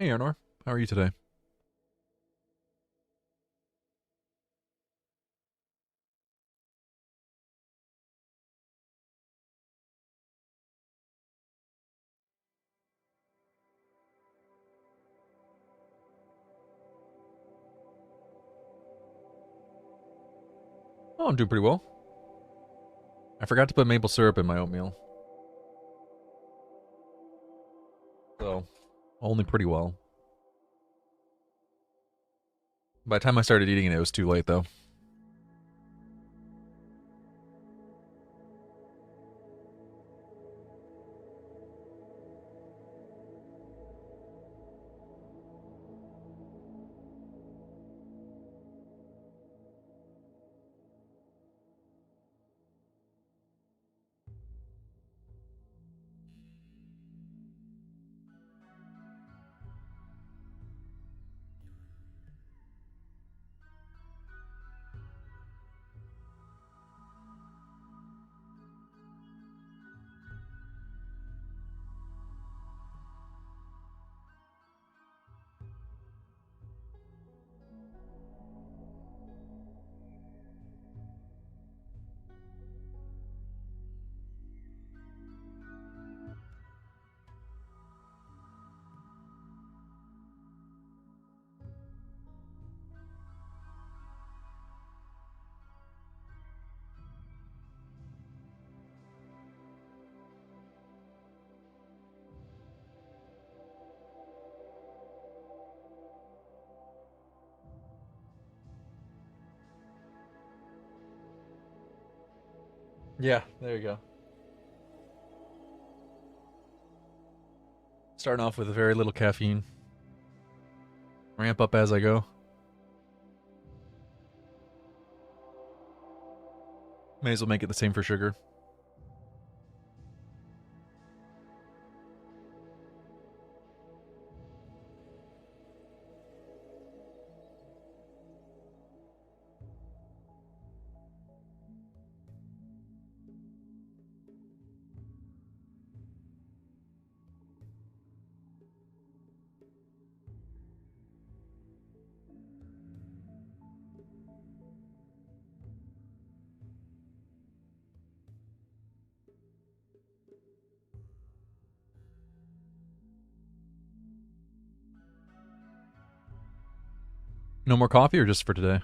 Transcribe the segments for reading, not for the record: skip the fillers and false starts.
Hey Arnor, how are you today? Oh, I'm doing pretty well. I forgot to put maple syrup in my oatmeal, so only pretty well. By the time I started eating it, it was too late though. Yeah, there you go. Starting off with very little caffeine. Ramp up as I go. May as well make it the same for sugar. No more coffee, or just for today?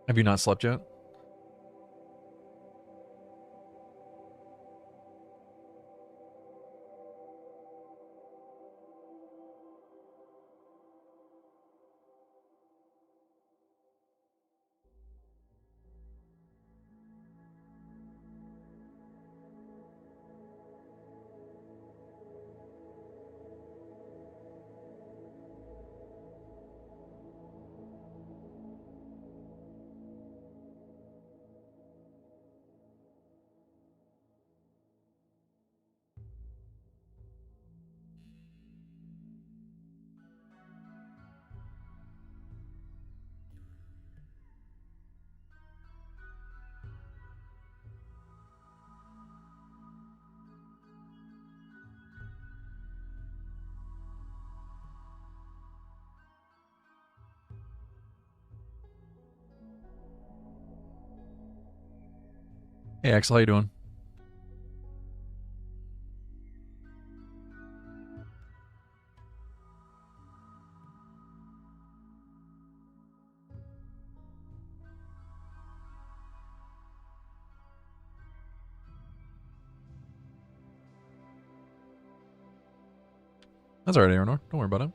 Have you not slept yet? Hey Axel, how you doing? That's alright, Aeronor. Don't worry about it.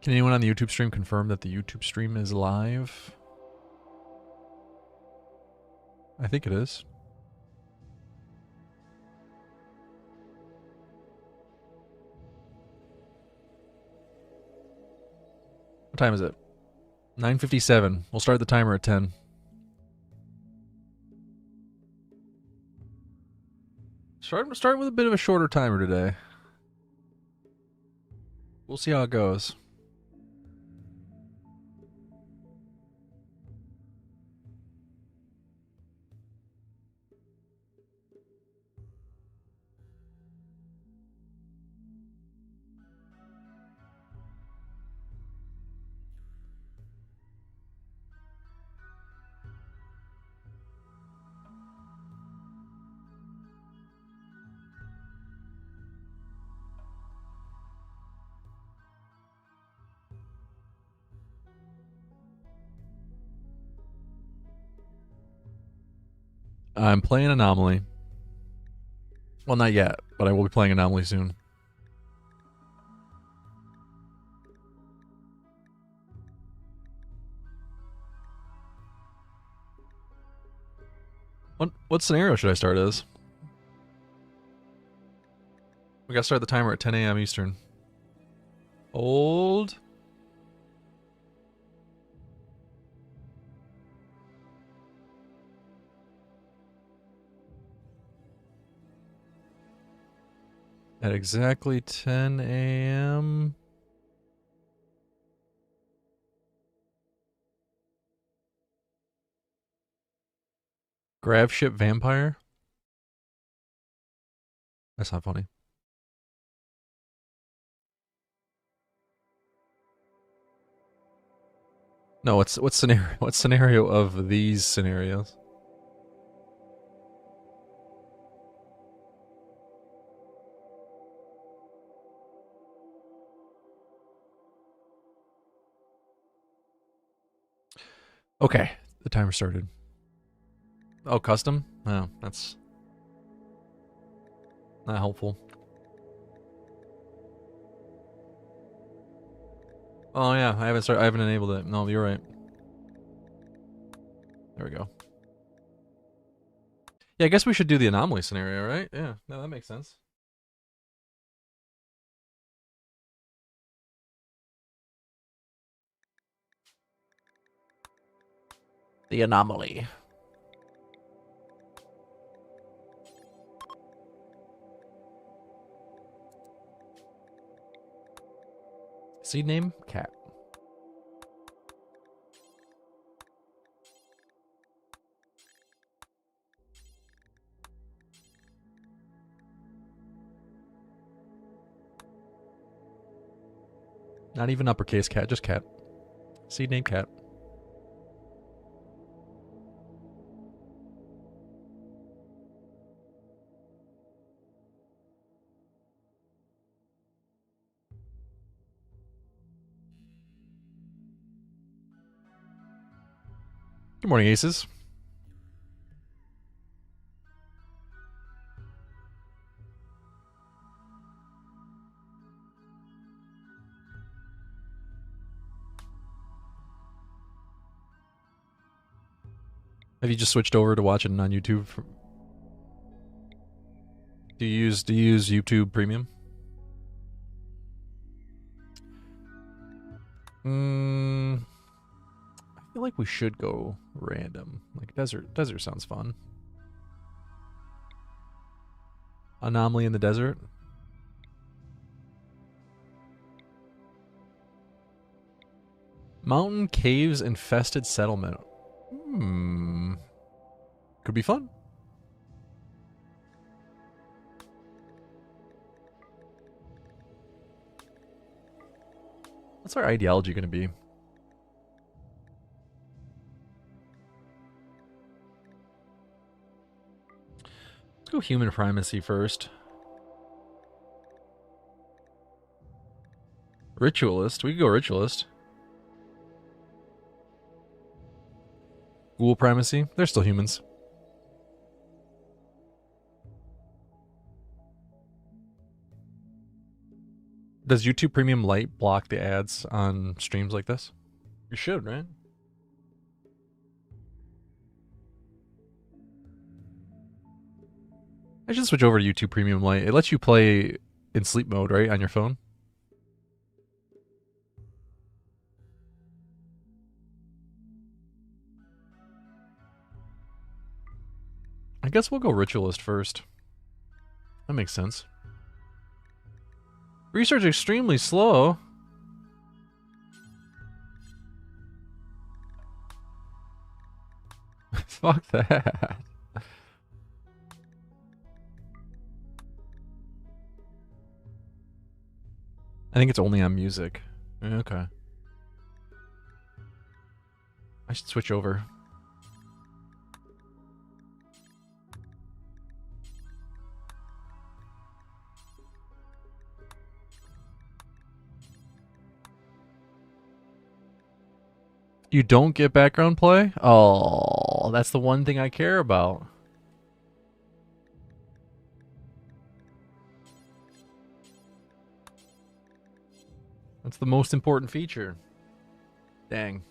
Can anyone on the YouTube stream confirm that the YouTube stream is live? I think it is. What time is it? 9:57. We'll start the timer at 10. Start with a bit of a shorter timer today. We'll see how it goes. I'm playing Anomaly. Well, not yet, but I will be playing Anomaly soon. What scenario should I start as? We gotta start the timer at 10 a.m. Eastern. Old. At exactly 10 a.m. Grav ship vampire? That's not funny. No, what scenario of these scenarios? Okay, the timer started. Oh, custom? Oh, that's not helpful. Oh yeah, I haven't enabled it. No, you're right. There we go. Yeah, I guess we should do the anomaly scenario, right? Yeah, no, that makes sense. The anomaly. Seed name? Cat. Not even uppercase cat, just cat. Seed name cat. Good morning, aces. Have you just switched over to watching on YouTube? Do you use YouTube Premium? I feel like we should go random. Like desert. Desert sounds fun. Anomaly in the desert. Mountain caves infested settlement. Hmm. Could be fun. What's our ideology going to be? Let's go human primacy first. Ritualist. We could go ritualist. Ghoul primacy. They're still humans. Does YouTube Premium Lite block the ads on streams like this? You should, right? I should switch over to YouTube Premium Lite. It lets you play in sleep mode, right, on your phone? I guess we'll go ritualist first. That makes sense. Research extremely slow. Fuck that. I think it's only on music. Okay. I should switch over. You don't get background play? Oh, that's the one thing I care about. That's the most important feature. Dang.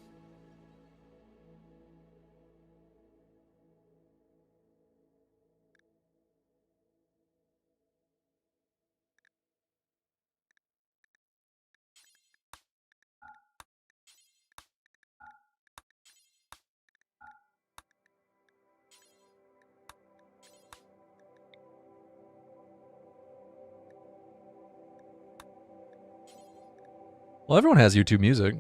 Well, everyone has YouTube Music.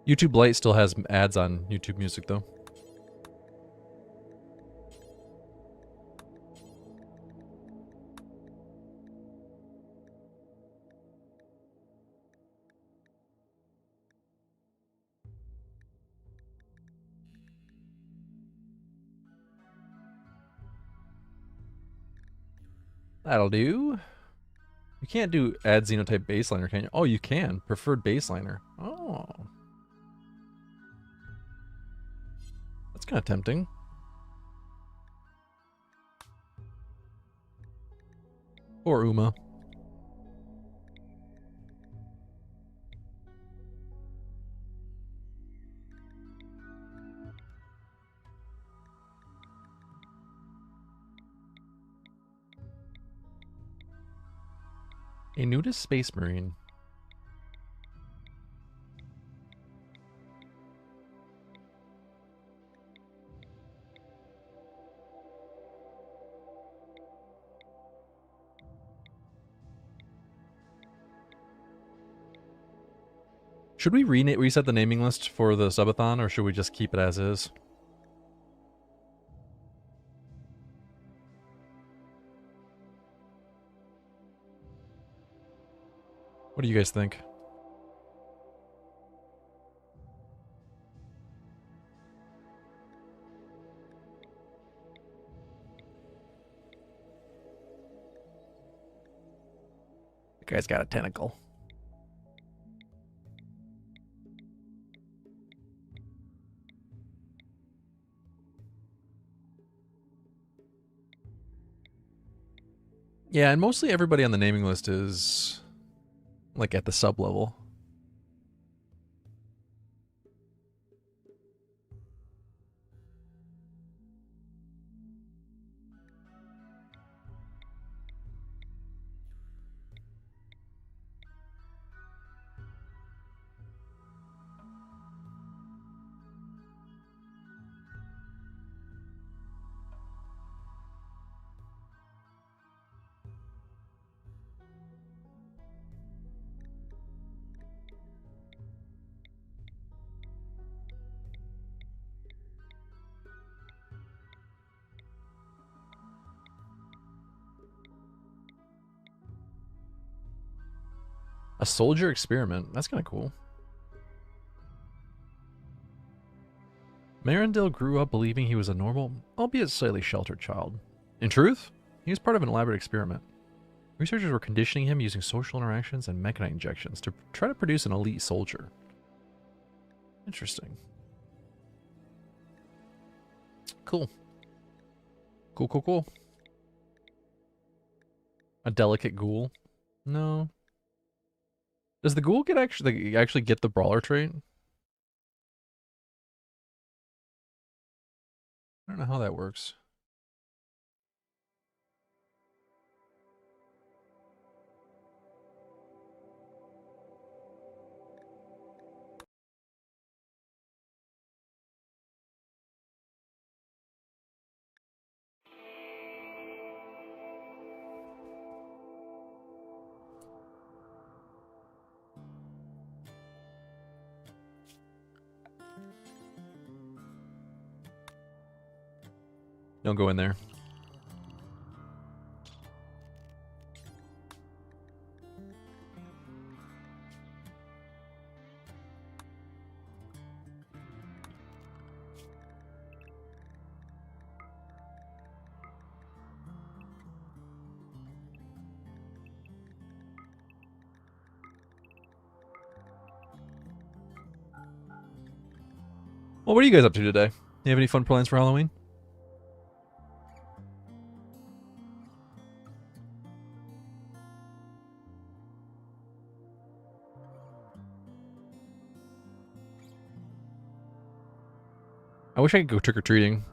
YouTube Lite still has ads on YouTube Music, though. That'll do. You can't do add xenotype baseliner, can you? Oh, you can. Preferred baseliner. Oh. That's kind of tempting. Or Uma. A nudist space marine. Should we reset the naming list for the subathon, or should we just keep it as is? What do you guys think? The guy's got a tentacle. Yeah, and mostly everybody on the naming list is like at the sub level. A soldier experiment. That's kind of cool. Marindale grew up believing he was a normal, albeit slightly sheltered child. In truth, he was part of an elaborate experiment. Researchers were conditioning him using social interactions and mechanite injections to try to produce an elite soldier. Interesting. Cool. Cool, cool, cool. A delicate ghoul? No. Does the ghoul get actually get the brawler trait? I don't know how that works. Don't go in there. Well, what are you guys up to today? You have any fun plans for Halloween? I wish I could go trick-or-treating.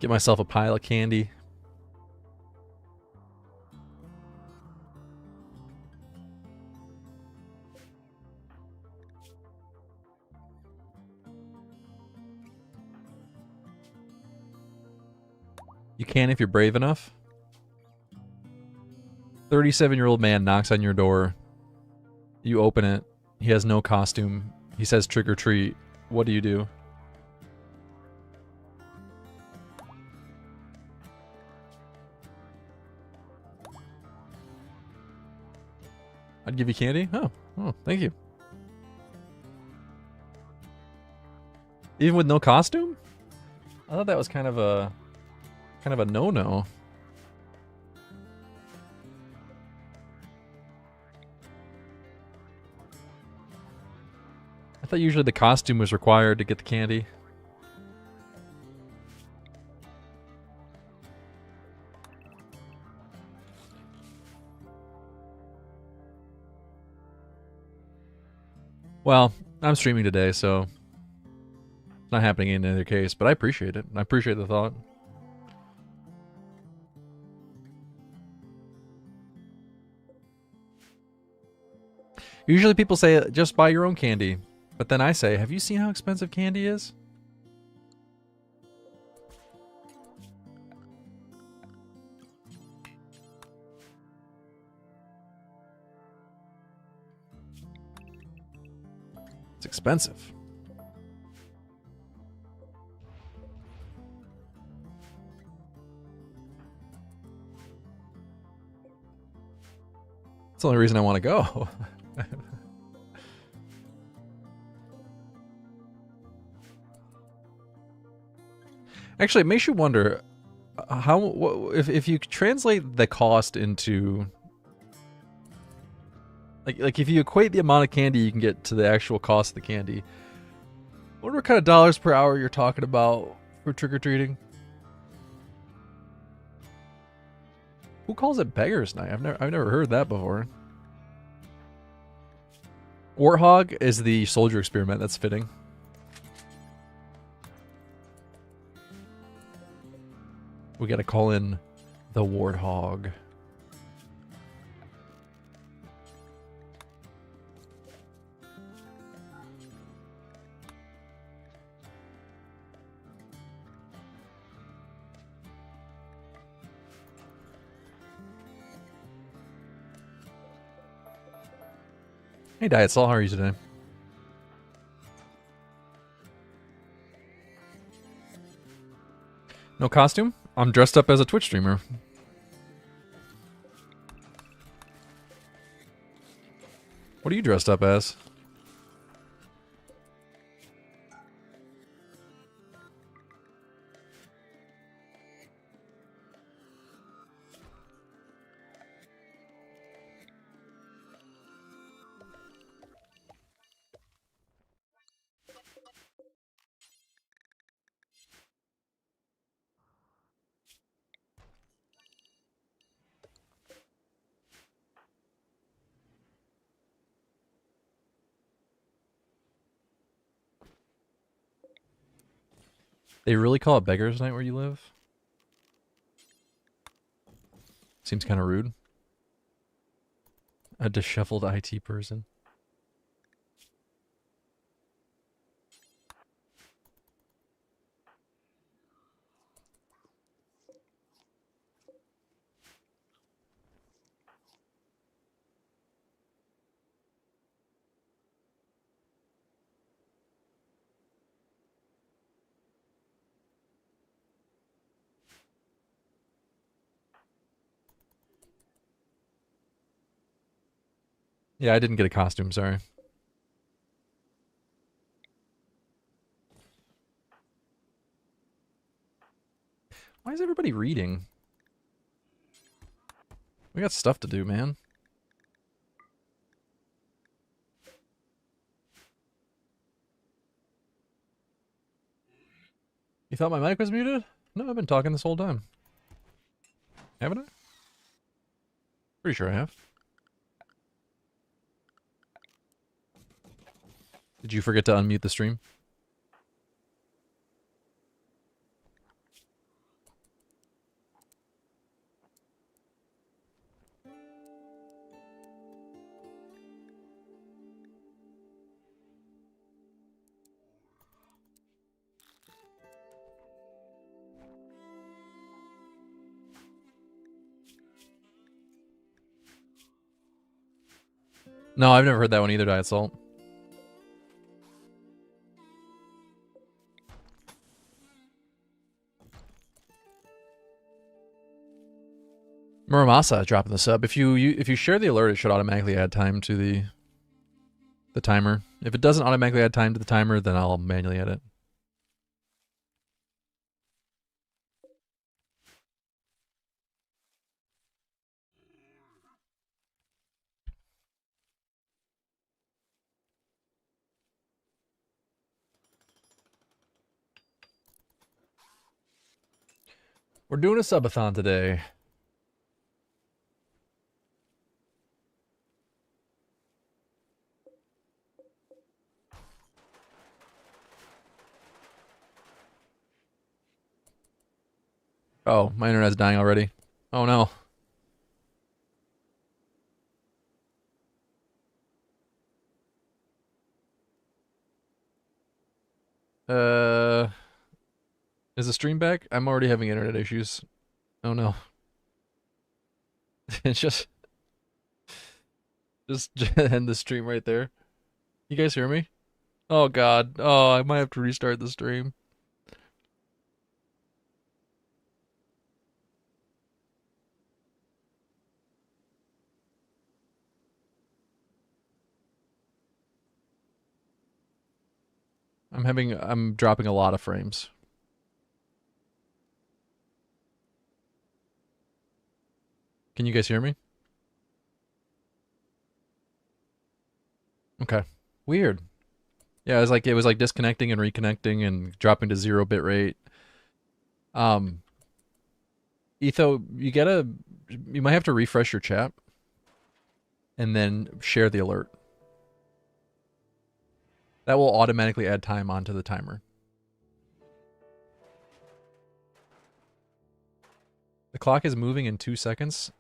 Get myself a pile of candy. You can if you're brave enough. 37-year-old man knocks on your door. You open it. He has no costume. He says trick or treat. What do you do? I'd give you candy? Oh, thank you. Even with no costume? I thought that was kind of a no-no. I thought usually the costume was required to get the candy. Well, I'm streaming today, so it's not happening in either case, but I appreciate it. I appreciate the thought. Usually people say, just buy your own candy. But then I say, have you seen how expensive candy is? It's expensive. That's the only reason I want to go. Actually, it makes you wonder if you translate the cost into like if you equate the amount of candy you can get to the actual cost of the candy. I wonder what kind of dollars per hour you're talking about for trick-or-treating. Who calls it Beggar's Night? I've never heard that before. Warthog is the soldier experiment. That's fitting. We gotta call in the Warthog. Hey Diet Soul, how are you today? No costume? I'm dressed up as a Twitch streamer. What are you dressed up as? They really call it Beggar's Night where you live? Seems kind of rude. A disheveled IT person. Yeah, I didn't get a costume, sorry. Why is everybody reading? We got stuff to do, man. You thought my mic was muted? No, I've been talking this whole time. Haven't I? Pretty sure I have. Did you forget to unmute the stream? No, I've never heard that one either, Diet Salt. Muramasa dropping the sub. If you share the alert, it should automatically add time to the timer. If it doesn't automatically add time to the timer, then I'll manually add it. We're doing a subathon today. Oh, my internet's dying already. Oh no. Is the stream back? I'm already having internet issues. Oh no. It's just end the stream right there. You guys hear me? Oh god. Oh, I might have to restart the stream. I'm dropping a lot of frames. Can you guys hear me? Okay. Weird. Yeah, it was like disconnecting and reconnecting and dropping to 0 bit rate. Etho, you might have to refresh your chat and then share the alert. That will automatically add time onto the timer. The clock is moving in 2 seconds.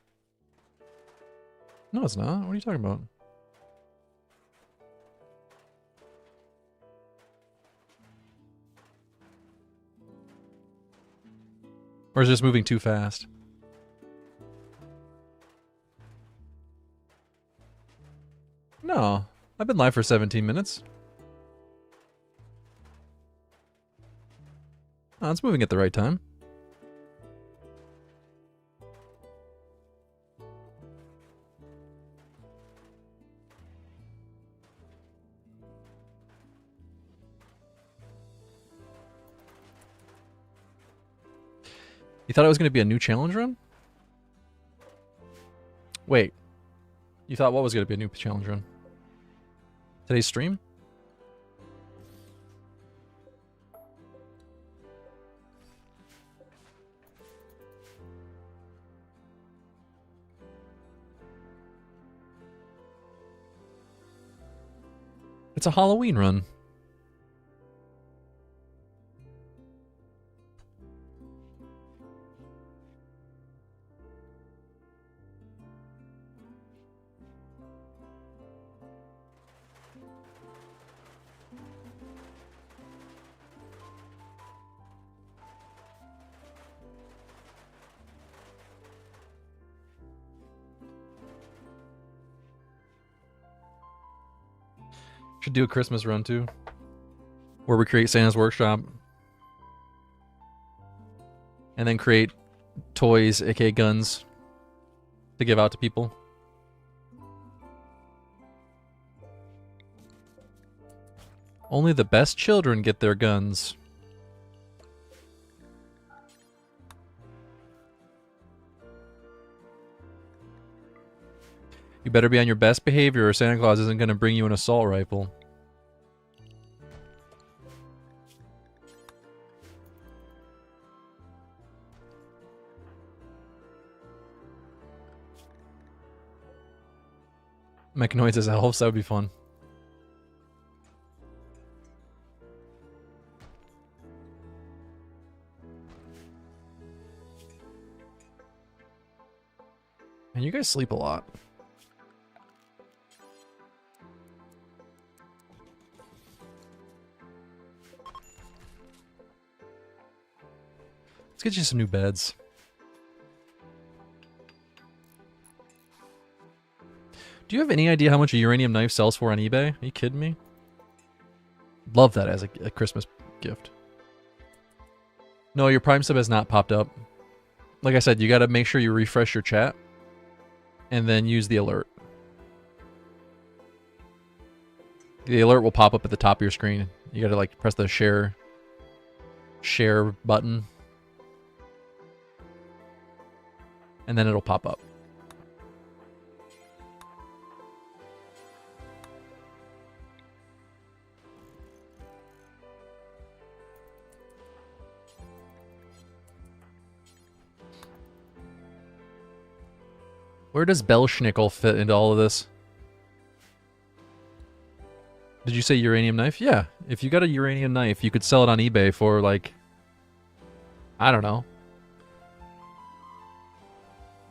No, it's not. What are you talking about? Or is it just moving too fast? No. I've been live for 17 minutes. Oh, it's moving at the right time. You thought it was going to be a new challenge run? Wait. You thought what was going to be a new challenge run? Today's stream? It's a Halloween run. Should do a Christmas run too, where we create Santa's workshop and then create toys, aka guns, to give out to people. Only the best children get their guns. You better be on your best behavior or Santa Claus isn't going to bring you an assault rifle. Mechanoids as elves, that would be fun. Man, you guys sleep a lot. Let's get you some new beds. Do you have any idea how much a uranium knife sells for on eBay? Are you kidding me? Love that as a Christmas gift. No, your Prime sub has not popped up. Like I said, you gotta make sure you refresh your chat and then use the alert. The alert will pop up at the top of your screen. You gotta like press the share button. And then it'll pop up. Where does Belschnickel fit into all of this? Did you say uranium knife? Yeah. If you got a uranium knife, you could sell it on eBay for like, I don't know,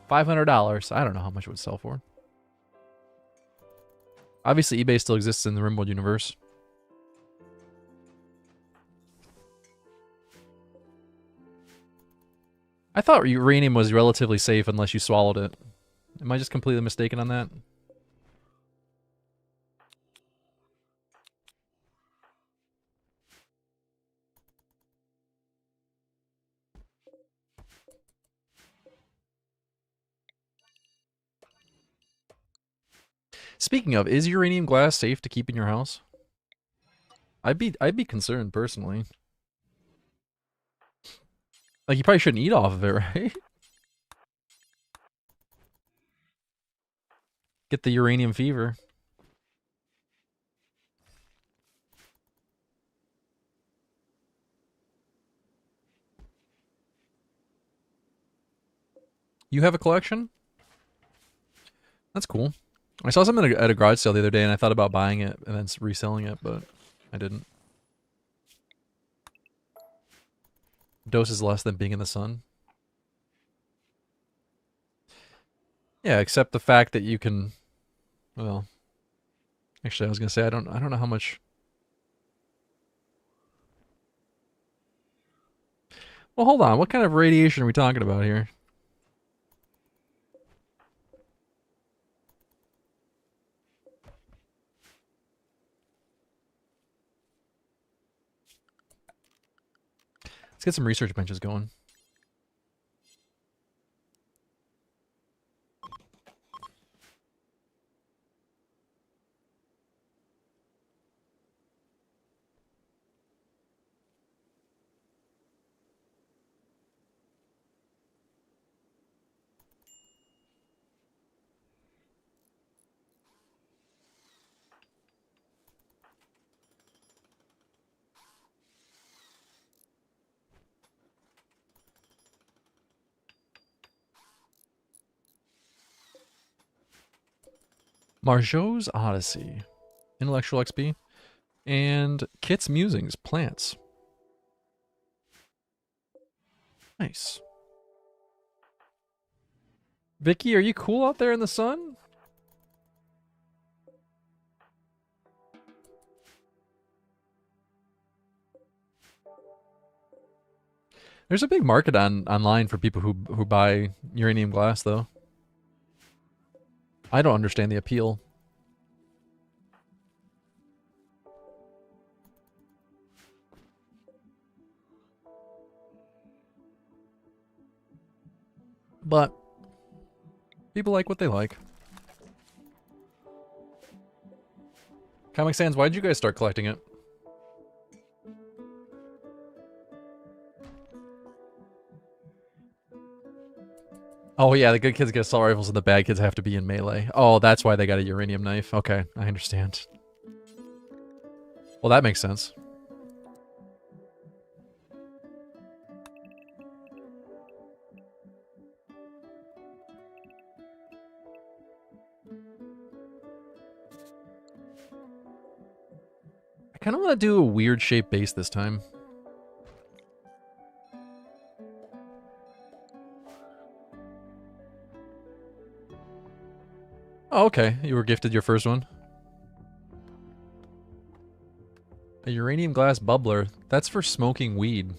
$500. I don't know how much it would sell for. Obviously, eBay still exists in the Rimworld universe. I thought uranium was relatively safe unless you swallowed it. Am I just completely mistaken on that? Speaking of, is uranium glass safe to keep in your house? I'd be concerned personally. Like, you probably shouldn't eat off of it, right? Get the uranium fever. You have a collection? That's cool. I saw something at a garage sale the other day and I thought about buying it and then reselling it, but I didn't. Dose is less than being in the sun. Yeah, except the fact that you can, well, actually I was gonna say I don't know how much. Well, hold on. What kind of radiation are we talking about here? Let's get some research benches going. Marjot's Odyssey. Intellectual XP. And Kit's Musings. Plants. Nice. Vicky, are you cool out there in the sun? There's a big market online for people who buy uranium glass, though. I don't understand the appeal. But people like what they like. Comic Sans, why'd you guys start collecting it? Oh yeah, the good kids get assault rifles and the bad kids have to be in melee. Oh, that's why they got a uranium knife. Okay, I understand. Well, that makes sense. I kind of want to do a weird shaped base this time. Oh, okay. You were gifted your first one. A uranium glass bubbler. That's for smoking weed.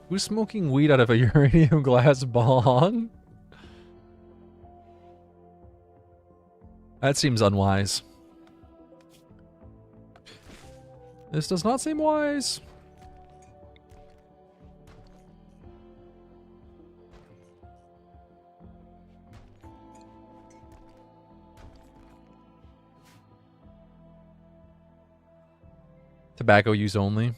Who's smoking weed out of a uranium glass bong? That seems unwise. This does not seem wise. Tobacco use only.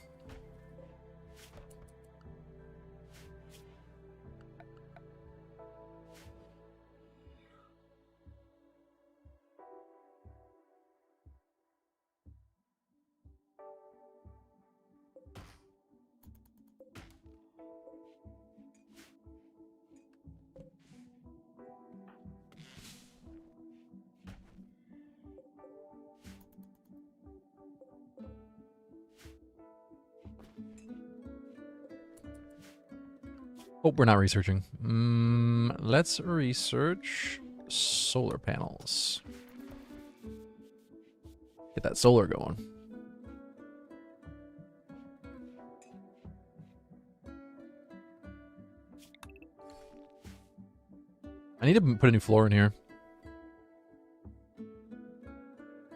Oh, we're not researching. Let's research solar panels. Get that solar going. I need to put a new floor in here.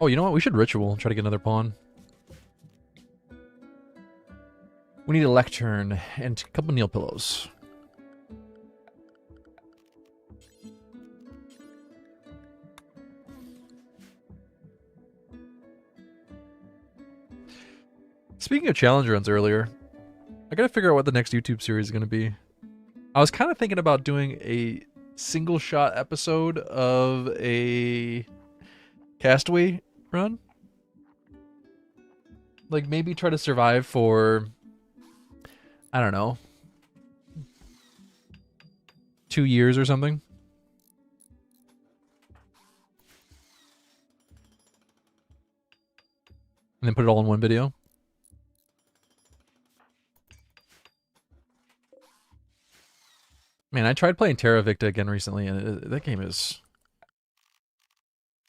Oh, you know what? We should ritual. Try to get another pawn. We need a lectern and a couple Neil pillows. Speaking of challenge runs earlier, I gotta figure out what the next YouTube series is gonna be. I was kind of thinking about doing a single shot episode of a Castaway run. Like maybe try to survive for, I don't know, 2 years or something. And then put it all in one video. Man, I tried playing Terra Victa again recently, and that game is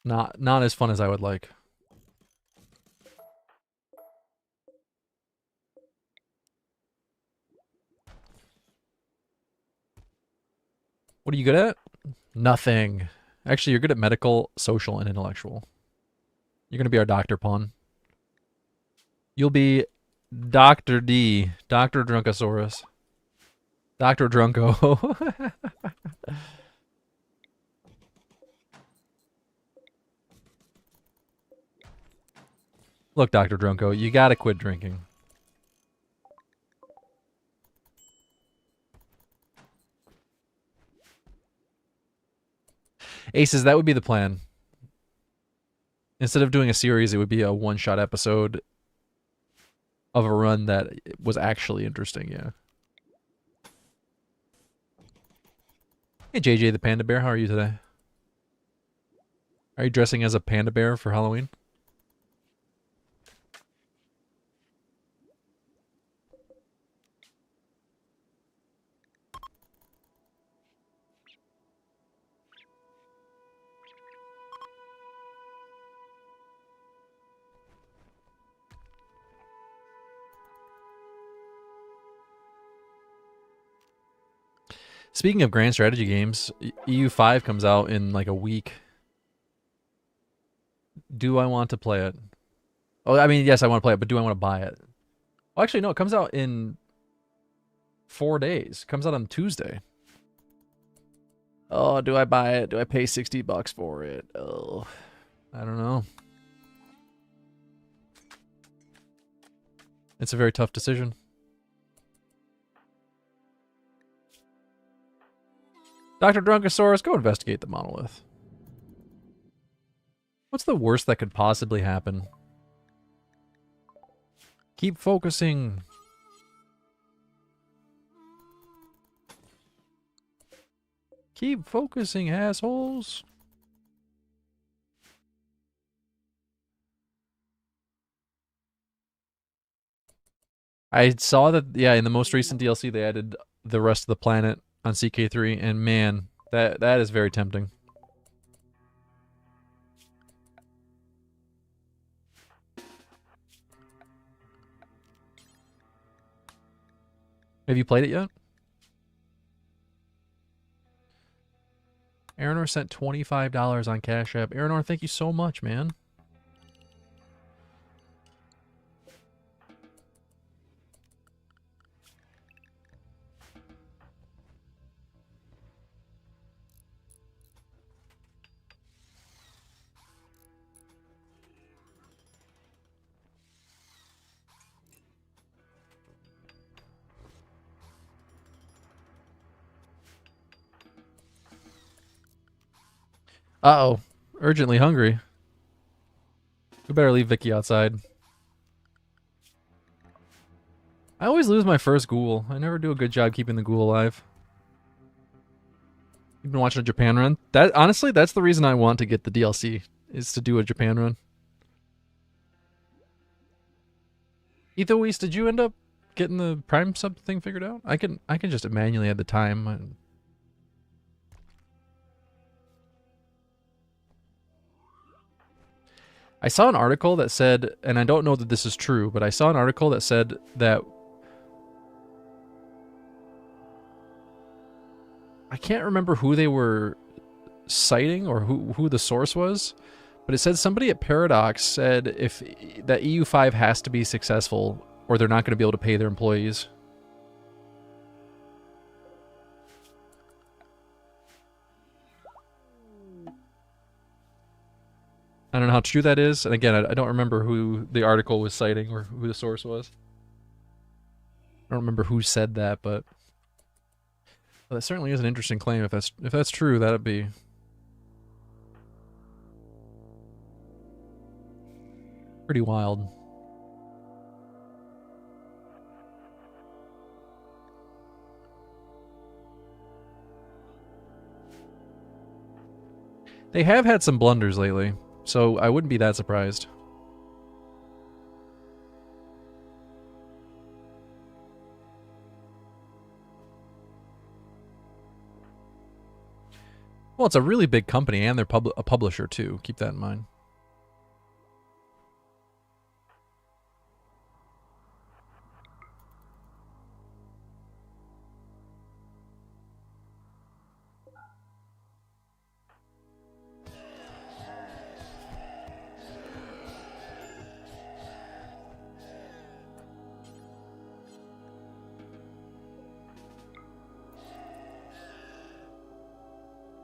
not as fun as I would like. What are you good at? Nothing. Actually, you're good at medical, social, and intellectual. You're gonna be our doctor pawn. You'll be Dr. D, Dr. Drunkosaurus. Dr. Drunko. Look, Dr. Drunko, you gotta quit drinking. Aces, that would be the plan. Instead of doing a series, it would be a one-shot episode of a run that was actually interesting, yeah. Hey, JJ the Panda Bear, how are you today? Are you dressing as a panda bear for Halloween? Speaking of grand strategy games, EU5 comes out in like a week. Do I want to play it? Oh, I mean, yes, I want to play it, but do I want to buy it? Well, actually, no, it comes out in 4 days. It comes out on Tuesday. Oh, do I buy it? Do I pay $60 for it? Oh, I don't know. It's a very tough decision. Dr. Drunkosaurus, go investigate the monolith. What's the worst that could possibly happen? Keep focusing. Keep focusing, assholes. I saw that, yeah, in the most recent DLC they added the rest of the planet on CK3, and man, that is very tempting. Have you played it yet? Aranor sent $25 on Cash App. Aranor, thank you so much, man. Uh-oh. Urgently hungry. We better leave Vicky outside. I always lose my first ghoul. I never do a good job keeping the ghoul alive. You've been watching a Japan run? That honestly, that's the reason I want to get the DLC, is to do a Japan run. Ethoise, did you end up getting the Prime sub thing figured out? I can just manually add the time. I saw an article that said, and I don't know that this is true, but I saw an article that said that I can't remember who they were citing or who the source was, but it said somebody at Paradox said if that EU5 has to be successful or they're not going to be able to pay their employees. I don't know how true that is, and again, I don't remember who the article was citing or who the source was. I don't remember who said that, but well, that certainly is an interesting claim. If that's true, that'd be pretty wild. They have had some blunders lately, so I wouldn't be that surprised. Well, it's a really big company, and they're a publisher too. Keep that in mind.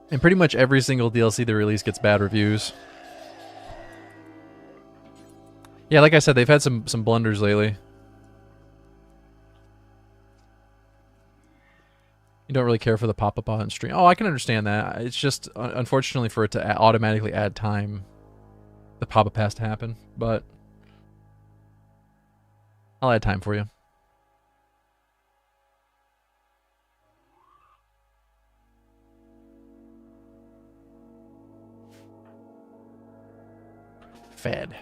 And pretty much every single DLC they release gets bad reviews. Yeah, like I said, they've had some blunders lately. You don't really care for the pop-up on stream. Oh, I can understand that. It's just, unfortunately, for it to automatically add time, the pop-up has to happen. But I'll add time for you. fed.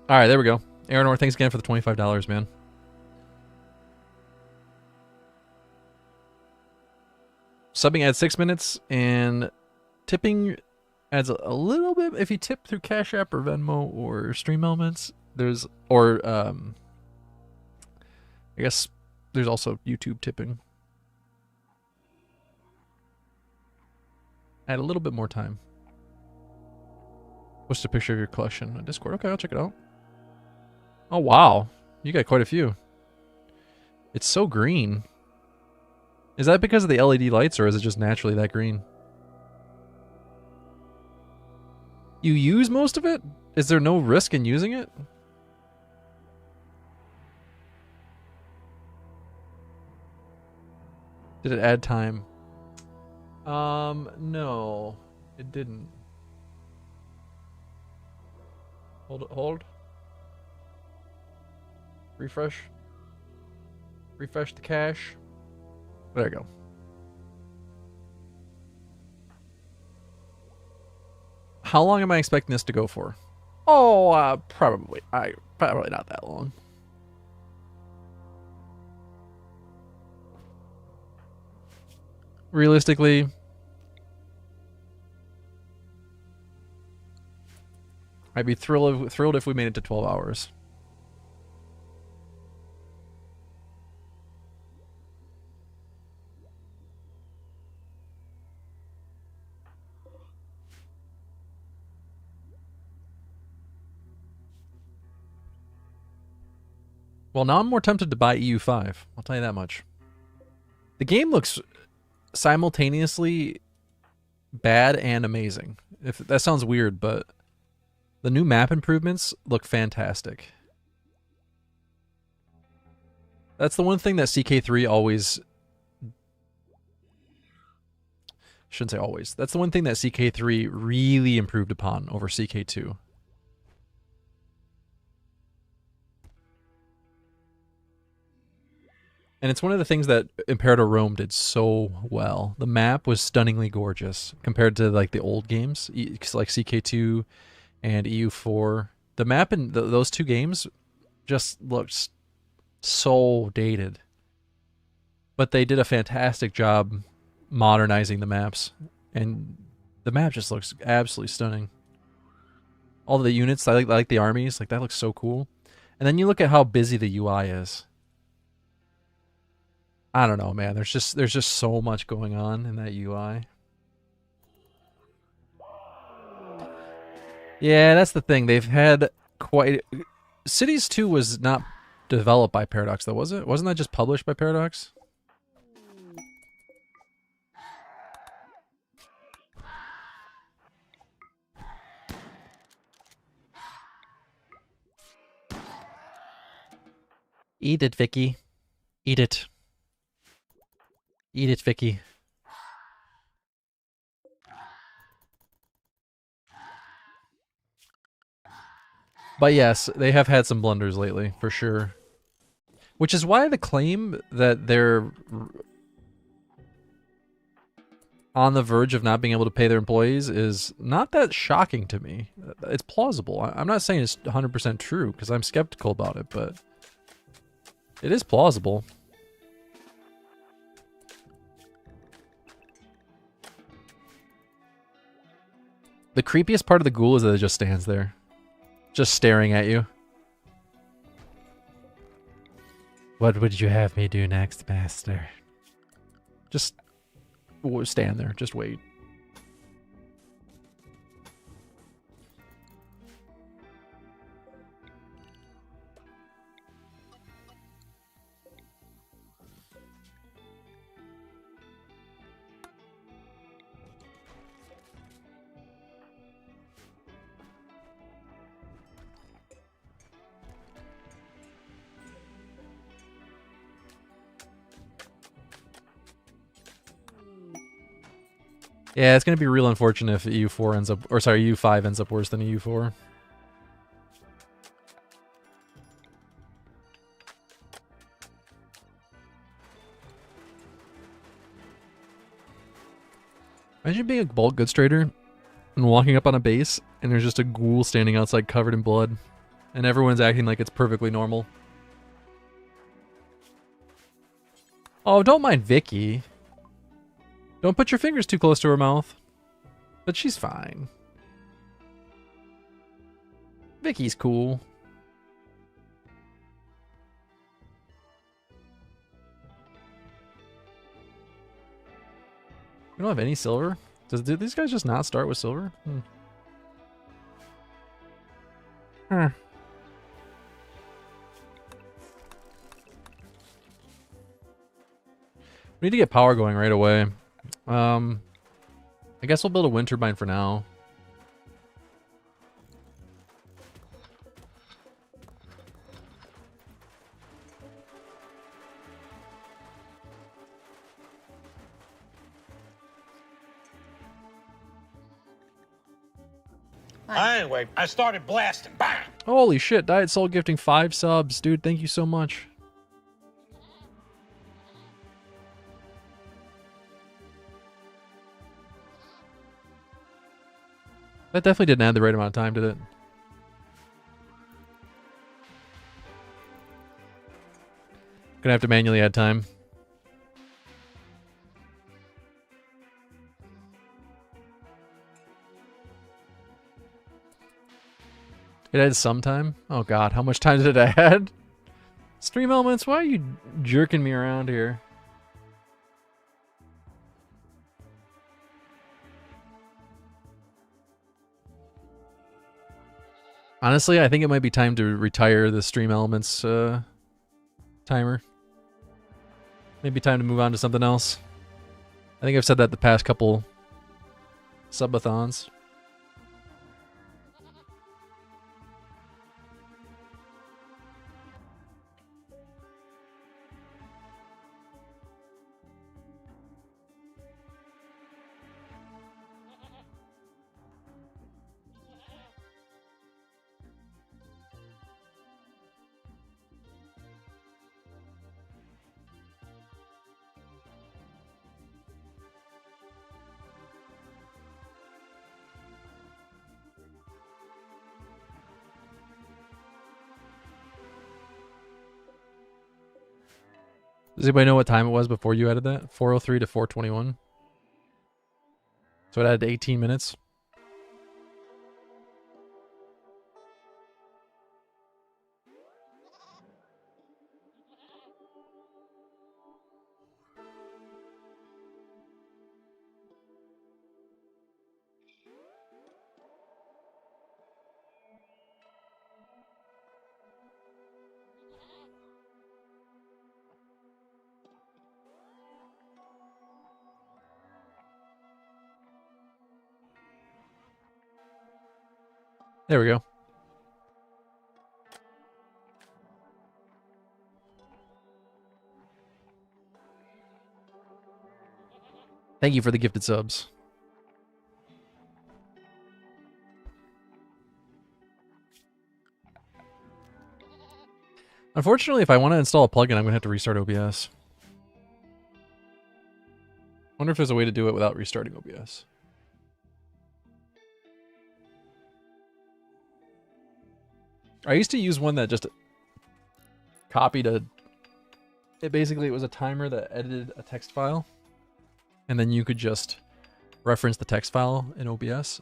All right, there we go. Aranor, thanks again for the $25, man. Subbing adds 6 minutes, and tipping adds a little bit. If you tip through Cash App or Venmo or Stream Elements, there's I guess there's also YouTube tipping. Add a little bit more time. Post a picture of your collection on Discord. Okay, I'll check it out. Oh, wow. You got quite a few. It's so green. Is that because of the LED lights, or is it just naturally that green? You use most of it? Is there no risk in using it? Did it add time? No. It didn't. Hold. Refresh. Refresh the cache. There you go. How long am I expecting this to go for? Oh, probably not that long. Realistically, I'd be thrilled if we made it to 12 hours. Well, now I'm more tempted to buy EU5. I'll tell you that much. The game looks simultaneously bad and amazing. If that sounds weird, but the new map improvements look fantastic. That's the one thing that CK3 always... Shouldn't say always. That's the one thing that CK3 really improved upon over CK2. And it's one of the things that Imperator Rome did so well. The map was stunningly gorgeous compared to like the old games, like CK2 and EU4. The map in those two games just looks so dated. But they did a fantastic job modernizing the maps. And the map just looks absolutely stunning. All the units, I like the armies, like that looks so cool. And then you look at how busy the UI is. I don't know, man. There's just so much going on in that UI. Yeah, that's the thing. They've had quite... Cities 2 was not developed by Paradox, though, was it? Wasn't that just published by Paradox? Eat it, Vicky. Eat it. Eat it, Vicky. But yes, they have had some blunders lately, for sure. Which is why the claim that they're on the verge of not being able to pay their employees is not that shocking to me. It's plausible. I'm not saying it's 100% true, because I'm skeptical about it, but it is plausible. The creepiest part of the ghoul is that it just stands there. Just staring at you. What would you have me do next, master? Just stand there. Just wait. Yeah, it's gonna be real unfortunate if EU4 ends up, or sorry, EU5 ends up worse than EU4. Imagine being a bulk goods trader and walking up on a base, and there's just a ghoul standing outside covered in blood, and everyone's acting like it's perfectly normal. Oh, don't mind Vicky. Don't put your fingers too close to her mouth. But she's fine. Vicky's cool. We don't have any silver? Did these guys just not start with silver? Huh. We need to get power going right away. I guess we'll build a wind turbine for now. Anyway, I started blasting. Bang! Holy shit, Diet Soul gifting 5 subs. Dude, thank you so much. That definitely didn't add the right amount of time, did it? Gonna have to manually add time. It adds some time? Oh god, how much time did it add? Stream elements, why are you jerking me around here? Honestly, I think it might be time to retire the stream elements timer. Maybe time to move on to something else. I think I've said that the past couple subathons. Does anybody know what time it was before you added that? 4:03 to 4:21. So it added 18 minutes. There we go. Thank you for the gifted subs. Unfortunately, if I want to install a plugin, I'm going to have to restart OBS. Wonder if there's a way to do it without restarting OBS. I used to use one that just copied a... Basically, it was a timer that edited a text file. And then you could just reference the text file in OBS.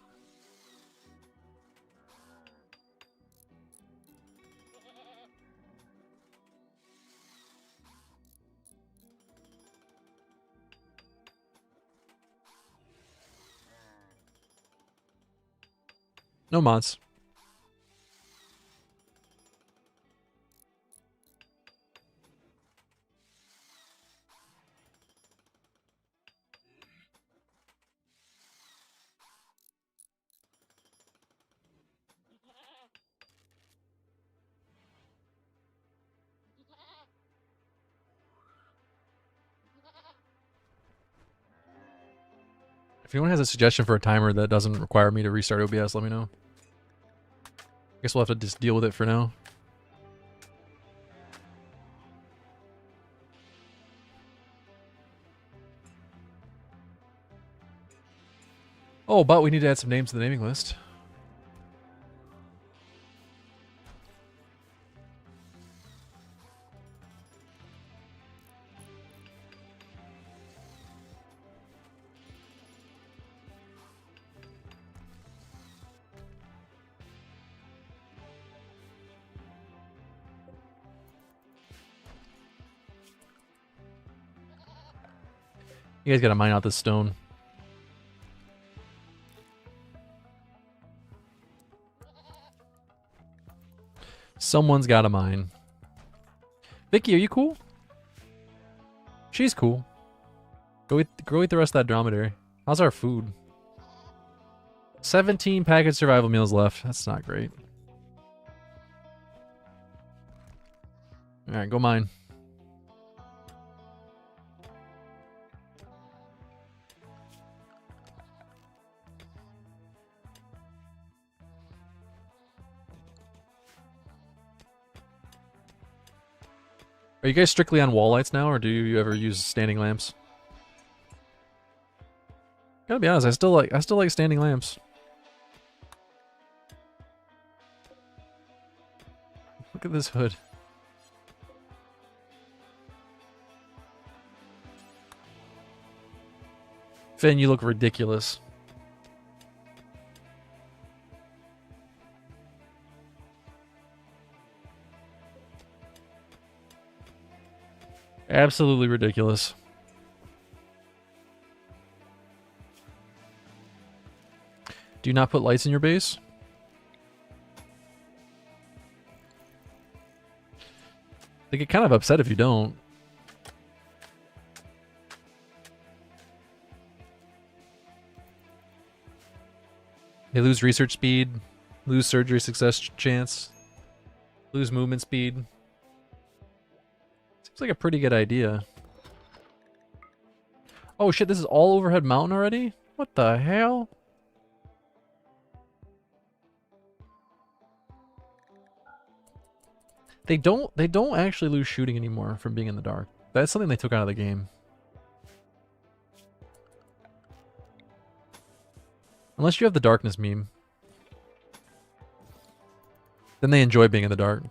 No mods. If anyone has a suggestion for a timer that doesn't require me to restart OBS, let me know. I guess we'll have to just deal with it for now. Oh, but we need to add some names to the naming list. You guys gotta mine out this stone. Someone's got a mine. Vicky, are you cool? She's cool. Go eat the rest of that dromedary. How's our food? 17 packaged survival meals left. That's not great. Alright, go mine. Are you guys strictly on wall lights now, or do you ever use standing lamps? Gotta be honest, I still like standing lamps. Look at this hood. Finn, you look ridiculous. Absolutely ridiculous. Do you not put lights in your base? They get kind of upset if you don't. They lose research speed, lose surgery success chance, lose movement speed. Seems like a pretty good idea. Oh shit, this is all overhead mountain already? What the hell? They don't actually lose shooting anymore from being in the dark. That's something they took out of the game. Unless you have the darkness meme. Then they enjoy being in the dark.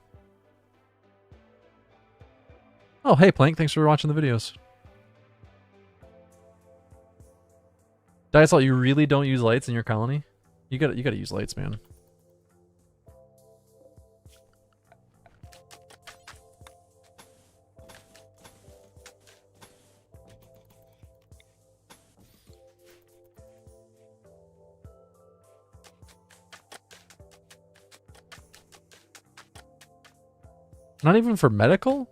Oh, hey Plank, thanks for watching the videos. Diasalt, you really don't use lights in your colony? You gotta use lights, man. Not even for medical?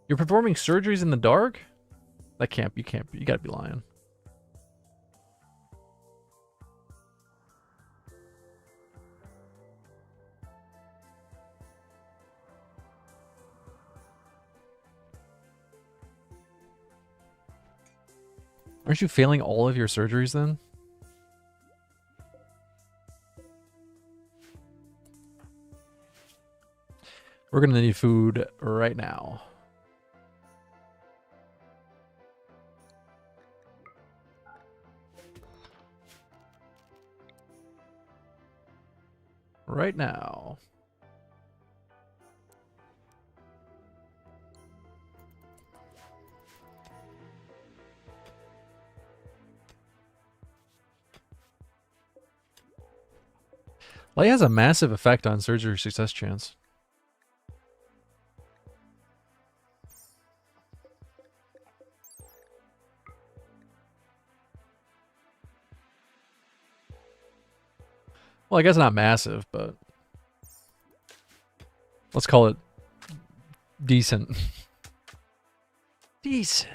You're performing surgeries in the dark? That can't, you gotta be lying. Aren't you failing all of your surgeries then? We're gonna need food right now. Right now. Light has a massive effect on surgery success chance. Well, I guess not massive, but let's call it decent. Decent.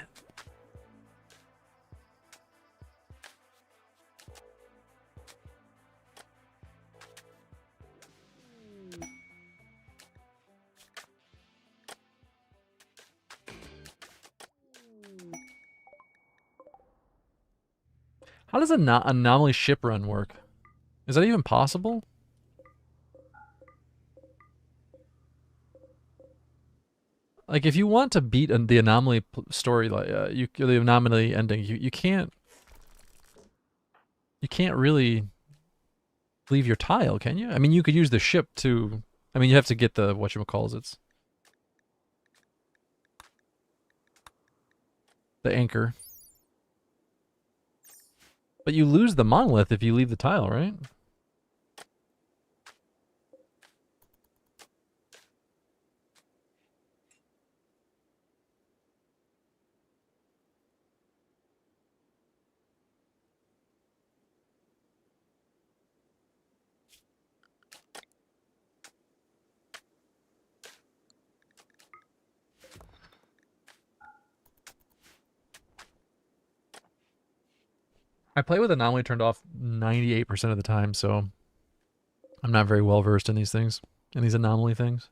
How does an anomaly ship run work? Is that even possible? Like, if you want to beat the anomaly story, like the anomaly ending, you can't really leave your tile, can you? I mean, you could use the ship to. I mean, you have to get the whatchamacallits, the anchor. But you lose the monolith if you leave the tile, right? I play with anomaly turned off 98% of the time, so I'm not very well versed in these things, in these anomaly things.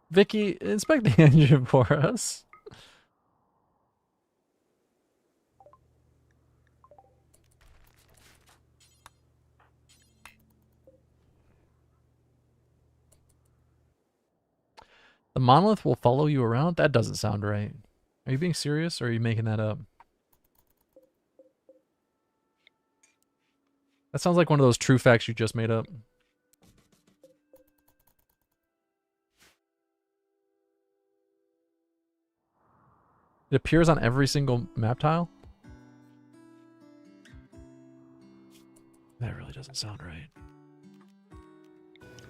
Vicky, inspect the engine for us. The monolith will follow you around? That doesn't sound right. Are you being serious, or are you making that up? That sounds like one of those true facts you just made up. It appears on every single map tile? That really doesn't sound right.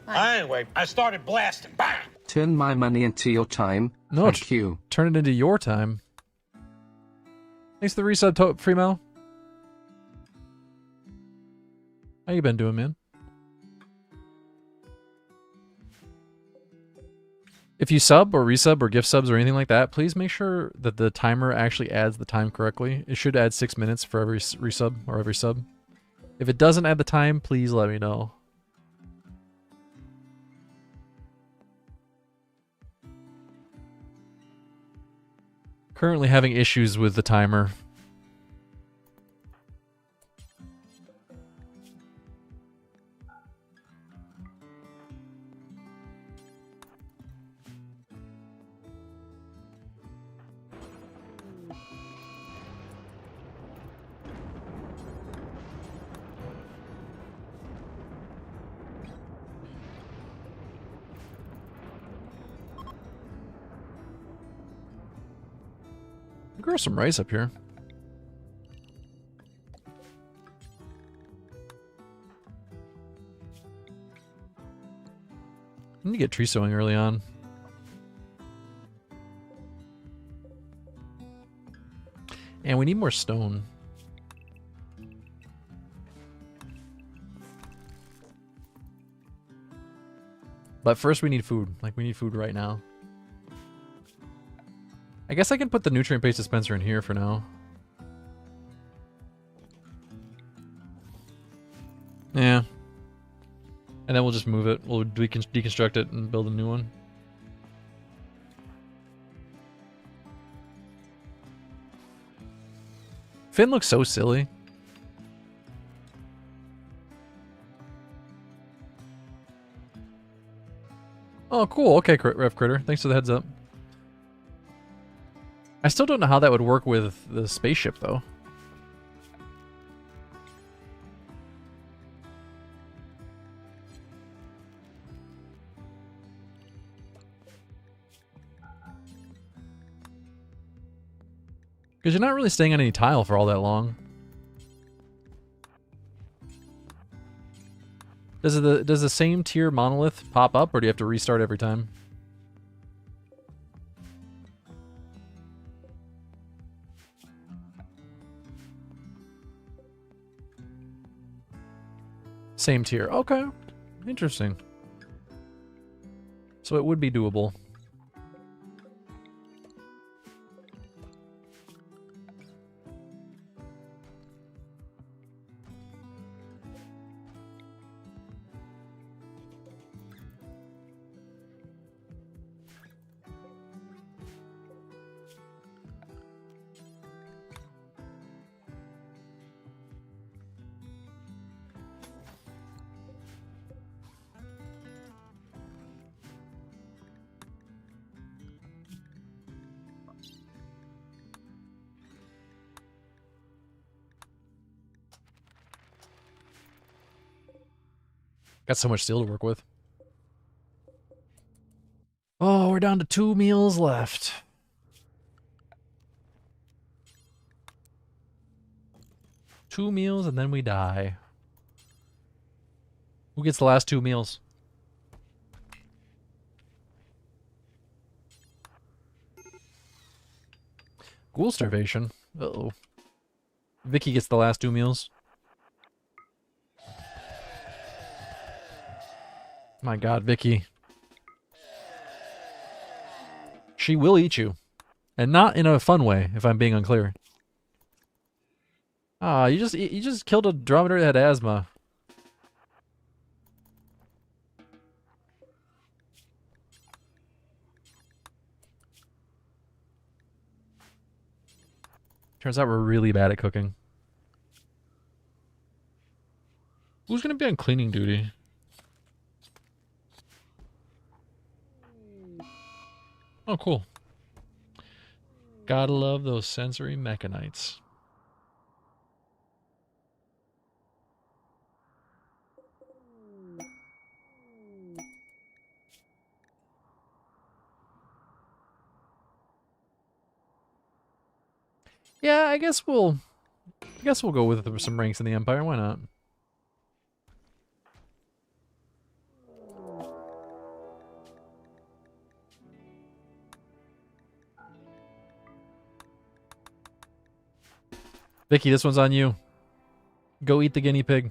Anyway, I started blasting. Bang! Turn my money into your time. No, Thank you. Turn it into your time. Thanks for the resub, Freemo. How you been doing, man? If you sub or resub or gift subs or anything like that, please make sure that the timer actually adds the time correctly. It should add 6 minutes for every resub or every sub. If it doesn't add the time, please let me know. Currently having issues with the timer. Grow some rice up here. I need to get tree sowing early on. And we need more stone. But first we need food. Like, we need food right now. I guess I can put the nutrient base dispenser in here for now. Yeah. And then we'll just move it. We'll deconstruct it and build a new one. Finn looks so silly. Oh, cool. Okay, Rev Critter. Thanks for the heads up. I still don't know how that would work with the spaceship, though. Because you're not really staying on any tile for all that long. Does the same tier monolith pop up, or do you have to restart every time? Same tier. Okay. Interesting. So it would be doable. Got so much steel to work with. Oh, we're down to 2 meals left. Two meals and then we die. Who gets the last 2 meals? Ghoul starvation. Uh-oh. Vicky gets the last 2 meals. My god, Vicky. She will eat you. And not in a fun way, if I'm being unclear. Ah, you just killed a dromedary that had asthma. Turns out we're really bad at cooking. Who's gonna be on cleaning duty? Oh, cool. Gotta love those sensory mechanites. Yeah, I guess we'll go with some ranks in the Empire. Why not? Vicky, this one's on you. Go eat the guinea pig.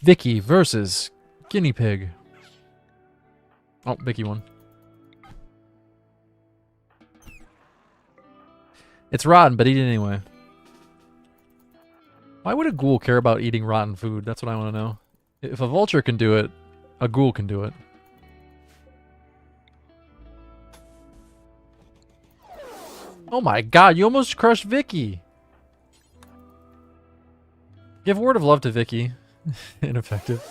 Vicky versus guinea pig. Oh, Vicky won. It's rotten, but eat it anyway. Why would a ghoul care about eating rotten food? That's what I want to know. If a vulture can do it, a ghoul can do it. Oh my god, you almost crushed Vicky. Give word of love to Vicky. Ineffective.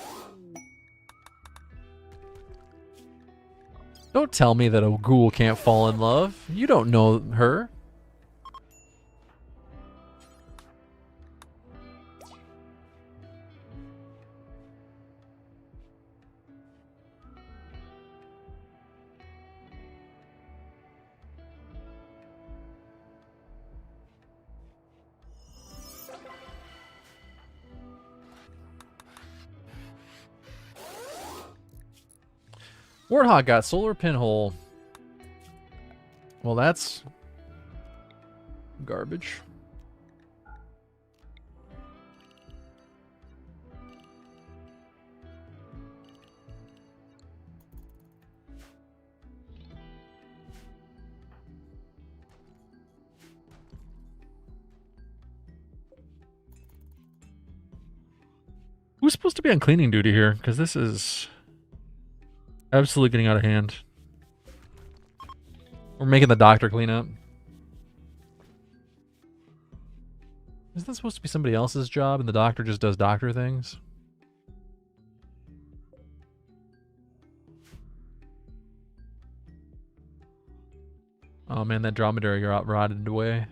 Don't tell me that a ghoul can't fall in love. You don't know her. Warthog got solar pinhole. Well, that's garbage. Who's supposed to be on cleaning duty here? Because this is absolutely getting out of hand. We're making the doctor clean up. Isn't that supposed to be somebody else's job and the doctor just does doctor things? Oh man, that dromedary got rotted away.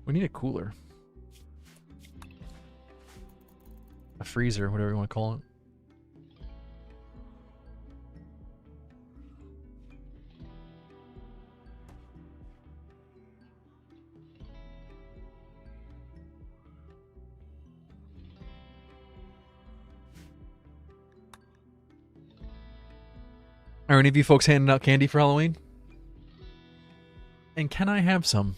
We need a cooler. A freezer, whatever you want to call it. Are any of you folks handing out candy for Halloween? And can I have some?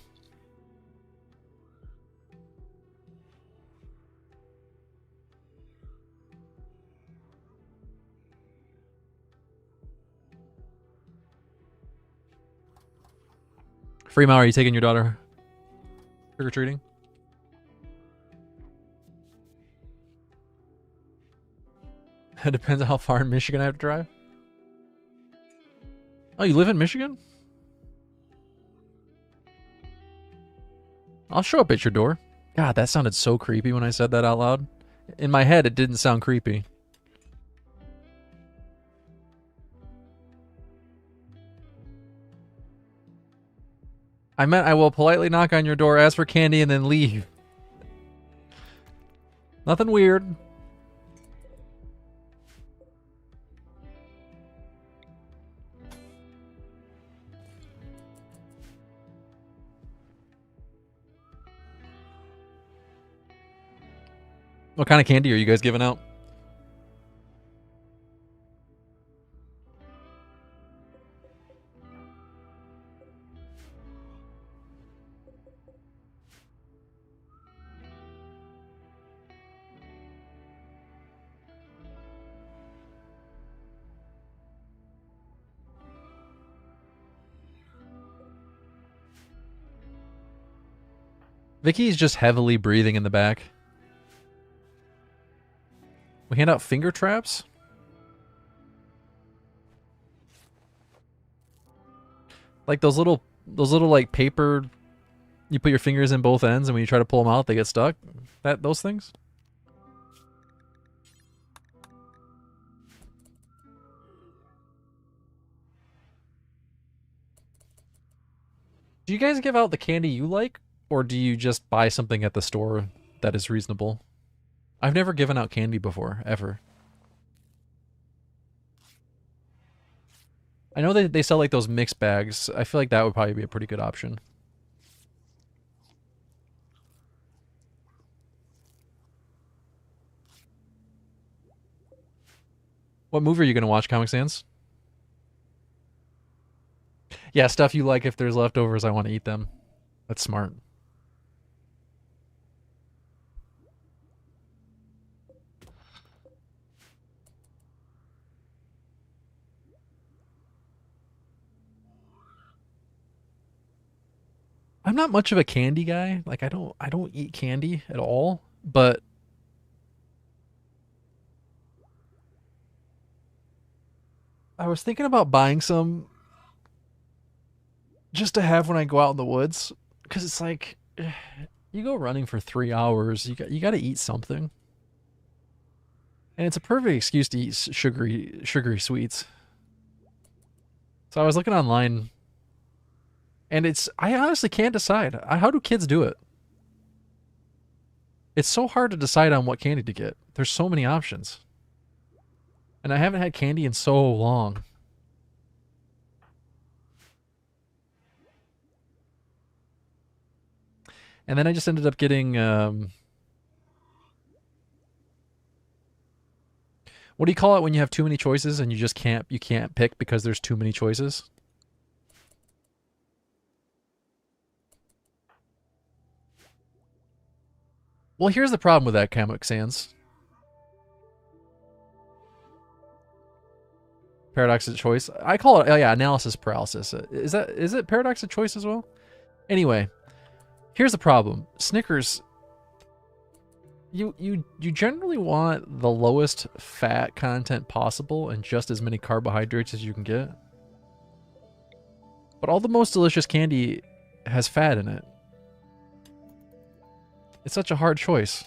Freema, are you taking your daughter trick-or-treating? It depends on how far in Michigan I have to drive. Oh, you live in Michigan? I'll show up at your door. God, that sounded so creepy when I said that out loud. In my head, it didn't sound creepy. I meant I will politely knock on your door, ask for candy, and then leave. Nothing weird. What kind of candy are you guys giving out? Vicky's just heavily breathing in the back. We hand out finger traps? Like those little like paper you put your fingers in both ends and when you try to pull them out they get stuck? Those things? Do you guys give out the candy you like or do you just buy something at the store that is reasonable? I've never given out candy before, ever. I know they sell like those mixed bags. I feel like that would probably be a pretty good option. What movie are you going to watch, Comic Sans? Yeah, stuff you like. If there's leftovers, I want to eat them. That's smart. I'm not much of a candy guy. Like I don't eat candy at all, but I was thinking about buying some just to have when I go out in the woods cuz it's like you go running for 3 hours, you got to eat something. And it's a perfect excuse to eat sugary sweets. So I was looking online and I honestly can't decide. How do kids do it? It's so hard to decide on what candy to get. There's so many options. And I haven't had candy in so long. And then I just ended up getting what do you call it when you have too many choices and you can't pick because there's too many choices? Well, here's the problem with that, Comic Sans. Paradox of choice. I call it, oh yeah, analysis paralysis. Is it paradox of choice as well? Anyway, here's the problem. Snickers, you generally want the lowest fat content possible and just as many carbohydrates as you can get. But all the most delicious candy has fat in it. It's such a hard choice.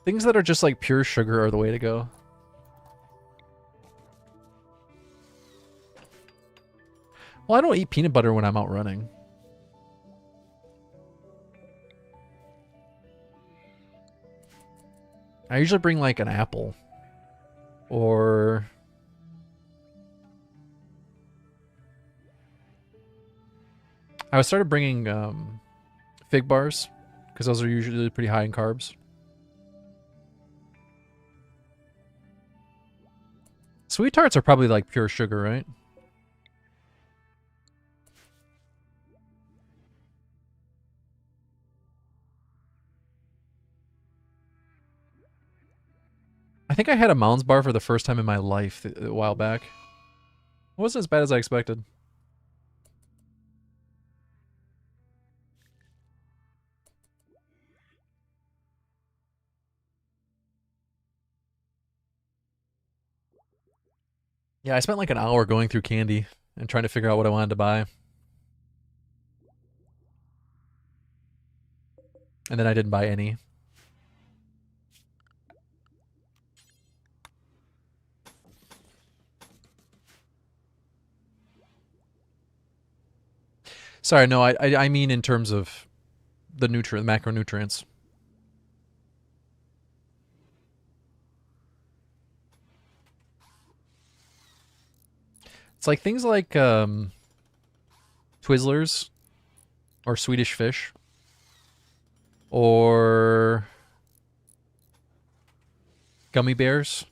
Things that are just like pure sugar are the way to go. Well, I don't eat peanut butter when I'm out running. I usually bring like an apple. Or I started bringing fig bars because those are usually pretty high in carbs. Sweet tarts are probably like pure sugar, right? I think I had a Mounds bar for the first time in my life a while back. It wasn't as bad as I expected. Yeah, I spent like an hour going through candy and trying to figure out what I wanted to buy. And then I didn't buy any. Sorry, no, I mean in terms of the macronutrients. It's like things like Twizzlers or Swedish Fish or gummy bears,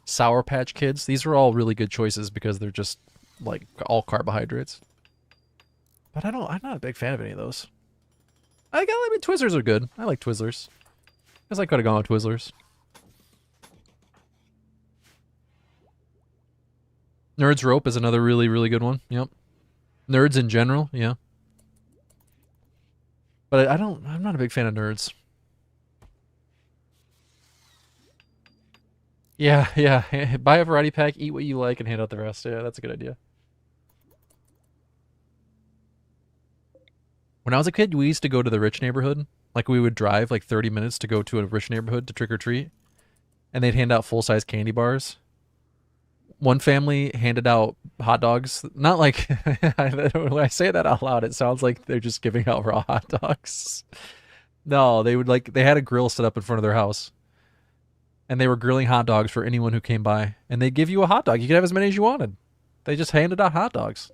Sour Patch Kids. These are all really good choices because they're just like all carbohydrates. But I'm not a big fan of any of those. I mean, Twizzlers are good. I like Twizzlers. Guess I could have gone with Twizzlers. Nerds Rope is another really, really good one. Yep. Nerds in general, yeah. But I'm not a big fan of Nerds. Yeah, yeah. Buy a variety pack, eat what you like, and hand out the rest. Yeah, that's a good idea. When I was a kid, we used to go to the rich neighborhood. Like, we would drive like 30 minutes to go to a rich neighborhood to trick or treat. And they'd hand out full-size candy bars. One family handed out hot dogs. Not like, when I say that out loud, it sounds like they're just giving out raw hot dogs. No, they had a grill set up in front of their house. And they were grilling hot dogs for anyone who came by. And they'd give you a hot dog. You could have as many as you wanted. They just handed out hot dogs.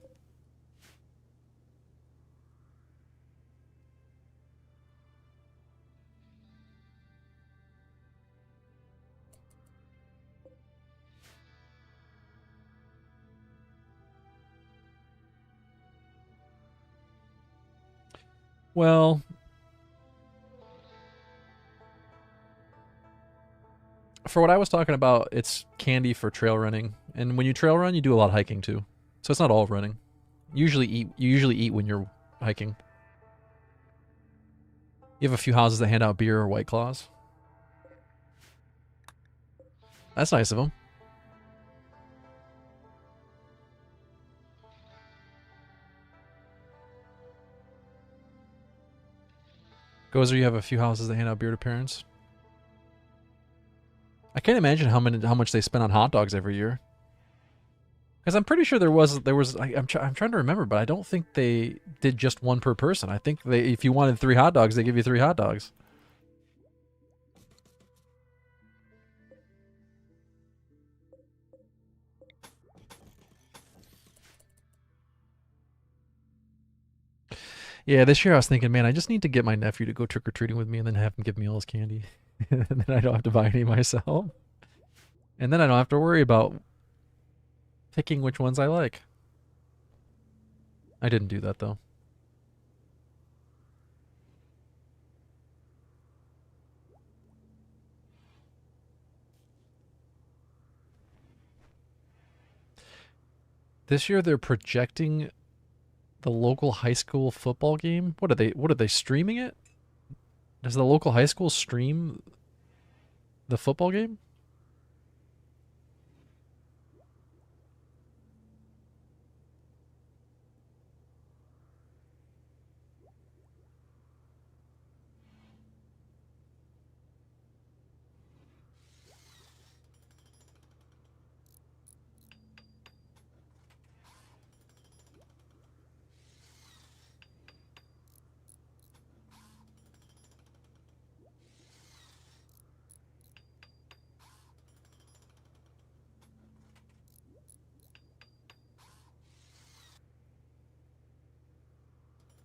Well, for what I was talking about, it's candy for trail running. And when you trail run, you do a lot of hiking too. So it's not all running. You usually eat when you're hiking. You have a few houses that hand out beer or White Claws. That's nice of them. Gozer, you have a few houses that hand out beer to parents. I can't imagine how much they spend on hot dogs every year. Because I'm pretty sure there was I'm trying to remember, but I don't think they did just one per person. I think if you wanted 3 hot dogs, they give you 3 hot dogs. Yeah, this year I was thinking, man, I just need to get my nephew to go trick-or-treating with me and then have him give me all his candy. And then I don't have to buy any myself. And then I don't have to worry about picking which ones I like. I didn't do that, though. This year they're projecting the local high school football game. What are they streaming it? Does the local high school stream the football game?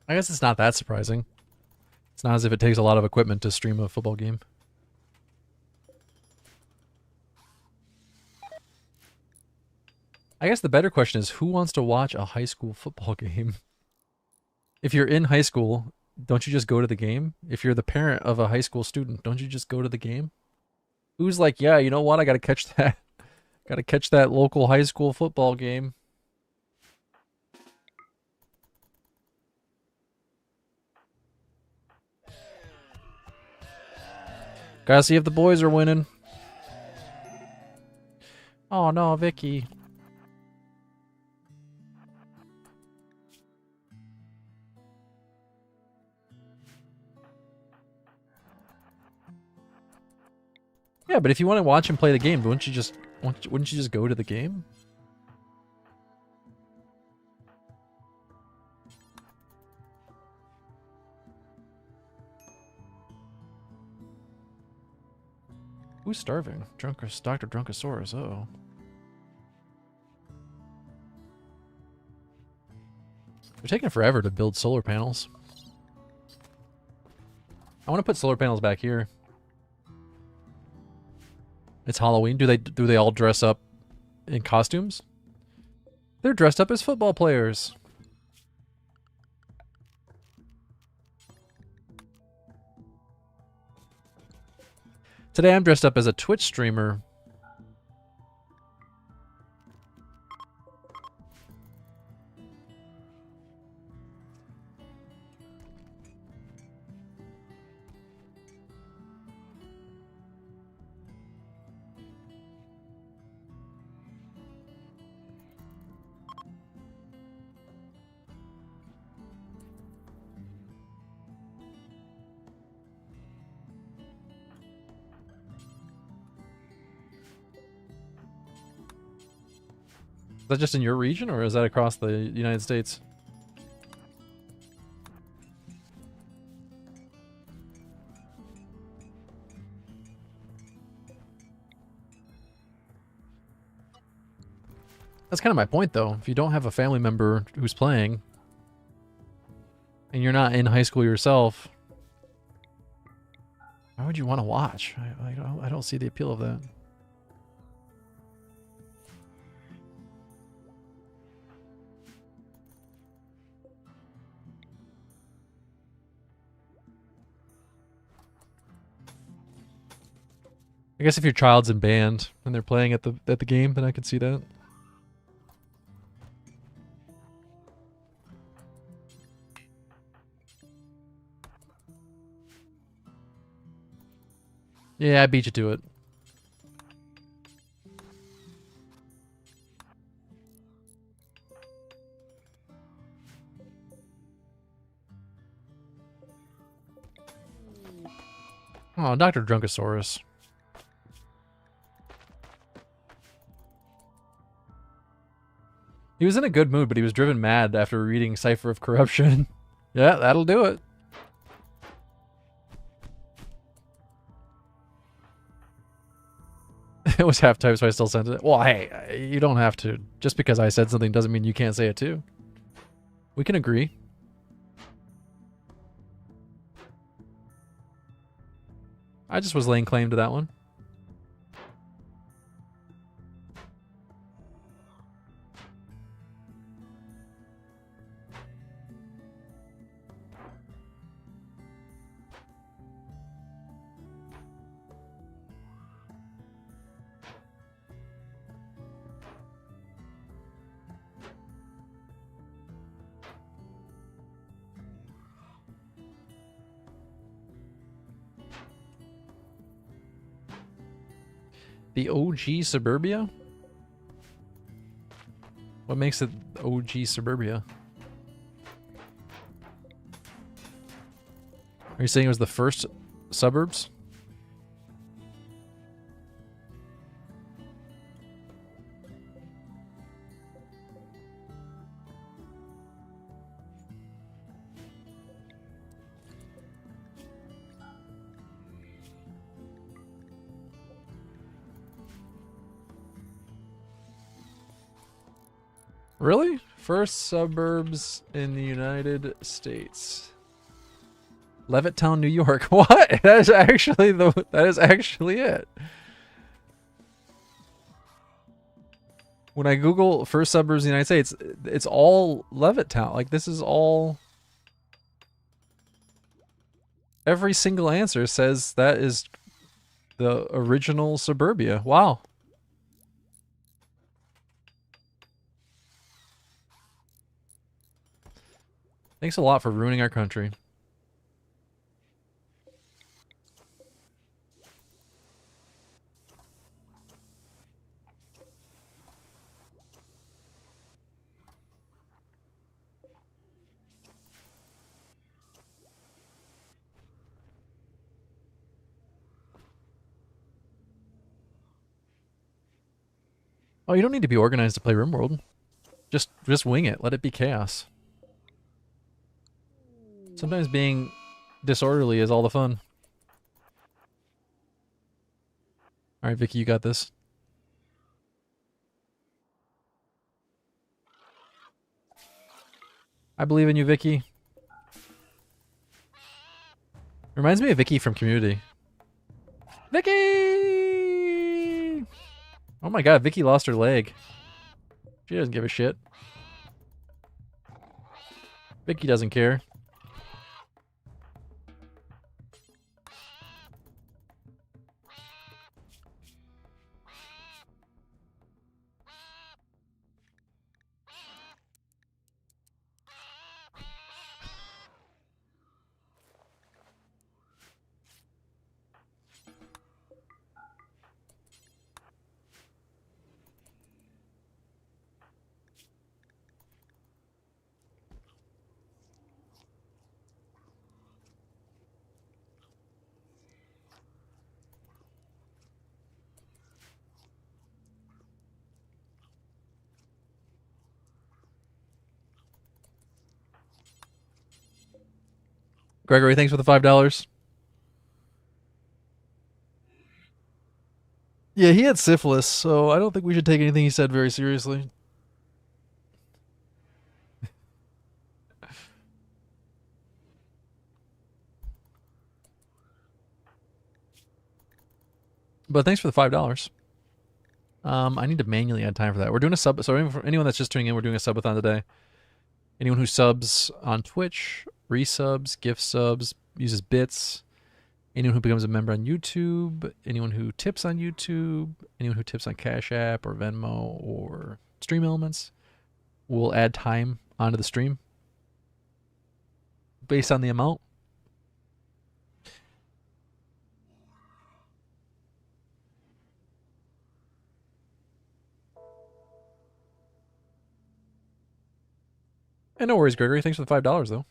I guess it's not that surprising. It's not as if it takes a lot of equipment to stream a football game. I guess the better question is, who wants to watch a high school football game? If you're in high school, don't you just go to the game? If you're the parent of a high school student, don't you just go to the game? Who's like, yeah, you know what? I gotta catch that. Gotta catch that local high school football game. Gotta see if the boys are winning. Oh no, Vicky. Yeah, but if you want to watch him play the game, wouldn't you just go to the game? Who's starving? Dr. Drunkosaurus. Uh-oh. They're taking forever to build solar panels. I want to put solar panels back here. It's Halloween. Do they all dress up in costumes? They're dressed up as football players. Today I'm dressed up as a Twitch streamer. Is that just in your region, or is that across the United States? That's kind of my point, though. If you don't have a family member who's playing, and you're not in high school yourself, why would you want to watch? I don't see the appeal of that. I guess if your child's in band and they're playing at the game, then I could see that. Yeah, I beat you to it. Oh, Dr. Drunkosaurus. He was in a good mood, but he was driven mad after reading Cipher of Corruption. Yeah, that'll do it. It was half type, so I still sent it. Well, hey, you don't have to. Just because I said something doesn't mean you can't say it too. We can agree. I just was laying claim to that one. The OG Suburbia? What makes it OG Suburbia? Are you saying it was the first suburbs? Really? First suburbs in the United States. Levittown, New York. What? That is actually it. When I Google first suburbs in the United States, it's all Levittown. Like, this is all... Every single answer says that is the original suburbia. Wow. Thanks a lot for ruining our country. Oh, you don't need to be organized to play RimWorld. Just wing it. Let it be chaos. Sometimes being disorderly is all the fun. All right, Vicky, you got this. I believe in you, Vicky. Reminds me of Vicky from Community. Vicky! Oh my god, Vicky lost her leg. She doesn't give a shit. Vicky doesn't care. Gregory, thanks for the $5. Yeah, he had syphilis, so I don't think we should take anything he said very seriously. But thanks for the $5. I need to manually add time for that. We're doing a sub. So anyone that's just tuning in, we're doing a subathon today. Anyone who subs on Twitch, resubs, gift subs, uses bits. Anyone who becomes a member on YouTube. Anyone who tips on YouTube. Anyone who tips on Cash App or Venmo or Stream Elements. We'll add time onto the stream based on the amount. And no worries, Gregory. Thanks for the $5, though.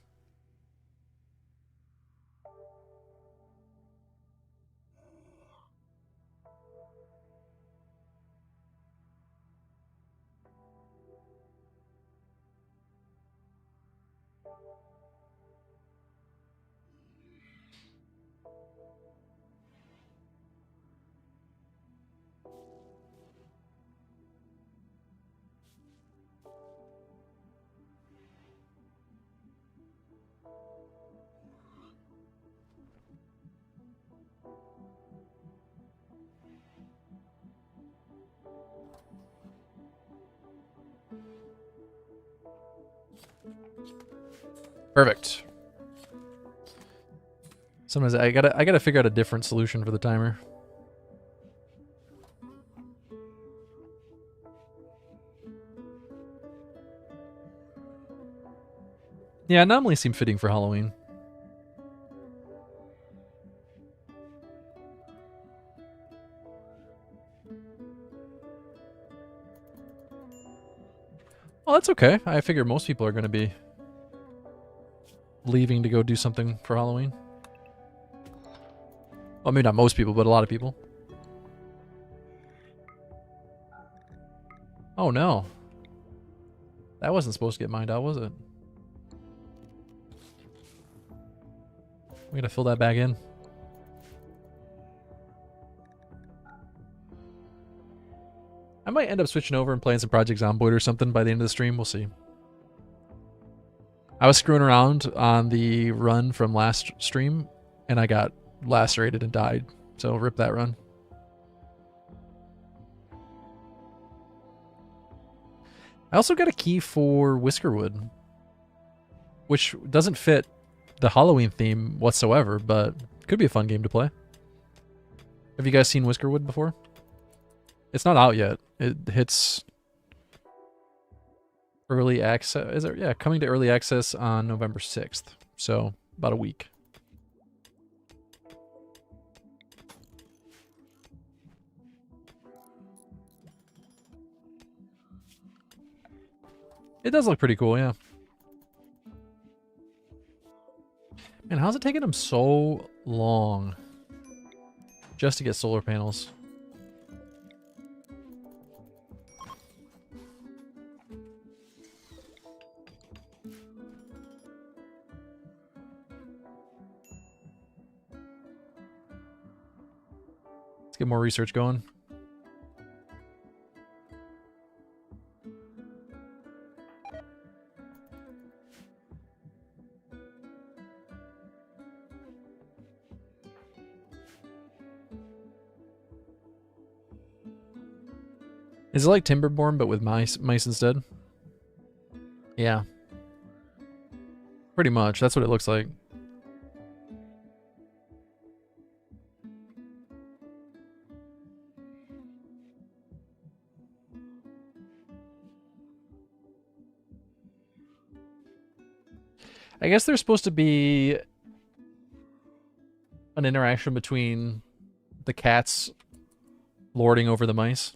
Perfect. Sometimes I gotta figure out a different solution for the timer. Yeah, anomalies seem fitting for Halloween. Well, that's okay. I figure most people are going to be leaving to go do something for Halloween. Well, maybe not most people, but a lot of people. Oh no. That wasn't supposed to get mined out, was it? We gotta fill that back in. I might end up switching over and playing some Project Zomboid or something by the end of the stream. We'll see. I was screwing around on the run from last stream, and I got lacerated and died. So rip that run. I also got a key for Whiskerwood, which doesn't fit the Halloween theme whatsoever, but could be a fun game to play. Have you guys seen Whiskerwood before? It's not out yet. It hits early access. Is it? Yeah, coming to early access on November 6th. So about a week. It does look pretty cool, yeah. Man, how's it taking them so long just to get solar panels? get more research going. Is it like Timberborn, but with mice instead? Yeah. Pretty much. That's what it looks like. I guess there's supposed to be an interaction between the cats lording over the mice.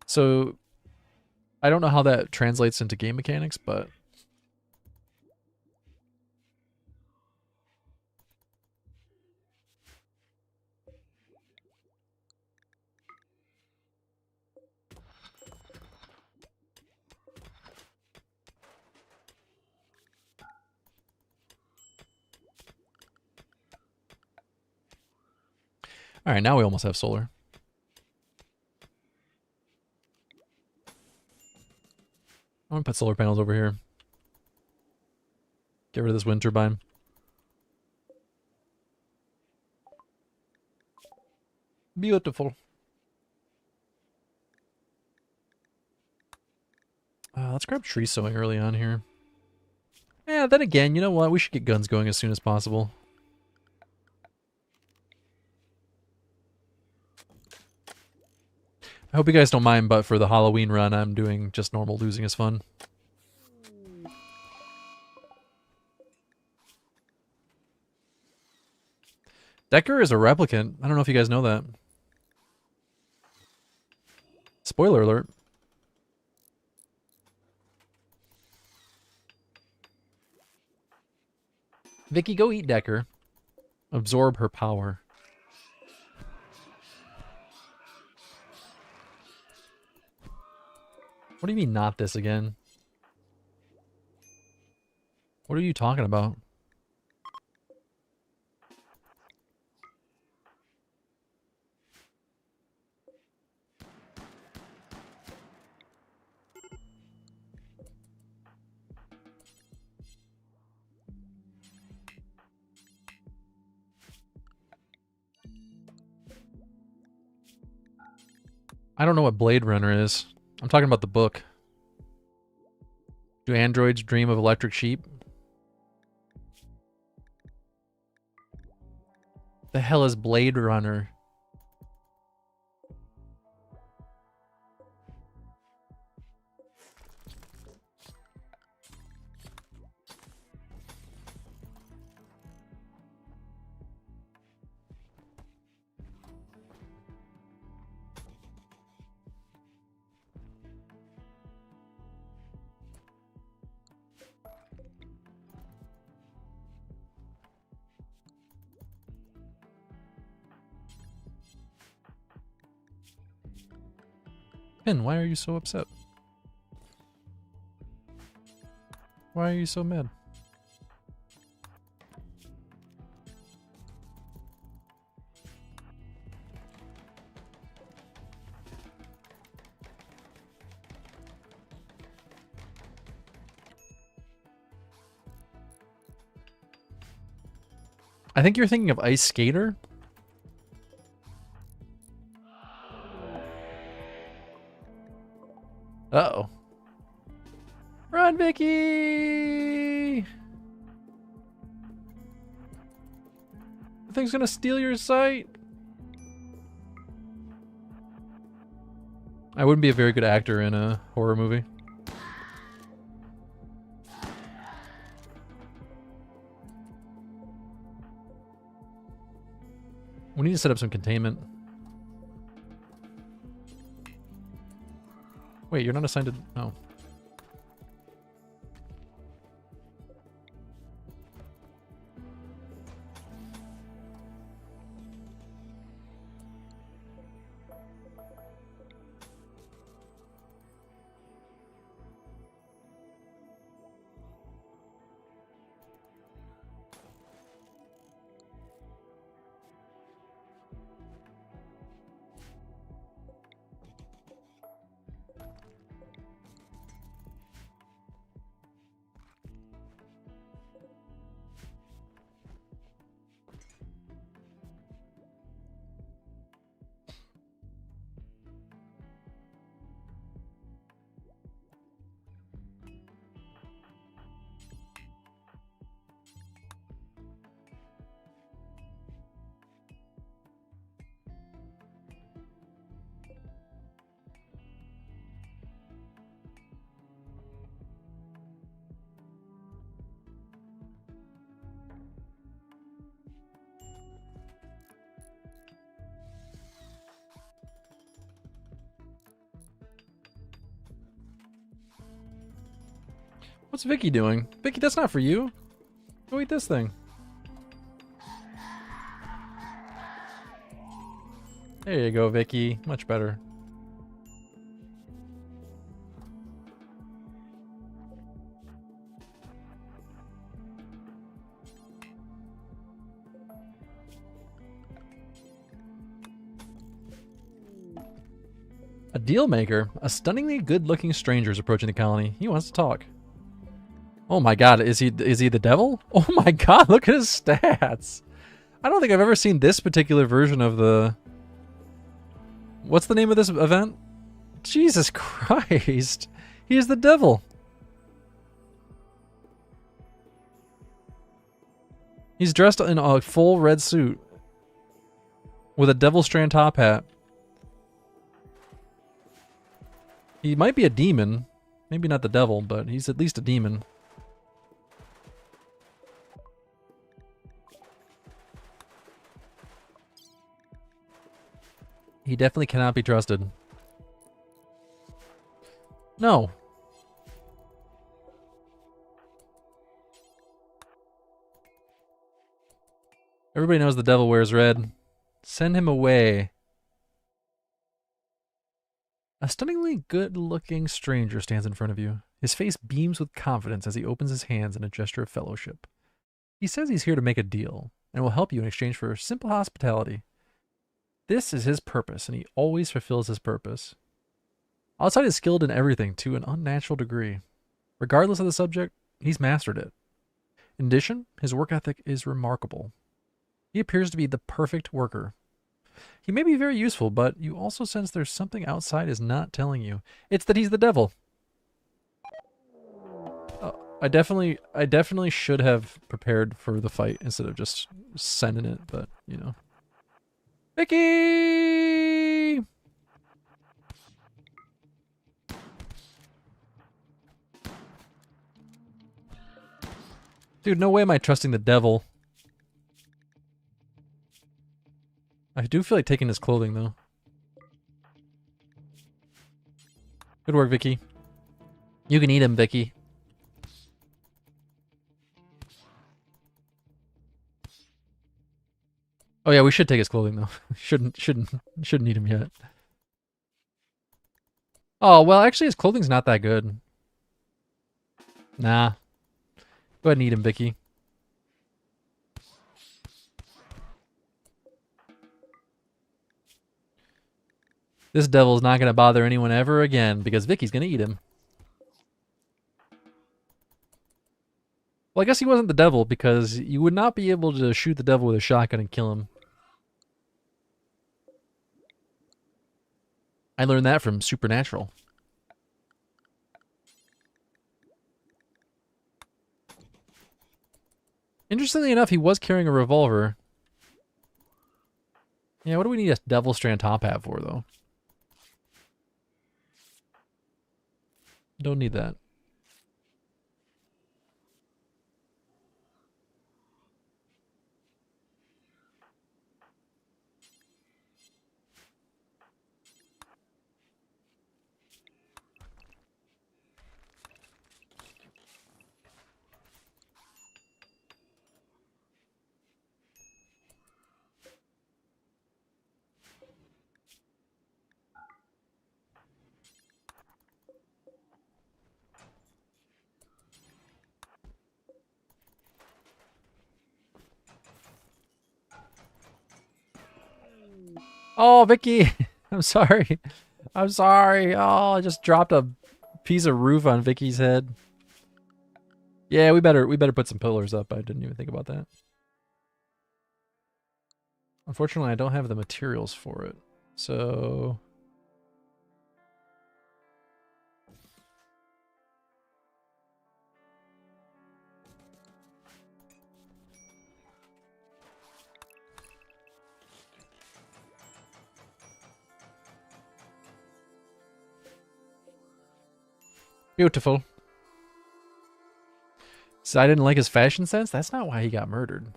So I don't know how that translates into game mechanics, but all right, now we almost have solar. I'm gonna put solar panels over here. Get rid of this wind turbine. Beautiful. Let's grab tree sowing early on here. Yeah, then again, you know what? We should get guns going as soon as possible. I hope you guys don't mind, but for the Halloween run, I'm doing just normal losing is fun. Decker is a replicant. I don't know if you guys know that. Spoiler alert. Vicky, go eat Decker. Absorb her power. What do you mean not this again? What are you talking about? I don't know what Blade Runner is. I'm talking about the book. Do androids dream of electric sheep? The hell is Blade Runner? Pin, why are you so upset? Why are you so mad? I think you're thinking of Ice Skater. Uh-oh. Run, Vicky! The thing's gonna steal your sight. I wouldn't be a very good actor in a horror movie. We need to set up some containment. Wait, you're not assigned to... Oh. What's Vicky doing? Vicky, that's not for you. Go eat this thing. There you go, Vicky. Much better. A deal maker. A stunningly good-looking stranger is approaching the colony. He wants to talk. Oh my god, is he the devil? Oh my god, look at his stats. I don't think I've ever seen this particular version of the... What's the name of this event? Jesus Christ. He is the devil. He's dressed in a full red suit with a devil strand top hat. He might be a demon. Maybe not the devil, but he's at least a demon. He definitely cannot be trusted. No. Everybody knows the devil wears red. Send him away. A stunningly good-looking stranger stands in front of you. His face beams with confidence as he opens his hands in a gesture of fellowship. He says he's here to make a deal, and will help you in exchange for simple hospitality. This is his purpose, and he always fulfills his purpose. Outside is skilled in everything to an unnatural degree. Regardless of the subject, he's mastered it. In addition, his work ethic is remarkable. He appears to be the perfect worker. He may be very useful, but you also sense there's something outside is not telling you. It's that he's the devil. I definitely should have prepared for the fight instead of just sending it, but, you know. Vicky! Dude, no way am I trusting the devil. I do feel like taking his clothing, though. Good work, Vicky. You can eat him, Vicky. Oh yeah, we should take his clothing, though. shouldn't eat him yet. Oh, well, actually, his clothing's not that good. Nah. Go ahead and eat him, Vicky. This devil's not going to bother anyone ever again because Vicky's going to eat him. Well, I guess he wasn't the devil because you would not be able to shoot the devil with a shotgun and kill him. I learned that from Supernatural. Interestingly enough, he was carrying a revolver. Yeah, what do we need a devil strand top hat for, though? Don't need that. Oh, Vicky! I'm sorry. I'm sorry. Oh, I just dropped a piece of roof on Vicky's head. Yeah, we better put some pillars up. I didn't even think about that. Unfortunately, I don't have the materials for it. So... Beautiful. So I didn't like his fashion sense? That's not why he got murdered.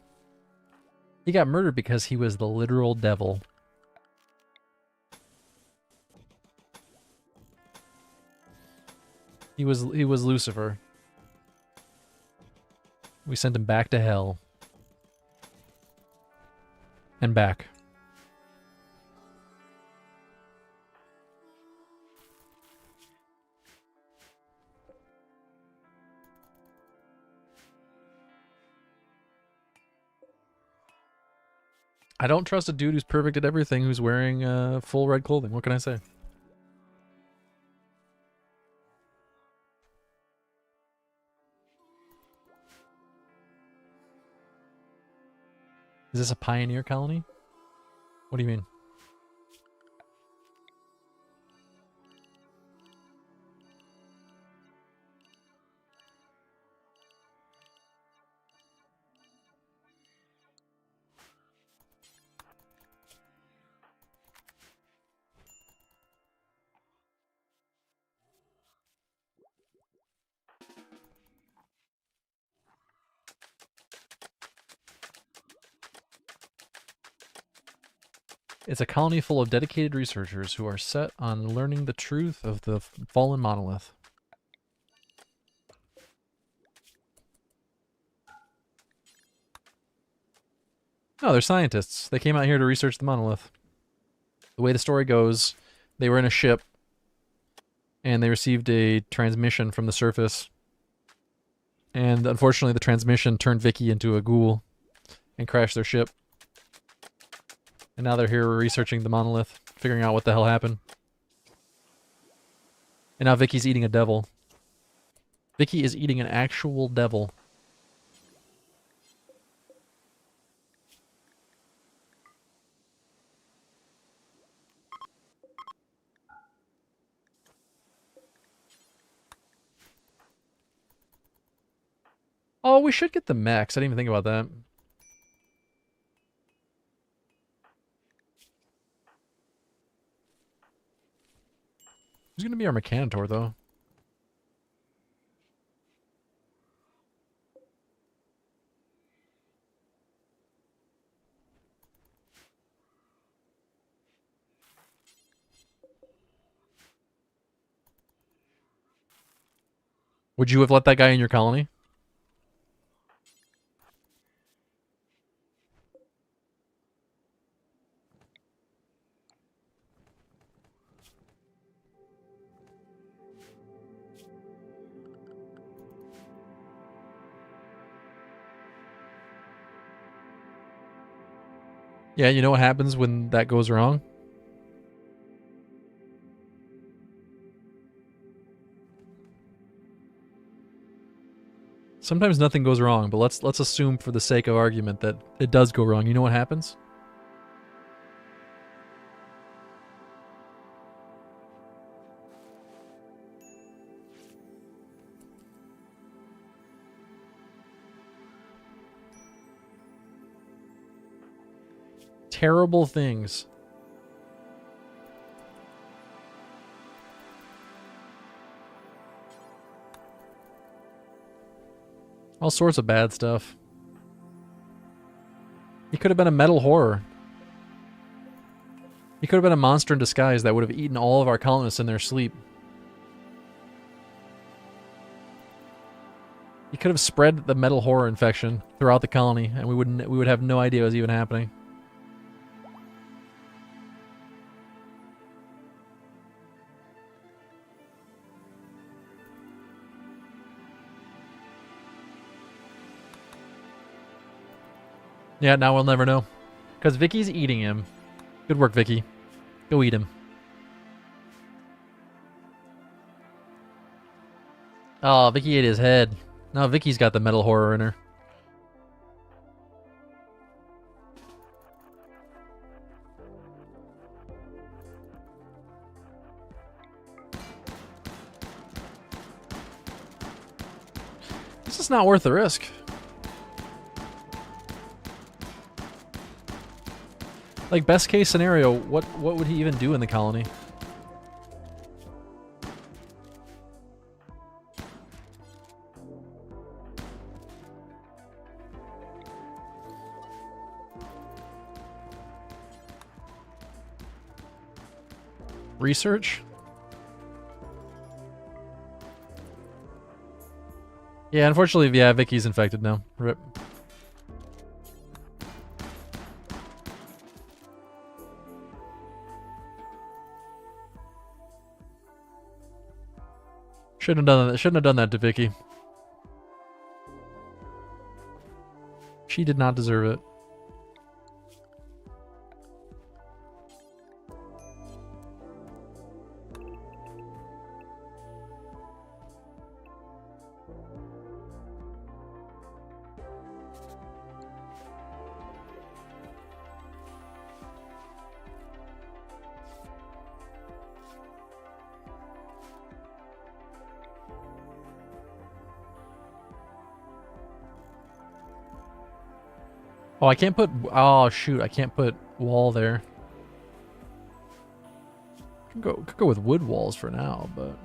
He got murdered because he was the literal devil. He was Lucifer. We sent him back to hell. And back. I don't trust a dude who's perfect at everything who's wearing full red clothing. What can I say? Is this a pioneer colony? What do you mean? It's a colony full of dedicated researchers who are set on learning the truth of the fallen monolith. No, they're scientists. They came out here to research the monolith. The way the story goes, they were in a ship and they received a transmission from the surface. And unfortunately, the transmission turned Vicky into a ghoul and crashed their ship. And now they're here researching the monolith, figuring out what the hell happened. And now Vicky's eating a devil. Vicky is eating an actual devil. Oh, we should get the mechs. I didn't even think about that. Who's going to be our Mechanitor, though? Would you have let that guy in your colony? Yeah, you know what happens when that goes wrong? Sometimes nothing goes wrong, but let's assume for the sake of argument that it does go wrong. You know what happens? Terrible things. All sorts of bad stuff. He could have been a metal horror. He could have been a monster in disguise that would have eaten all of our colonists in their sleep. He could have spread the metal horror infection throughout the colony, and we would have no idea it was even happening. Yeah, now we'll never know. Because Vicky's eating him. Good work, Vicky. Go eat him. Oh, Vicky ate his head. Now Vicky's got the metal horror in her. This is not worth the risk. Like, best case scenario, what would he even do in the colony? Research? Yeah, unfortunately, yeah, Vicky's infected now. Rip. Shouldn't have done that. Shouldn't have done that to Vicky. She did not deserve it. Oh, I can't put... Oh, shoot. I can't put wall there. Could go with wood walls for now, but...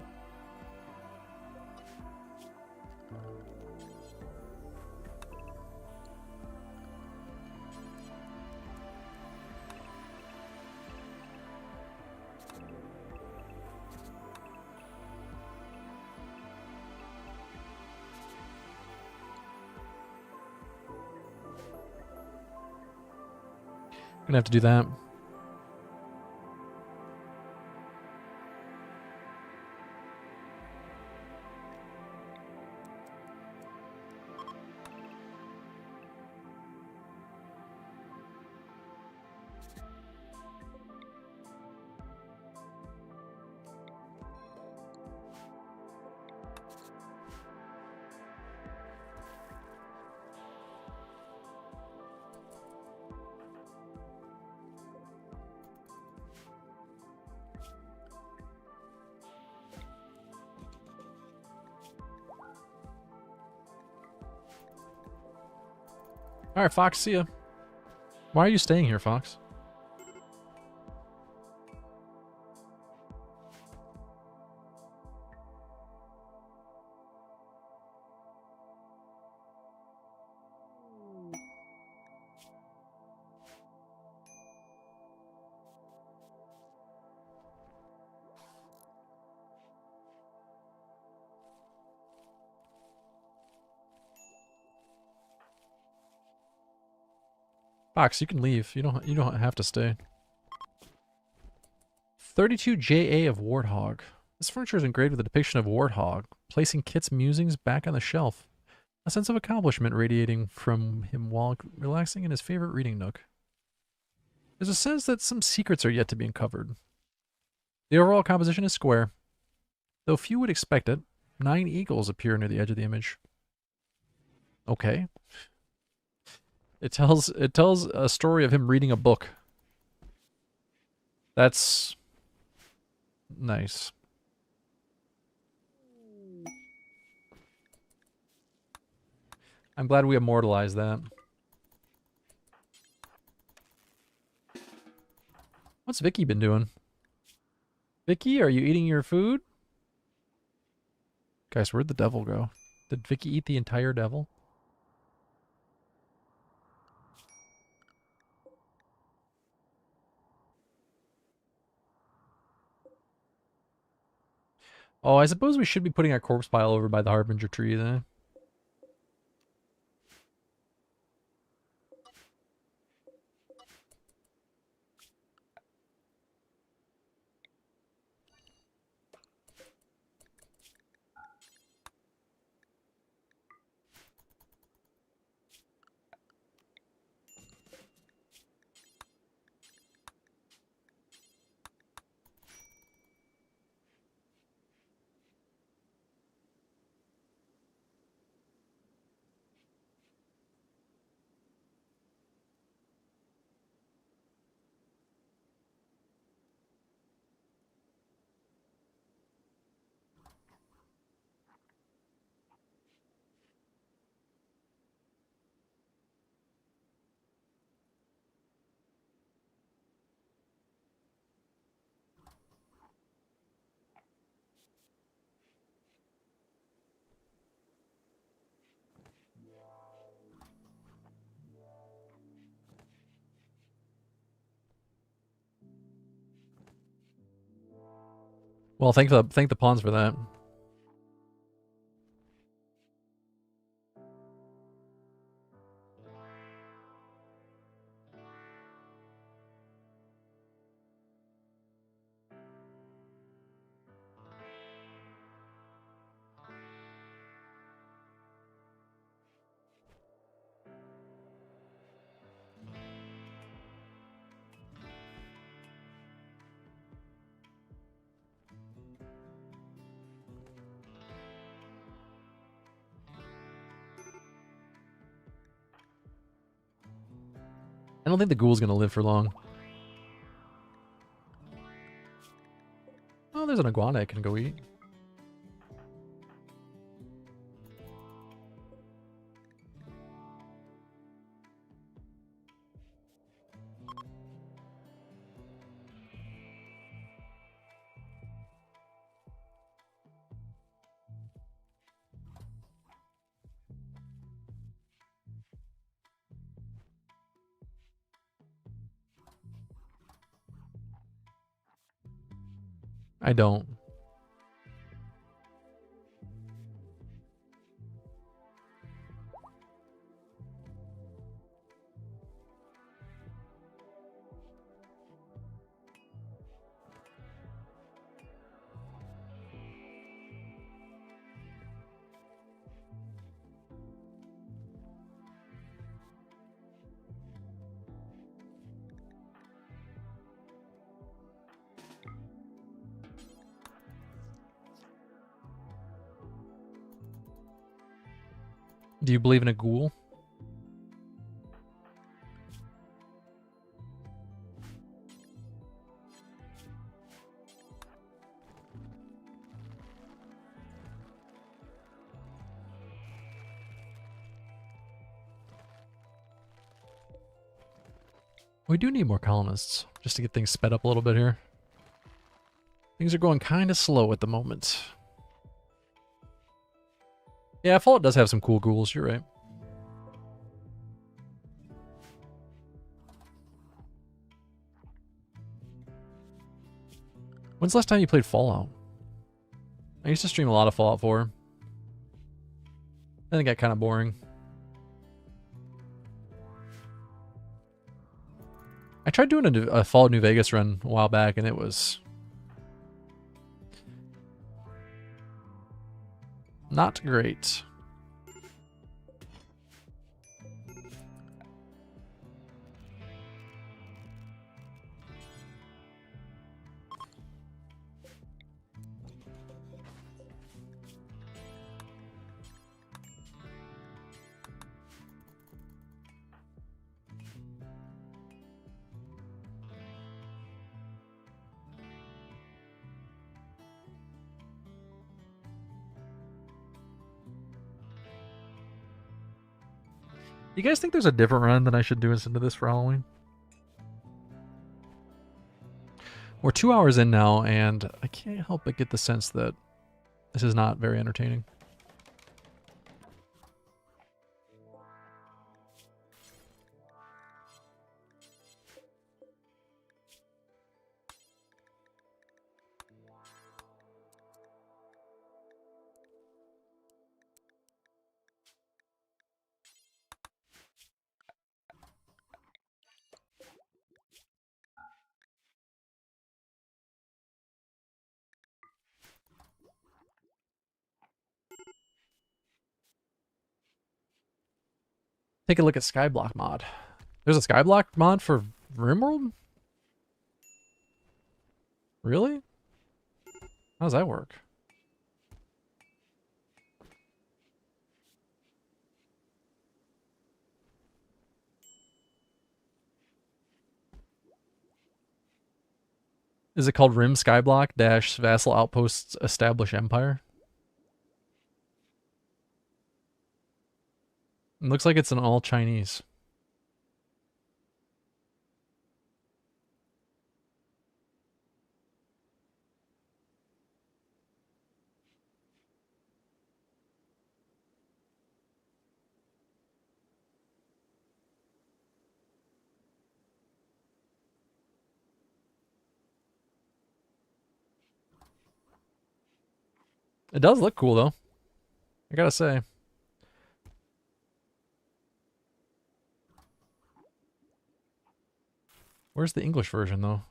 Gonna have to do that. All right, Fox, see ya. Why are you staying here, Fox? Fox, you can leave. You don't have to stay. 32 JA of Warthog. This furniture is engraved with a depiction of Warthog, placing Kit's musings back on the shelf. A sense of accomplishment radiating from him while relaxing in his favorite reading nook. There's a sense that some secrets are yet to be uncovered. The overall composition is square. Though few would expect it, 9 eagles appear near the edge of the image. Okay. It tells a story of him reading a book. That's nice. I'm glad we immortalized that. What's Vicky been doing? Vicky, are you eating your food? Guys, where'd the devil go? Did Vicky eat the entire devil? Oh, I suppose we should be putting our corpse pile over by the Harbinger tree then. Well, thank the pawns for that. don't think the ghoul's gonna live for long. Oh, there's an iguana I can go eat. I don't. Do you believe in a ghoul? We do need more colonists, just to get things sped up a little bit here. Things are going kind of slow at the moment. Yeah, Fallout does have some cool ghouls, you're right. When's the last time you played Fallout? I used to stream a lot of Fallout 4. Then it got kind of boring. I tried doing a Fallout New Vegas run a while back, and it was not great. You guys think there's a different run that I should do instead of this for Halloween? We're 2 hours in now, and I can't help but get the sense that this is not very entertaining. Take a look at Skyblock mod. There's a Skyblock mod for RimWorld? Really? How does that work? Is it called Rim Skyblock dash Vassal Outposts Establish Empire? It looks like it's in all Chinese. It does look cool though, I gotta say. Where's the English version though?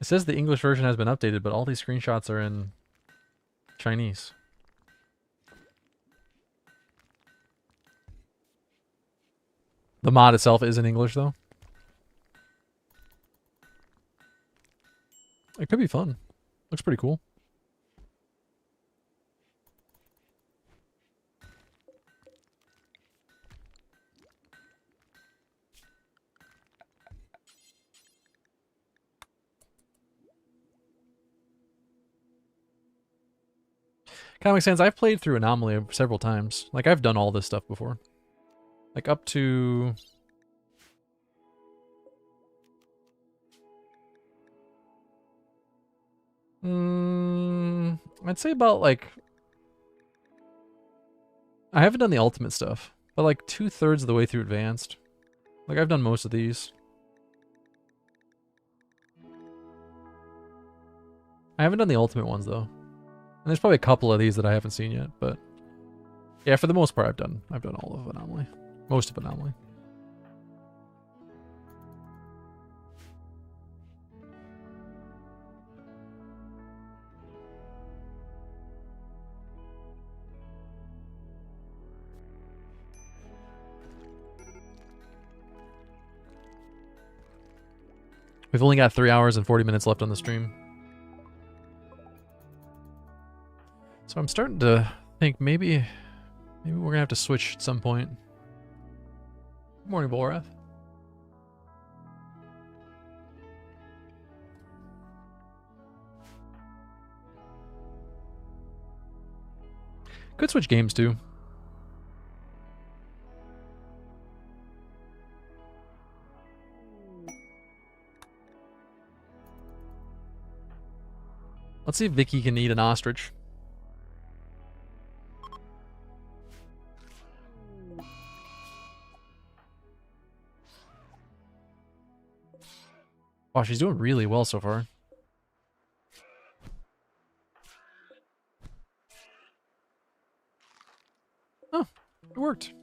It says the English version has been updated, but all these screenshots are in Chinese. The mod itself is in English though. It could be fun. Looks pretty cool. Comic Sans, I've played through Anomaly several times. Like, I've done all this stuff before. Like, up to... I'd say about, like... I haven't done the ultimate stuff, but like 2/3 of the way through advanced. Like, I've done most of these. I haven't done the ultimate ones, though. And there's probably a couple of these that I haven't seen yet, but... Yeah, for the most part, I've done all of Anomaly. Most of Anomaly. We've only got 3 hours and 40 minutes left on the stream. So I'm starting to think maybe we're gonna have to switch at some point. Good morning, Volrath. Could switch games too. Let's see if Vicky can eat an ostrich. Wow, she's doing really well so far. Oh, it worked.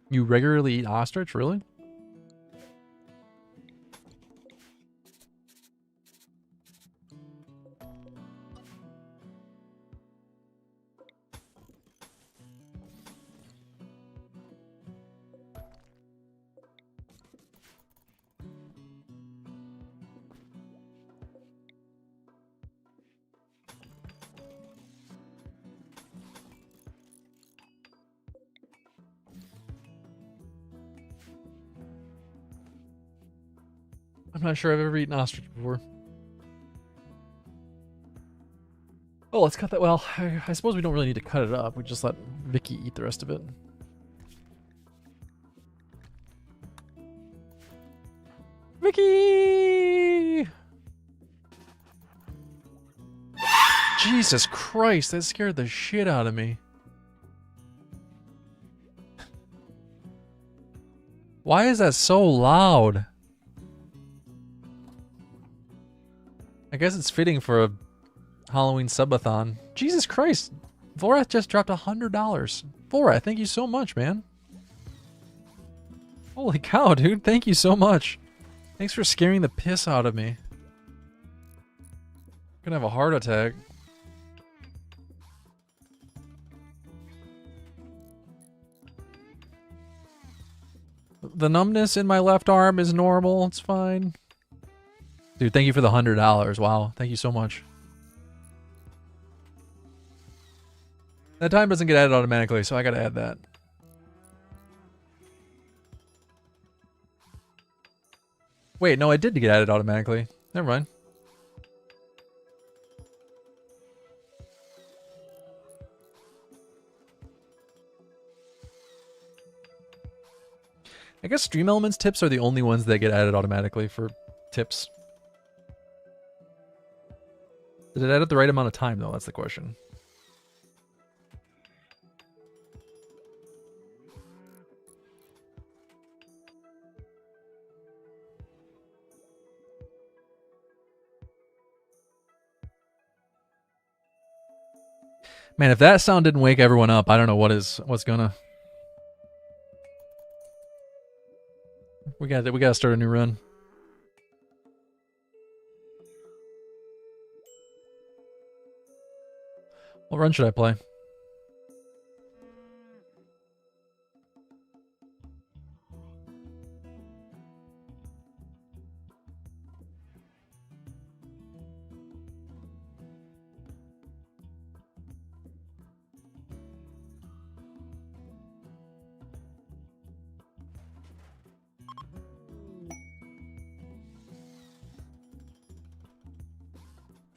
You regularly eat ostrich, really? I'm not sure I've ever eaten ostrich before. Oh, let's cut that. Well, I suppose we don't really need to cut it up. We just let Vicky eat the rest of it. Vicky! Jesus Christ, that scared the shit out of me. Why is that so loud? I guess it's fitting for a Halloween subathon. Jesus Christ. Vorath just dropped $100. Vorath, thank you so much, man. Holy cow, dude. Thank you so much. Thanks for scaring the piss out of me. I'm gonna have a heart attack. The numbness in my left arm is normal. It's fine. Dude, thank you for the $100. Wow. Thank you so much. That time doesn't get added automatically, so I gotta add that. Wait, no, it did get added automatically. Never mind. I guess Stream Elements tips are the only ones that get added automatically for tips. Did it add at the right amount of time, though? That's the question. Man, if that sound didn't wake everyone up, I don't know what's gonna. We gotta start a new run. What run should I play?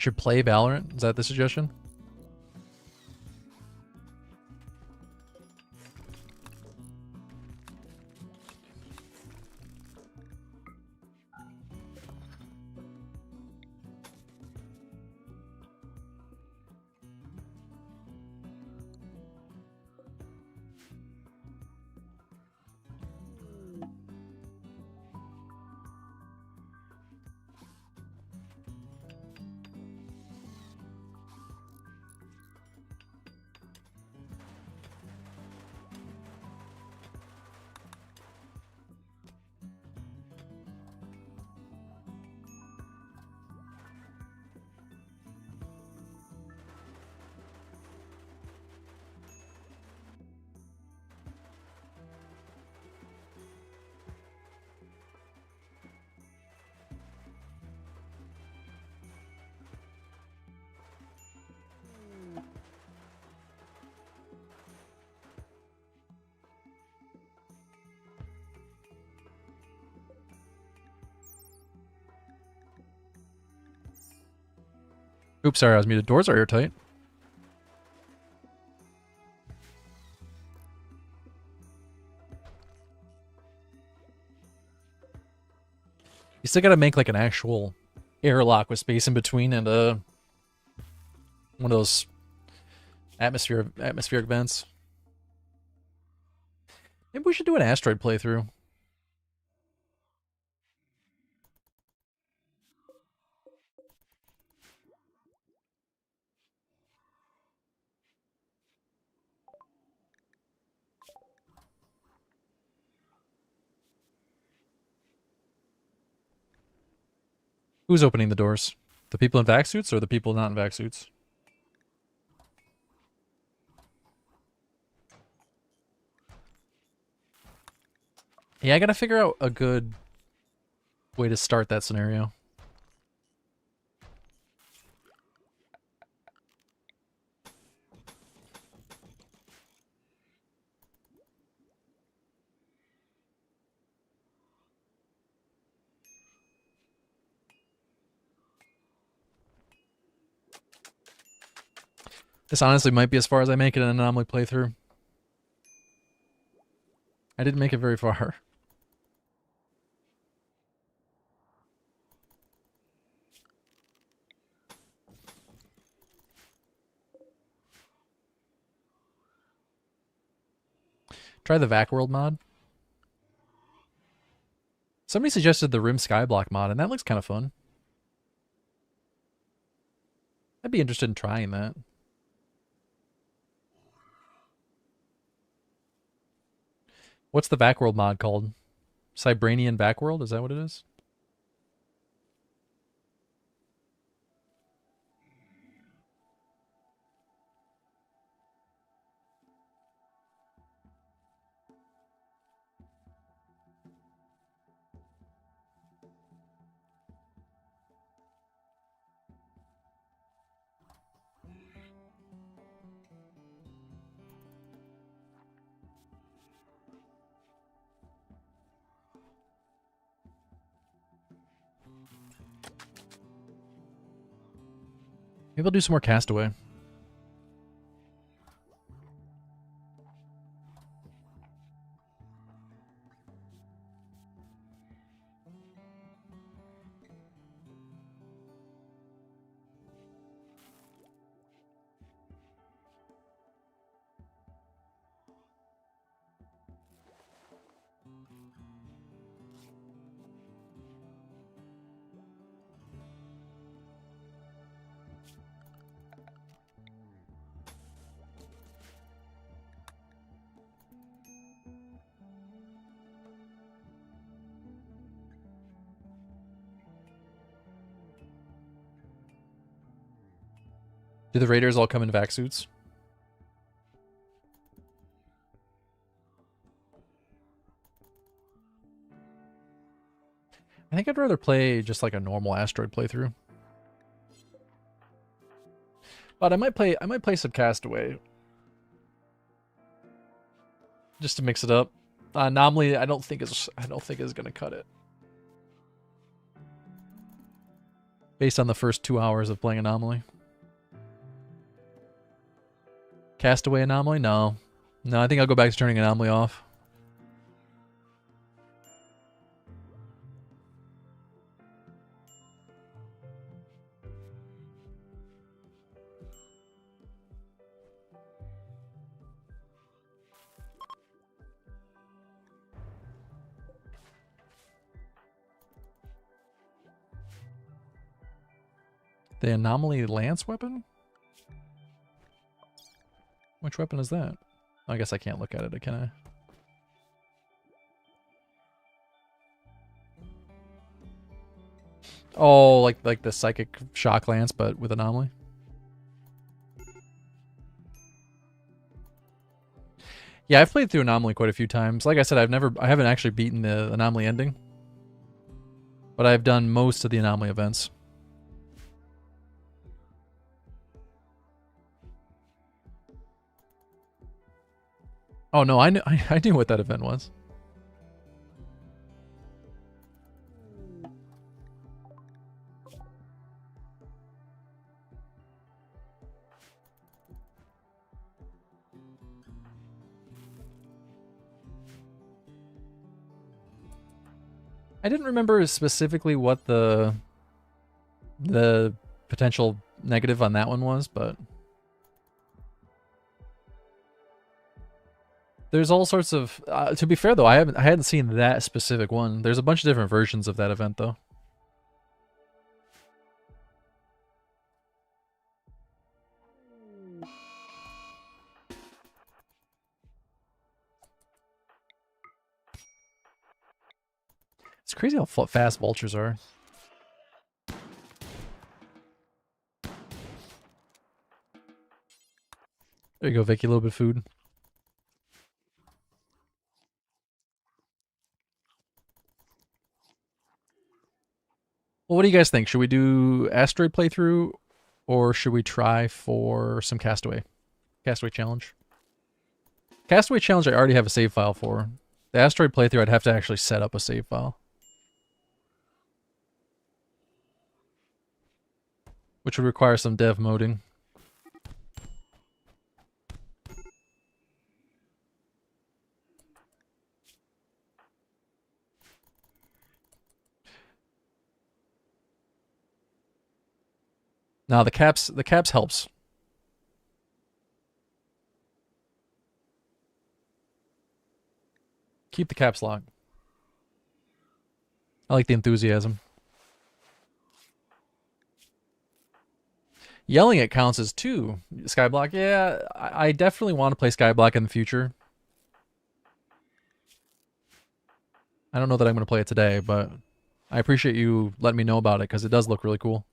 Should play Valorant? Is that the suggestion? Oops, sorry, I was muted. Doors are airtight. You still gotta make like an actual airlock with space in between and one of those atmospheric vents. Maybe we should do an asteroid playthrough. Who's opening the doors? The people in vac suits or the people not in vac suits? Yeah, I gotta figure out a good way to start that scenario. This honestly might be as far as I make it in an anomaly playthrough. I didn't make it very far. Try the Vac World mod. Somebody suggested the Rim Skyblock mod, and that looks kind of fun. I'd be interested in trying that. What's the Vac World mod called? Cybranian Vac World? Is that what it is? Maybe I'll do some more Castaway. Do the raiders all come in vac suits? I think I'd rather play just like a normal asteroid playthrough. But I might play some Castaway. Just to mix it up. Anomaly I don't think is gonna cut it. based on the first 2 hours of playing Anomaly. Castaway Anomaly? No. No, I think I'll go back to turning Anomaly off. The Anomaly Lance weapon? Which weapon is that? I guess I can't look at it, can I? Oh, like the Psychic Shock Lance, but with Anomaly? Yeah, I've played through Anomaly quite a few times. Like I said, I haven't actually beaten the Anomaly ending. But I've done most of the Anomaly events. Oh no, I knew what that event was. I didn't remember specifically what the potential negative on that one was, but there's all sorts of. To be fair though, I hadn't seen that specific one. There's a bunch of different versions of that event though. It's crazy how fast vultures are. There you go, Vicky. A little bit of food. Well, what do you guys think? Should we do Asteroid playthrough, or should we try for some Castaway? Castaway challenge. Castaway challenge I already have a save file for. The Asteroid playthrough I'd have to actually set up a save file. Which would require some dev moding. Now the caps helps. Keep the caps locked. I like the enthusiasm. Yelling it counts as 2. Skyblock, yeah, I definitely want to play Skyblock in the future. I don't know that I'm going to play it today, but I appreciate you letting me know about it because it does look really cool.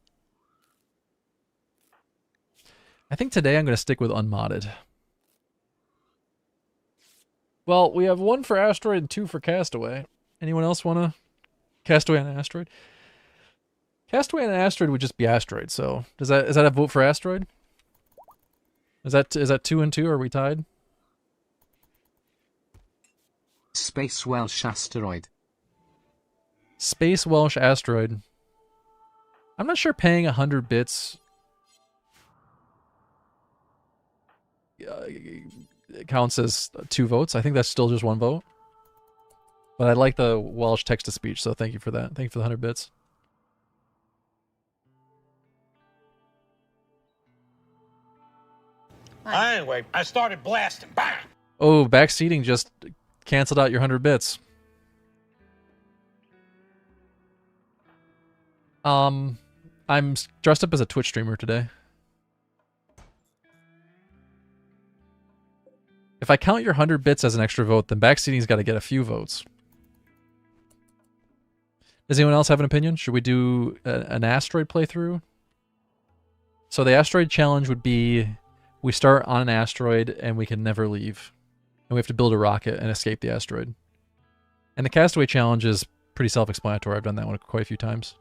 I think today I'm going to stick with unmodded. Well, we have 1 for Asteroid and 2 for Castaway. Anyone else want to Castaway on Asteroid? Castaway and Asteroid would just be Asteroid, so is that a vote for Asteroid? Is that 2 and 2? Are we tied? Space Welsh Asteroid. Space Welsh Asteroid. I'm not sure paying 100 bits counts as 2 votes. I think that's still just 1 vote. But I like the Welsh text-to-speech, so thank you for that. Thank you for the 100 bits. Anyway, I started blasting. Bang! Oh, backseating just canceled out your 100 bits. I'm dressed up as a Twitch streamer today. If I count your 100 bits as an extra vote, then backseating's got to get a few votes. Does anyone else have an opinion? Should we do an Asteroid playthrough? So the Asteroid challenge would be we start on an asteroid and we can never leave. And we have to build a rocket and escape the asteroid. And the Castaway challenge is pretty self-explanatory. I've done that one quite a few times.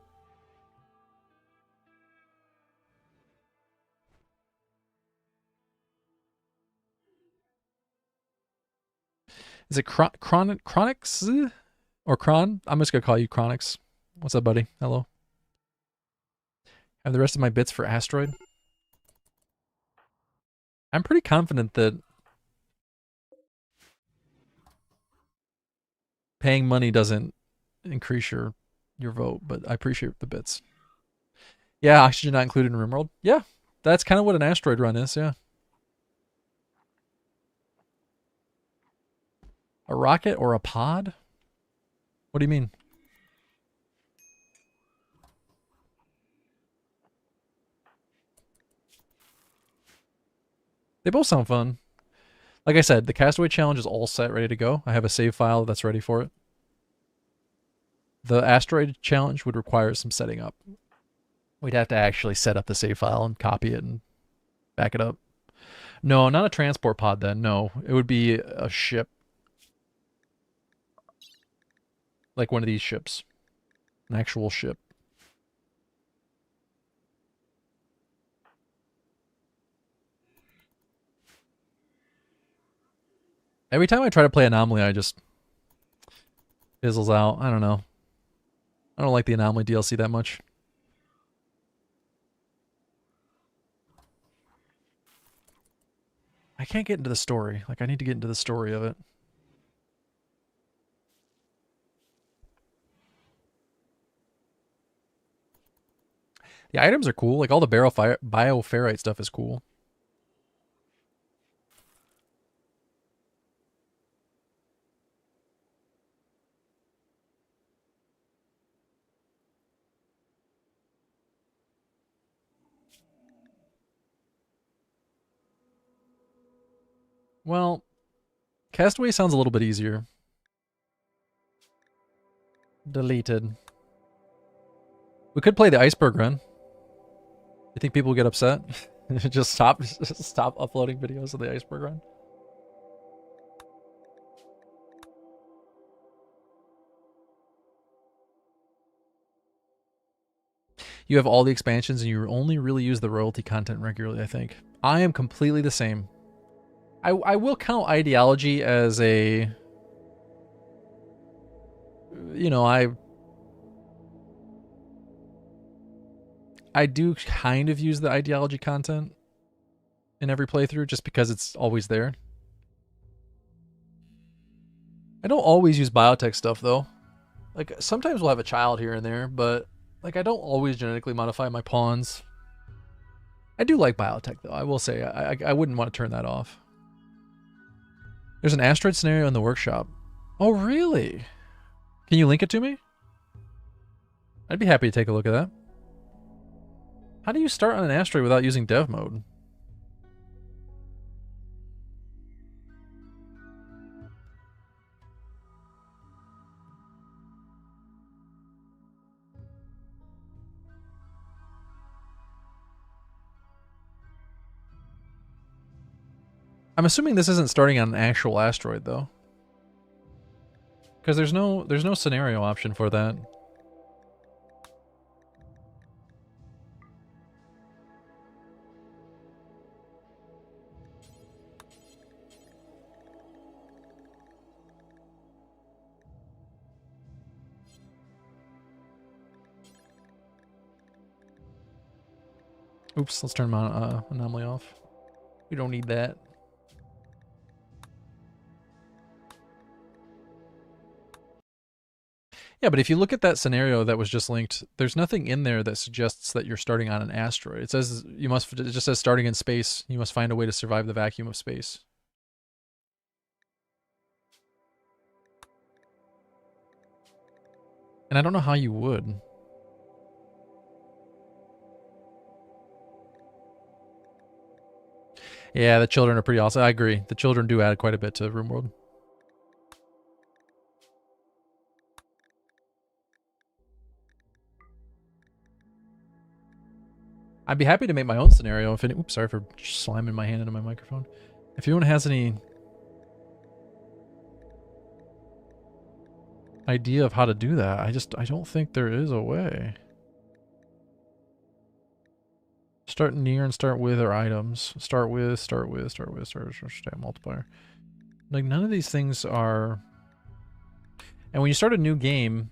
Is it Chronix? Or Kron? I'm just going to call you Chronix. What's up, buddy? Hello. have the rest of my bits for asteroid. I'm pretty confident that paying money doesn't increase your vote, but I appreciate the bits. Yeah, oxygen not included in RimWorld. Yeah, that's kind of what an asteroid run is, yeah. A rocket or a pod? What do you mean? They both sound fun. Like I said, the Castaway Challenge is all set, ready to go. I have a save file that's ready for it. The Asteroid Challenge would require some setting up. We'd have to actually set up the save file and copy it and back it up. No, not a transport pod then. No, it would be a ship. Like one of these ships. An actual ship. Every time I try to play Anomaly, I just fizzles out. I don't know. I don't like the Anomaly DLC that much. I can't get into the story. Like, I need to get into the story of it. The items are cool. Like, all the bioferrite stuff is cool. Well, Castaway sounds a little bit easier. Deleted. We could play the iceberg run. You think people will get upset? Just stop uploading videos of the iceberg run. You have all the expansions and you only really use the royalty content regularly, I think. I am completely the same. I will count ideology as a... You know, I do kind of use the ideology content in every playthrough just because it's always there. I don't always use biotech stuff though. Like sometimes we'll have a child here and there, but like I don't always genetically modify my pawns. I do like biotech though. I will say I wouldn't want to turn that off. There's an asteroid scenario in the workshop. Oh really? Can you link it to me? I'd be happy to take a look at that. How do you start on an asteroid without using dev mode? I'm assuming this isn't starting on an actual asteroid though. Because there's no scenario option for that. Oops, let's turn anomaly off. We don't need that. Yeah, but if you look at that scenario that was just linked, there's nothing in there that suggests that you're starting on an asteroid. It says it just says starting in space. You must find a way to survive the vacuum of space. And I don't know how you would. Yeah, the children are pretty awesome. I agree. The children do add quite a bit to RimWorld. I'd be happy to make my own scenario if any... Oops, sorry for slamming my hand into my microphone. If anyone has any idea of how to do that, I don't think there is a way. Start near and start with are items. Start with stat multiplier. Like none of these things are... And when you start a new game...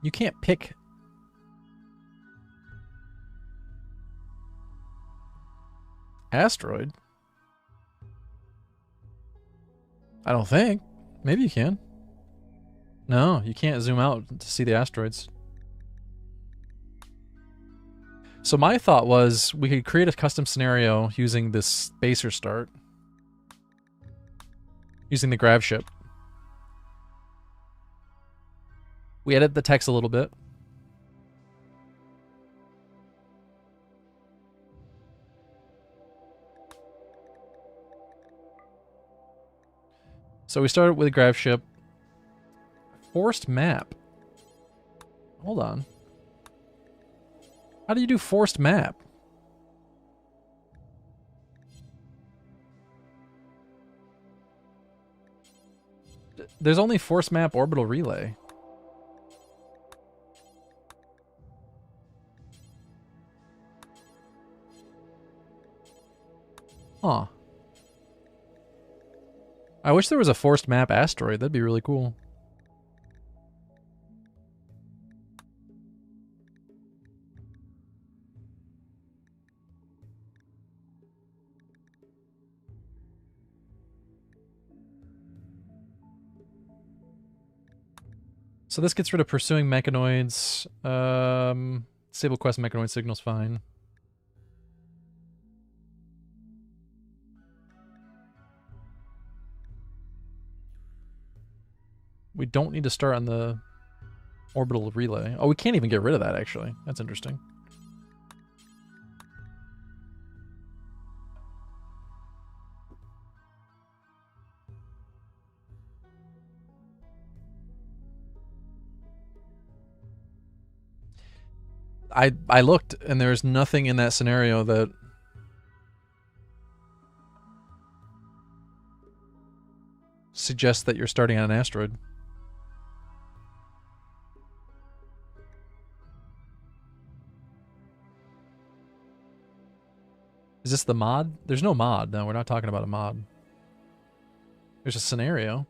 You can't pick. Asteroid? I don't think. Maybe you can. No, you can't zoom out to see the asteroids. So my thought was we could create a custom scenario using this spacer start. Using the grav ship. We edit the text a little bit. So we started with a grav ship. Forced map. Hold on. How do you do forced map? There's only forced map orbital relay. Huh. I wish there was a forced map asteroid. That'd be really cool. So this gets rid of pursuing mechanoids. Disable quest mechanoid signal's fine. We don't need to start on the orbital relay. Oh, we can't even get rid of that, actually. That's interesting. I looked, and there's nothing in that scenario that suggests that you're starting on an asteroid. Is this the mod? There's no mod. No, we're not talking about a mod. There's a scenario.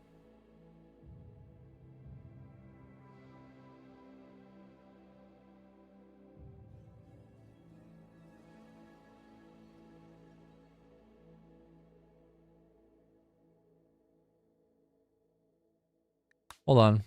Hold on.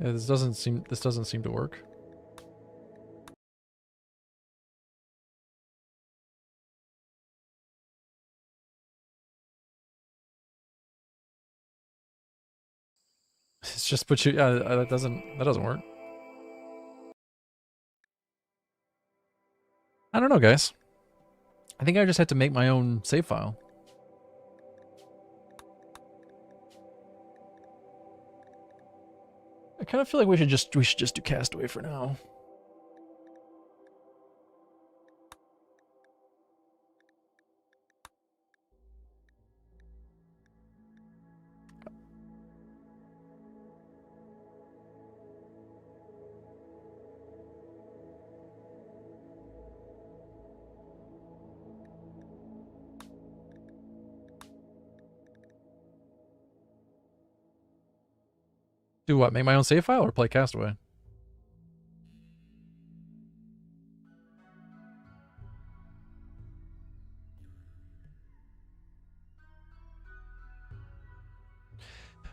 Yeah, this doesn't seem to work. It's just put you. That doesn't work. I don't know, guys. I think I just had to make my own save file. I kind of feel like we should just do Castaway for now. Do what? Make my own save file or play Castaway?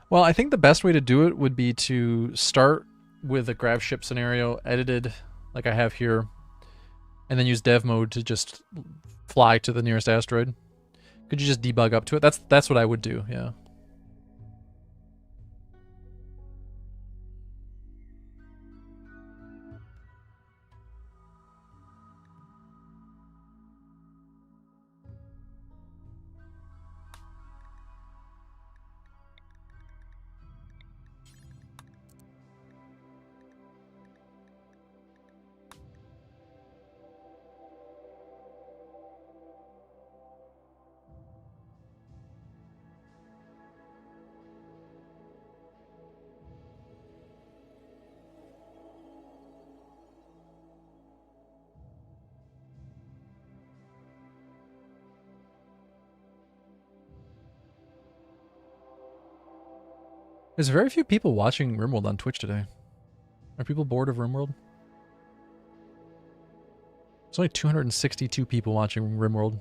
Well, I think the best way to do it would be to start with a grav ship scenario edited like I have here, and then use dev mode to just fly to the nearest asteroid. Could you just debug up to it? That's what I would do, yeah. There's very few people watching RimWorld on Twitch today. Are people bored of RimWorld? There's only 262 people watching RimWorld.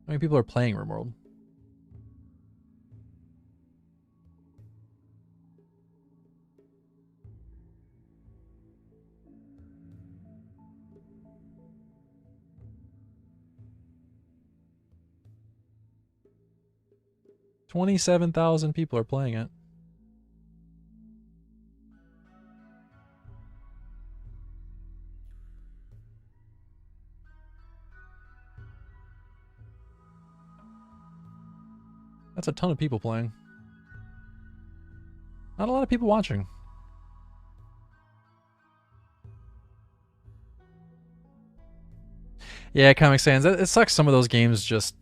How many people are playing RimWorld? $27,000 people are playing it. That's a ton of people playing. Not a lot of people watching. Yeah, Comic Sans. It sucks some of those games just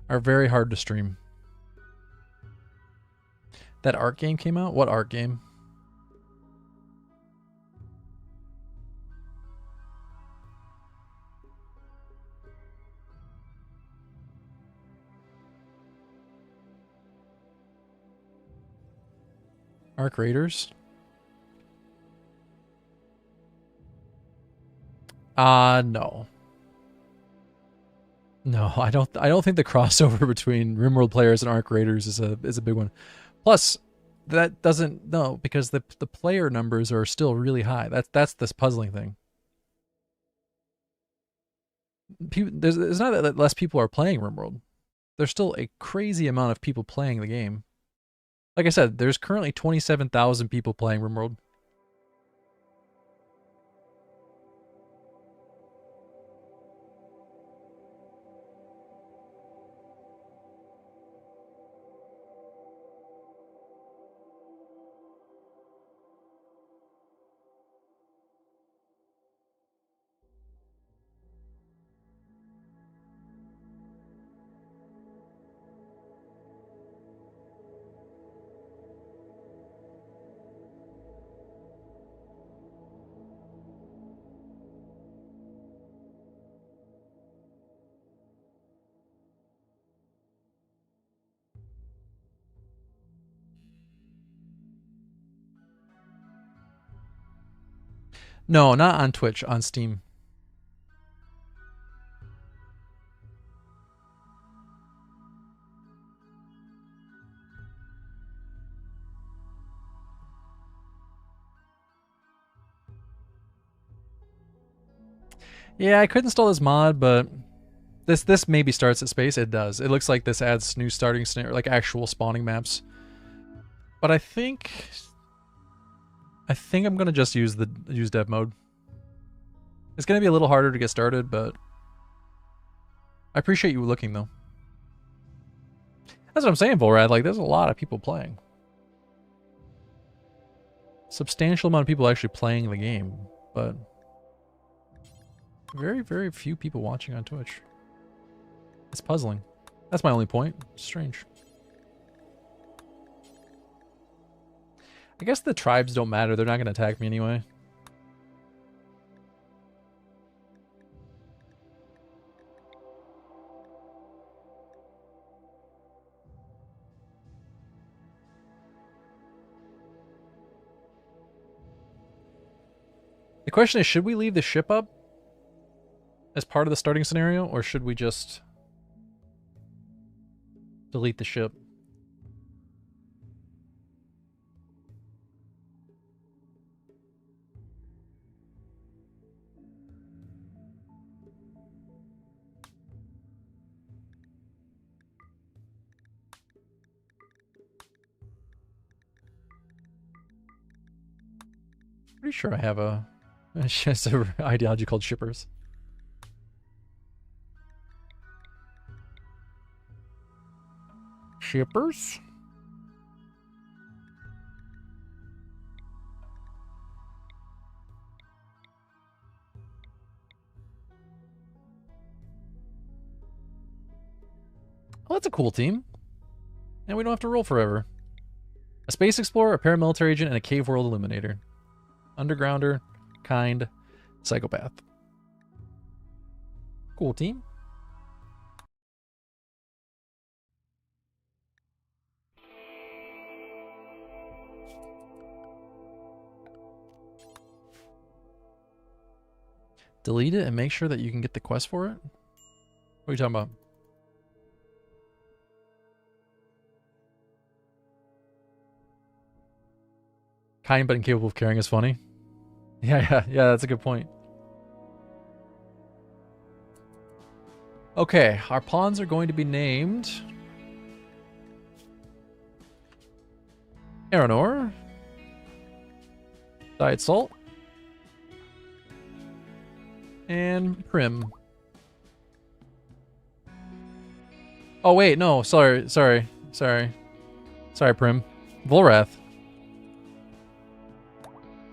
are very hard to stream. That art game came out? What art game? Arc Raiders? No. No, I don't think the crossover between RimWorld players and Arc Raiders is a big one. Plus, that doesn't because the player numbers are still really high. That's this puzzling thing. It's not that less people are playing RimWorld. There's still a crazy amount of people playing the game. Like I said, there's currently 27,000 people playing RimWorld. No, not on Twitch, on Steam. Yeah, I could install this mod, but this maybe starts at space. It does. It looks like this adds new starting scenario, like actual spawning maps. But I think I'm gonna just use dev mode. It's gonna be a little harder to get started, but I appreciate you looking though. That's what I'm saying, Volrad. Like, there's a lot of people playing. Substantial amount of people actually playing the game, but very, very few people watching on Twitch. It's puzzling. That's my only point. It's strange. I guess the tribes don't matter. They're not going to attack me anyway. The question is, should we leave the ship up as part of the starting scenario, or should we just delete the ship? Pretty sure I have a ideology called shippers. Shippers? Well, that's a cool team. And we don't have to roll forever. A space explorer, a paramilitary agent, and a cave world illuminator. Undergrounder, kind, psychopath. Cool team. Delete it and make sure that you can get the quest for it? What are you talking about? Kind but incapable of caring is funny. Yeah, that's a good point. Okay, our pawns are going to be named Aranor, Diet Salt, and Prim. Oh wait, no, sorry, Prim. Volrath.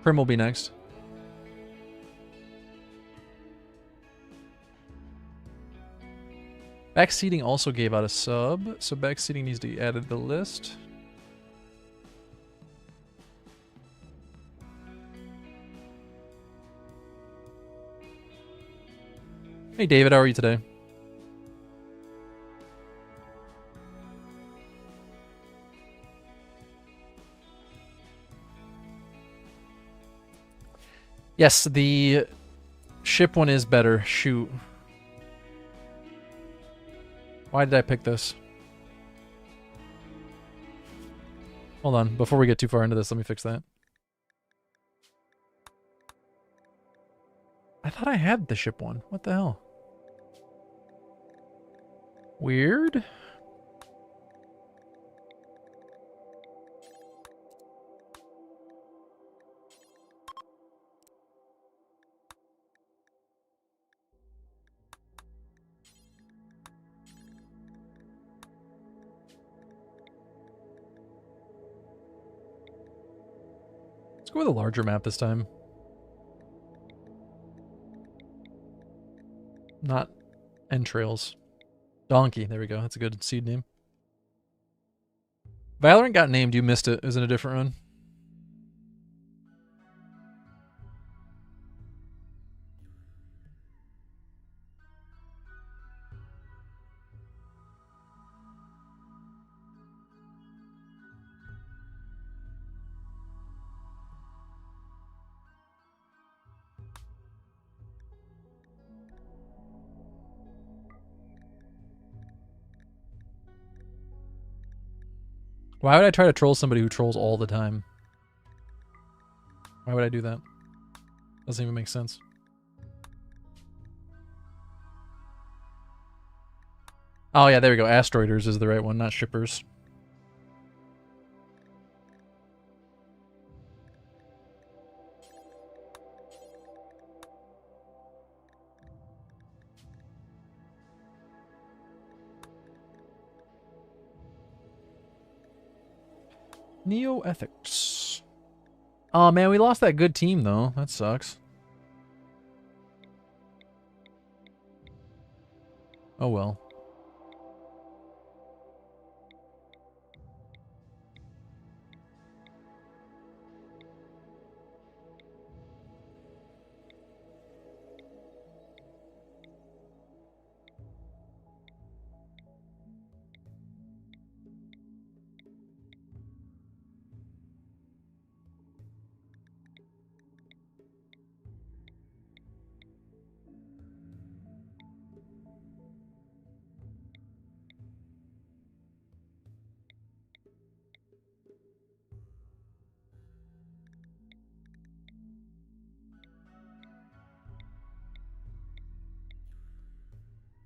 Prim will be next. Backseating also gave out a sub, so backseating needs to be added to the list. Hey David, how are you today? Yes, the ship one is better. Shoot. Why did I pick this? Hold on, before we get too far into this, let me fix that. I thought I had the ship one. What the hell? Weird. Let's go with a larger map this time. Not entrails. Donkey, there we go. That's a good seed name. Valorant got named, you missed it. It was in a different run. Why would I try to troll somebody who trolls all the time? Why would I do that? Doesn't even make sense. Oh yeah, there we go. Asteroiders is the right one, not shippers. Neo-ethics. Oh man, we lost that good team though. That sucks. Oh well.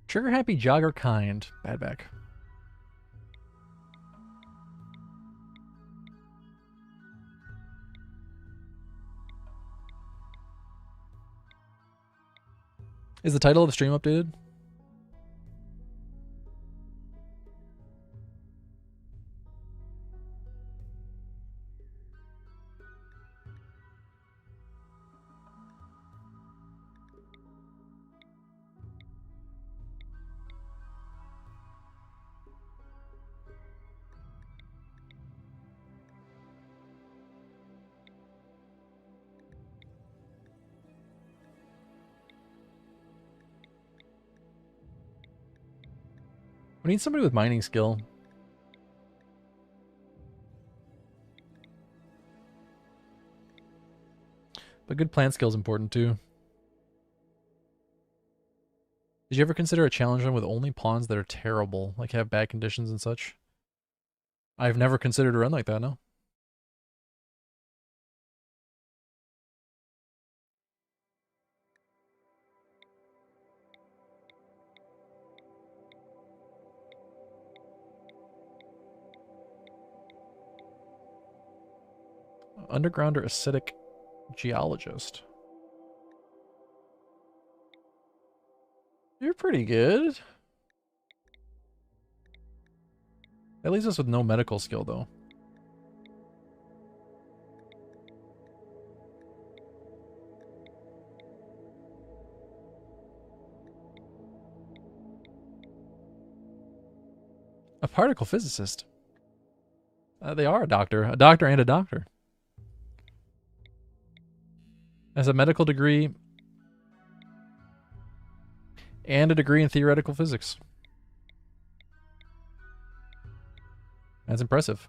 Trigger happy, jogger kind. Bad back. Is the title of the stream updated? We need somebody with mining skill. But good plant skill is important too. Did you ever consider a challenge run with only pawns that are terrible, like have bad conditions and such? I've never considered a run like that, no. Underground or acidic geologist. You're pretty good. That leaves us with no medical skill, though. A particle physicist. They are a doctor and a doctor. Has a medical degree and a degree in theoretical physics. That's impressive.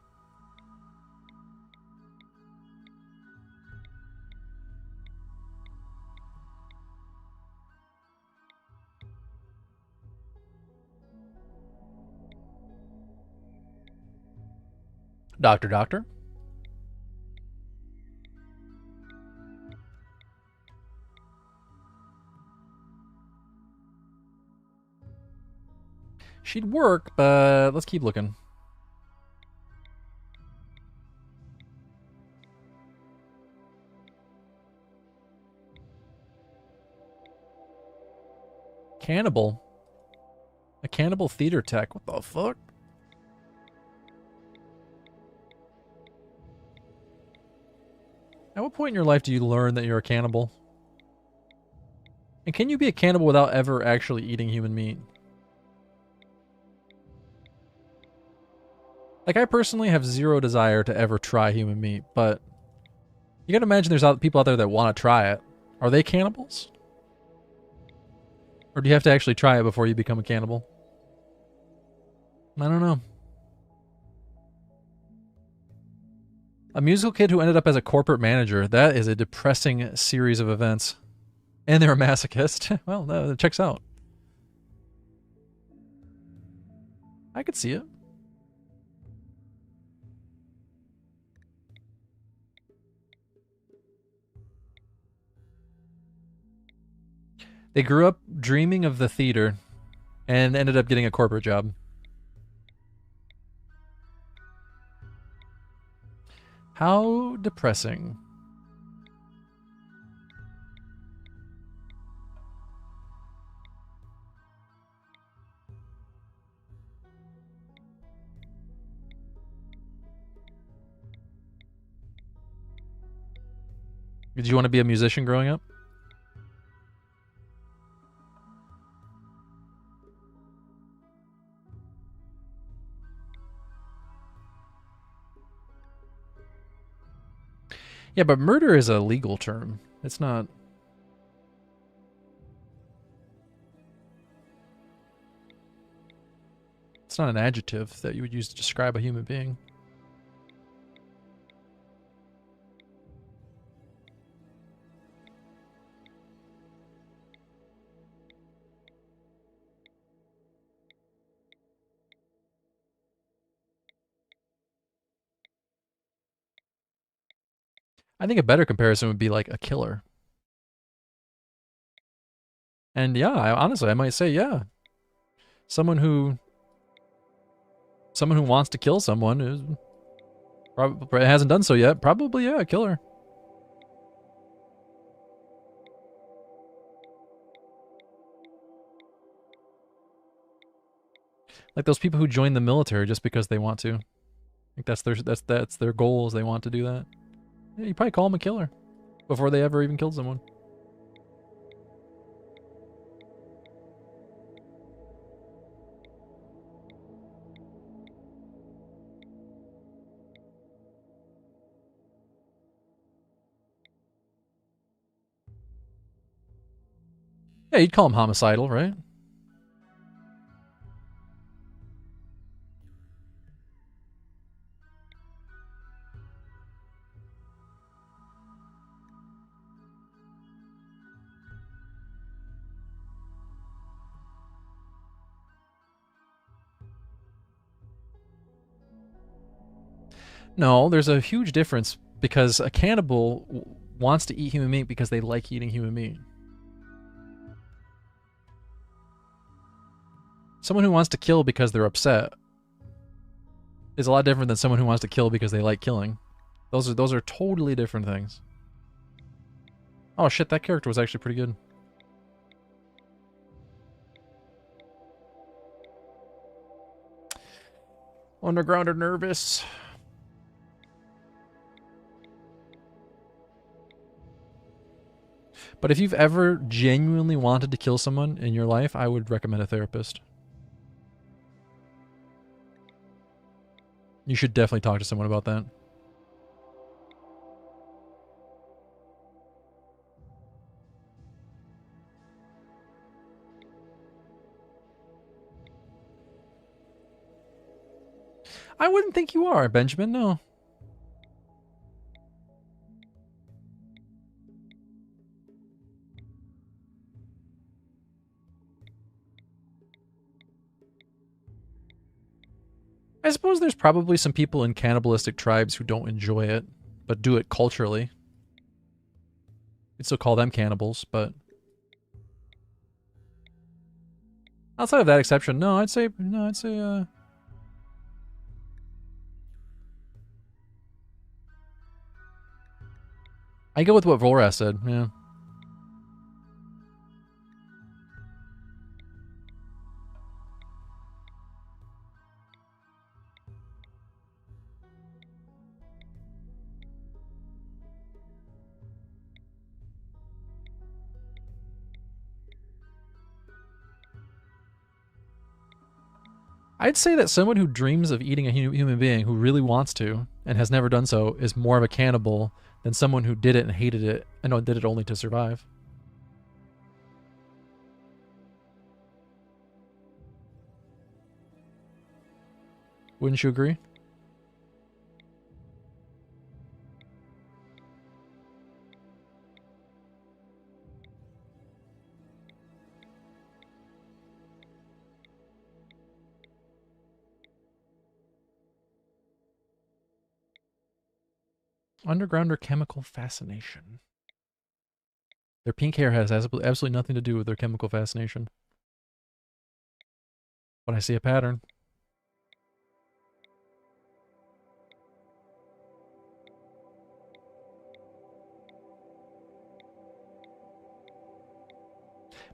Doctor. She'd work, but let's keep looking. Cannibal. A cannibal theater tech. What the fuck? At what point in your life do you learn that you're a cannibal? And can you be a cannibal without ever actually eating human meat? Like, I personally have zero desire to ever try human meat, but you gotta imagine there's people out there that want to try it. Are they cannibals? Or do you have to actually try it before you become a cannibal? I don't know. A musical kid who ended up as a corporate manager. That is a depressing series of events. And they're a masochist. Well, that checks out. I could see it. They grew up dreaming of the theater and ended up getting a corporate job. How depressing. Did you want to be a musician growing up? Yeah, but murder is a legal term. It's not... It's not an adjective that you would use to describe a human being. I think a better comparison would be like a killer. And yeah, honestly, I might say, yeah. Someone who wants to kill someone is probably hasn't done so yet. Probably, yeah, a killer. Like those people who join the military just because they want to. Like that's their goals. They want to do that. Yeah, you probably call them a killer before they ever even killed someone. Yeah, you'd call them homicidal, right? No, there's a huge difference because a cannibal wants to eat human meat because they like eating human meat. Someone who wants to kill because they're upset is a lot different than someone who wants to kill because they like killing. Those are totally different things. Oh shit, that character was actually pretty good. Underground are nervous. But if you've ever genuinely wanted to kill someone in your life, I would recommend a therapist. You should definitely talk to someone about that. I wouldn't think you are, Benjamin, no. I suppose there's probably some people in cannibalistic tribes who don't enjoy it, but do it culturally. You'd still call them cannibals, but outside of that exception, no, I'd say I go with what Voras said, yeah. I'd say that someone who dreams of eating a human being who really wants to and has never done so is more of a cannibal than someone who did it and hated it and did it only to survive. Wouldn't you agree? Underground or chemical fascination. Their pink hair has absolutely nothing to do with their chemical fascination. But I see a pattern.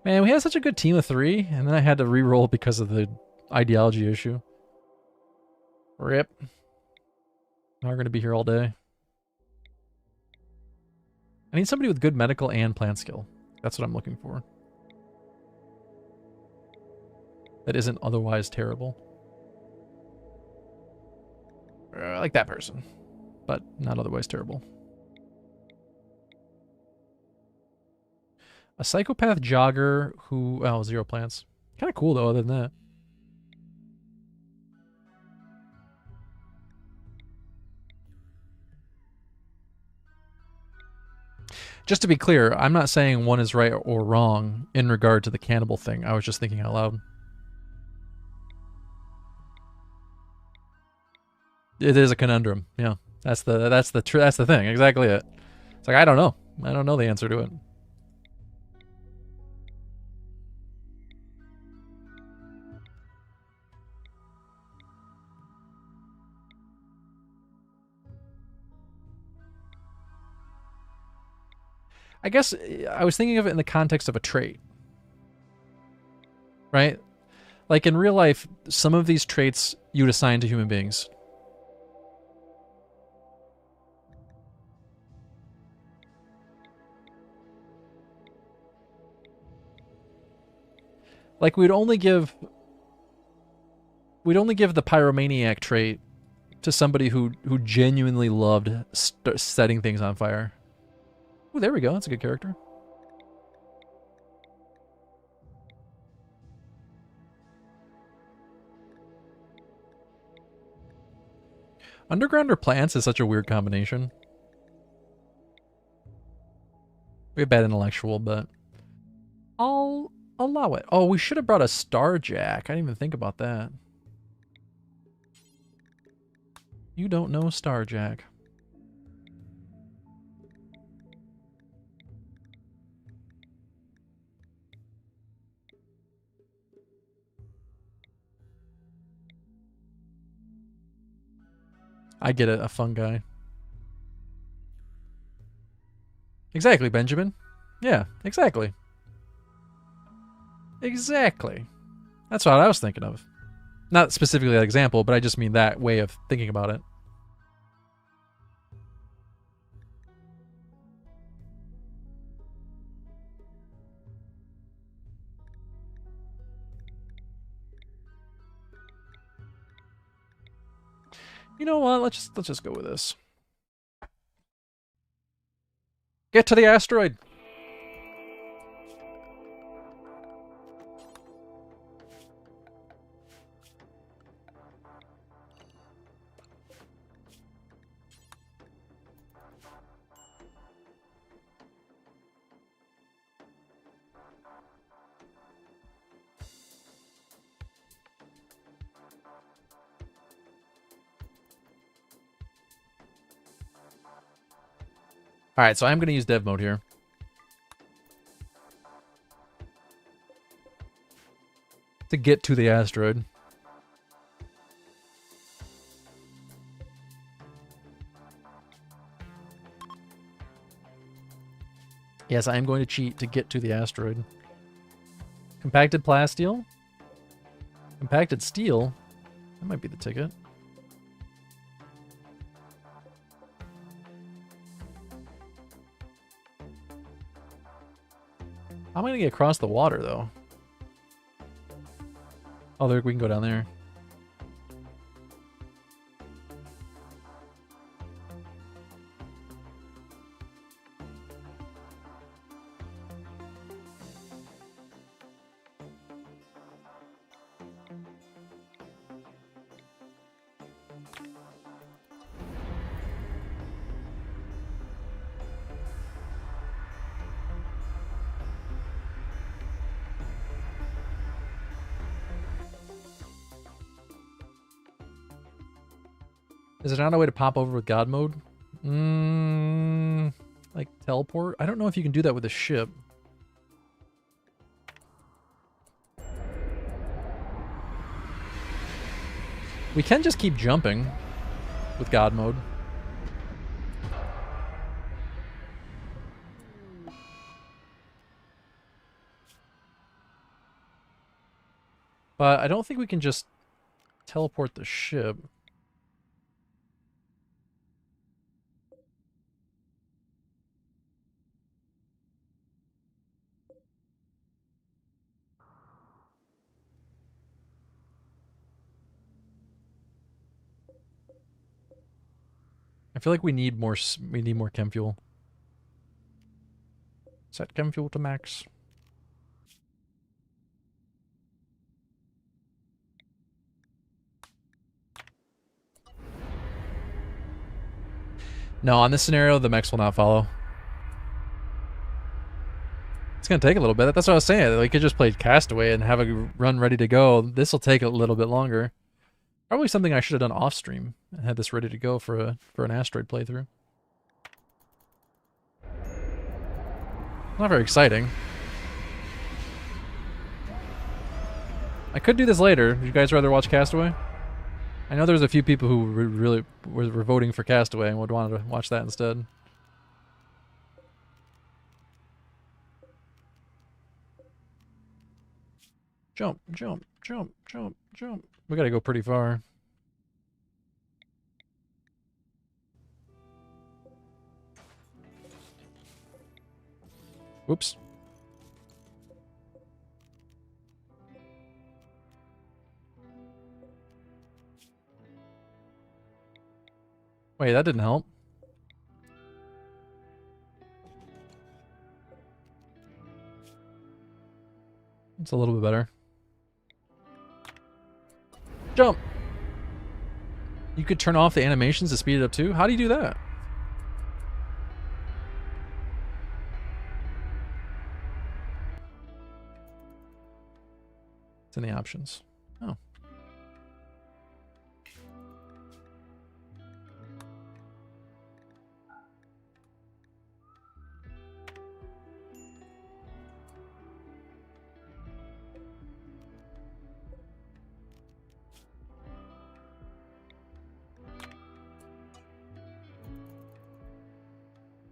Man, we had such a good team of 3, and then I had to re-roll because of the ideology issue. Rip. Now we're going to be here all day. I need somebody with good medical and plant skill. That's what I'm looking for. That isn't otherwise terrible. Like that person, but not otherwise terrible. A psychopath jogger who... Oh, 0 plants. Kind of cool, though, other than that. Just to be clear, I'm not saying one is right or wrong in regard to the cannibal thing. I was just thinking out loud. It is a conundrum. Yeah, that's the thing. Exactly it. It's like I don't know. I don't know the answer to it. I guess I was thinking of it in the context of a trait. Right? Like in real life, some of these traits you'd assign to human beings. Like we'd only give the pyromaniac trait to somebody who genuinely loved setting things on fire. Oh, there we go. That's a good character. Underground or plants is such a weird combination. We're a bad intellectual, but I'll allow it. Oh, we should have brought a Starjack. I didn't even think about that. You don't know Starjack. I get it, a fun guy. Exactly, Benjamin. Yeah, exactly. Exactly. That's what I was thinking of. Not specifically that example, but I just mean that way of thinking about it. You know what? Let's just go with this. Get to the asteroid. All right, so I'm going to use dev mode here. To get to the asteroid. Yes, I am going to cheat to get to the asteroid. Compacted plasteel? Compacted steel? That might be the ticket. How am I going to get across the water, though? Oh, there, we can go down there. Is there not a way to pop over with God mode? Like teleport? I don't know if you can do that with a ship. We can just keep jumping with God mode. But I don't think we can just teleport the ship. I feel like we need more chem fuel. Set chem fuel to max. No, on this scenario, the mechs will not follow. It's gonna take a little bit. That's what I was saying. We could just play Castaway and have a run ready to go. This will take a little bit longer. Probably something I should have done off stream and had this ready to go for an asteroid playthrough. Not very exciting. I could do this later. Would you guys rather watch Castaway? I know there's a few people who really were voting for Castaway and would want to watch that instead. Jump, jump, jump, jump, jump. We gotta go pretty far. Whoops. Wait, that didn't help. It's a little bit better. Jump! You could turn off the animations to speed it up too? How do you do that? in the options. Oh.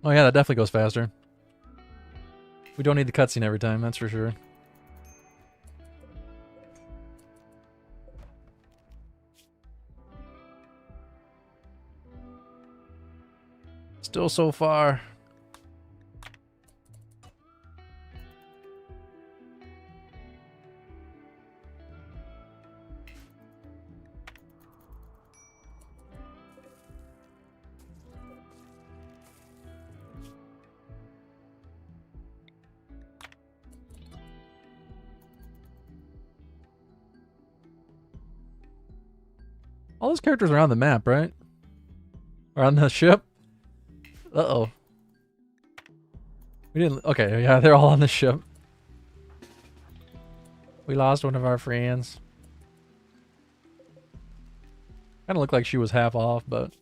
Oh yeah, that definitely goes faster. We don't need the cutscene every time, that's for sure. Still so far. All those characters are on the map, right? Or on the ship? Uh-oh. We didn't... Okay, yeah, they're all on the ship. We lost one of our friends. Kind of looked like she was half off, but...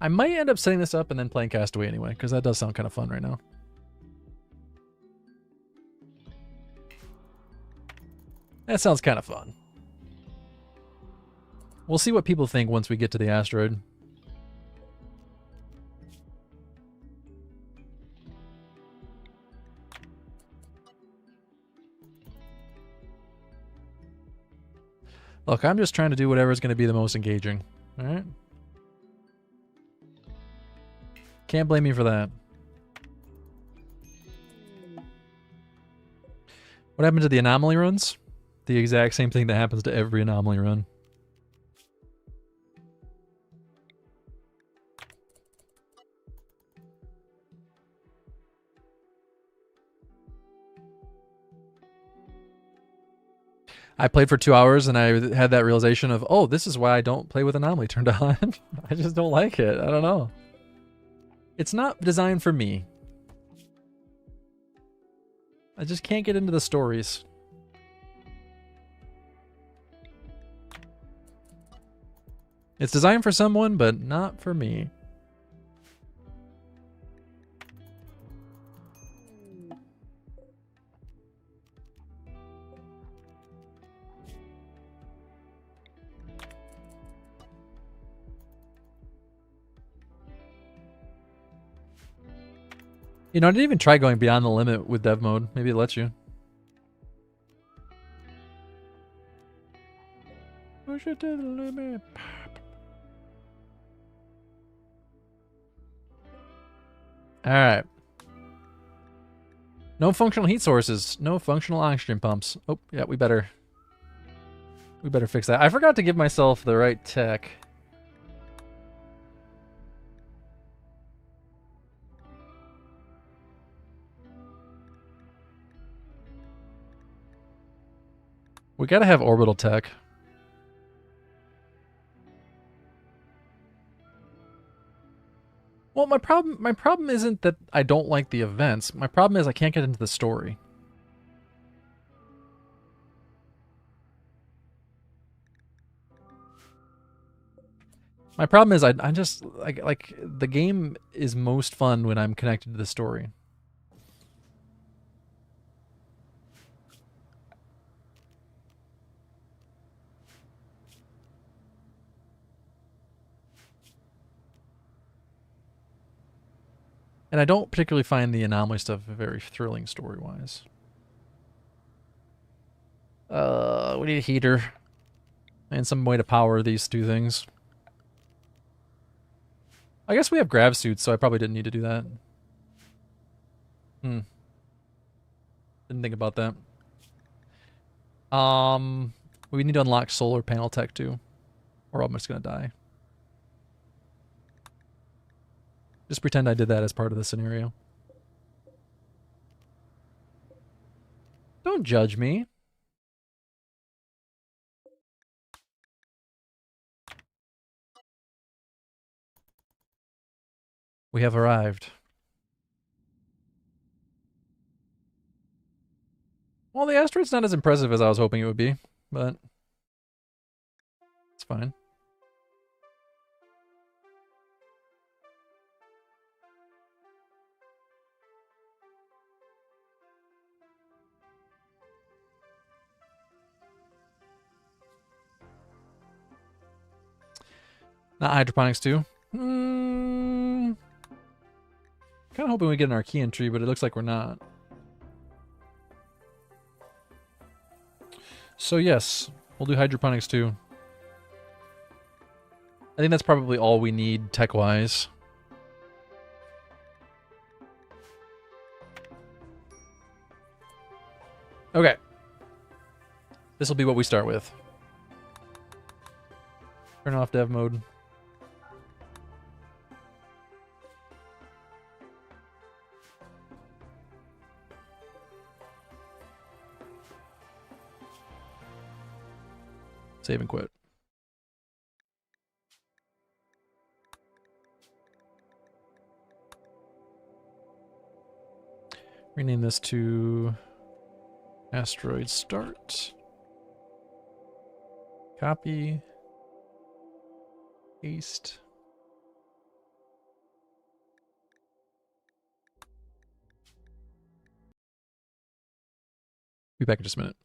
I might end up setting this up and then playing Castaway anyway, because that does sound kind of fun right now. That sounds kind of fun. We'll see what people think once we get to the asteroid. Look, I'm just trying to do whatever is going to be the most engaging. Alright? Can't blame me for that. What happened to the anomaly runs? The exact same thing that happens to every anomaly run. I played for 2 hours and I had that realization of, oh, this is why I don't play with anomaly turned on. I just don't like it. I don't know. It's not designed for me. I just can't get into the stories. It's designed for someone, but not for me. You know, I didn't even try going beyond the limit with dev mode. Maybe it lets you. Push it to the limit. Alright. No functional heat sources. No functional oxygen pumps. Oh, yeah, we better fix that. I forgot to give myself the right tech. We gotta have orbital tech. Well, my problem isn't that I don't like the events. My problem is I can't get into the story. My problem is I just like the game is most fun when I'm connected to the story. And I don't particularly find the anomaly stuff very thrilling story-wise. We need a heater. And some way to power these two things. I guess we have grav suits, so I probably didn't need to do that. Didn't think about that. We need to unlock solar panel tech too. Or I'm just gonna die. Just pretend I did that as part of the scenario. Don't judge me. We have arrived. Well, the asteroid's not as impressive as I was hoping it would be, but it's fine. Not hydroponics too. Kind of hoping we get an Archean tree, but it looks like we're not. So yes, we'll do hydroponics too. I think that's probably all we need tech-wise. Okay. This will be what we start with. Turn off dev mode. Save and quit. Rename this to asteroid start. Copy. Paste. Be back in just a minute.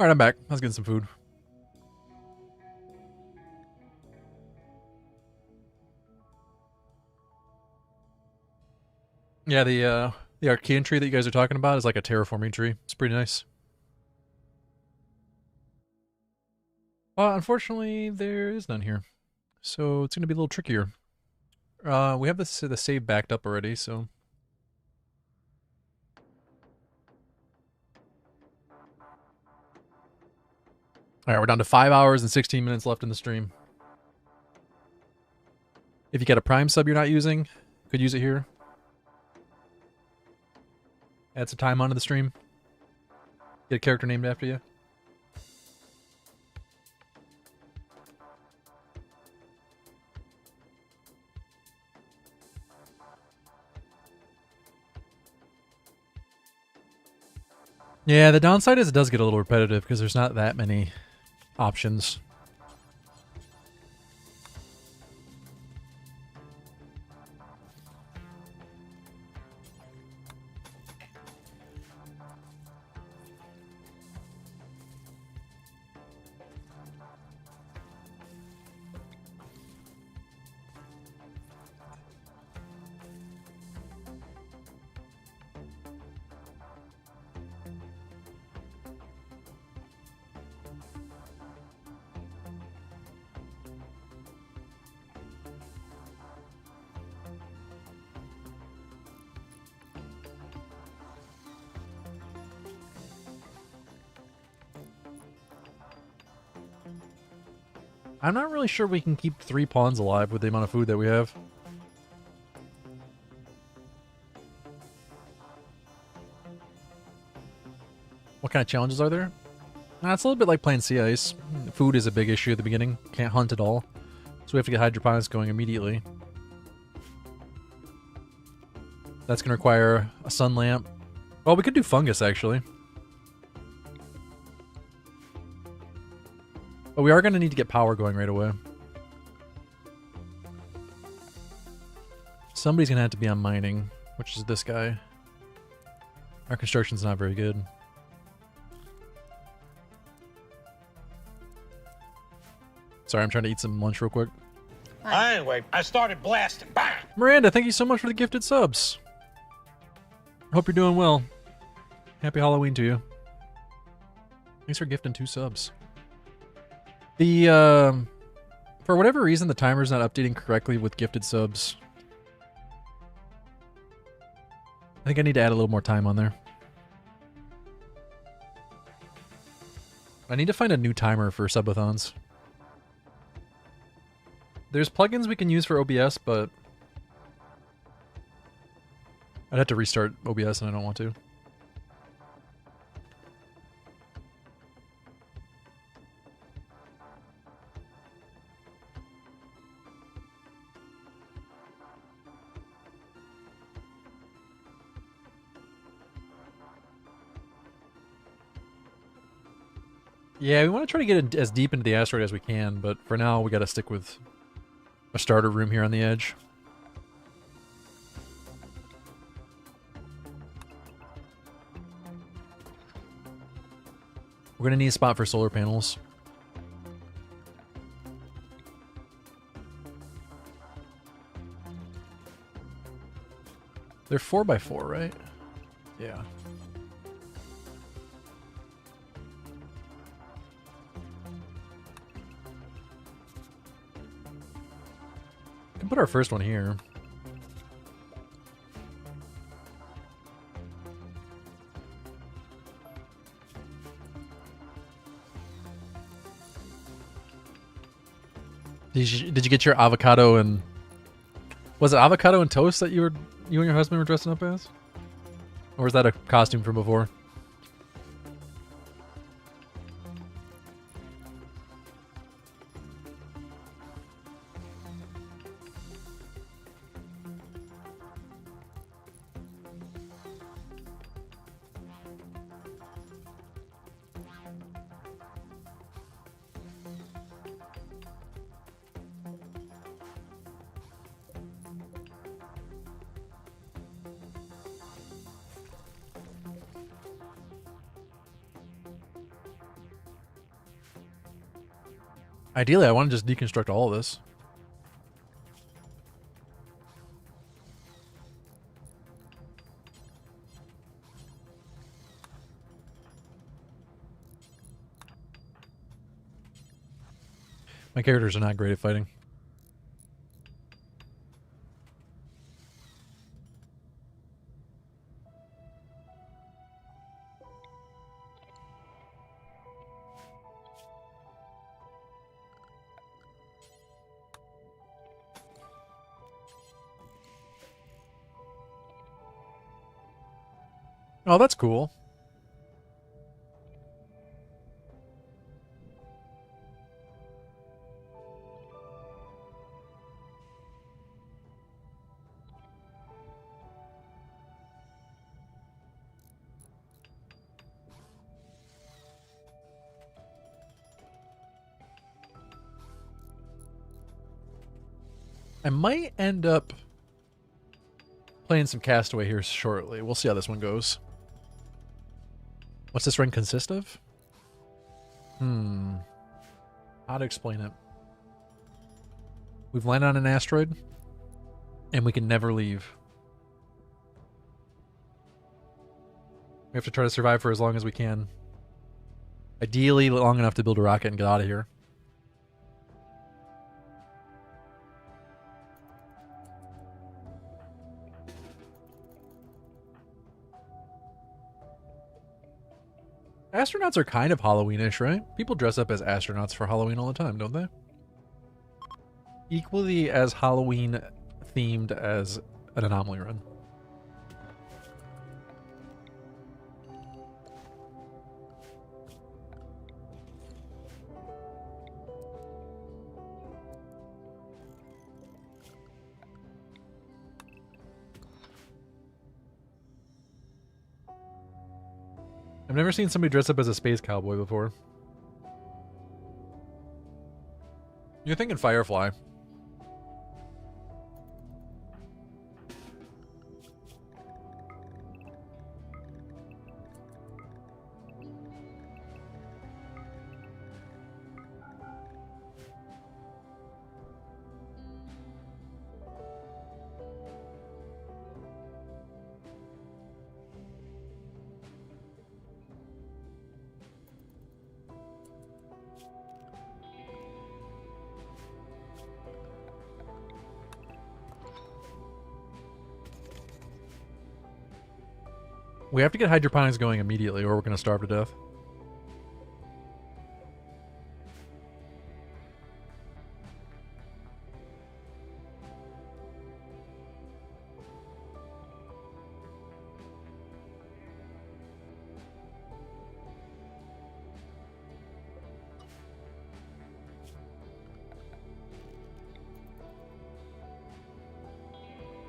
All right, I'm back. I was getting some food. Yeah, the Archean tree that you guys are talking about is like a terraforming tree. It's pretty nice. Unfortunately, there is none here, so it's gonna be a little trickier. We have the save backed up already, so. All right, we're down to 5 hours and 16 minutes left in the stream. If you get a Prime sub you're not using, could use it here. Add some time onto the stream. Get a character named after you. Yeah, the downside is it does get a little repetitive because there's not that many options. I'm not really sure we can keep 3 pawns alive with the amount of food that we have. What kind of challenges are there? It's a little bit like playing Sea Ice. Food is a big issue at the beginning. Can't hunt at all. So we have to get hydroponics going immediately. That's going to require a sun lamp. Well, we could do fungus, actually. But we are going to need to get power going right away. Somebody's going to have to be on mining, which is this guy. Our construction's not very good. Sorry, I'm trying to eat some lunch real quick. Anyway, I started blasting. Bang! Miranda, thank you so much for the gifted subs. Hope you're doing well. Happy Halloween to you. Thanks for gifting 2 subs. For whatever reason, the timer's not updating correctly with gifted subs. I think I need to add a little more time on there. I need to find a new timer for subathons. There's plugins we can use for OBS, but I'd have to restart OBS and I don't want to. Yeah, we want to try to get as deep into the asteroid as we can, but for now we got to stick with a starter room here on the edge. We're going to need a spot for solar panels. They're 4x4, right? Yeah. We can put our first one here. Did you get your avocado and... Was it avocado and toast that you and your husband were dressing up as? Or was that a costume from before? Ideally, I want to just deconstruct all of this. My characters are not great at fighting. Oh, that's cool. I might end up playing some Castaway here shortly. We'll see how this one goes. What's this ring consist of? How to explain it? We've landed on an asteroid, and we can never leave. We have to try to survive for as long as we can. Ideally, long enough to build a rocket and get out of here. Astronauts are kind of Halloweenish, right? People dress up as astronauts for Halloween all the time, don't they? Equally as Halloween themed as an anomaly run. I've never seen somebody dress up as a space cowboy before. You're thinking Firefly. We have to get hydroponics going immediately or we're going to starve to death.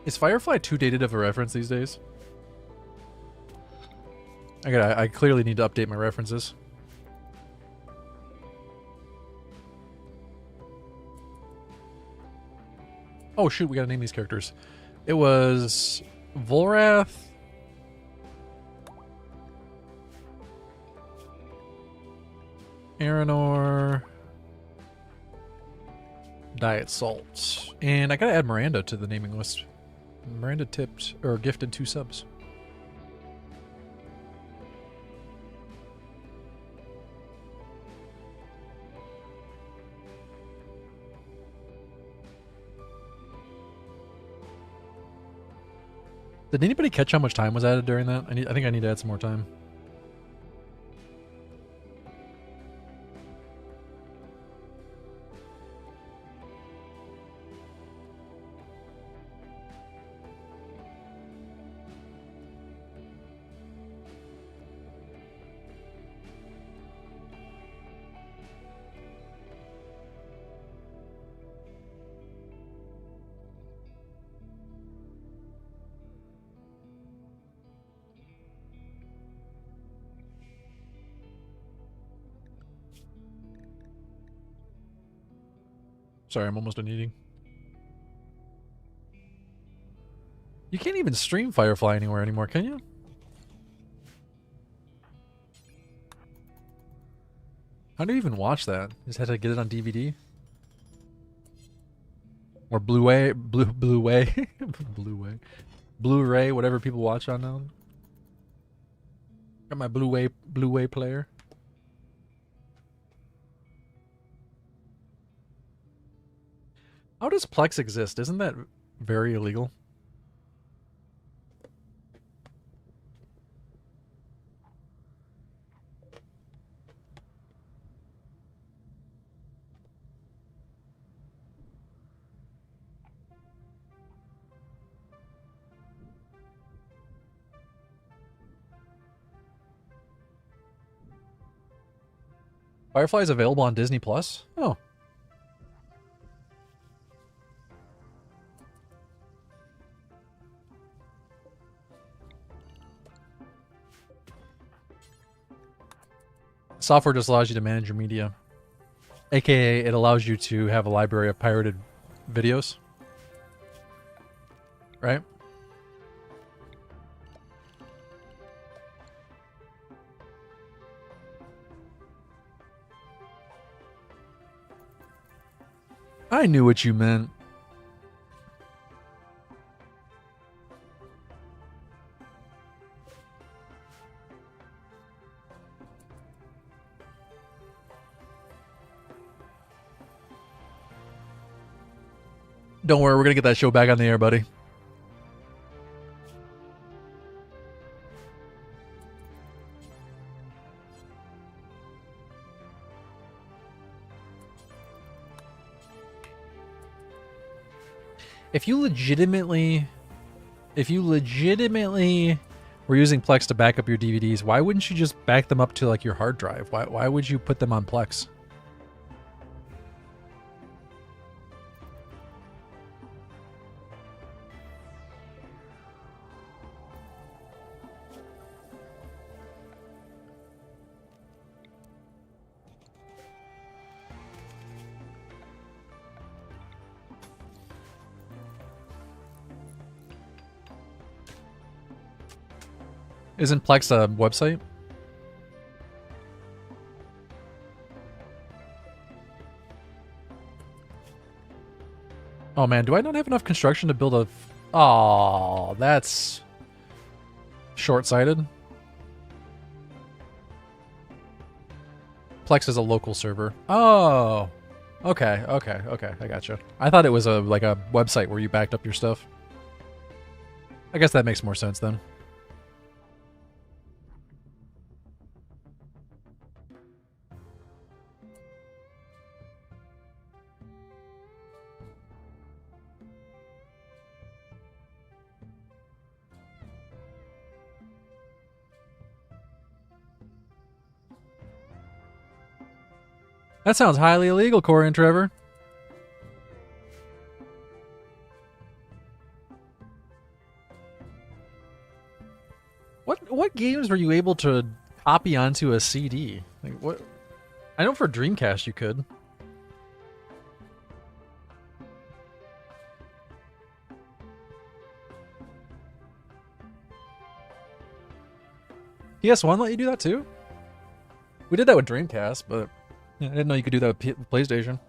Is Firefly too dated of a reference these days? I clearly need to update my references. Oh shoot, we gotta name these characters. It was Volrath, Aranor, Diet Salt, and I gotta add Miranda to the naming list. Miranda tipped or gifted 2 subs. Did anybody catch how much time was added during that? I think I need to add some more time. Sorry, I'm almost done eating. You can't even stream Firefly anywhere anymore, can you? How do you even watch that? You just had to get it on DVD? Or Blu-ray, Blu-ray, Blu-ray, Blu-ray, whatever people watch on now. Got my Blu-ray player. How does Plex exist? Isn't that very illegal? Firefly is available on Disney Plus? Oh. Software just allows you to manage your media. AKA, it allows you to have a library of pirated videos. Right? I knew what you meant. Don't worry, we're gonna get that show back on the air, buddy. If you legitimately were using Plex to back up your DVDs, why wouldn't you just back them up to like your hard drive? Why would you put them on Plex? Isn't Plex a website? Oh man, do I not have enough construction to build a... Oh, that's short-sighted. Plex is a local server. Oh, okay, I gotcha. I thought it was like a website where you backed up your stuff. I guess that makes more sense then. That sounds highly illegal, Corey and Trevor. What games were you able to copy onto a CD? Like what? I know for Dreamcast you could. PS1 let you do that too? We did that with Dreamcast, but I didn't know you could do that with PlayStation.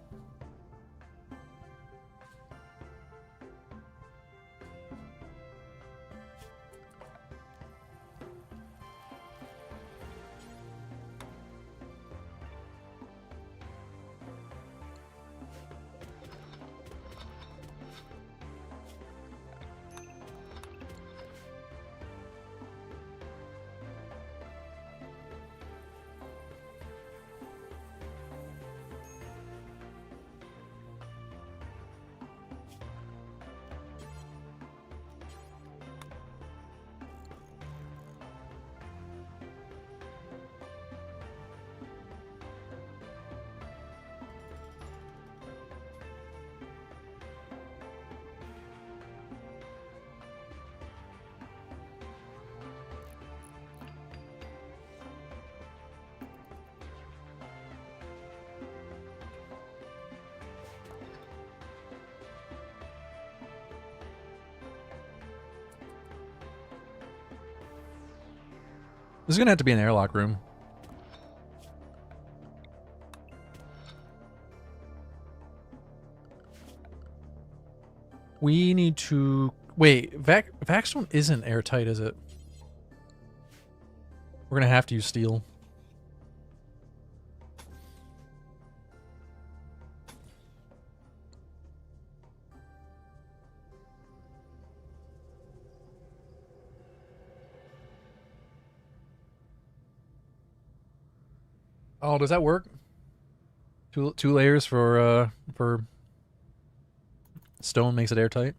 This is gonna have to be an airlock room. We need to... Wait, Vaxstone isn't airtight, is it? We're going to have to use steel. Oh, does that work? Two layers for stone makes it airtight.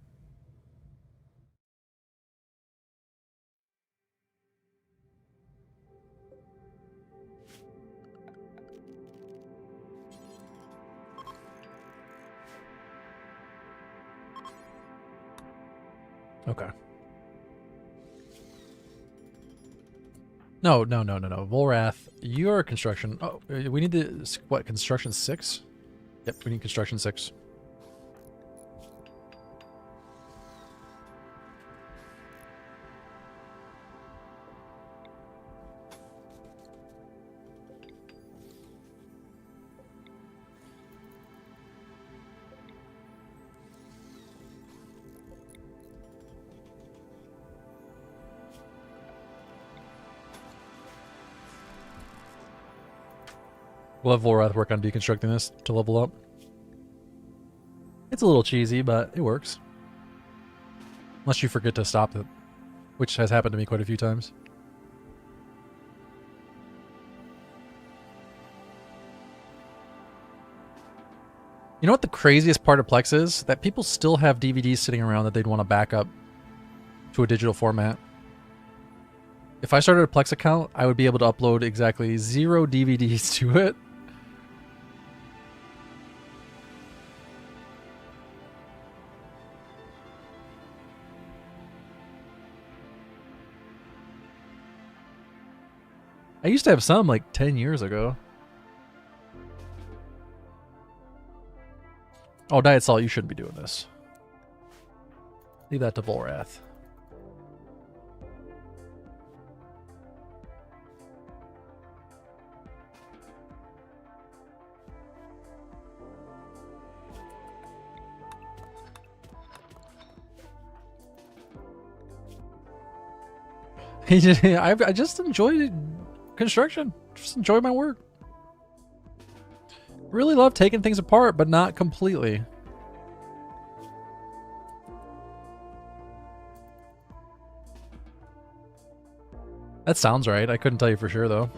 Okay. No. Volrath, you're construction. Oh, we need the what? Construction 6? Yep, we need construction 6. We'll have Volrath work on deconstructing this to level up. It's a little cheesy, but it works. Unless you forget to stop it, which has happened to me quite a few times. You know what the craziest part of Plex is? That people still have DVDs sitting around that they'd want to back up to a digital format. If I started a Plex account, I would be able to upload exactly 0 DVDs to it. I used to have some like 10 years ago. Oh, Diet Salt, you shouldn't be doing this. Leave that to Volrath. I just enjoy construction. Just enjoy my work. Really love taking things apart, but not completely. That sounds right. I couldn't tell you for sure, though.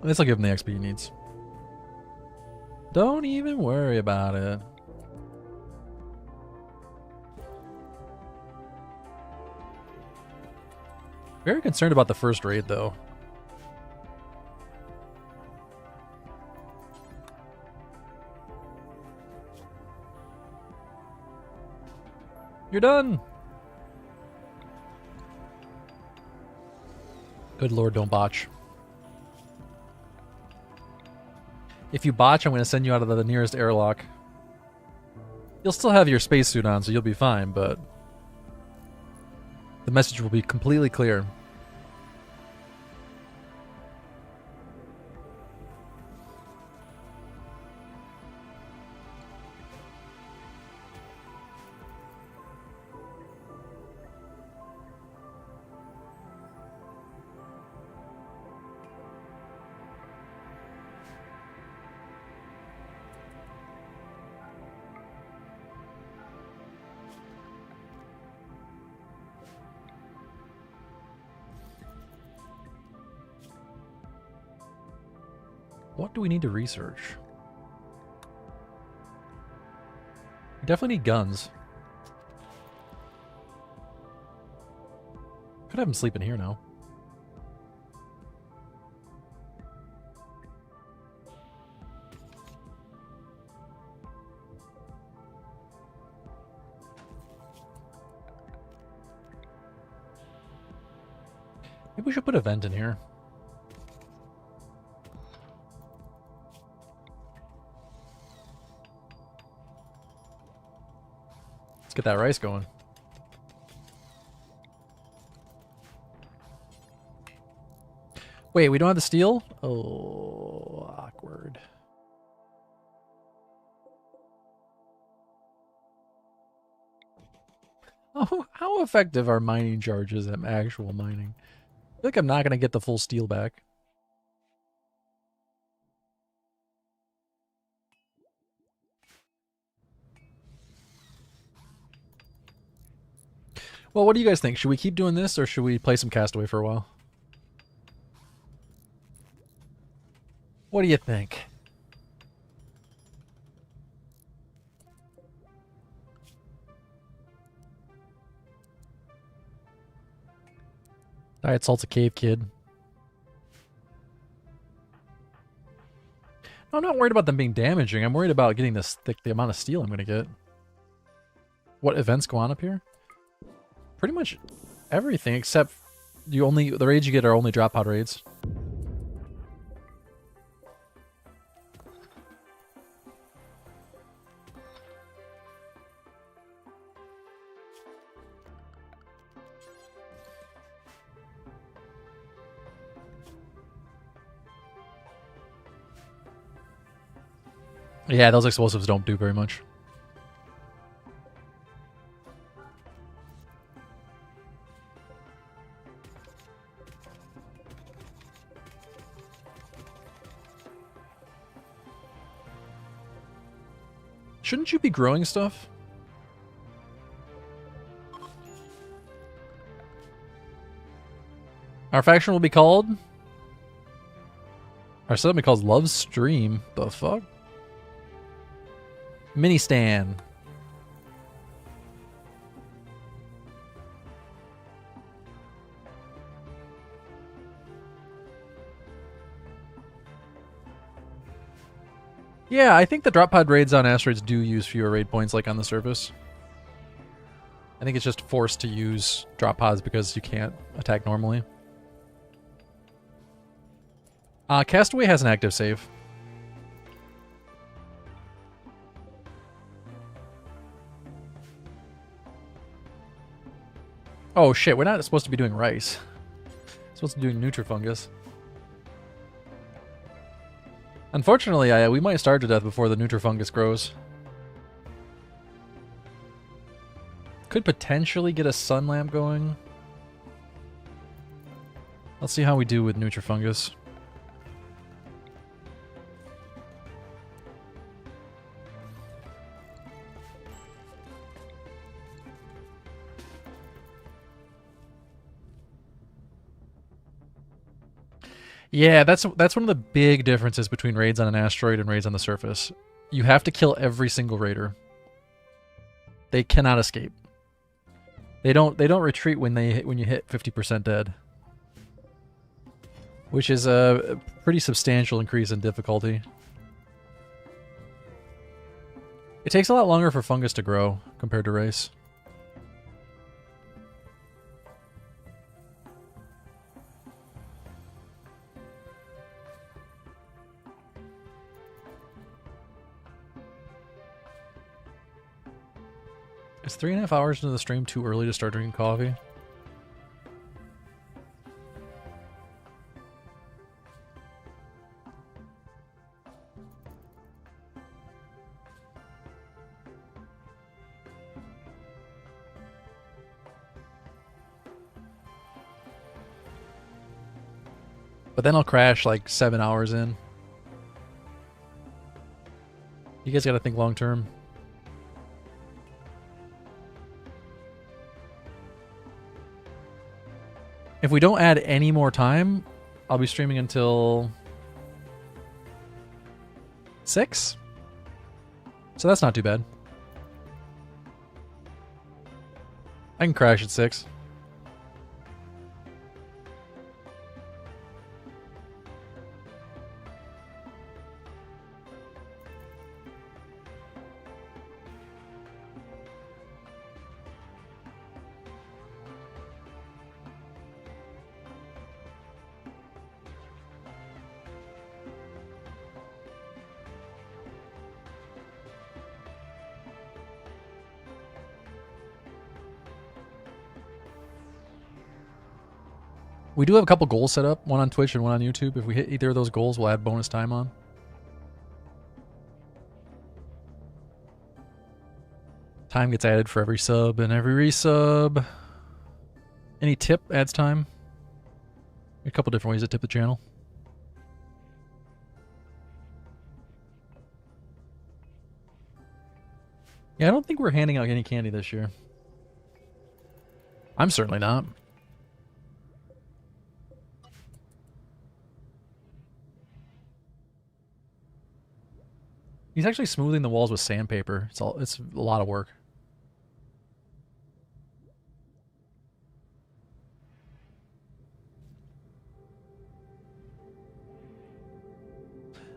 This will give him the XP he needs. Don't even worry about it. Very concerned about the first raid, though. You're done! Good lord, don't botch. If you botch, I'm going to send you out of the nearest airlock. You'll still have your spacesuit on, so you'll be fine, but the message will be completely clear. What do we need to research? We definitely need guns. Could have him sleep in here now. Maybe we should put a vent in here. Let's get that rice going. Wait, we don't have the steel? Oh, awkward. Oh, how effective are mining charges at actual mining? I feel like I'm not going to get the full steel back. Well, what do you guys think? Should we keep doing this or should we play some Castaway for a while? What do you think? Diet Salt's a cave kid. No, I'm not worried about them being damaging. I'm worried about getting this the amount of steel I'm going to get. What events go on up here? Pretty much everything except the raids you get are only drop pod raids. Yeah, those explosives don't do very much. Shouldn't you be growing stuff? Our faction will be called... Our setup will be called Love Stream. The fuck? Mini Stan. Yeah, I think the drop pod raids on asteroids do use fewer raid points like on the surface. I think it's just forced to use drop pods because you can't attack normally. Castaway has an active save. Oh shit, we're not supposed to be doing rice. We're supposed to be doing Nutrifungus. Unfortunately, we might starve to death before the Nutrifungus grows. Could potentially get a sun lamp going. Let's see how we do with Nutrifungus. Yeah, that's one of the big differences between raids on an asteroid and raids on the surface. You have to kill every single raider. They cannot escape. They don't retreat when you hit 50% dead. Which is a pretty substantial increase in difficulty. It takes a lot longer for fungus to grow compared to rice. Is 3.5 hours into the stream too early to start drinking coffee? But then I'll crash like 7 hours in. You guys gotta think long term. If we don't add any more time, I'll be streaming until 6. So that's not too bad. I can crash at 6. We do have a couple goals set up, one on Twitch and one on YouTube. If we hit either of those goals, we'll add bonus time on. Time gets added for every sub and every resub. Any tip adds time. A couple different ways to tip the channel. Yeah, I don't think we're handing out any candy this year. I'm certainly not. He's actually smoothing the walls with sandpaper. It's a lot of work.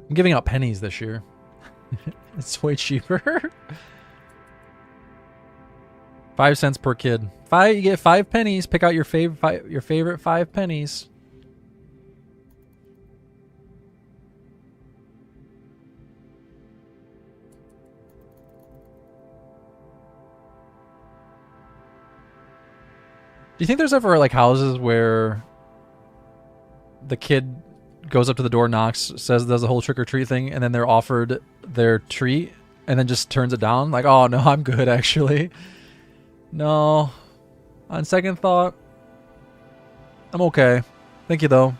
I'm giving out pennies this year. It's way cheaper. 5 cents per kid. You get 5 pennies. Pick out your favorite 5 pennies. Do you think there's ever like houses where the kid goes up to the door, knocks, does the whole trick or treat thing, and then they're offered their treat and then just turns it down? Like, oh no, I'm good actually. No. On second thought, I'm okay. Thank you though.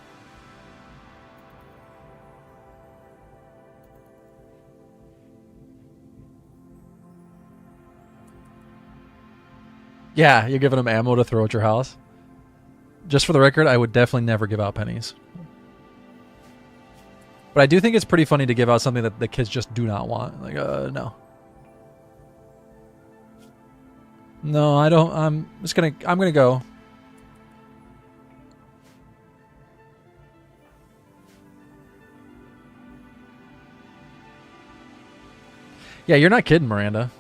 Yeah, you're giving them ammo to throw at your house. Just for the record, I would definitely never give out pennies. But I do think it's pretty funny to give out something that the kids just do not want. Like, no. No, I don't. I'm gonna go. Yeah, you're not kidding, Miranda.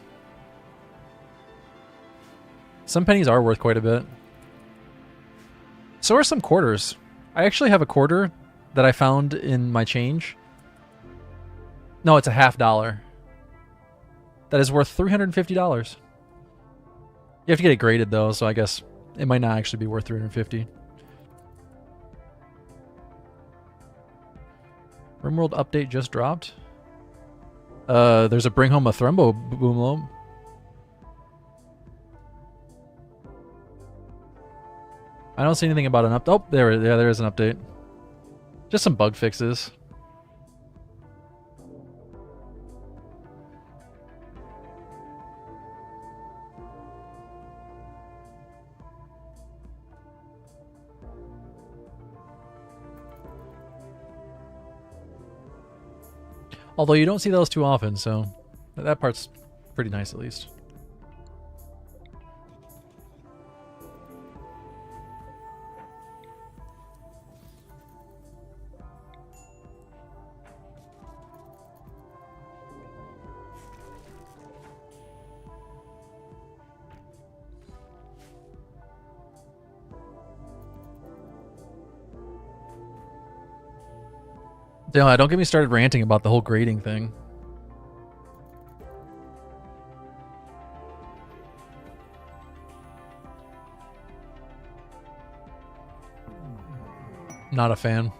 Some pennies are worth quite a bit. So are some quarters. I actually have a quarter that I found in my change. No, it's a $50. That is worth $350. You have to get it graded though, so I guess it might not actually be worth $350. RimWorld update just dropped. There's a bring home a Thrumbo boomlobe. I don't see anything about an update. Oh, there is an update. Just some bug fixes. Although you don't see those too often, so that part's pretty nice at least. Don't get me started ranting about the whole grading thing. Not a fan.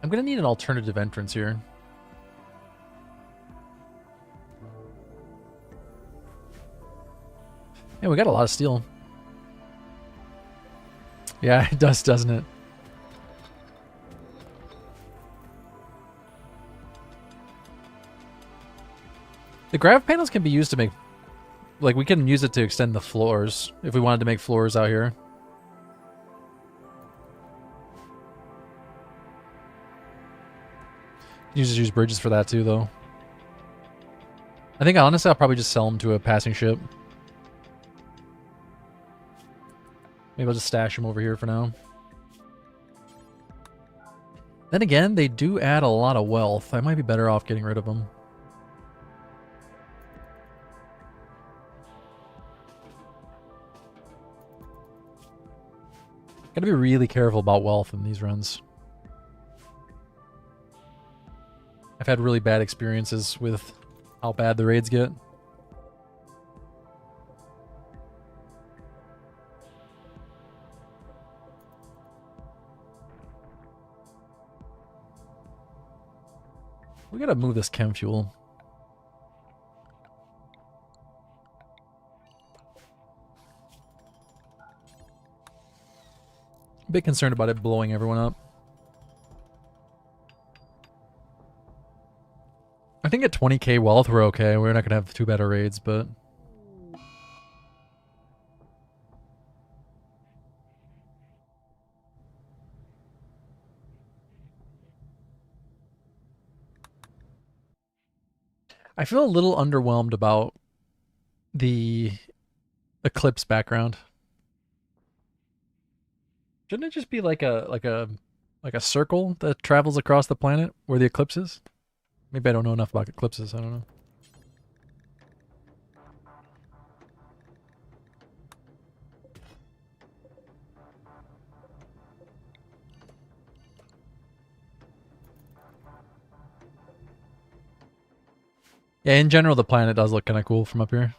I'm gonna need an alternative entrance here. Yeah, we got a lot of steel. Yeah, it does, doesn't it? The grav panels can be used to make... Like, we can use it to extend the floors if we wanted to make floors out here. You just use bridges for that too, though. I think, honestly, I'll probably just sell them to a passing ship. Maybe I'll just stash them over here for now. Then again, they do add a lot of wealth. I might be better off getting rid of them. Gotta be really careful about wealth in these runs. I've had really bad experiences with how bad the raids get. We gotta move this chem fuel. A bit concerned about it blowing everyone up. I think at 20k wealth we're okay. We're not gonna have too bad of raids, but I feel a little underwhelmed about the eclipse background. Shouldn't it just be like a circle that travels across the planet where the eclipse is? Maybe I don't know enough about eclipses. I don't know. Yeah, in general, the planet does look kind of cool from up here.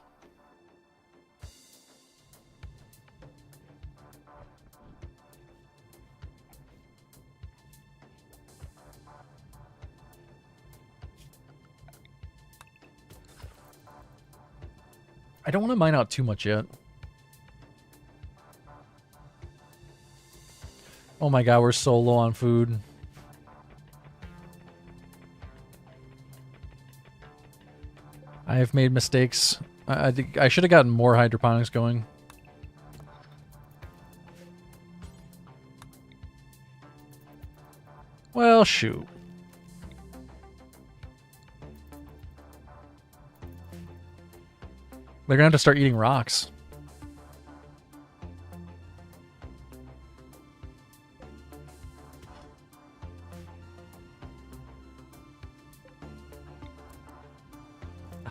I don't want to mine out too much yet. Oh my god, we're so low on food. I have made mistakes. I should have gotten more hydroponics going. Well, shoot. They're gonna have to start eating rocks.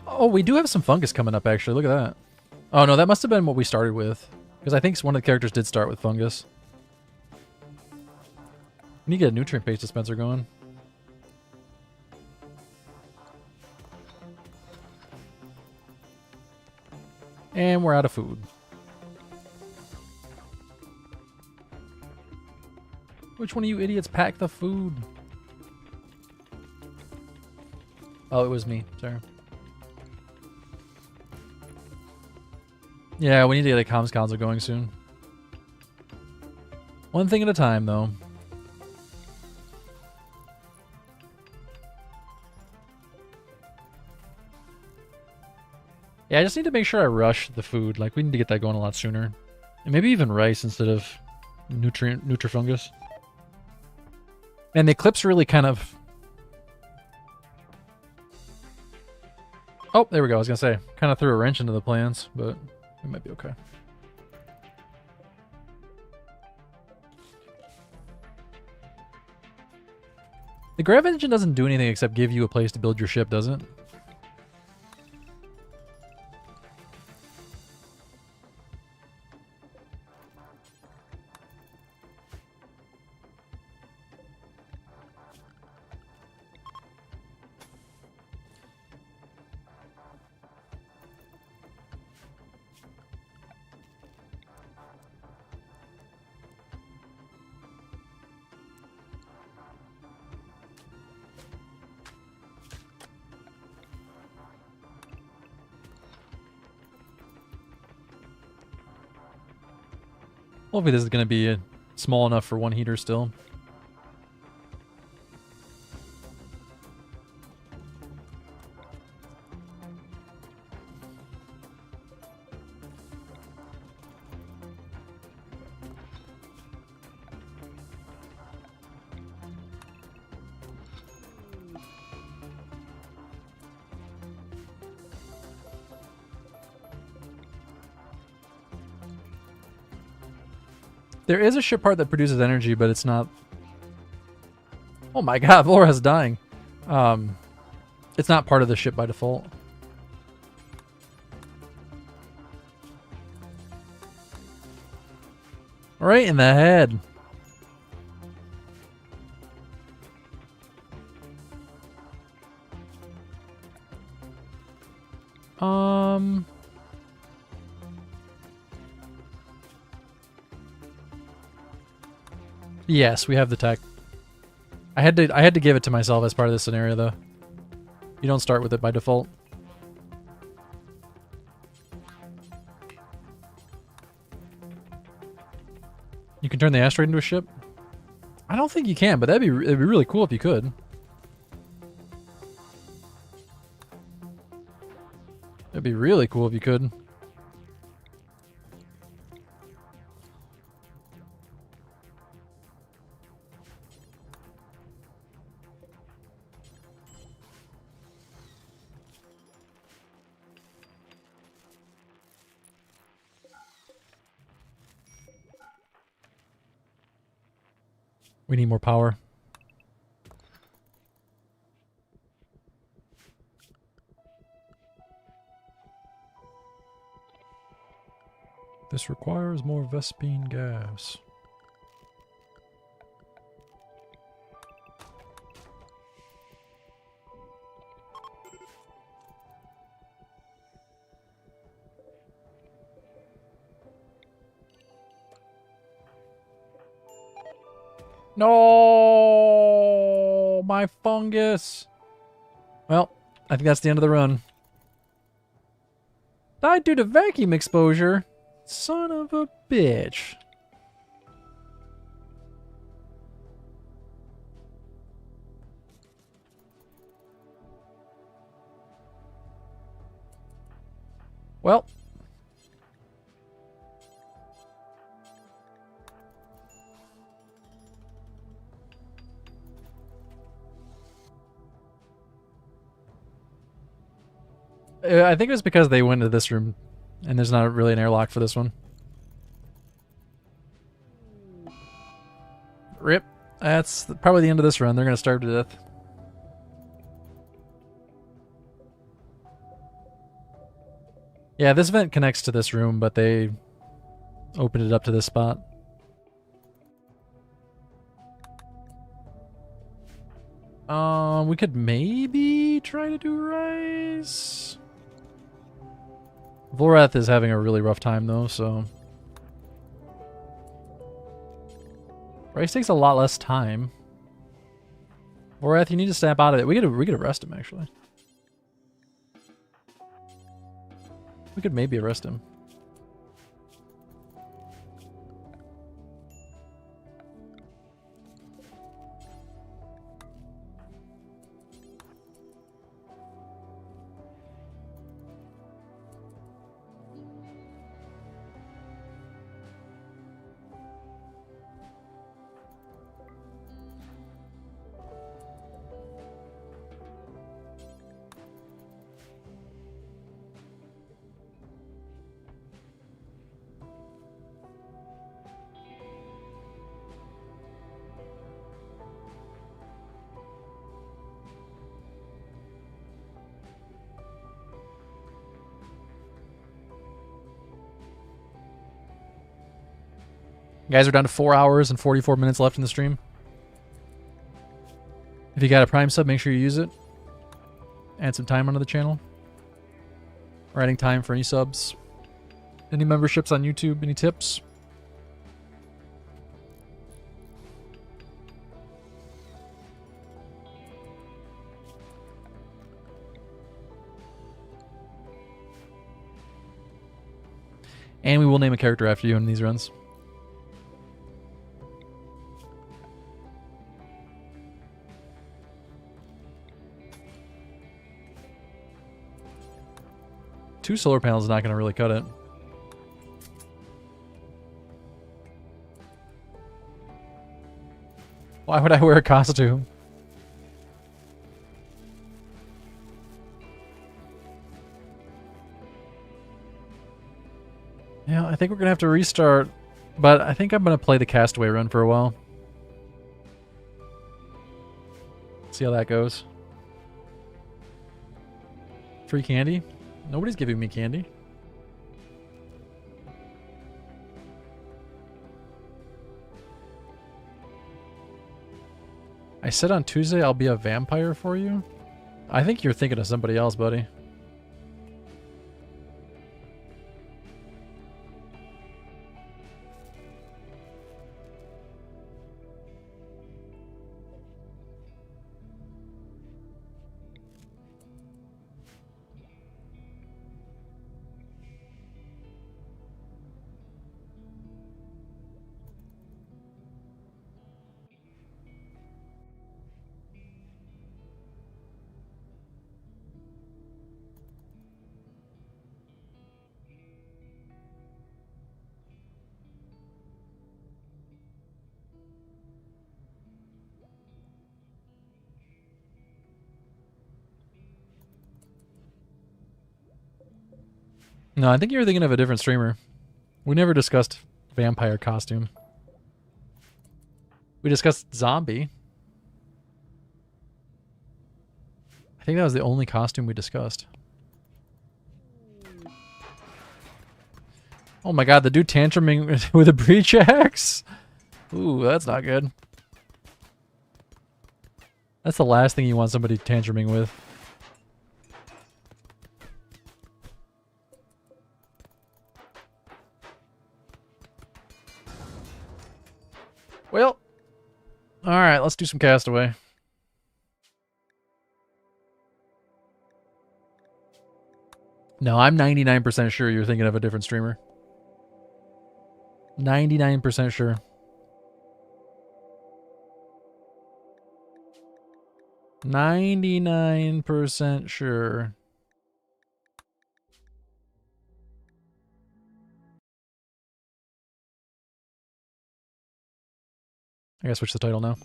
Oh, we do have some fungus coming up, actually. Look at that. Oh, no, that must have been what we started with. Because I think one of the characters did start with fungus. We need to get a nutrient base dispenser going. And we're out of food. Which one of you idiots packed the food? Oh, it was me. Sorry. Yeah, we need to get a comms console going soon. One thing at a time, though. Yeah, I just need to make sure I rush the food. Like, we need to get that going a lot sooner. And maybe even rice instead of nutrifungus. And the eclipse really kind of... Oh, there we go. I was going to say, kind of threw a wrench into the plans, but it might be okay. The grav engine doesn't do anything except give you a place to build your ship, does it? Hopefully this is going to be small enough for one heater still. There is a ship part that produces energy, but it's not... Oh my god, Volra's dying. It's not part of the ship by default. Right in the head. Yes, we have the tech. I had to give it to myself as part of this scenario, though. You don't start with it by default. You can turn the asteroid into a ship? I don't think you can, but it'd be really cool if you could. It'd be really cool if you could. We need more power. This requires more Vespine gas. No, my fungus. Well, I think that's the end of the run. Died due to vacuum exposure. Son of a bitch. Well. I think it was because they went to this room, and there's not really an airlock for this one. Rip. That's probably the end of this run. They're going to starve to death. Yeah, this vent connects to this room, but they opened it up to this spot. We could maybe try to do Rise. Volrath is having a really rough time though, so Rise takes a lot less time. Volrath, you need to snap out of it. We could arrest him actually. We could maybe arrest him. You guys are down to 4 hours and 44 minutes left in the stream. If you got a Prime sub, make sure you use it. Add some time onto the channel. We're adding time for any subs. Any memberships on YouTube, any tips? And we will name a character after you in these runs. Two solar panels is not going to really cut it. Why would I wear a costume? Yeah, I think we're going to have to restart, but I think I'm going to play the Castaway run for a while. See how that goes. Free candy? Nobody's giving me candy. I said on Tuesday I'll be a vampire for you? I think you're thinking of somebody else, buddy. No, I think you're thinking of a different streamer. We never discussed vampire costume. We discussed zombie. I think that was the only costume we discussed. Oh my god, the dude tantruming with a breach axe? Ooh, that's not good. That's the last thing you want somebody tantruming with. Well, alright, let's do some Castaway. No, I'm 99% sure you're thinking of a different streamer. 99% sure. %99 sure. I gotta switch the title now.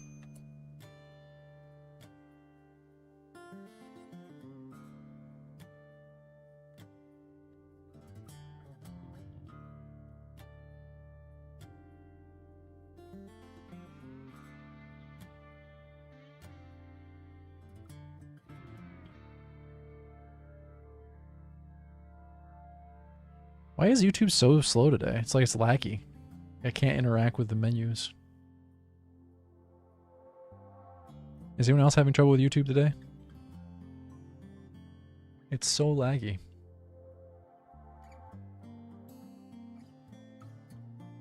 Why is YouTube so slow today? It's like it's laggy. I can't interact with the menus. Is anyone else having trouble with YouTube today? It's so laggy.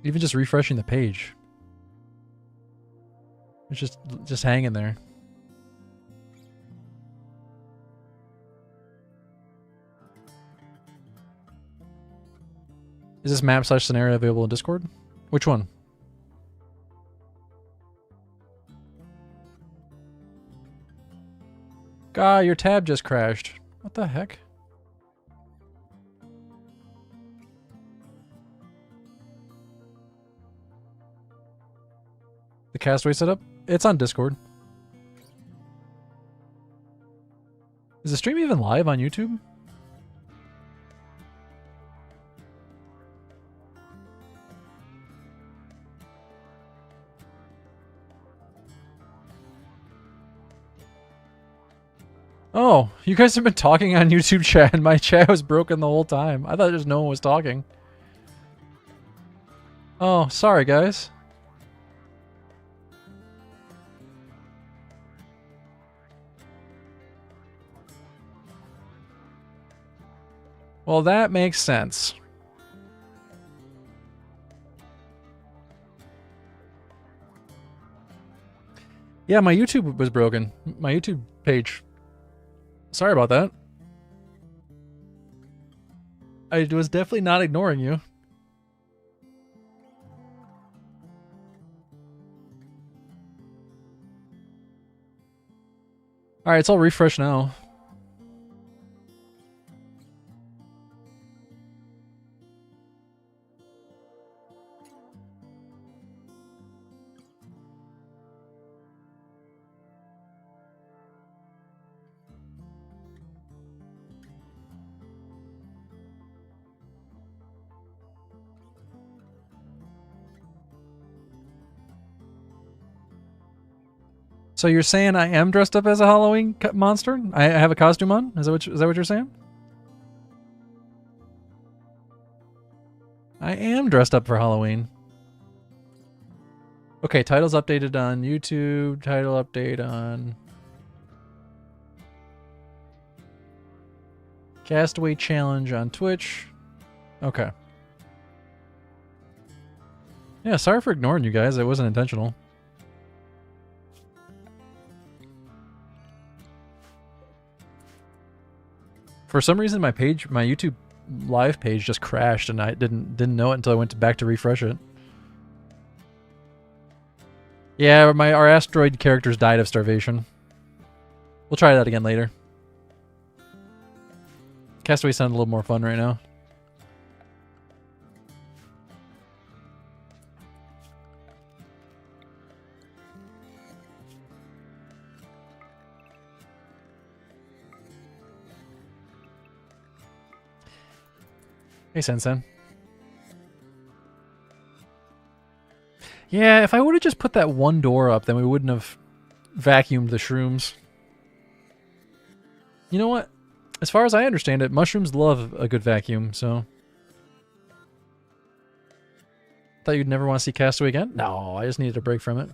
Even just refreshing the page. It's just hanging there. Is this map/scenario available in Discord? Which one? God, your tab just crashed. What the heck? The Castaway setup? It's on Discord. Is the stream even live on YouTube? Oh, you guys have been talking on YouTube chat and my chat was broken the whole time. I thought just no one was talking. Oh, sorry guys. Well, that makes sense. Yeah, my YouTube was broken. My YouTube page. Sorry about that. I was definitely not ignoring you. Alright, it's all refreshed now. So you're saying I am dressed up as a Halloween monster? I have a costume on? Is that what you're saying? I am dressed up for Halloween. Okay, title's updated on YouTube. Title update on Castaway Challenge on Twitch. Okay. Yeah, sorry for ignoring you guys. It wasn't intentional. For some reason, my YouTube live page just crashed, and I didn't know it until I went back to refresh it. Yeah, our asteroid characters died of starvation. We'll try that again later. Castaway sounds a little more fun right now. Hey, Sensen. Yeah, if I would have just put that one door up, then we wouldn't have vacuumed the shrooms. You know what? As far as I understand it, mushrooms love a good vacuum, so... Thought you'd never want to see Castaway again? No, I just needed a break from it.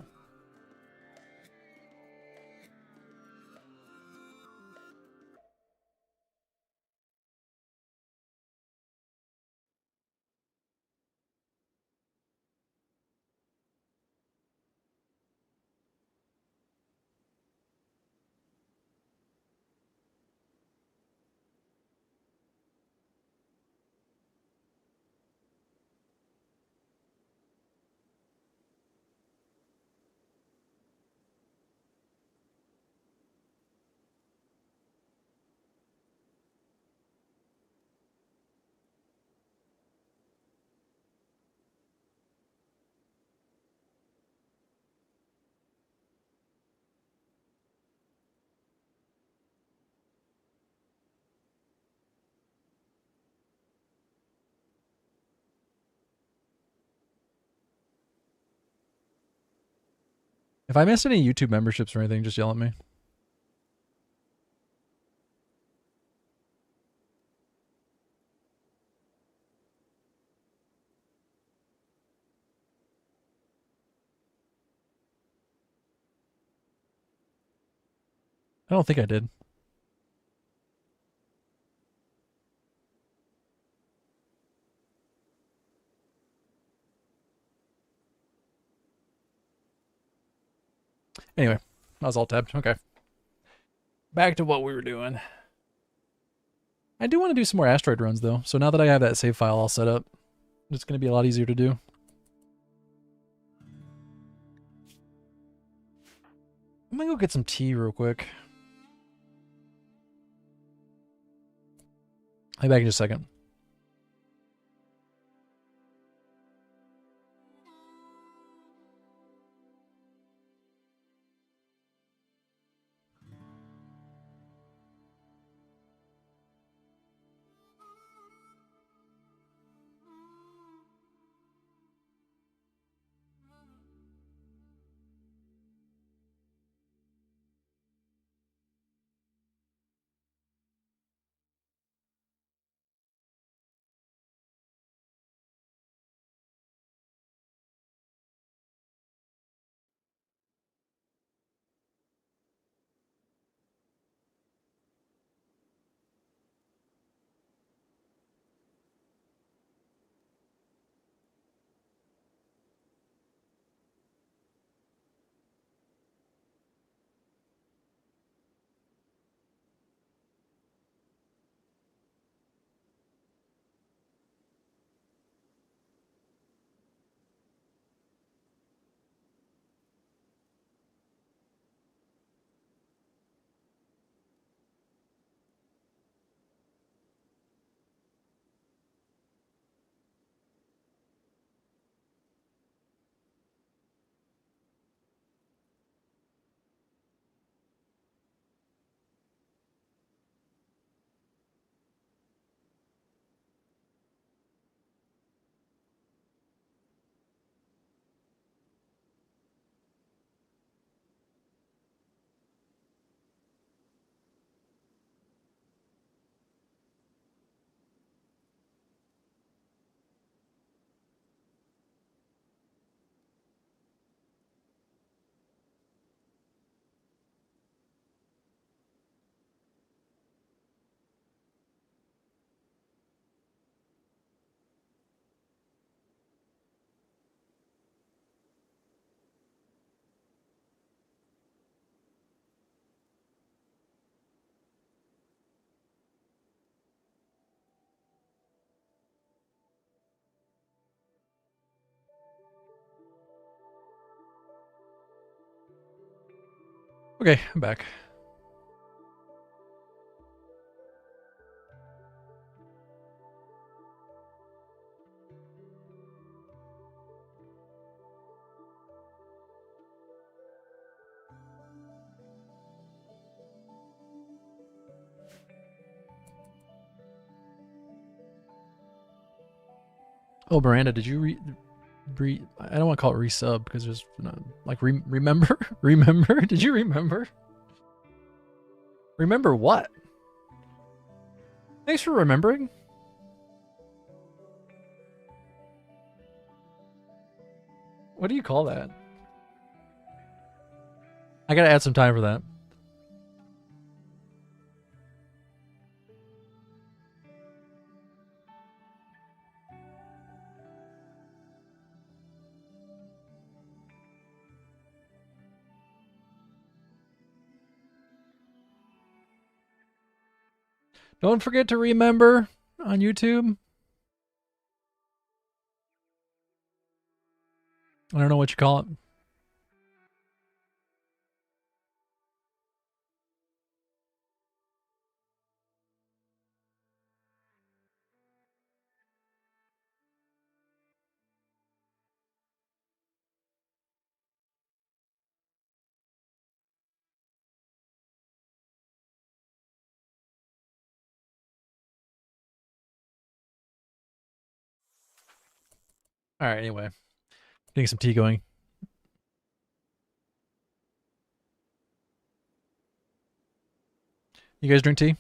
If I missed any YouTube memberships or anything, just yell at me. I don't think I did. Anyway, I was all tabbed. Okay. Back to what we were doing. I do want to do some more asteroid runs, though. So now that I have that save file all set up, it's going to be a lot easier to do. I'm going to go get some tea real quick. I'll be back in just a second. Okay, I'm back. Oh, Miranda, did you I don't want to call it resub because there's like remember remember. Did you remember? Remember what? Thanks for remembering. What do you call that? I gotta add some time for that. Don't forget to remember on YouTube. I don't know what you call it. All right, anyway. Getting some tea going. You guys drink tea?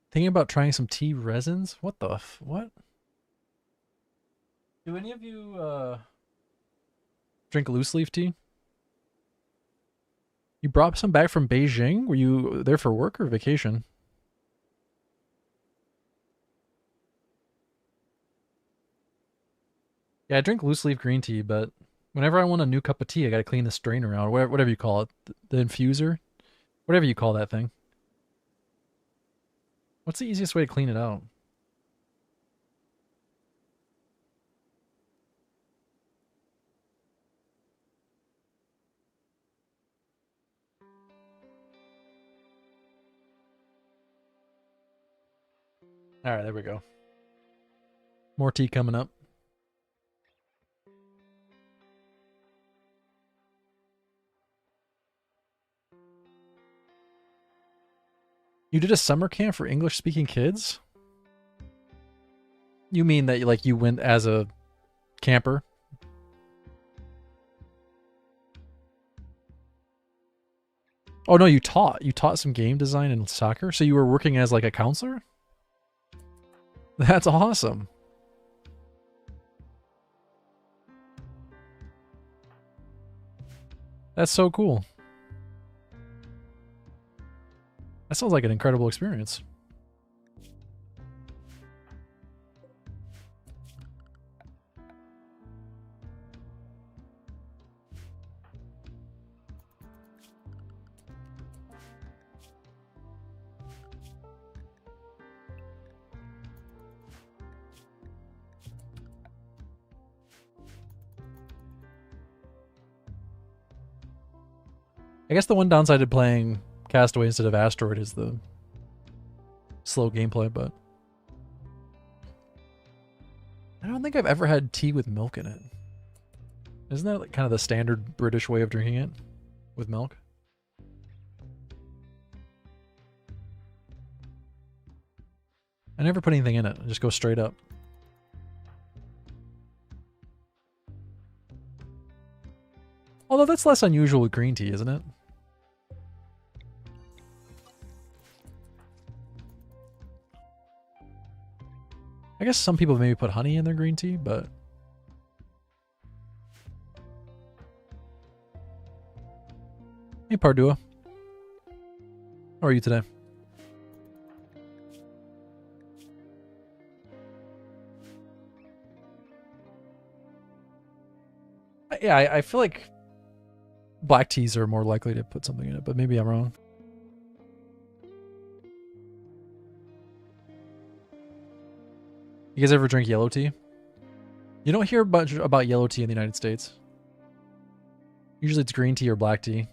Thinking about trying some tea resins? What the what? Do any of you drink loose leaf tea? You brought some back from Beijing? Were you there for work or vacation? Yeah, I drink loose leaf green tea, but whenever I want a new cup of tea, I gotta clean the strainer out, or whatever you call it, the infuser, whatever you call that thing. What's the easiest way to clean it out? All right, there we go. More tea coming up. You did a summer camp for English-speaking kids? You mean that like you went as a camper? Oh no, you taught. You taught some game design and soccer, so you were working as like a counselor? That's awesome. That's so cool. That sounds like an incredible experience. I guess the one downside of playing Castaway instead of Asteroid is the slow gameplay, but I don't think I've ever had tea with milk in it. Isn't that like kind of the standard British way of drinking it? With milk? I never put anything in it. I just go straight up. Although that's less unusual with green tea, isn't it? I guess some people maybe put honey in their green tea, but... Hey, Pardua. How are you today? Yeah, I feel like black teas are more likely to put something in it, but maybe I'm wrong. You guys ever drink yellow tea? You don't hear much about yellow tea in the United States. Usually it's green tea or black tea.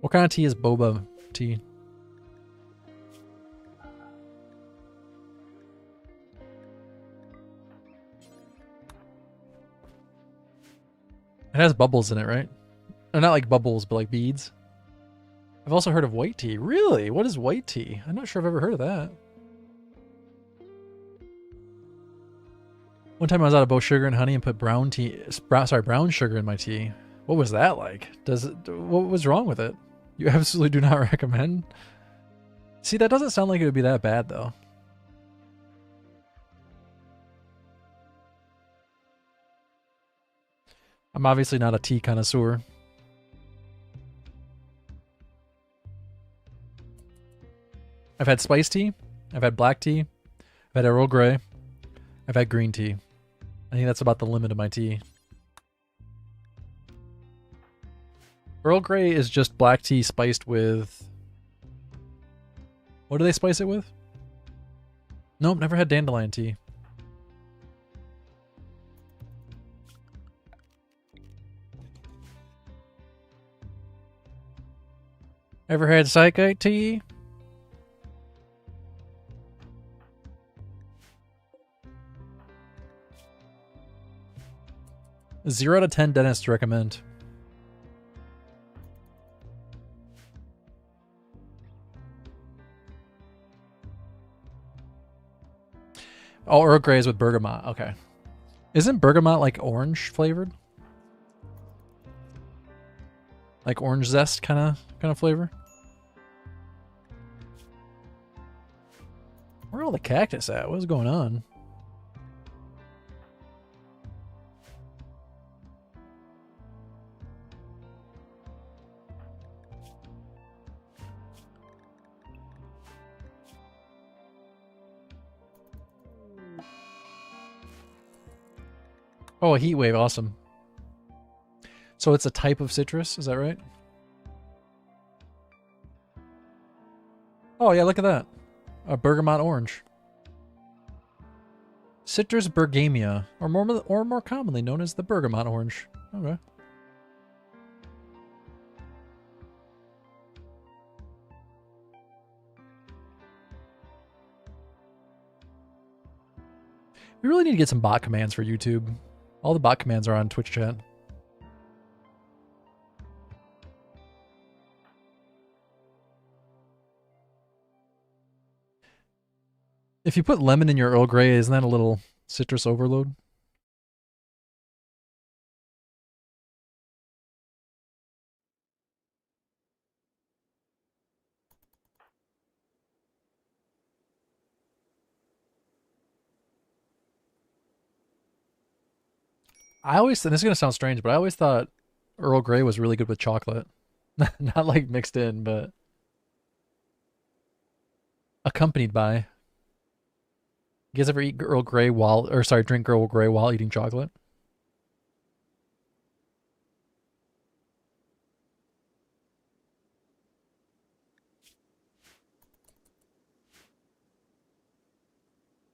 What kind of tea is boba tea? It has bubbles in it, right? Or not like bubbles, but like beads. I've also heard of white tea. Really? What is white tea? I'm not sure I've ever heard of that. One time I was out of both sugar and honey and put brown sugar in my tea. What was that like? What was wrong with it? You absolutely do not recommend? See, that doesn't sound like it would be that bad though. I'm obviously not a tea connoisseur. I've had spiced tea, I've had black tea, I've had Earl Grey, I've had green tea. I think that's about the limit of my tea. Earl Grey is just black tea spiced with... What do they spice it with? Nope, never had dandelion tea. Ever had psychite tea? A 0 out of 10 dentist recommend. Oh, Earl Grey is with bergamot. Okay. Isn't bergamot like orange flavored? Like orange zest kind of flavor? Where are all the cactus at? What is going on? Oh, a heat wave, awesome. So it's a type of citrus, is that right? Oh yeah, look at that. A bergamot orange. Citrus bergamia, or more commonly known as the bergamot orange. Okay. We really need to get some bot commands for YouTube. All the bot commands are on Twitch chat. If you put lemon in your Earl Grey, isn't that a little citrus overload? I always, and this is going to sound strange, but I always thought Earl Grey was really good with chocolate. Not like mixed in, but accompanied by. You guys ever eat Earl Grey drink Earl Grey while eating chocolate?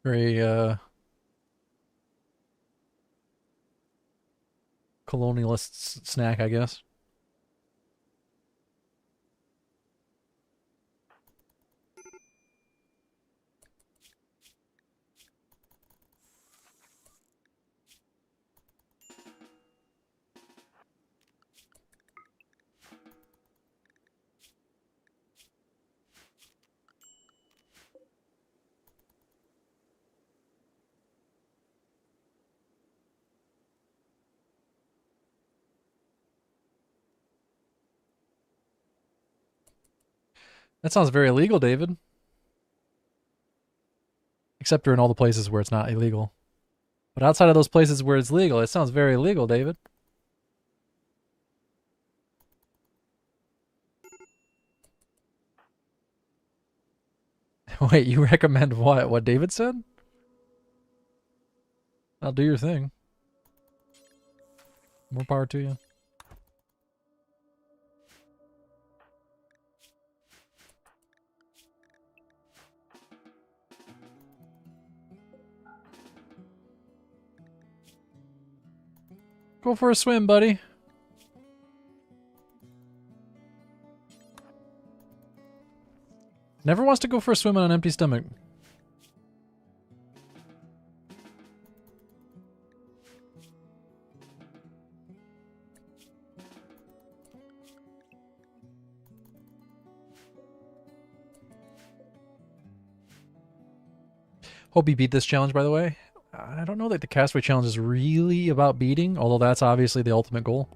Very, colonialist snack, I guess. That sounds very illegal, David. Except for in all the places where it's not illegal. But outside of those places where it's legal, it sounds very illegal, David. Wait, you recommend what? What David said? I'll do your thing. More power to you. Go for a swim, buddy. Never wants to go for a swim on an empty stomach. Hope you beat this challenge, by the way. I don't know that the Castaway Challenge is really about beating, although that's obviously the ultimate goal.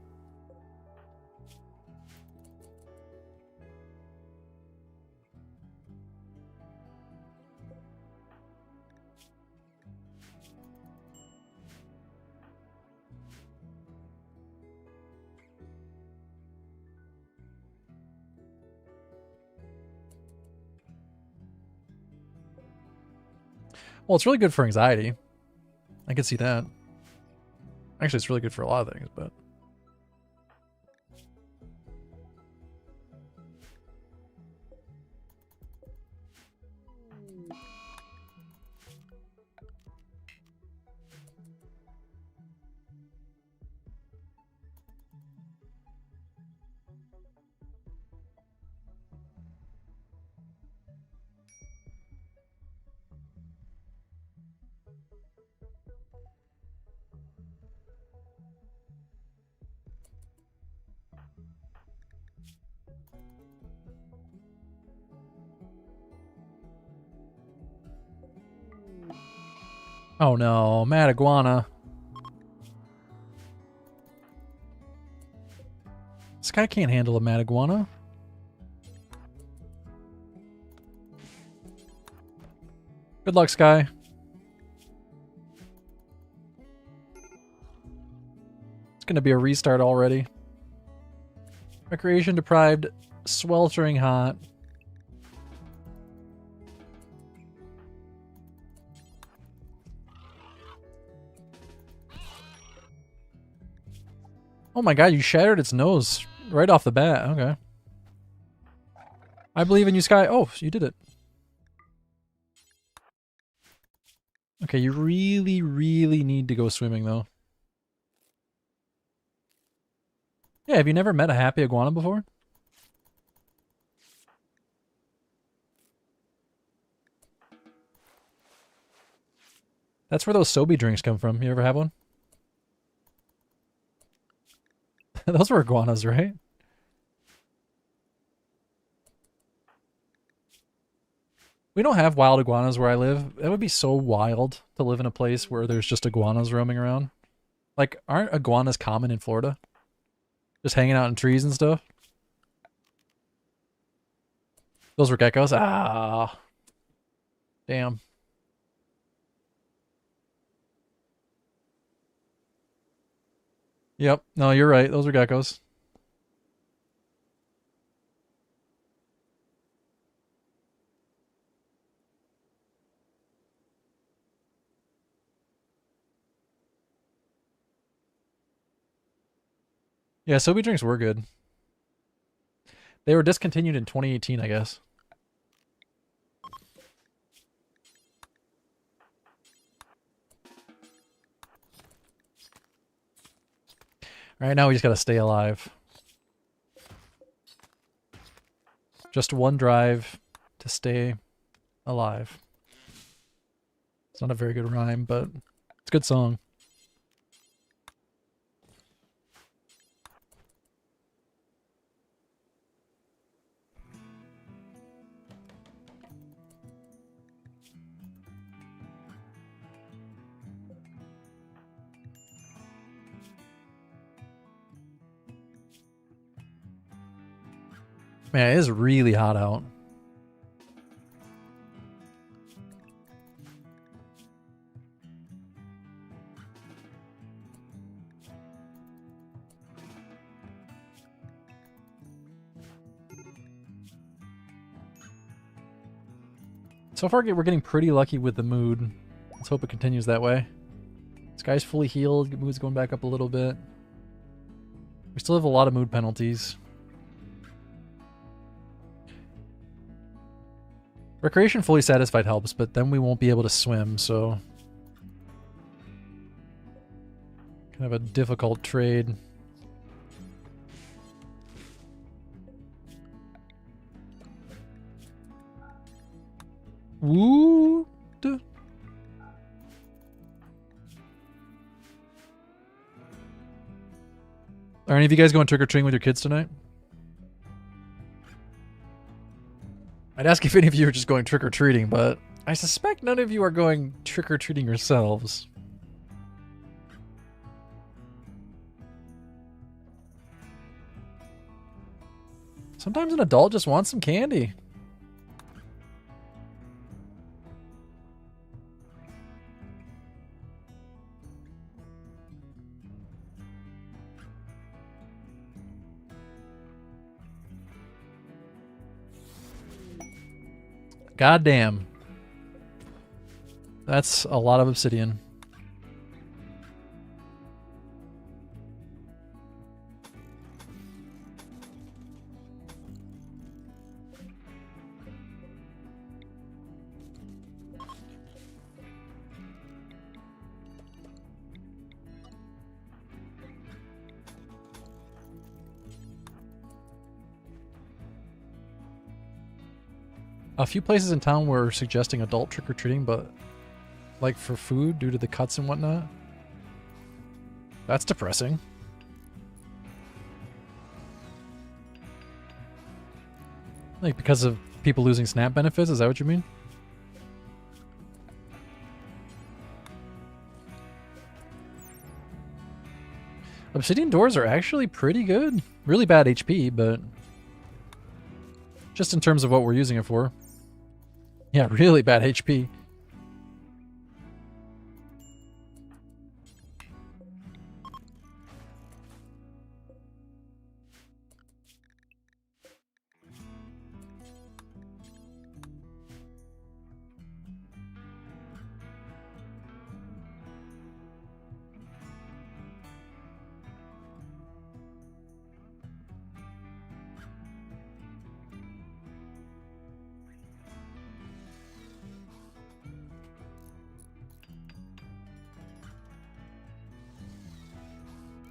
Well, it's really good for anxiety. I can see that. Actually, it's really good for a lot of things, but... Oh no, mad iguana. This guy can't handle a mad iguana. Good luck, Sky. It's gonna be a restart already. Recreation deprived, sweltering hot. Oh my god, you shattered its nose right off the bat. Okay. I believe in you, Sky. Oh, you did it. Okay, you really, really need to go swimming, though. Yeah, have you never met a happy iguana before? That's where those Sobe drinks come from. You ever have one? Those were iguanas, right? We don't have wild iguanas where I live. It would be so wild to live in a place where there's just iguanas roaming around. Like, aren't iguanas common in Florida? Just hanging out in trees and stuff? Those were geckos? Ah. Damn. Yep. No, you're right. Those are geckos. Yeah, Sobe drinks were good. They were discontinued in 2018, I guess. Right now we just gotta stay alive. Just one drive to stay alive. It's not a very good rhyme, but it's a good song. Man, it is really hot out. So far, we're getting pretty lucky with the mood. Let's hope it continues that way. This guy's fully healed. Mood's going back up a little bit. We still have a lot of mood penalties. Recreation fully satisfied helps, but then we won't be able to swim, so... Kind of a difficult trade. Woo! Are any of you guys going trick-or-treating with your kids tonight? I'd ask if any of you are just going trick-or-treating, but I suspect none of you are going trick-or-treating yourselves. Sometimes an adult just wants some candy. Goddamn. That's a lot of obsidian. A few places in town were suggesting adult trick-or-treating, but like for food due to the cuts and whatnot. That's depressing. Like because of people losing SNAP benefits, is that what you mean? Obsidian doors are actually pretty good. Really bad HP, but just in terms of what we're using it for. Yeah, really bad HP.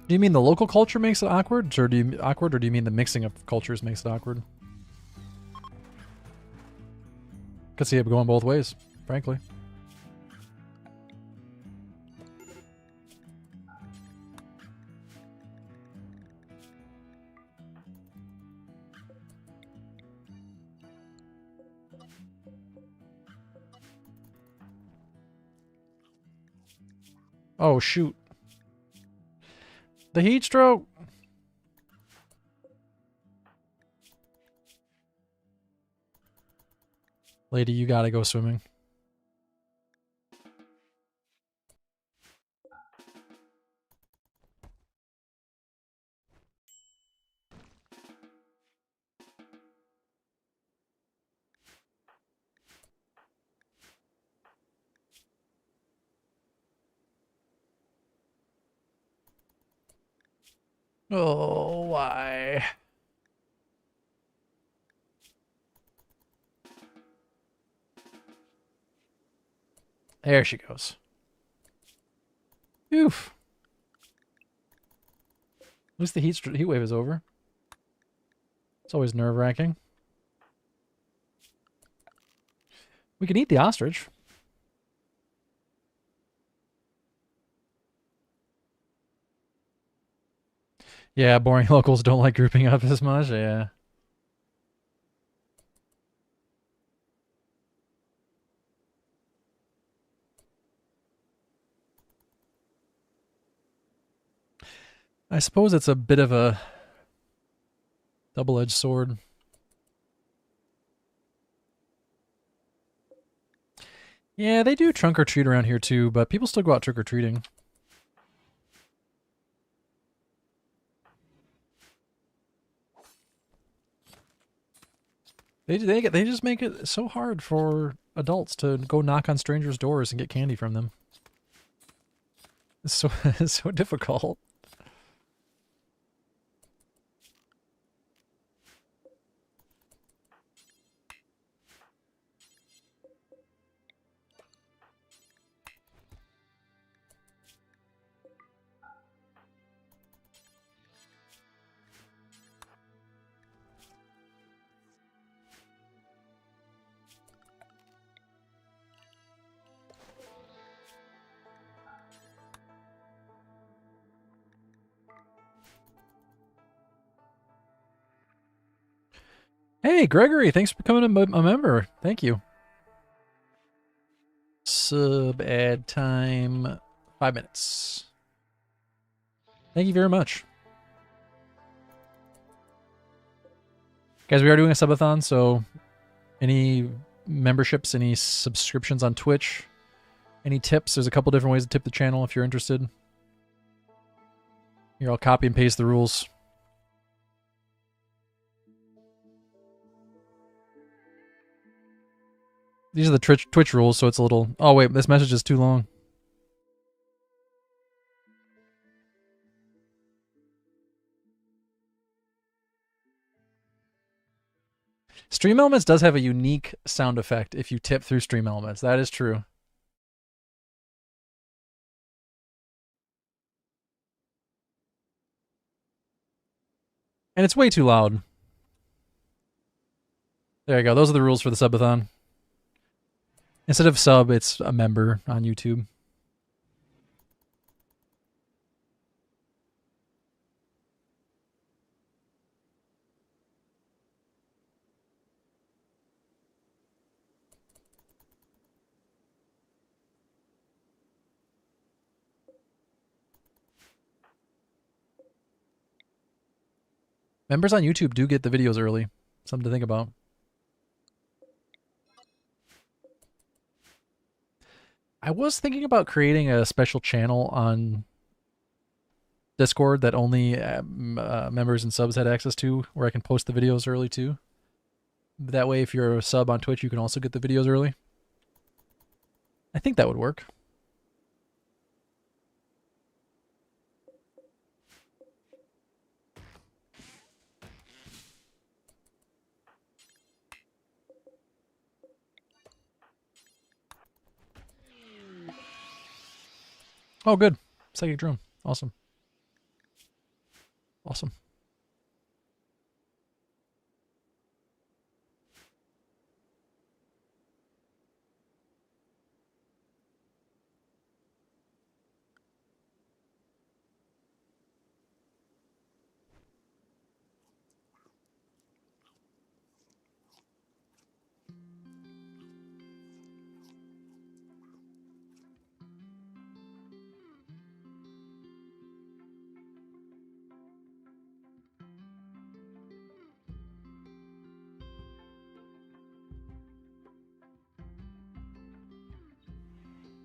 Do you mean the local culture makes it awkward, or do you mean the mixing of cultures makes it awkward? Could see it going both ways, frankly. Oh shoot. The heat stroke. Lady, you gotta go swimming. Oh, why? There she goes. Oof. At least the heat wave is over. It's always nerve-wracking. We can eat the ostrich. Yeah, boring locals don't like grouping up as much, yeah. I suppose it's a bit of a double-edged sword. Yeah, they do trunk or treat around here too, but people still go out trick-or-treating. They just make it so hard for adults to go knock on strangers' doors and get candy from them. It's so it's so difficult. Hey, Gregory, thanks for becoming a member. Thank you. Sub ad time 5 minutes. Thank you very much. Guys, we are doing a subathon, so any memberships, any subscriptions on Twitch, any tips, there's a couple different ways to tip the channel if you're interested. Here, I'll copy and paste the rules. These are the Twitch rules, so it's a little... Oh, wait, this message is too long. Stream Elements does have a unique sound effect if you tip through Stream Elements. That is true. And it's way too loud. There you go. Those are the rules for the subathon. Instead of sub, it's a member on YouTube. Members on YouTube do get the videos early. Something to think about. I was thinking about creating a special channel on Discord that only members and subs had access to, where I can post the videos early too. That way, if you're a sub on Twitch, you can also get the videos early. I think that would work. Oh, good. Psychic drone. Awesome. Awesome.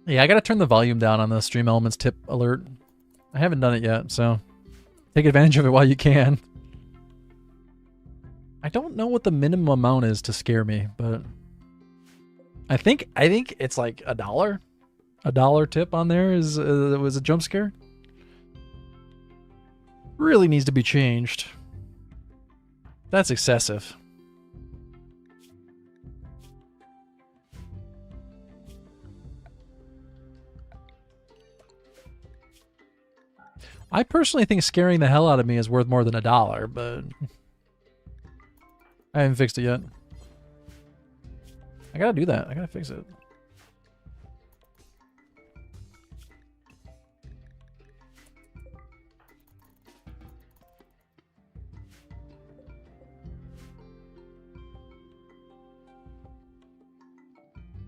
Yeah, I gotta turn the volume down on the Stream Elements tip alert. I haven't done it yet, so take advantage of it while you can. I don't know what the minimum amount is to scare me, but I think it's like $1. $1 tip on there is was a jump scare. Really needs to be changed. That's excessive. I personally think scaring the hell out of me is worth more than $1, but I haven't fixed it yet. I gotta do that. I gotta fix it.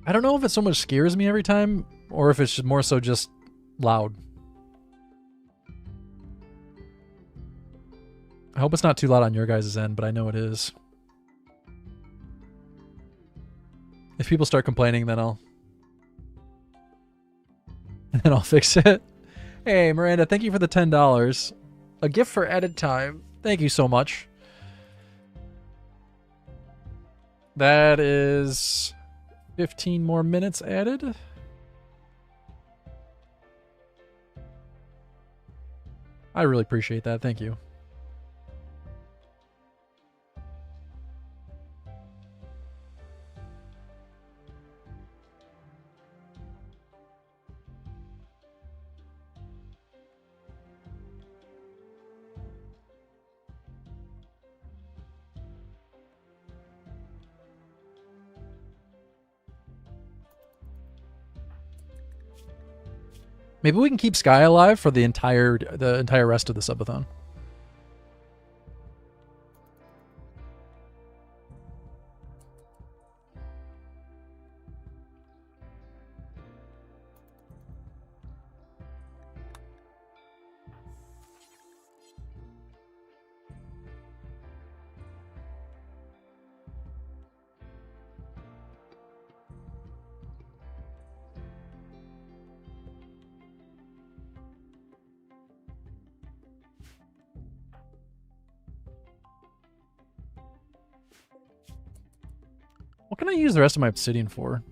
I don't know if it so much scares me every time, or if it's just more so just loud. I hope it's not too loud on your guys' end, but I know it is. If people start complaining, then I'll fix it. Hey, Miranda, thank you for the $10. A gift for added time. Thank you so much. That is 15 more minutes added. I really appreciate that. Thank you. Maybe we can keep Sky alive for the entire rest of the subathon. What can I use the rest of my obsidian for?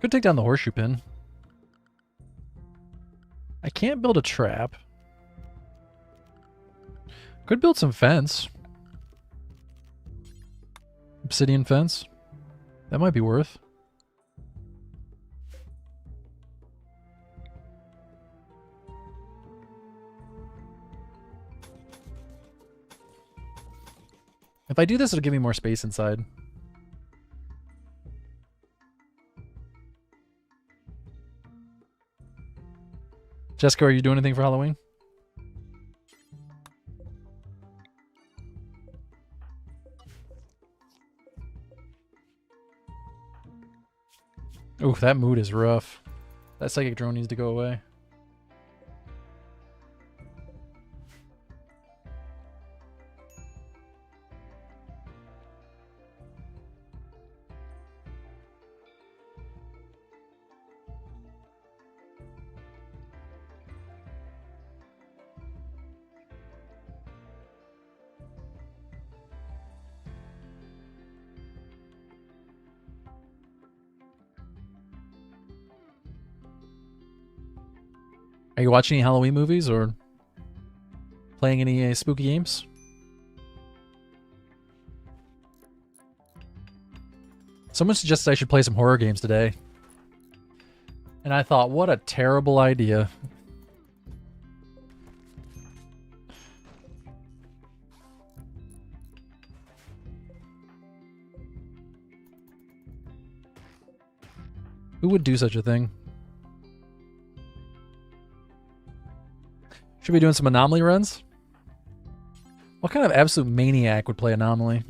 Could take down the horseshoe pin. I can't build a trap. Could build some fence. Obsidian fence. That might be worth. If I do this, it'll give me more space inside. Jessica, are you doing anything for Halloween? Ooh, that mood is rough. That psychic drone needs to go away. Are you watching any Halloween movies or playing any spooky games? Someone suggested I should play some horror games today. And I thought, what a terrible idea. Who would do such a thing? Should be doing some anomaly runs? What kind of absolute maniac would play anomaly?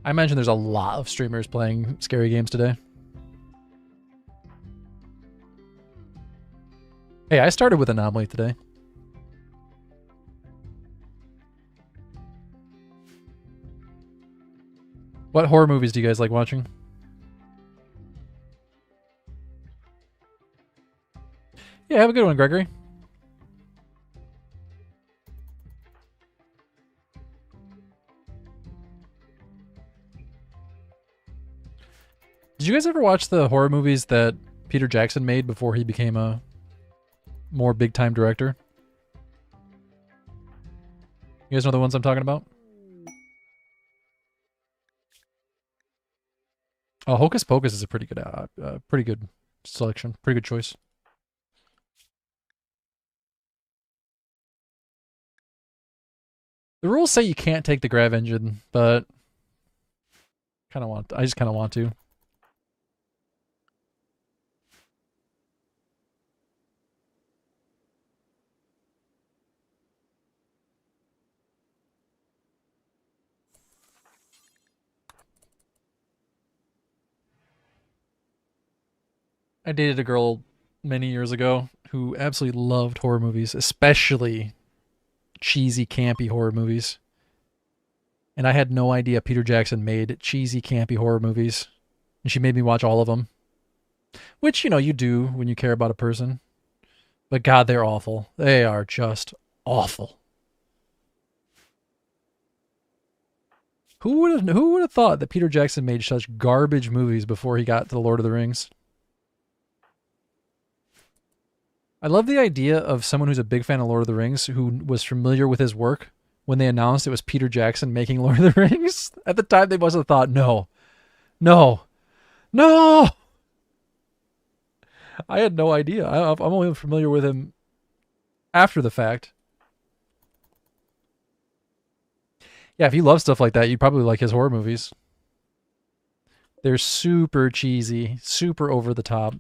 I imagine there's a lot of streamers playing scary games today. Hey, I started with anomaly today. What horror movies do you guys like watching? Yeah, have a good one, Gregory. Did you guys ever watch the horror movies that Peter Jackson made before he became a more big-time director? You guys know the ones I'm talking about? Oh, Hocus Pocus is a pretty good selection, pretty good choice. The rules say you can't take the grav engine, but I just kind of want to. I dated a girl many years ago who absolutely loved horror movies, especially cheesy, campy horror movies. And I had no idea Peter Jackson made cheesy, campy horror movies. And she made me watch all of them. Which, you know, you do when you care about a person. But God, they're awful. They are just awful. Who would have thought that Peter Jackson made such garbage movies before he got to The Lord of the Rings? I love the idea of someone who's a big fan of Lord of the Rings who was familiar with his work when they announced it was Peter Jackson making Lord of the Rings. At the time, they must have thought, no. I had no idea. I'm only familiar with him after the fact. Yeah, if you love stuff like that, you'd probably like his horror movies. They're super cheesy, super over the top.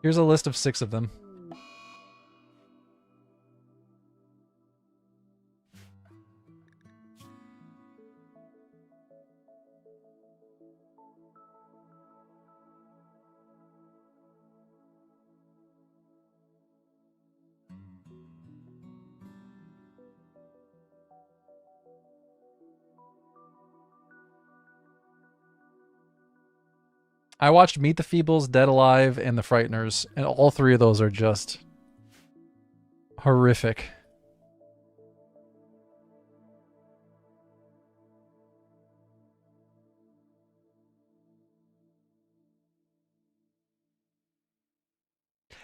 Here's a list of 6 of them. I watched Meet the Feebles, Dead Alive, and The Frighteners, and all 3 of those are just horrific.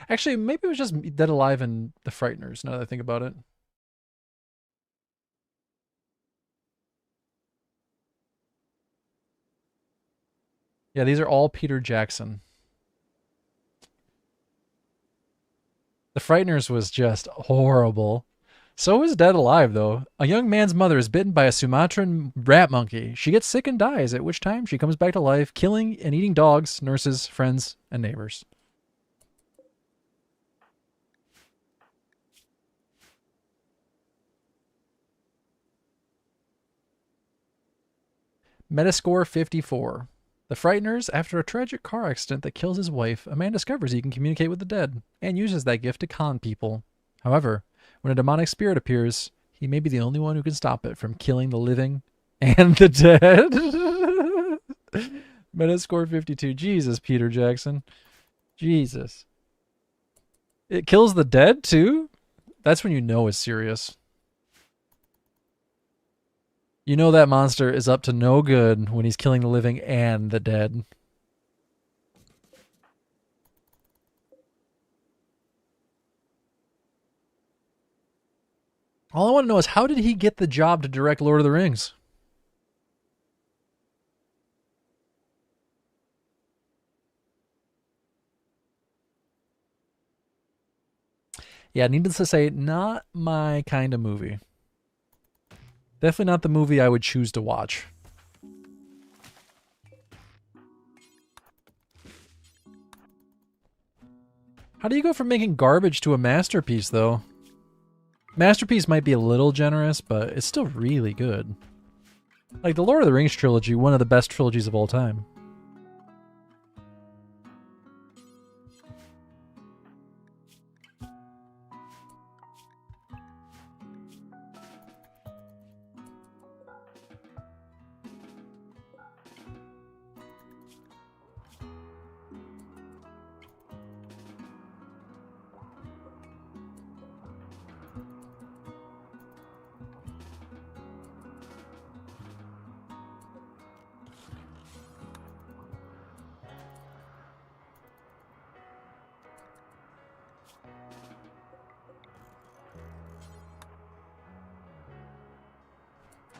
Actually, maybe it was just Dead Alive and The Frighteners, now that I think about it. Yeah, these are all Peter Jackson. The Frighteners was just horrible. So is Dead Alive, though. A young man's mother is bitten by a Sumatran rat monkey. She gets sick and dies, at which time she comes back to life, killing and eating dogs, nurses, friends, and neighbors. Metascore 54. The Frighteners, after a tragic car accident that kills his wife, a man discovers he can communicate with the dead and uses that gift to con people. However, when a demonic spirit appears, he may be the only one who can stop it from killing the living and the dead. Metascore 52. Jesus, Peter Jackson. Jesus. It kills the dead, too? That's when you know it's serious. You know that monster is up to no good when he's killing the living and the dead. All I want to know is, how did he get the job to direct Lord of the Rings? Yeah, needless to say, not my kind of movie. Definitely not the movie I would choose to watch. How do you go from making garbage to a masterpiece, though? Masterpiece might be a little generous, but it's still really good. Like the Lord of the Rings trilogy, one of the best trilogies of all time.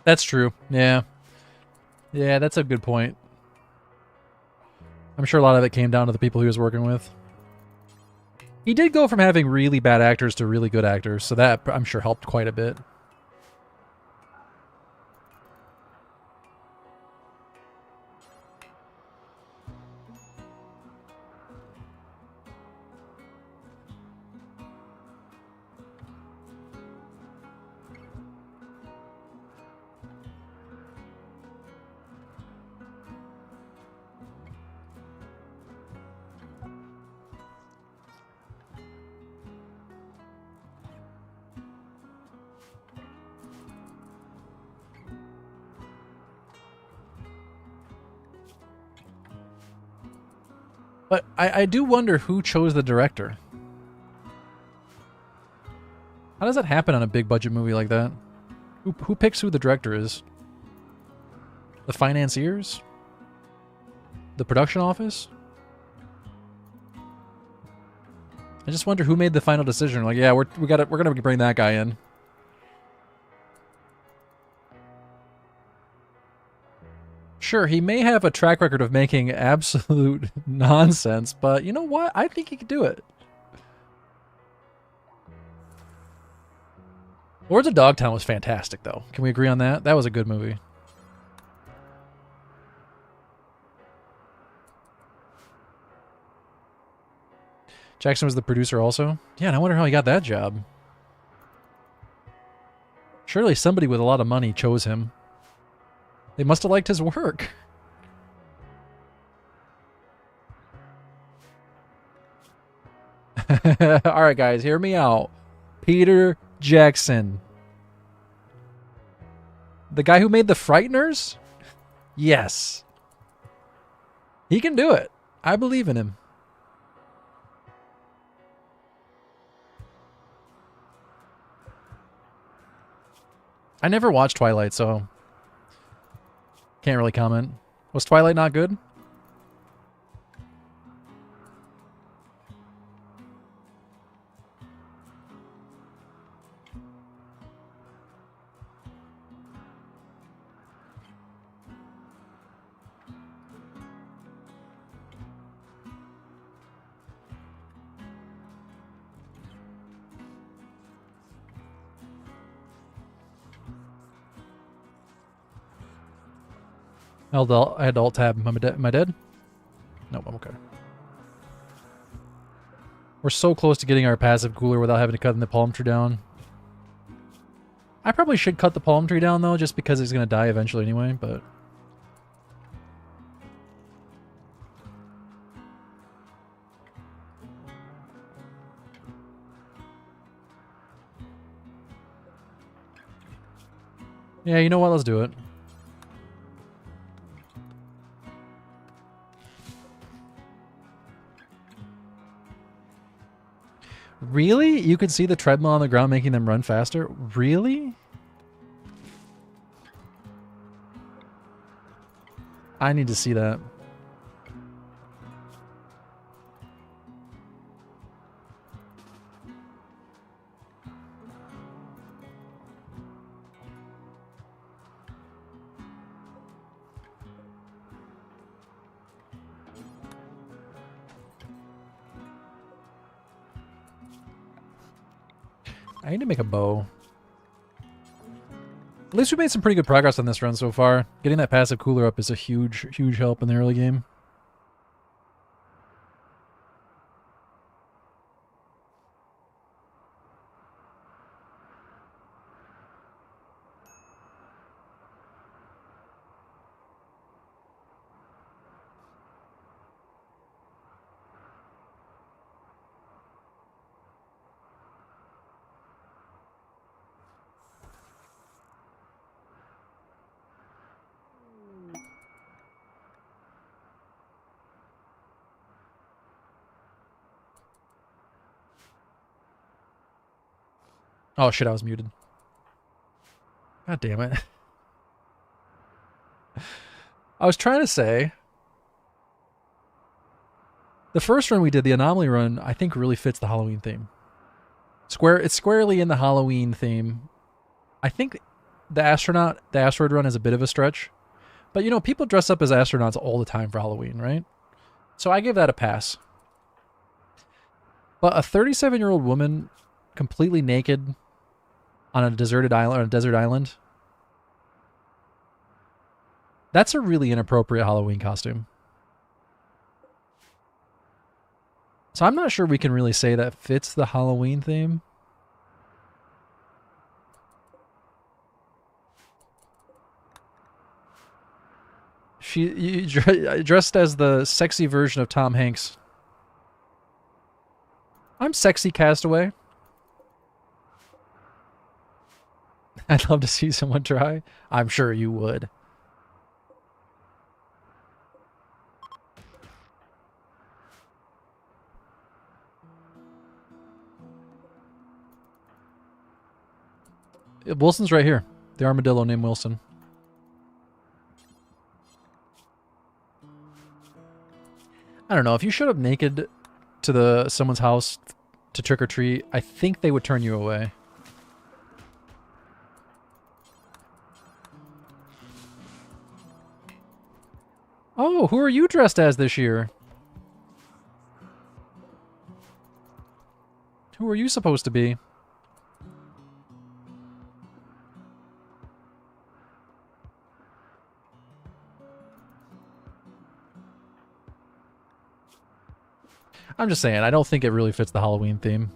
That's true. Yeah. Yeah, that's a good point. I'm sure a lot of it came down to the people he was working with. He did go from having really bad actors to really good actors, so that, I'm sure, helped quite a bit. But I do wonder who chose the director. How does that happen on a big budget movie like that? Who picks who the director is? The financiers? The production office? I just wonder who made the final decision. Like, yeah, we're gonna bring that guy in. Sure, he may have a track record of making absolute nonsense, but you know what? I think he could do it. Lords of Dogtown was fantastic, though. Can we agree on that? That was a good movie. Jackson was the producer also? Yeah, and I wonder how he got that job. Surely somebody with a lot of money chose him. They must have liked his work. Alright, guys, hear me out. Peter Jackson. The guy who made The Frighteners? Yes. He can do it. I believe in him. I never watched Twilight, so can't really comment. Was Twilight not good? I had to alt tab. Am I dead? Nope, I'm okay. We're so close to getting our passive cooler without having to cut the palm tree down. I probably should cut the palm tree down, though, just because it's going to die eventually anyway, but... yeah, you know what? Let's do it. Really? You could see the treadmill on the ground making them run faster? Really? I need to see that. I need to make a bow. At least we made some pretty good progress on this run so far. Getting that passive cooler up is a huge, huge help in the early game. Oh shit, I was muted. God damn it. I was trying to say... the first run we did, the Anomaly run, I think really fits the Halloween theme. It's squarely in the Halloween theme. I think the asteroid run is a bit of a stretch. But you know, people dress up as astronauts all the time for Halloween, right? So I give that a pass. But a 37-year-old woman completely naked on a deserted island, or a desert island, that's a really inappropriate Halloween costume. So I'm not sure we can really say that fits the Halloween theme. She dressed as the sexy version of Tom Hanks. I'm sexy, Castaway. I'd love to see someone try. I'm sure you would. Wilson's right here. The armadillo named Wilson. I don't know. If you showed up naked to someone's house to trick or treat, I think they would turn you away. Oh, who are you dressed as this year? Who are you supposed to be? I'm just saying, I don't think it really fits the Halloween theme.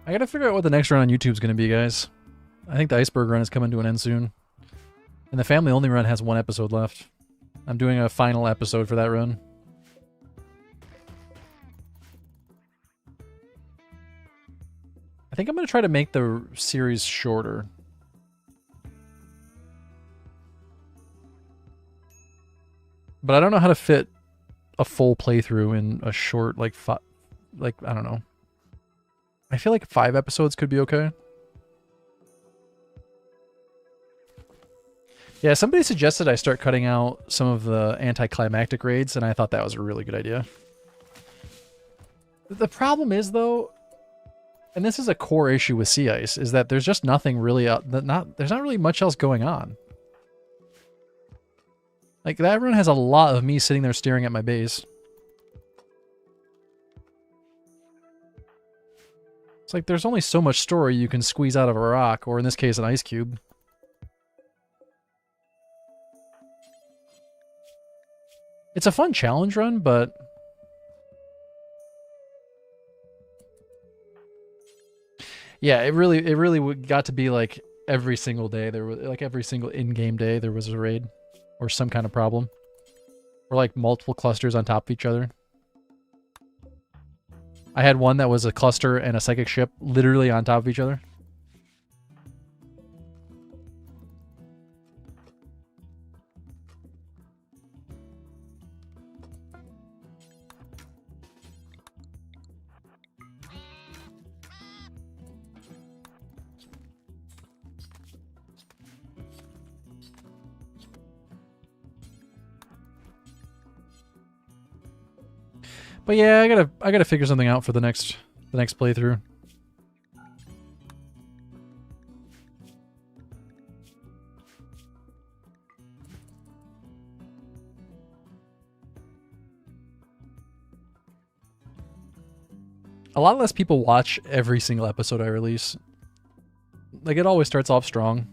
I gotta figure out what the next run on YouTube is gonna be, guys. I think the Iceberg run is coming to an end soon. And the Family Only run has 1 episode left. I'm doing a final episode for that run. I think I'm gonna try to make the series shorter. But I don't know how to fit a full playthrough in a short, like, I don't know. I feel like 5 episodes could be okay. Yeah, somebody suggested I start cutting out some of the anticlimactic raids, and I thought that was a really good idea. The problem is, though, and this is a core issue with Sea Ice, is that there's just nothing really there's not really much else going on. Like, that run has a lot of me sitting there staring at my base. It's like there's only so much story you can squeeze out of a rock, or in this case, an ice cube. It's a fun challenge run, but yeah, it really got to be like every single day there was, like, every single in-game day there was a raid or some kind of problem, or like multiple clusters on top of each other. I had one that was a cluster and a psychic ship literally on top of each other. But yeah, I gotta figure something out for the next playthrough. A lot less people watch every single episode I release. Like, it always starts off strong.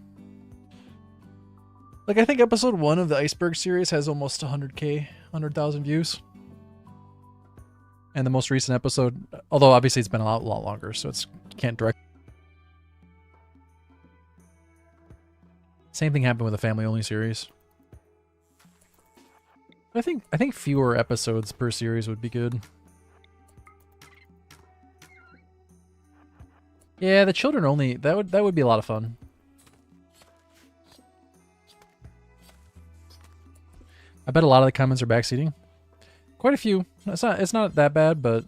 Like, I think episode 1 of the Iceberg series has almost 100K, 100,000 views. And the most recent episode, although obviously it's been a lot longer, so you can't direct. Same thing happened with the Family Only series. I think fewer episodes per series would be good. Yeah, the children only, that would be a lot of fun. I bet a lot of the comments are backseating. Quite a few. It's not that bad, but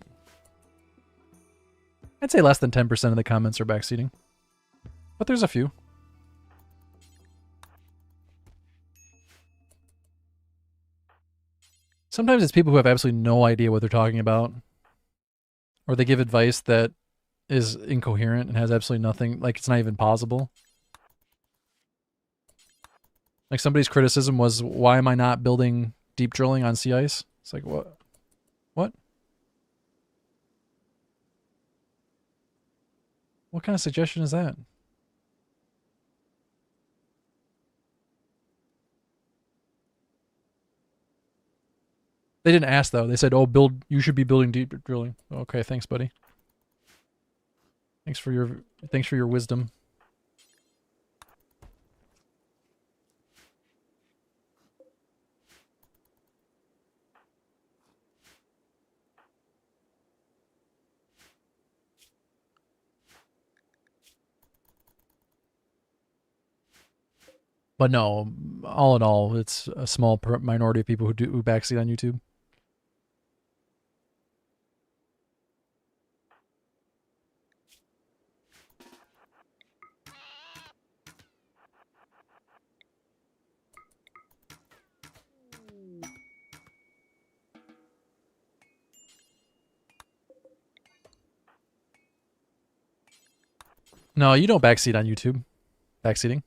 I'd say less than 10% of the comments are backseating. But there's a few. Sometimes it's people who have absolutely no idea what they're talking about. Or they give advice that is incoherent and has absolutely nothing, like it's not even possible. Like, somebody's criticism was, why am I not building deep drilling on sea ice? It's like, what? What? What kind of suggestion is that? They didn't ask though. They said, "Oh, build. You should be building deep drilling." Okay, thanks, buddy. Thanks for your wisdom. But no, all in all, it's a small minority of people who backseat on YouTube. No, you don't backseat on YouTube. Backseating?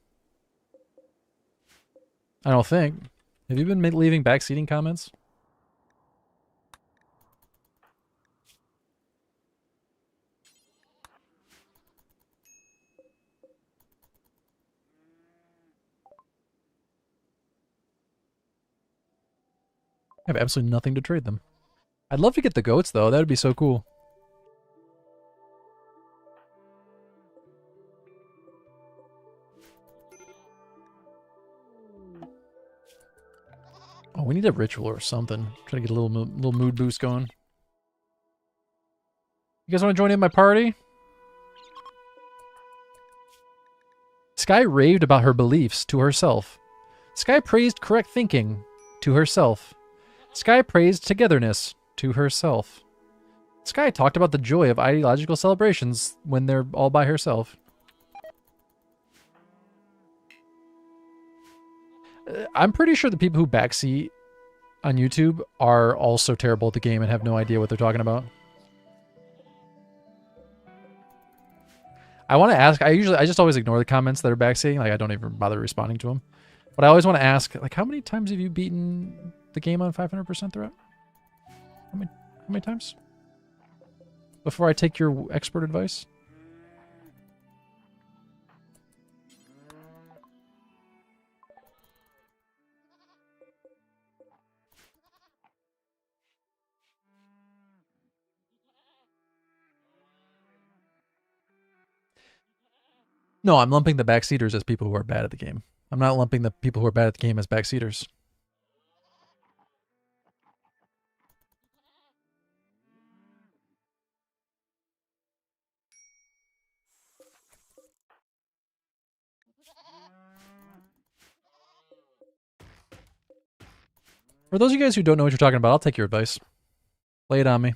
I don't think. Have you been leaving backseating comments? I have absolutely nothing to trade them. I'd love to get the goats though. That would be so cool. Oh, we need a ritual or something. Try to get a little mood boost going. You guys want to join in my party? Sky raved about her beliefs to herself. Sky praised correct thinking to herself. Sky praised togetherness to herself. Sky talked about the joy of ideological celebrations when they're all by herself. I'm pretty sure the people who backseat on YouTube are also terrible at the game and have no idea what they're talking about. I want to ask, I just always ignore the comments that are backseating. Like, I don't even bother responding to them. But I always want to ask, like, how many times have you beaten the game on 500% throughout? How many times? Before I take your expert advice? No, I'm lumping the backseaters as people who are bad at the game. I'm not lumping the people who are bad at the game as backseaters. For those of you guys who don't know what you're talking about, I'll take your advice. Lay it on me.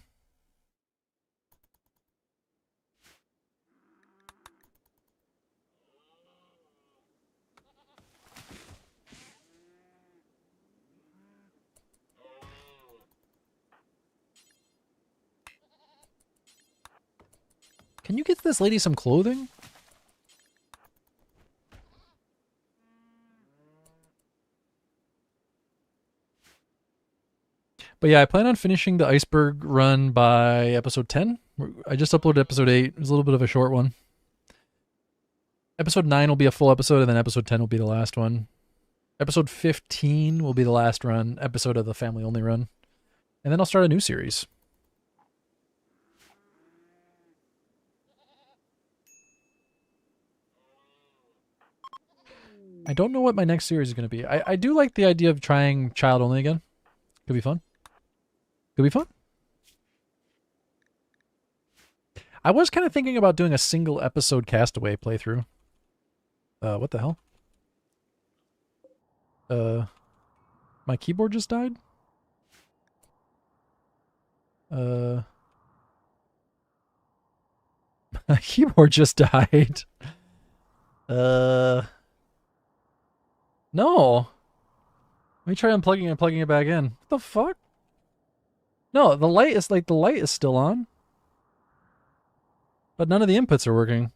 Can you get this lady some clothing? But yeah, I plan on finishing the iceberg run by episode 10. I just uploaded episode 8. It was a little bit of a short one. Episode 9 will be a full episode, and then episode 10 will be the last one. Episode 15 will be the last run, episode of the family only run. And then I'll start a new series. I don't know what my next series is going to be. I do like the idea of trying child only again. Could be fun. Could be fun. I was kind of thinking about doing a single episode Castaway playthrough. What the hell? My keyboard just died? My keyboard just died. No. Let me try unplugging and plugging it back in. What the fuck? No, the light is still on. But none of the inputs are working.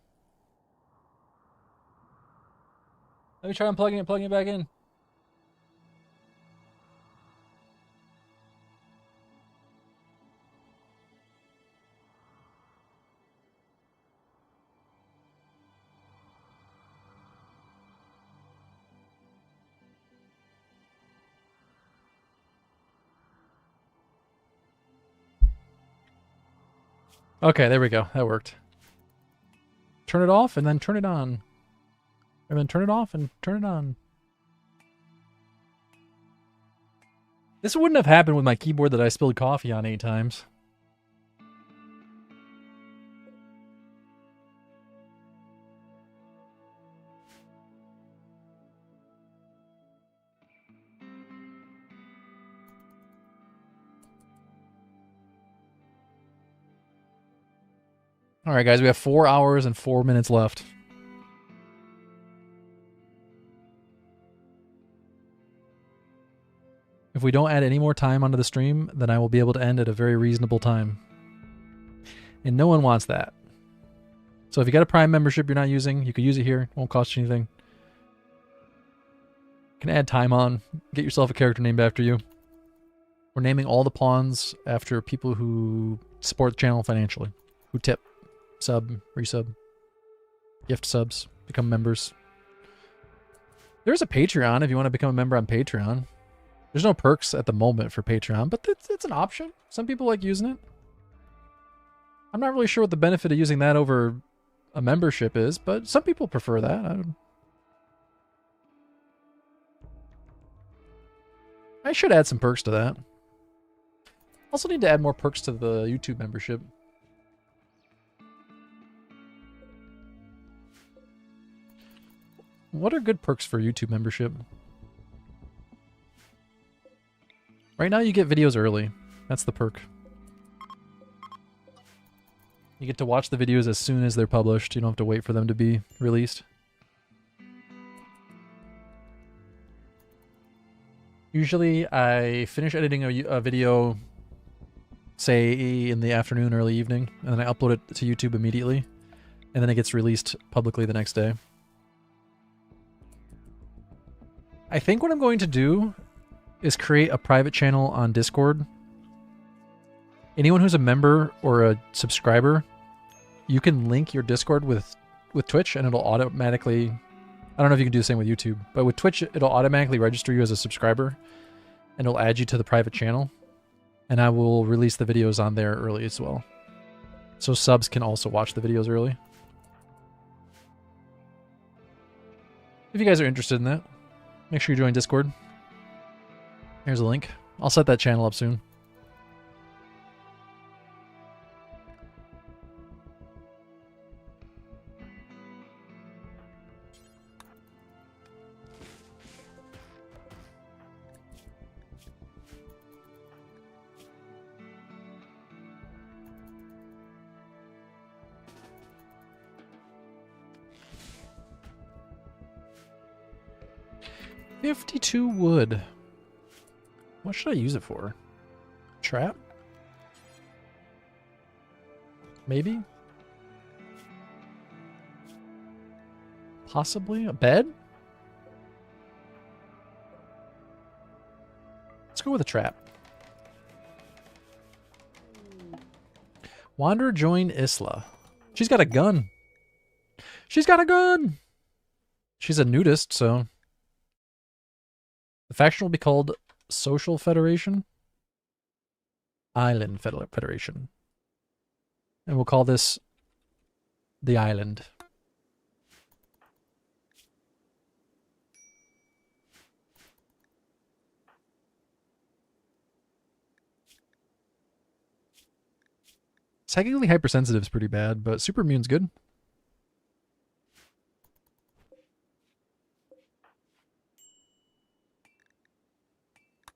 Let me try unplugging and plugging it back in. Okay, there we go. That worked. Turn it off and then turn it on. And then turn it off and turn it on. This wouldn't have happened with my keyboard that I spilled coffee on 8 times. All right, guys, we have 4 hours and 4 minutes left. If we don't add any more time onto the stream, then I will be able to end at a very reasonable time. And no one wants that. So if you got a Prime membership you're not using, you could use it here. It won't cost you anything. You can add time on. Get yourself a character named after you. We're naming all the pawns after people who support the channel financially. Who tip. Sub, resub, gift subs, become members. There's a Patreon if you want to become a member on Patreon. There's no perks at the moment for Patreon, but it's an option. Some people like using it. I'm not really sure what the benefit of using that over a membership is, but some people prefer that. I should add some perks to that. Also need to add more perks to the YouTube membership. What are good perks for YouTube membership? Right now you get videos early. That's the perk. You get to watch the videos as soon as they're published. You don't have to wait for them to be released. Usually I finish editing a video, say in the afternoon, early evening, and then I upload it to YouTube immediately, and then it gets released publicly the next day. I think what I'm going to do is create a private channel on Discord. Anyone who's a member or a subscriber, you can link your Discord with Twitch and it'll automatically... I don't know if you can do the same with YouTube, but with Twitch, it'll automatically register you as a subscriber and it'll add you to the private channel. And I will release the videos on there early as well. So subs can also watch the videos early. If you guys are interested in that, make sure you join Discord. Here's a link. I'll set that channel up soon. $52 wood. What should I use it for? Trap? Maybe? Possibly? A bed? Let's go with a trap. Wanderer joined Isla. She's got a gun. She's got a gun! She's a nudist, so... The faction will be called Social Federation? Island Federation. And we'll call this the Island. Technically hypersensitive is pretty bad, but super immune's good.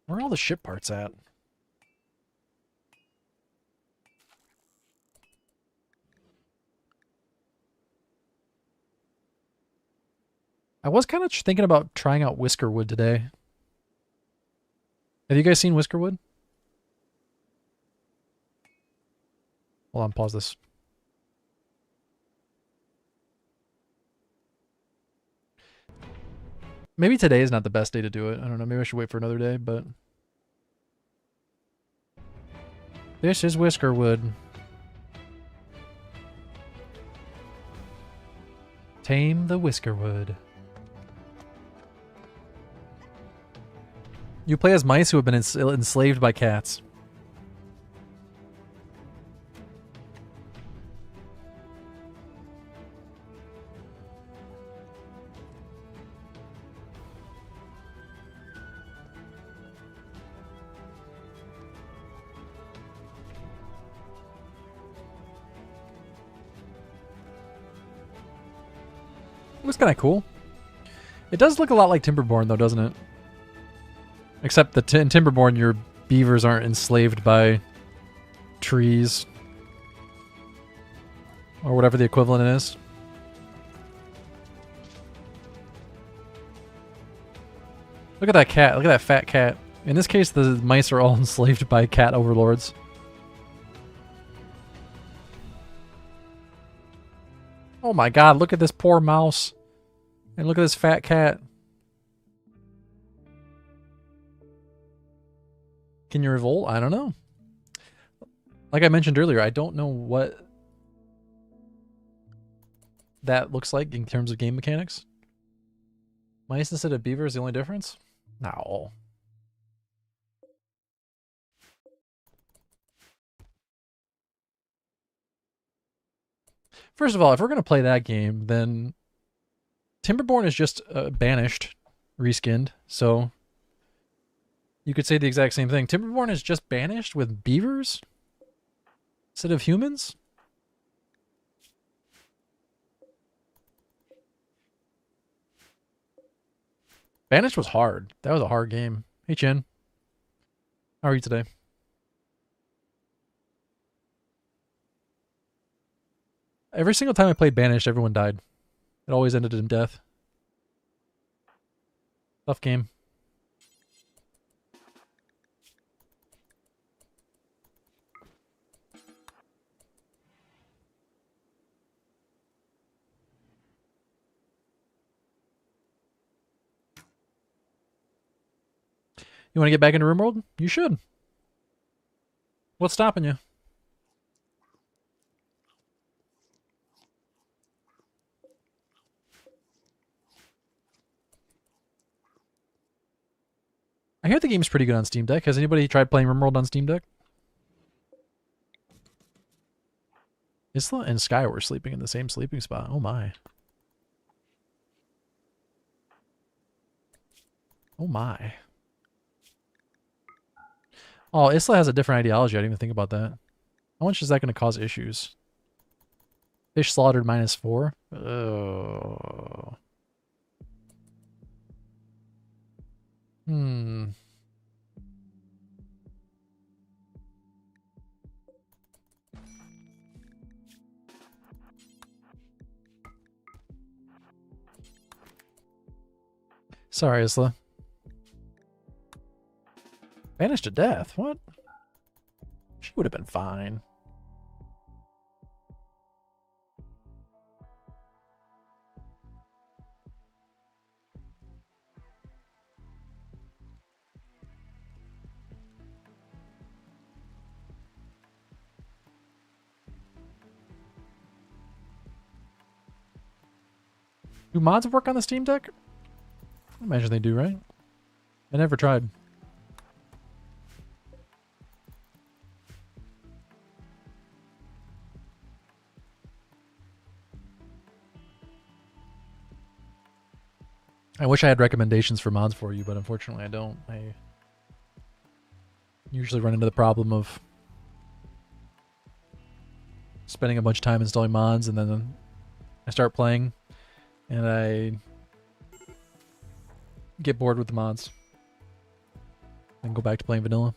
Where are all the ship parts at? I was kind of thinking about trying out Whiskerwood today. Have you guys seen Whiskerwood? Hold on, pause this. Maybe today is not the best day to do it. I don't know. Maybe I should wait for another day, but... This is Whiskerwood. Tame the Whiskerwood. You play as mice who have been enslaved by cats. Looks kind of cool. It does look a lot like Timberborn, though, doesn't it? Except that in Timberborn, your beavers aren't enslaved by trees. Or whatever the equivalent is. Look at that cat. Look at that fat cat. In this case, the mice are all enslaved by cat overlords. Oh my god, look at this poor mouse. And look at this fat cat. Can you revolt? I don't know. Like I mentioned earlier, I don't know what that looks like in terms of game mechanics. Mice instead of beaver is the only difference? No. First of all, if we're going to play that game, then Timberborn is just banished, reskinned, so you could say the exact same thing. Timberborn is just banished with beavers instead of humans? Banished was hard. That was a hard game. Hey, Chen. How are you today? Every single time I played Banished, everyone died. It always ended in death. Tough game. You want to get back into RimWorld? You should. What's stopping you? I hear the game's pretty good on Steam Deck. Has anybody tried playing RimWorld on Steam Deck? Isla and Sky were sleeping in the same sleeping spot. Oh my. Oh my. Oh, Isla has a different ideology. I didn't even think about that. How much is that going to cause issues? Fish slaughtered -4? Oh. Hmm. Sorry, Isla. Banished to death? What? She would have been fine. Do mods work on the Steam Deck? I imagine they do, right? I never tried. I wish I had recommendations for mods for you, but unfortunately I don't. I usually run into the problem of spending a bunch of time installing mods, and then I start playing, and I get bored with the mods and go back to playing vanilla.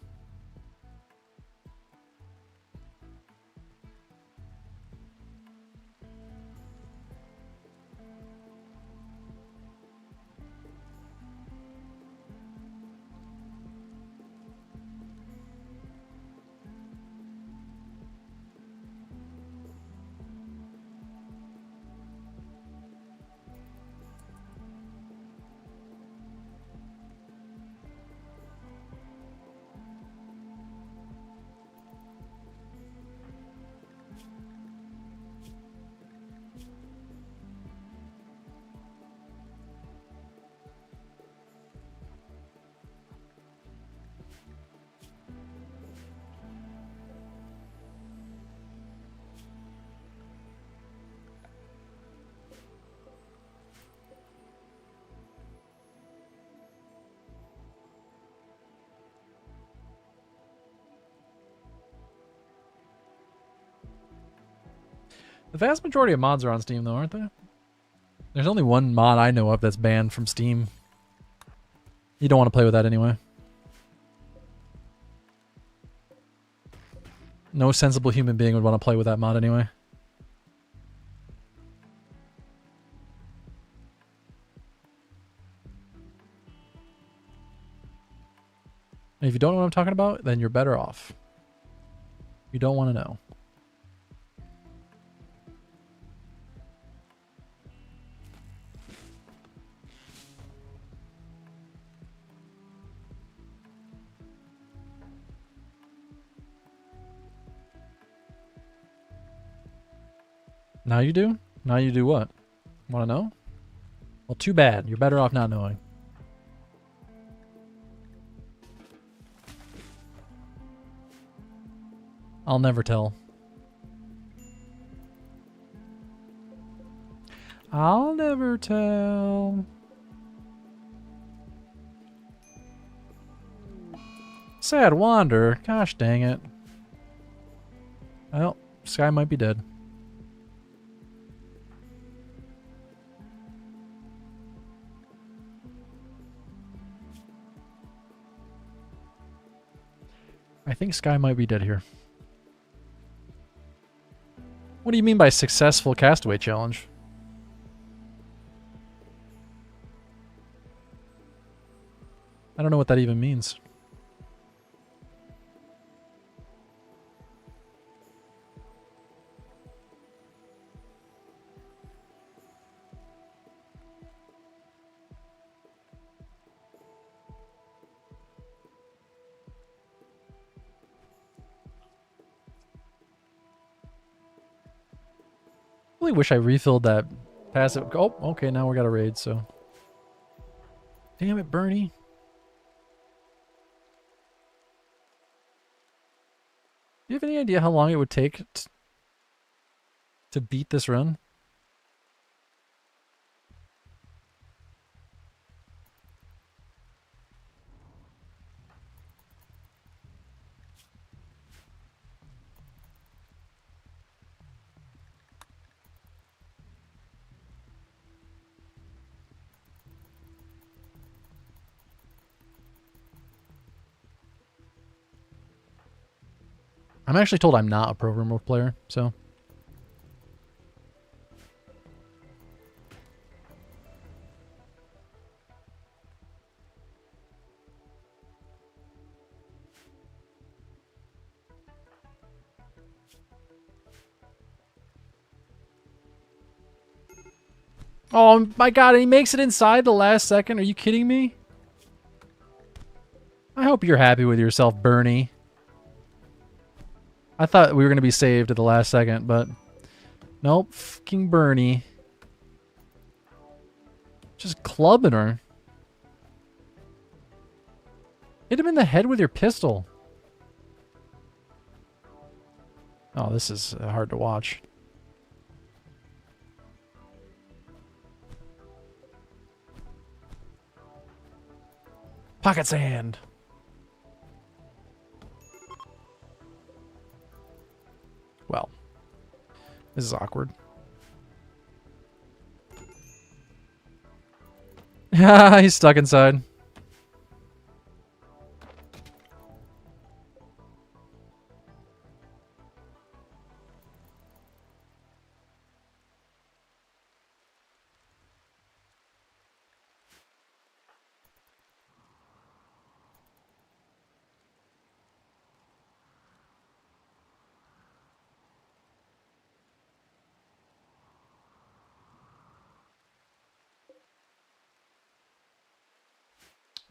The vast majority of mods are on Steam, though, aren't they? There's only one mod I know of that's banned from Steam. You don't want to play with that anyway. No sensible human being would want to play with that mod anyway. And if you don't know what I'm talking about, then you're better off. You don't want to know. Now you do? Now you do what? Want to know? Well, too bad. You're better off not knowing. I'll never tell. I'll never tell. Sad wander. Gosh dang it. Well, Sky might be dead. I think Sky might be dead here. What do you mean by successful castaway challenge? I don't know what that even means. I really wish I refilled that passive. Oh, okay, now we got a raid, so. Damn it, Bernie. Do you have any idea how long it would take to beat this run? I'm actually told I'm not a programmer player, so. Oh my god, he makes it inside the last second. Are you kidding me? I hope you're happy with yourself, Bernie. I thought we were going to be saved at the last second, but nope. Fucking Bernie. Just clubbing her. Hit him in the head with your pistol. Oh, this is hard to watch. Pocket sand. Well, this is awkward. He's stuck inside.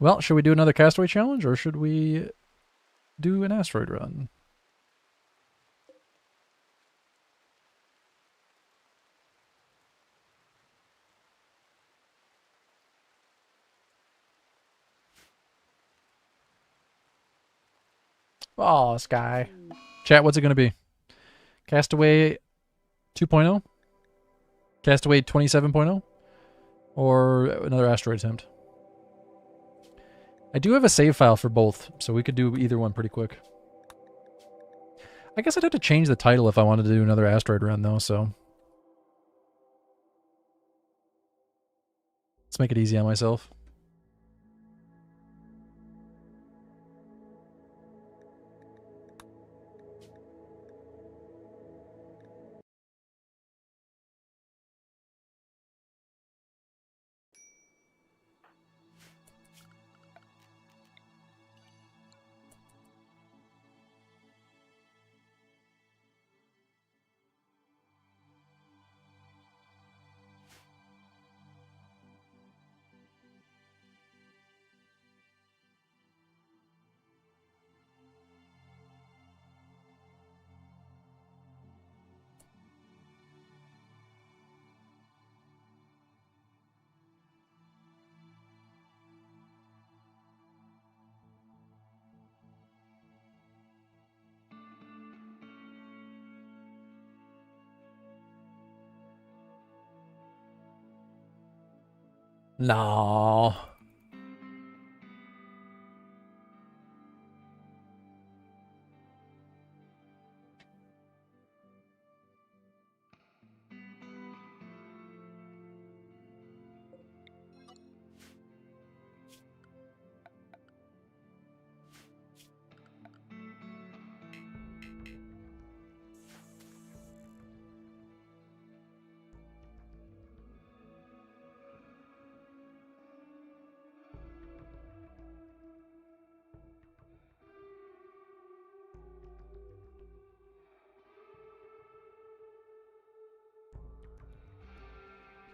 Well, should we do another castaway challenge or should we do an asteroid run? Oh, Sky. Chat, what's it going to be? Castaway 2.0? Castaway 27.0? Or another asteroid attempt? I do have a save file for both, so we could do either one pretty quick. I guess I'd have to change the title if I wanted to do another asteroid run, though, so. make it easy on myself. No.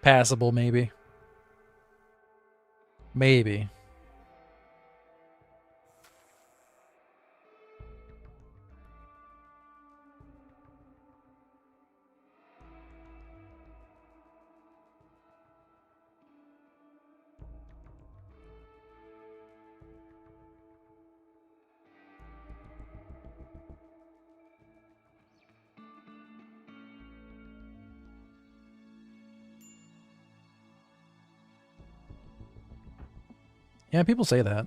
Passable, maybe. Maybe. Yeah, people say that.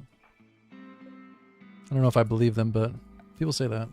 I don't know if I believe them, but people say that.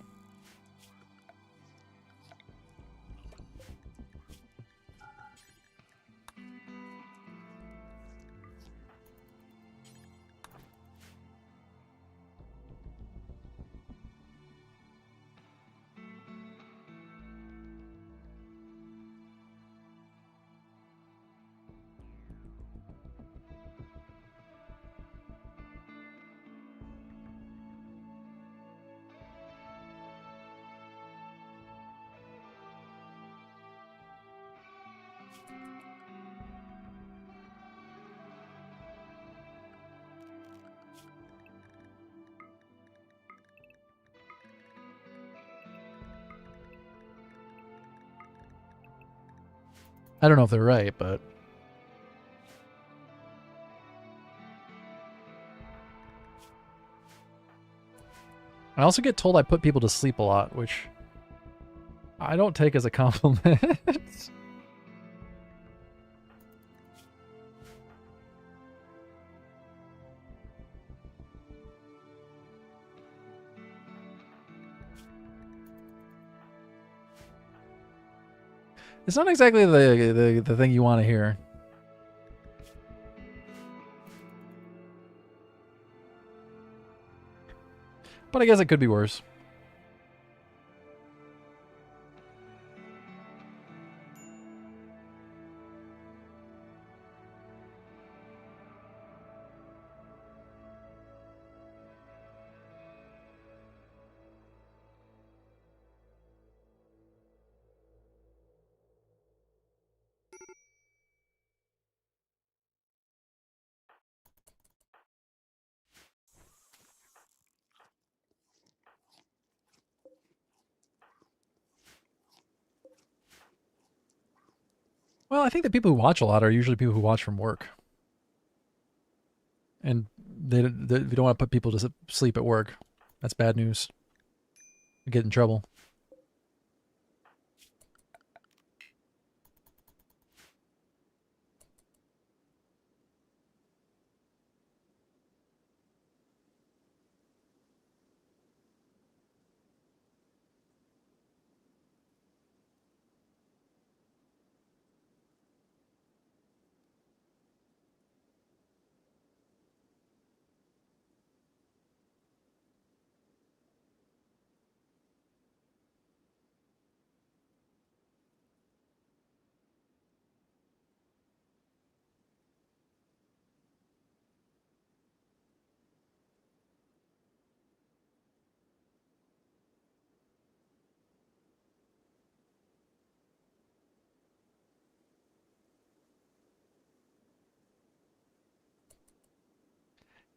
I don't know if they're right, but I also get told I put people to sleep a lot, which I don't take as a compliment. It's not exactly the thing you want to hear. But I guess it could be worse. Well, I think the people who watch a lot are usually people who watch from work. And they don't want to put people to sleep at work. That's bad news. You get in trouble.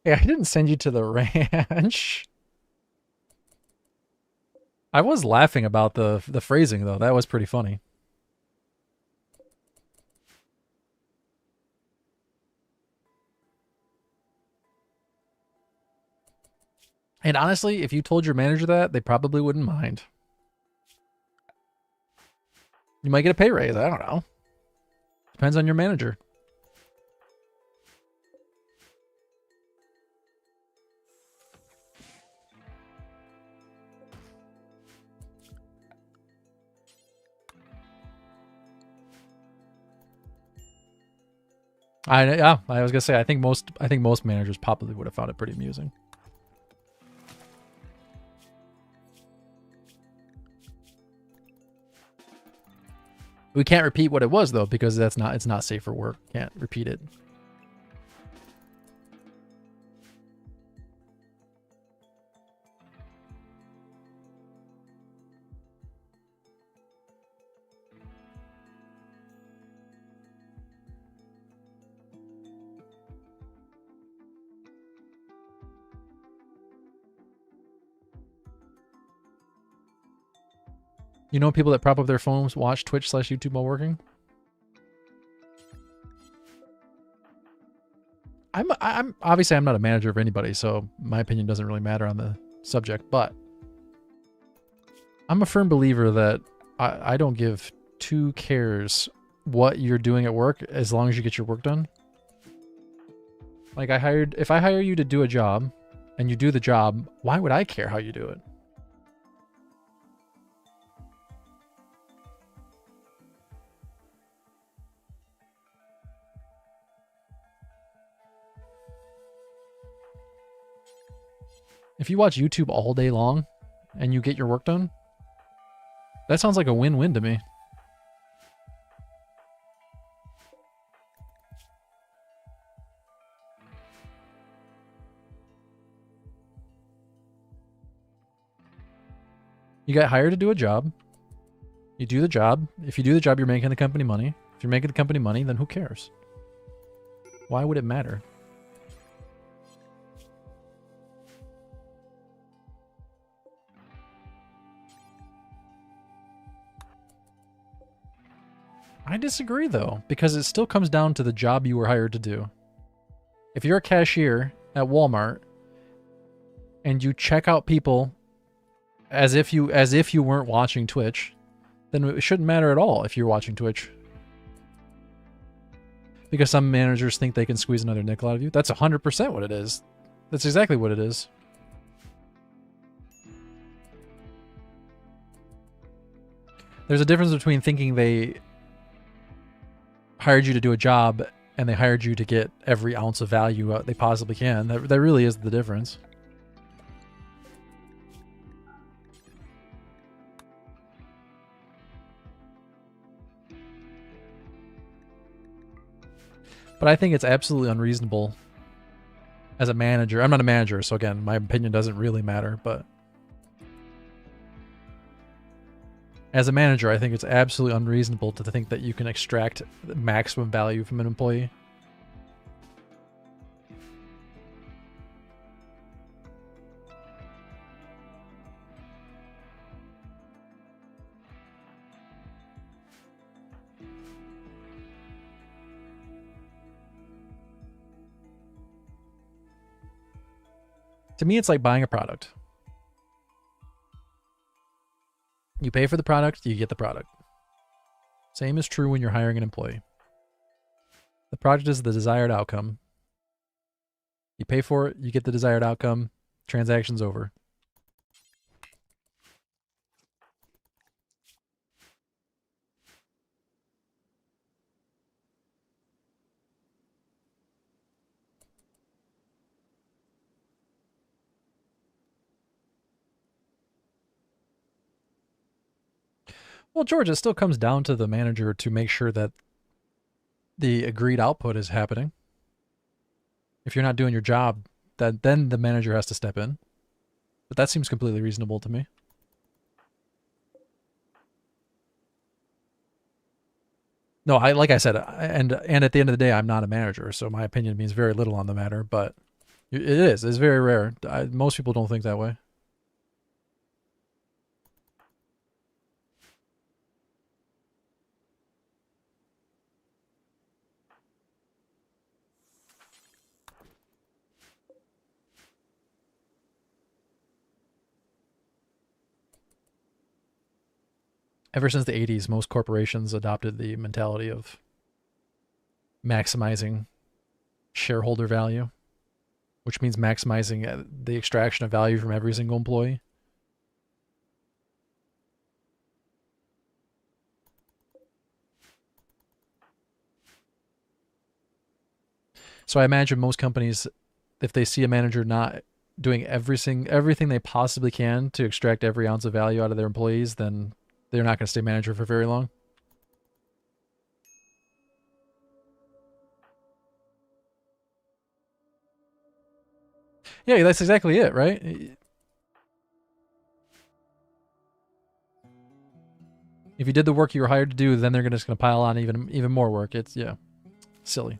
Hey, I didn't send you to the ranch. I was laughing about the phrasing though. That was pretty funny. And honestly, if you told your manager that, they probably wouldn't mind. You might get a pay raise. I don't know. Depends on your manager. I was gonna say I think most managers probably would have found it pretty amusing. We can't repeat what it was though because it's not safe for work. Can't repeat it. You know people that prop up their phones, watch Twitch/YouTube while working? I'm obviously I'm not a manager of anybody, so my opinion doesn't really matter on the subject, but I'm a firm believer that I don't give two cares what you're doing at work as long as you get your work done. Like if I hire you to do a job and you do the job, why would I care how you do it? If you watch YouTube all day long and you get your work done, that sounds like a win-win to me. You got hired to do a job. You do the job. If you do the job, you're making the company money. If you're making the company money, then who cares? Why would it matter? I disagree though, because it still comes down to the job you were hired to do. If you're a cashier at Walmart and you check out people as if you weren't watching Twitch, then it shouldn't matter at all if you're watching Twitch. Because some managers think they can squeeze another nickel out of you. That's 100% what it is. That's exactly what it is. There's a difference between thinking they hired you to do a job and they hired you to get every ounce of value they possibly can. That really is the difference. But I think it's absolutely unreasonable as a manager. I'm not a manager, so again, my opinion doesn't really matter, but as a manager, I think it's absolutely unreasonable to think that you can extract the maximum value from an employee. To me, it's like buying a product. You pay for the product, you get the product. Same is true when you're hiring an employee. The product is the desired outcome. You pay for it, you get the desired outcome, transaction's over. Well, George, it still comes down to the manager to make sure that the agreed output is happening. If you're not doing your job, then the manager has to step in. But that seems completely reasonable to me. No, like I said, and at the end of the day, I'm not a manager, so my opinion means very little on the matter, but It is. It's very rare. Most people don't think that way. Ever since the 80s, most corporations adopted the mentality of maximizing shareholder value, which means maximizing the extraction of value from every single employee. So I imagine most companies, if they see a manager not doing everything they possibly can to extract every ounce of value out of their employees, then they're not going to stay manager for very long. Yeah, that's exactly it, right? If you did the work you were hired to do, then they're just going to pile on even more work. It's, yeah, silly.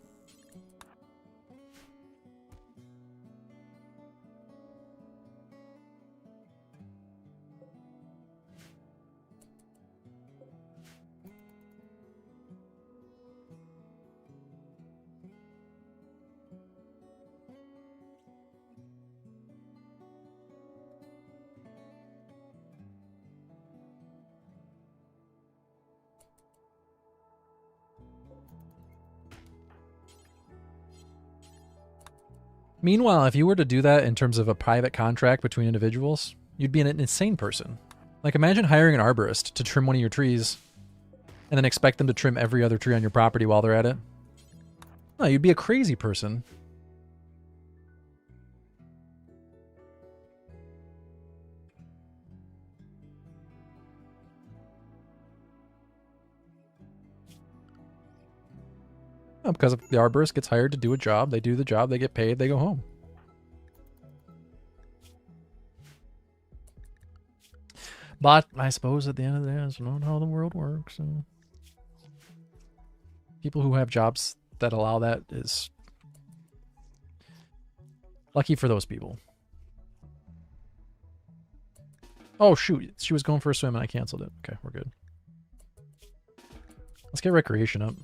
Meanwhile, if you were to do that in terms of a private contract between individuals, you'd be an insane person. Like, imagine hiring an arborist to trim one of your trees and then expect them to trim every other tree on your property while they're at it. No, you'd be a crazy person. No, because if the arborist gets hired to do a job, they do the job, they get paid, they go home. But I suppose at the end of the day, that's not how the world works. So people who have jobs that allow that is lucky for those people. Oh, shoot. She was going for a swim and I canceled it. Okay, we're good. Let's get recreation up.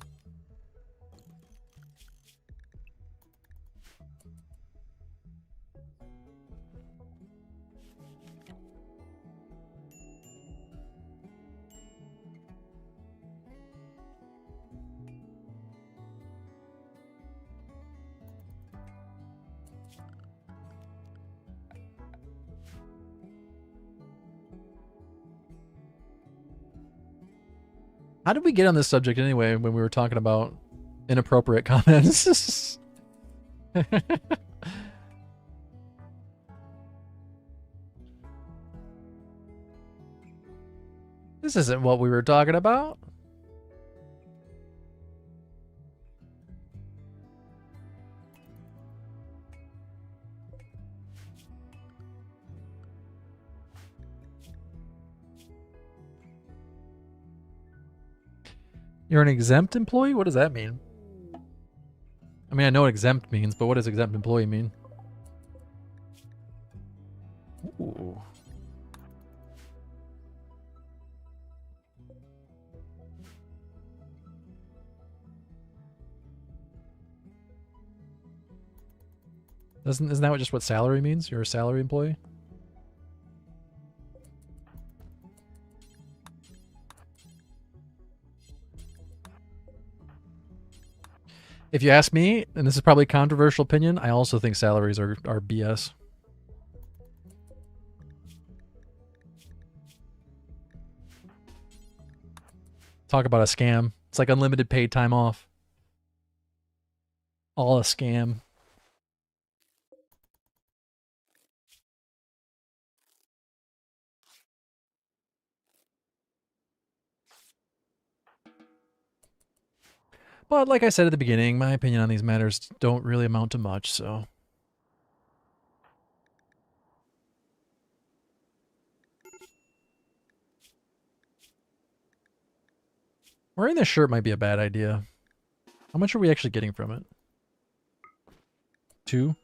How did we get on this subject anyway when we were talking about inappropriate comments? This isn't what we were talking about. You're an exempt employee? What does that mean? I mean, I know what exempt means, but what does exempt employee mean? Ooh. Isn't that just what salary means? You're a salary employee? If you ask me, and this is probably a controversial opinion, I also think salaries are BS. Talk about a scam. It's like unlimited paid time off. All a scam. But like I said at the beginning, my opinion on these matters don't really amount to much, so. Wearing this shirt might be a bad idea. How much are we actually getting from it? 2?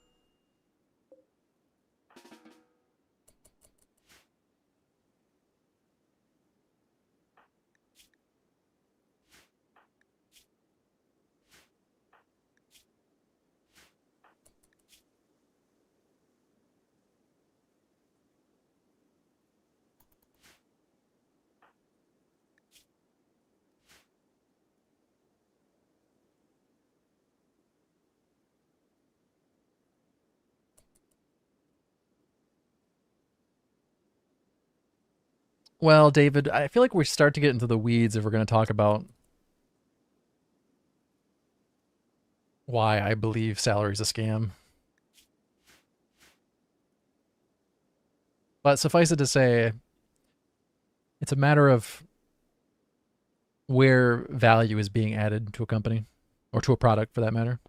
Well, David, I feel like we start to get into the weeds if we're going to talk about why I believe salary is a scam. But suffice it to say, it's a matter of where value is being added to a company or to a product for that matter.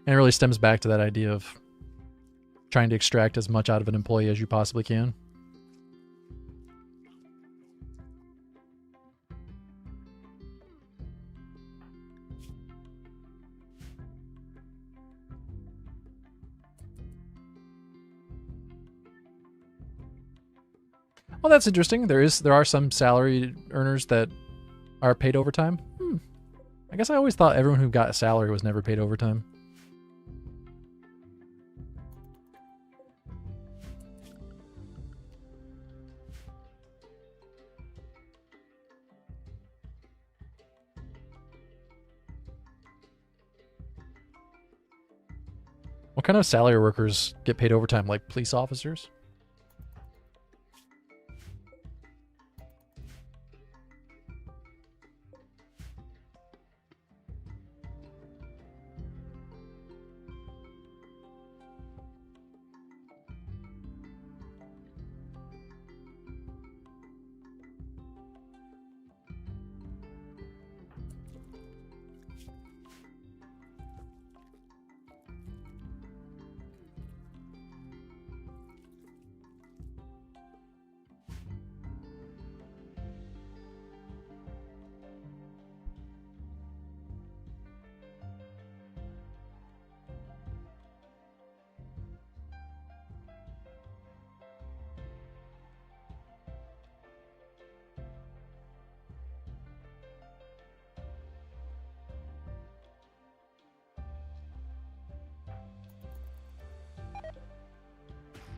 And it really stems back to that idea of trying to extract as much out of an employee as you possibly can. Well, that's interesting. There are some salary earners that are paid overtime. I guess I always thought everyone who got a salary was never paid overtime. What kind of salary workers get paid overtime? Like police officers?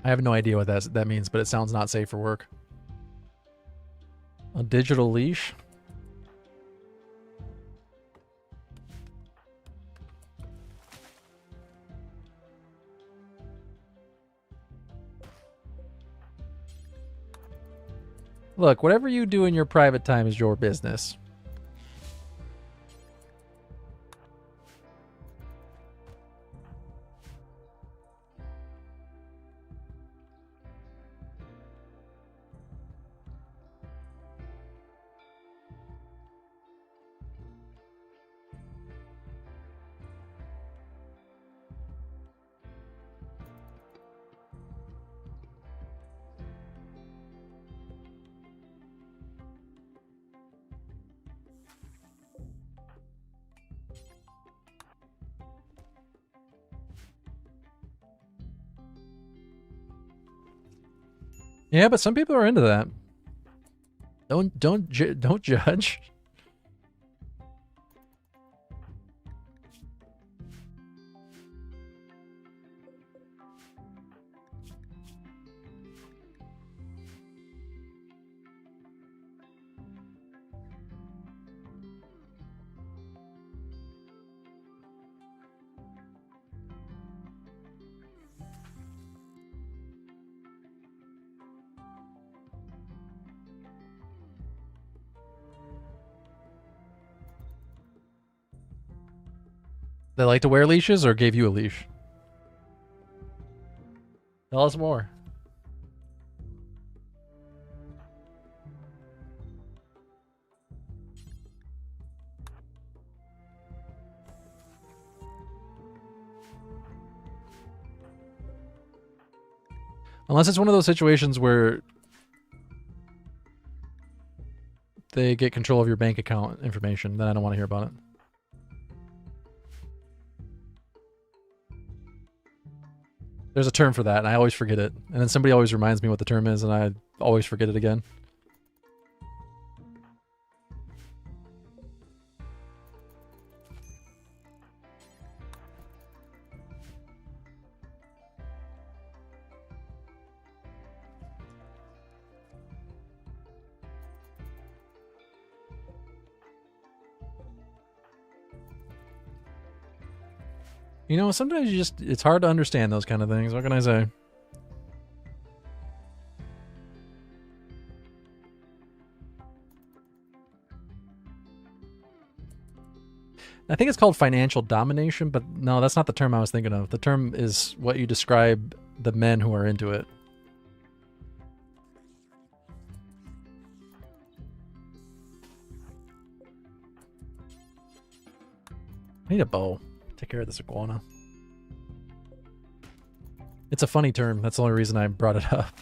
I have no idea what that means, but it sounds not safe for work. A digital leash? Look, whatever you do in your private time is your business. Yeah, but some people are into that. Don't judge. They like to wear leashes or gave you a leash? Tell us more. Unless it's one of those situations where they get control of your bank account information, then I don't want to hear about it. There's a term for that, and I always forget it. And then somebody always reminds me what the term is, and I always forget it again. You know, sometimes it's hard to understand those kind of things. What can I say? I think it's called financial domination, but no, that's not the term I was thinking of. The term is what you describe the men who are into it. I need a bow. Take care of this iguana. It's a funny term. That's the only reason I brought it up.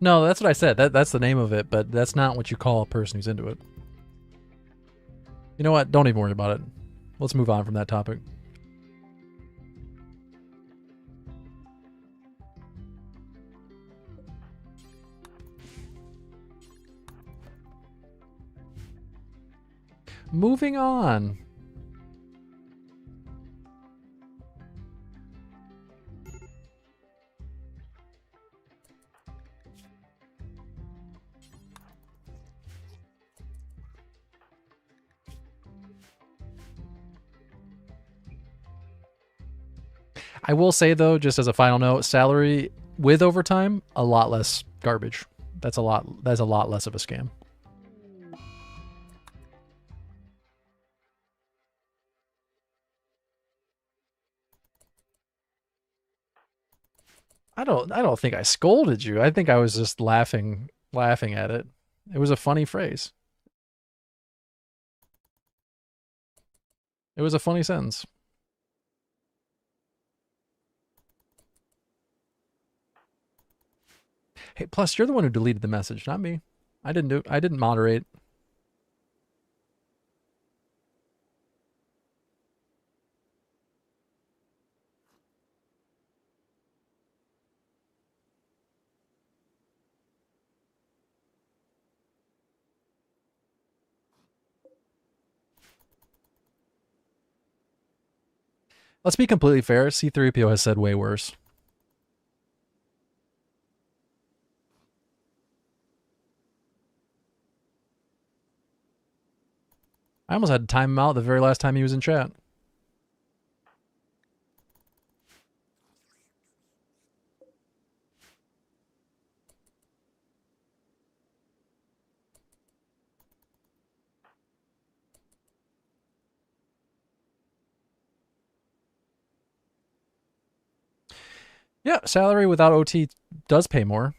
No, that's what I said. That's the name of it, but that's not what you call a person who's into it. You know what? Don't even worry about it. Let's move on from that topic. Moving on. I will say though, just as a final note, salary with overtime, a lot less garbage. That's a lot less of a scam. I don't think I scolded you. I think I was just laughing at it. It was a funny phrase. It was a funny sentence. Hey, plus you're the one who deleted the message, not me. I didn't moderate. Let's be completely fair. C3PO has said way worse. I almost had to time him out the very last time he was in chat. Yeah, salary without OT does pay more,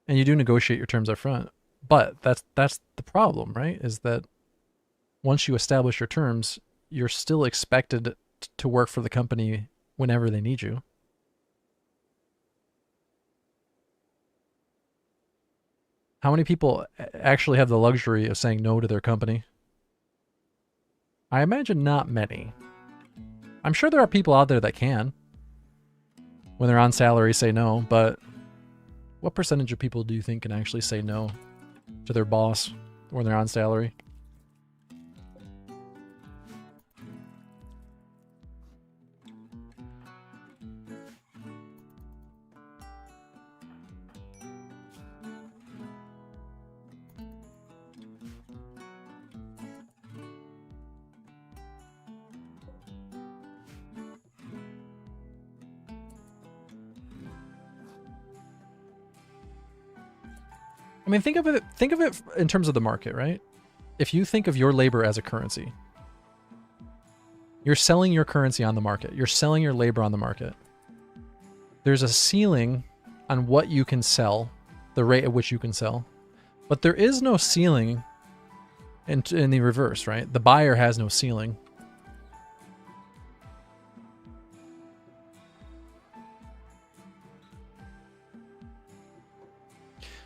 and you do negotiate your terms up front. But that's the problem, right? Is that once you establish your terms, you're still expected to work for the company whenever they need you. How many people actually have the luxury of saying no to their company? I imagine not many. I'm sure there are people out there that can, when they're on salary, say no, but what percentage of people do you think can actually say no to their boss when they're on salary? I mean, think of it in terms of the market, right? If you think of your labor as a currency, you're selling your currency on the market. You're selling your labor on the market. There's a ceiling on what you can sell, the rate at which you can sell. But there is no ceiling in the reverse, right? The buyer has no ceiling.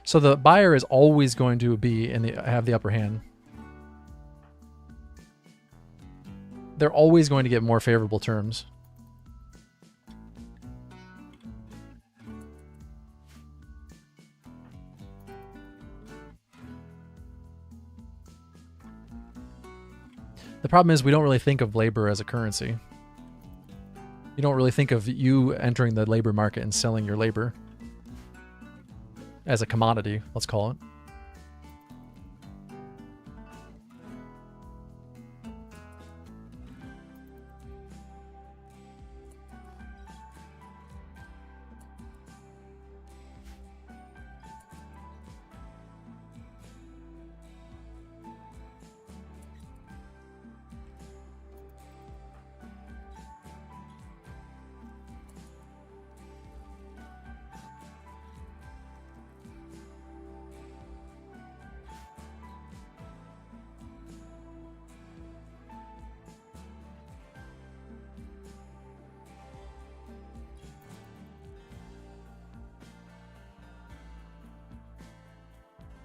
So the buyer is always going to be have the upper hand. They're always going to get more favorable terms. The problem is we don't really think of labor as a currency. You don't really think of you entering the labor market and selling your labor as a commodity, let's call it.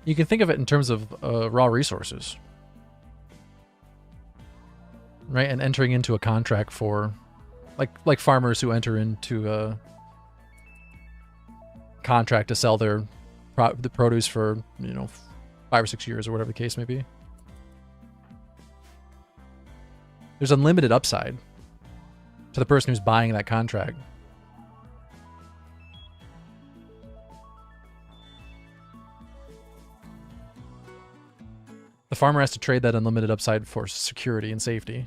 You can think of it in terms of raw resources, right? And entering into a contract for, like farmers who enter into a contract to sell the produce for, you know, 5 or 6 years or whatever the case may be. There's unlimited upside to the person who's buying that contract. The farmer has to trade that unlimited upside for security and safety.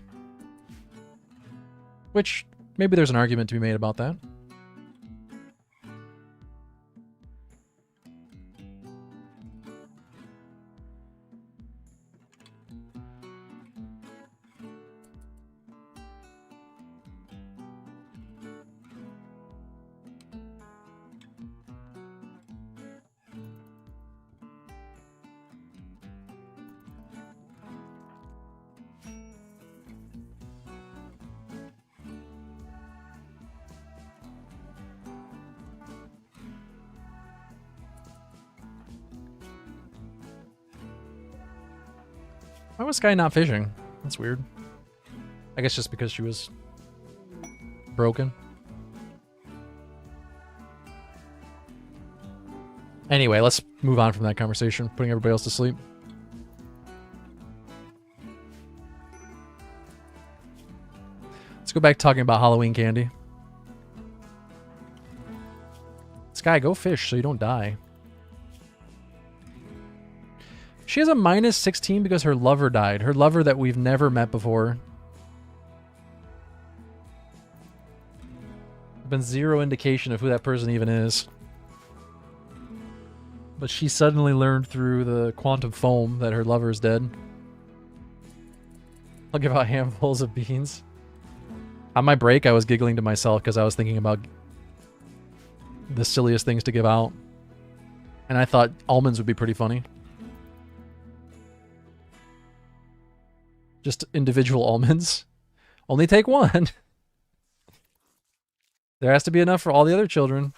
Which, maybe there's an argument to be made about that. Why was Sky not fishing? That's weird. I guess just because she was broken. Anyway, let's move on from that conversation, putting everybody else to sleep. Let's go back to talking about Halloween candy. Sky, go fish so you don't die. She has a minus 16 because her lover died. Her lover that we've never met before. There's been zero indication of who that person even is. But she suddenly learned through the quantum foam that her lover is dead. I'll give out handfuls of beans. On my break, I was giggling to myself because I was thinking about the silliest things to give out. And I thought almonds would be pretty funny. Just individual almonds. Only take one. There has to be enough for all the other children.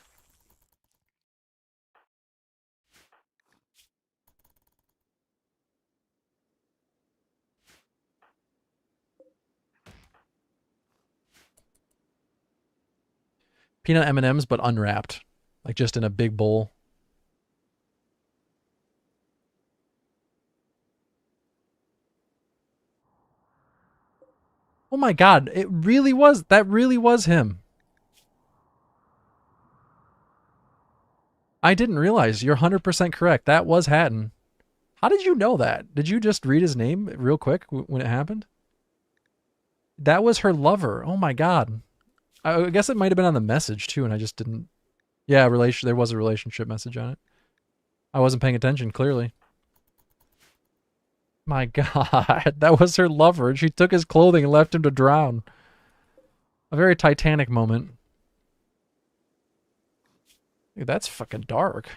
Peanut M&Ms, but unwrapped. Like just in a big bowl. Oh my god, it really was. That really was him. I didn't realize. You're 100% correct. That was Hatton. How did you know that? Did you just read his name real quick when it happened? That was her lover. Oh my god. I guess it might have been on the message too, and I just didn't... Yeah, there was a relationship message on it. I wasn't paying attention, clearly. My god, that was her lover, and she took his clothing and left him to drown. A very Titanic moment. Dude, that's fucking dark.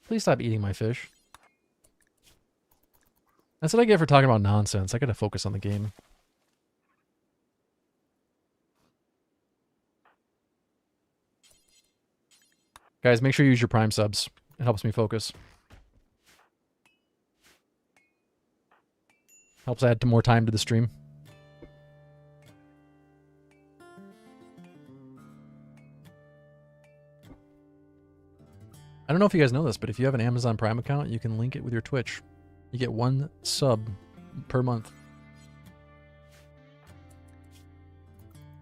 Please stop eating my fish. That's what I get for talking about nonsense. I gotta focus on the game. Guys, make sure you use your Prime subs. It helps me focus. Helps add more time to the stream. I don't know if you guys know this, but if you have an Amazon Prime account, you can link it with your Twitch. You get 1 sub per month.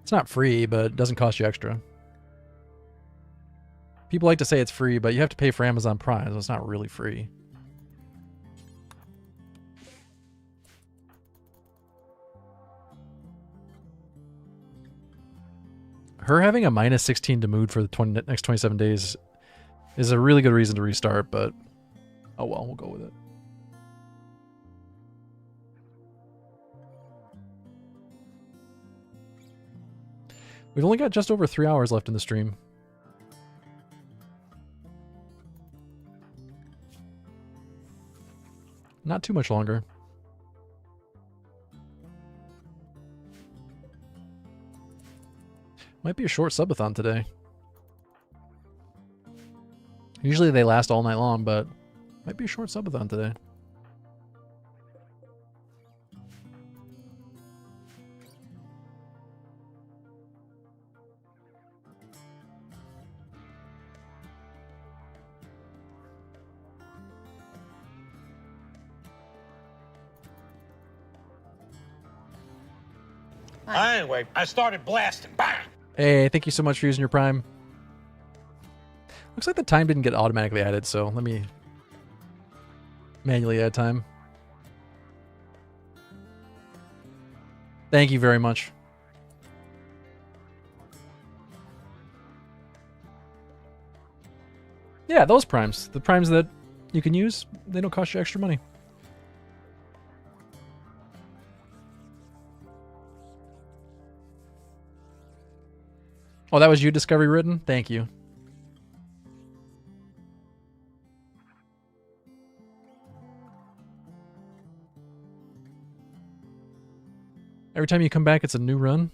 It's not free, but it doesn't cost you extra. People like to say it's free, but you have to pay for Amazon Prime, so it's not really free. Her having a minus 16 to mood for the next 27 days is a really good reason to restart, but oh well, we'll go with it. We've only got just over 3 hours left in the stream. Not too much longer. Might be a short subathon today. Usually they last all night long, but might be a short subathon today. Anyway, I started blasting. Bang! Hey, thank you so much for using your Prime. Looks like the time didn't get automatically added, so let me manually add time. Thank you very much. Yeah, those Primes. The Primes that you can use, they don't cost you extra money. Oh, that was you, Discovery Written? Thank you. Every time you come back, it's a new run.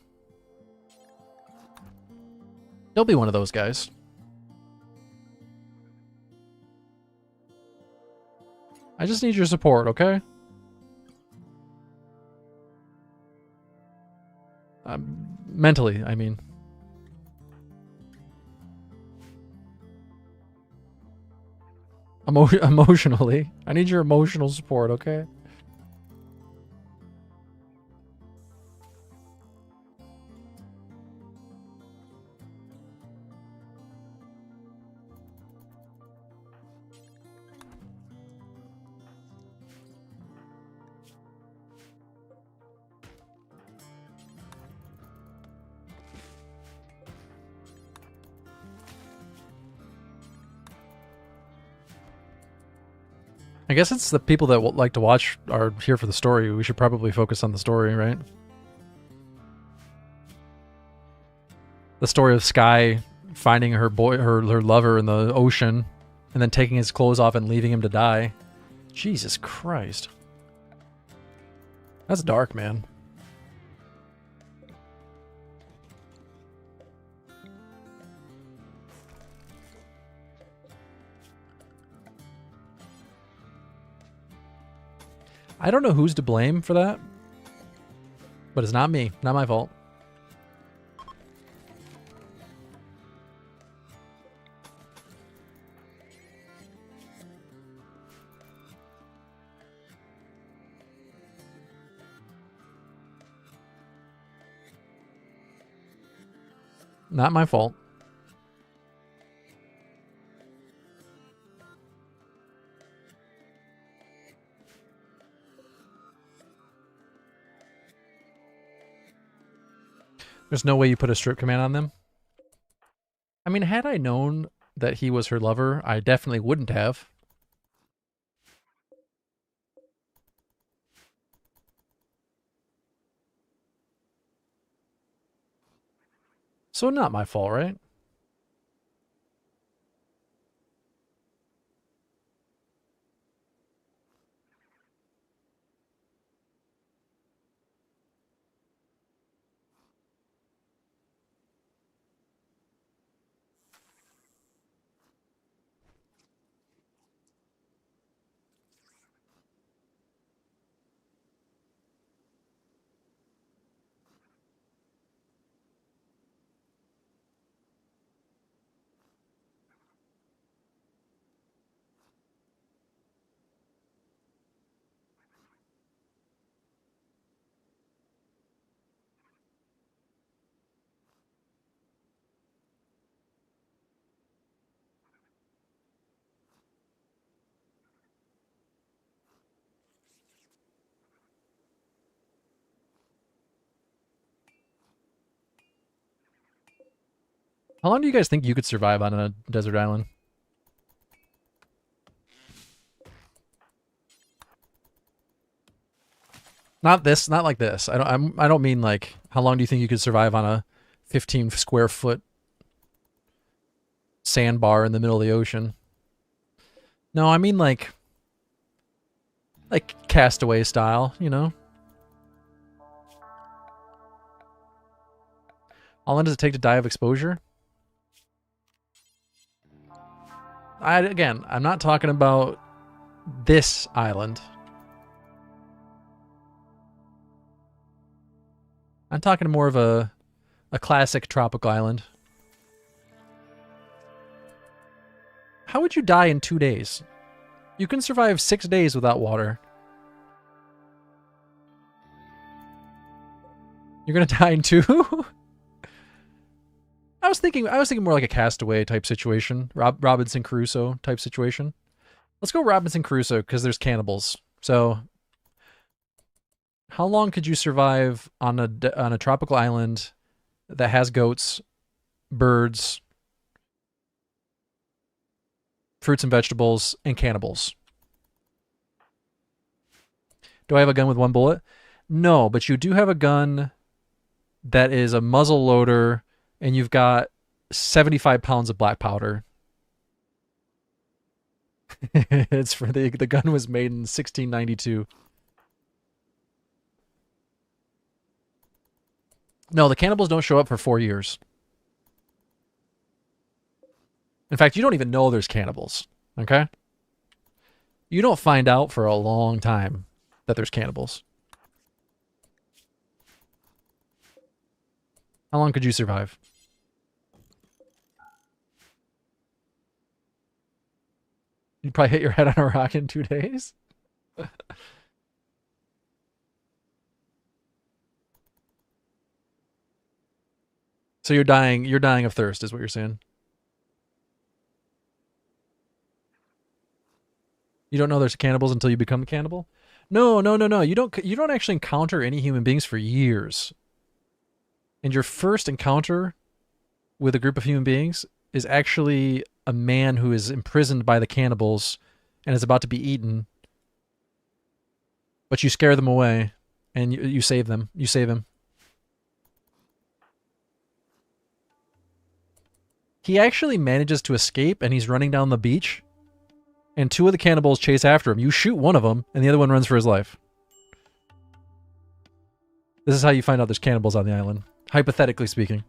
He'll be one of those guys. I just need your support, okay? Mentally, I mean. Emotionally. I need your emotional support, okay? I guess it's the people that like to watch are here for the story. We should probably focus on the story, right? The story of Sky finding her lover in the ocean and then taking his clothes off and leaving him to die. Jesus Christ. That's dark, man. I don't know who's to blame for that, but it's not me. Not my fault. Not my fault. There's no way you put a strip command on them? I mean, had I known that he was her lover, I definitely wouldn't have. So not my fault, right? How long do you guys think you could survive on a desert island? Not like this. I don't mean like how long do you think you could survive on a 15 square foot sandbar in the middle of the ocean? No, I mean like Castaway style, you know? How long does it take to die of exposure? Again, I'm not talking about this island. I'm talking more of a classic tropical island. How would you die in 2 days? You can survive 6 days without water. You're gonna die in 2? I was thinking more like a Castaway type situation, Robinson Crusoe type situation. Let's go Robinson Crusoe because there's cannibals. So, how long could you survive on a tropical island that has goats, birds, fruits and vegetables, and cannibals? Do I have a gun with 1 bullet? No, but you do have a gun that is a muzzle loader, and you've got 75 pounds of black powder. It's for the gun was made in 1692. No, the cannibals don't show up for 4 years. In fact, you don't even know there's cannibals, okay? You don't find out for a long time that there's cannibals. How long could you survive? You'd probably hit your head on a rock in 2 days? So you're dying of thirst is what you're saying. You don't know there's cannibals until you become a cannibal? No. You don't actually encounter any human beings for years. And your first encounter with a group of human beings is actually a man who is imprisoned by the cannibals and is about to be eaten. But you scare them away and you save them. You save him. He actually manages to escape and he's running down the beach. And 2 of the cannibals chase after him. You shoot one of them and the other one runs for his life. This is how you find out there's cannibals on the island. Hypothetically speaking.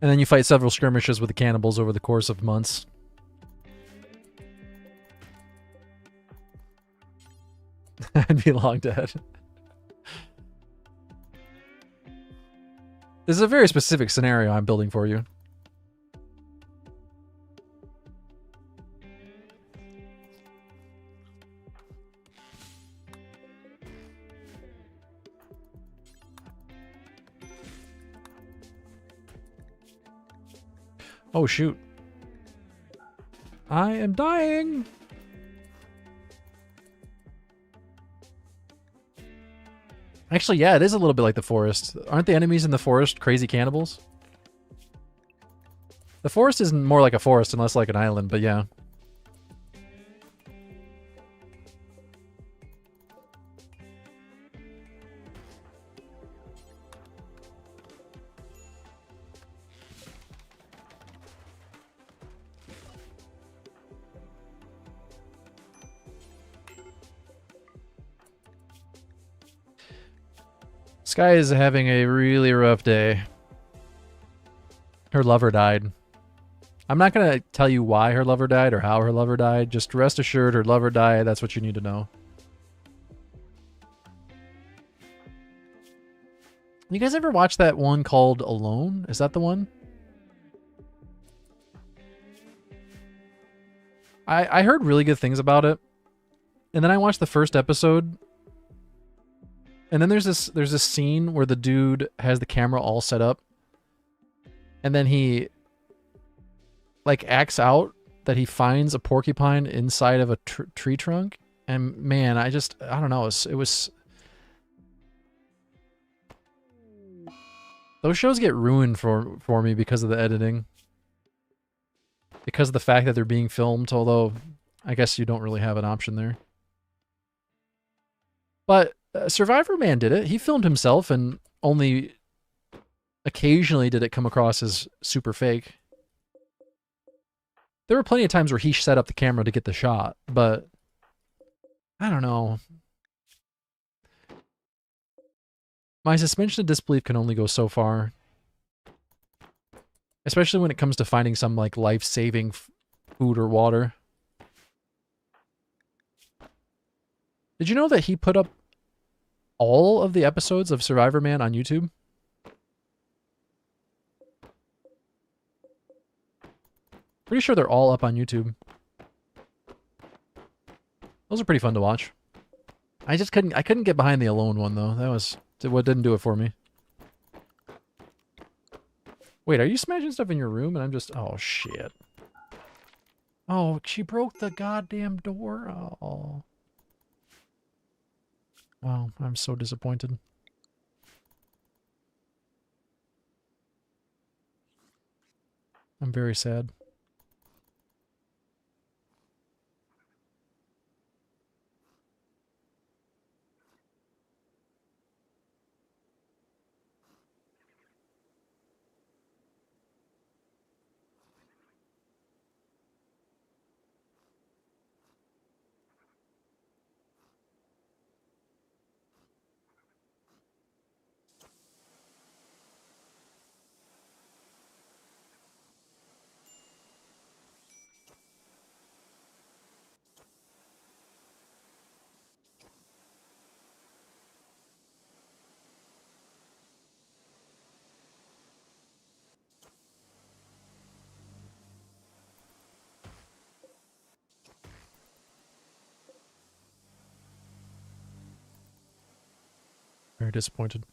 And then you fight several skirmishes with the cannibals over the course of months. I'd be long dead. This is a very specific scenario I'm building for you. Oh, shoot. I am dying. Actually, yeah, it is a little bit like the forest. Aren't the enemies in the forest crazy cannibals? The forest isn't more like a forest and less like an island, but yeah. Sky is having a really rough day. Her lover died. I'm not going to tell you why her lover died or how her lover died. Just rest assured her lover died. That's what you need to know. You guys ever watch that one called Alone? Is that the one? I heard really good things about it. And then I watched the first episode. And then there's this scene where the dude has the camera all set up, and then he like acts out that he finds a porcupine inside of a tree trunk. And man, I don't know. It was those shows get ruined for me because of the editing, because of the fact that they're being filmed. Although I guess you don't really have an option there. But Survivor Man did it. He filmed himself, and only occasionally did it come across as super fake. There were plenty of times where he set up the camera to get the shot, but I don't know. My suspension of disbelief can only go so far. Especially when it comes to finding some like life-saving food or water. Did you know that he put up all of the episodes of Survivor Man on YouTube? Pretty sure they're all up on YouTube. Those are pretty fun to watch. I couldn't get behind the alone one though. That was what didn't do it for me. Wait, are you smashing stuff in your room and I'm just, oh shit. Oh, she broke the goddamn door. Oh. Wow, I'm so disappointed. I'm very sad. Very disappointed.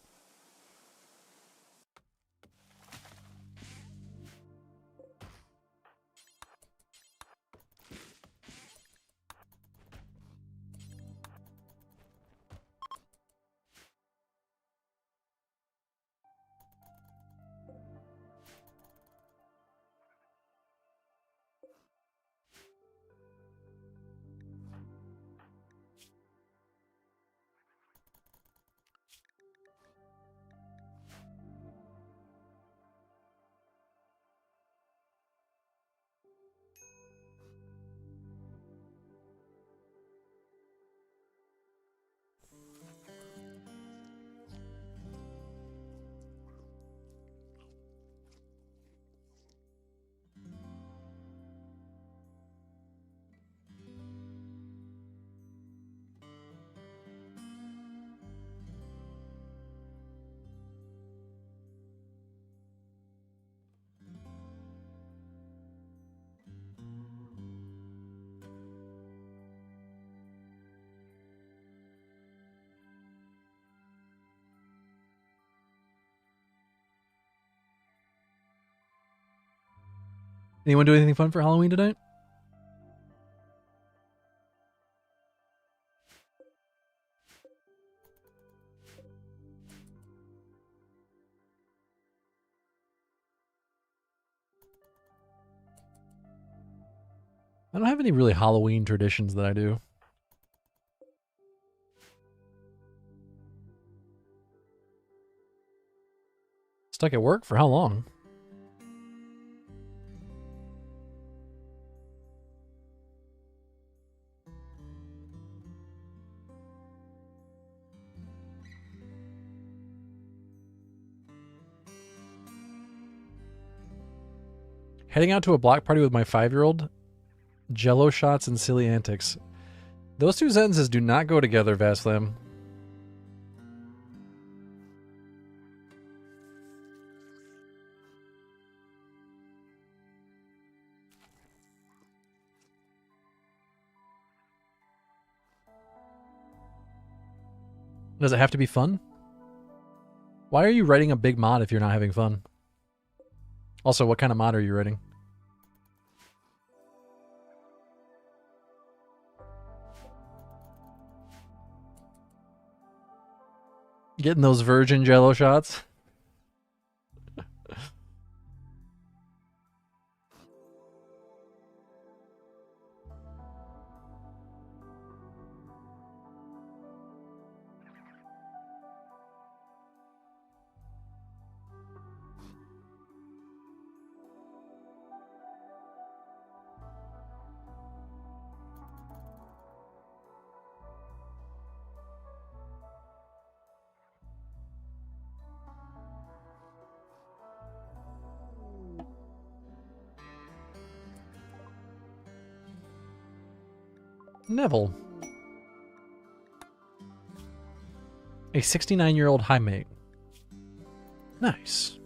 Anyone do anything fun for Halloween tonight? I don't have any really Halloween traditions that I do. Stuck at work for how long? Heading out to a block party with my 5-year-old. Jello shots and silly antics. Those two sentences do not go together, Vaslam. Does it have to be fun? Why are you writing a big mod if you're not having fun? Also, what kind of mod are you writing? Getting those virgin jello shots? Neville. A 69-year-old high mate. Nice.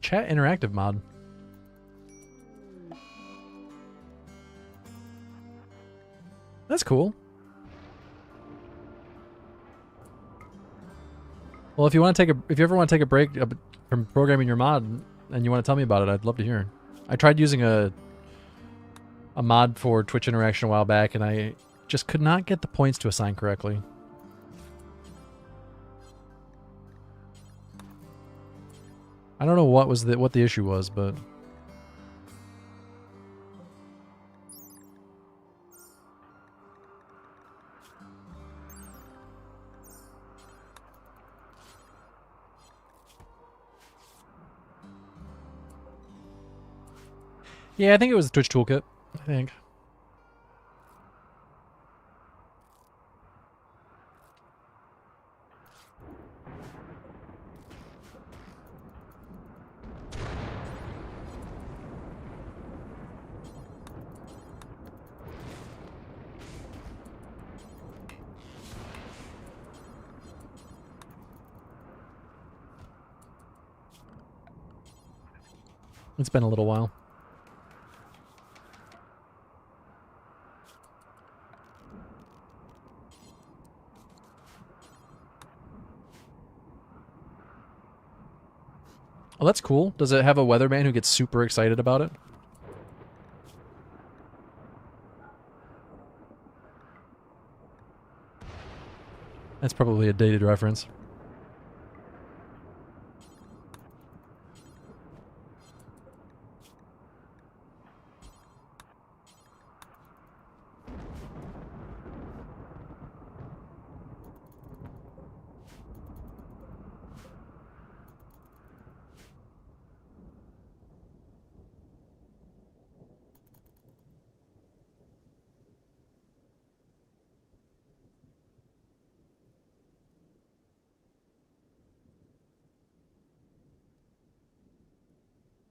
Chat interactive mod. That's cool. Well, if you want to if you ever want to take a break from programming your mod and you want to tell me about it, I'd love to hear. I tried using a mod for Twitch interaction a while back, and I just could not get the points to assign correctly. I don't know what the issue was, but yeah, I think it was the Twitch toolkit. I think. It's been a little while. Oh, that's cool. Does it have a weatherman who gets super excited about it? That's probably a dated reference.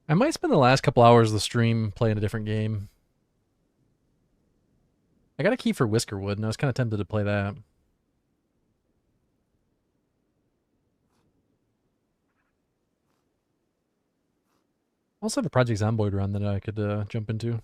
I might spend the last couple hours of the stream playing a different game. I got a key for Whiskerwood, and I was kind of tempted to play that. I also have a Project Zomboid run that I could jump into.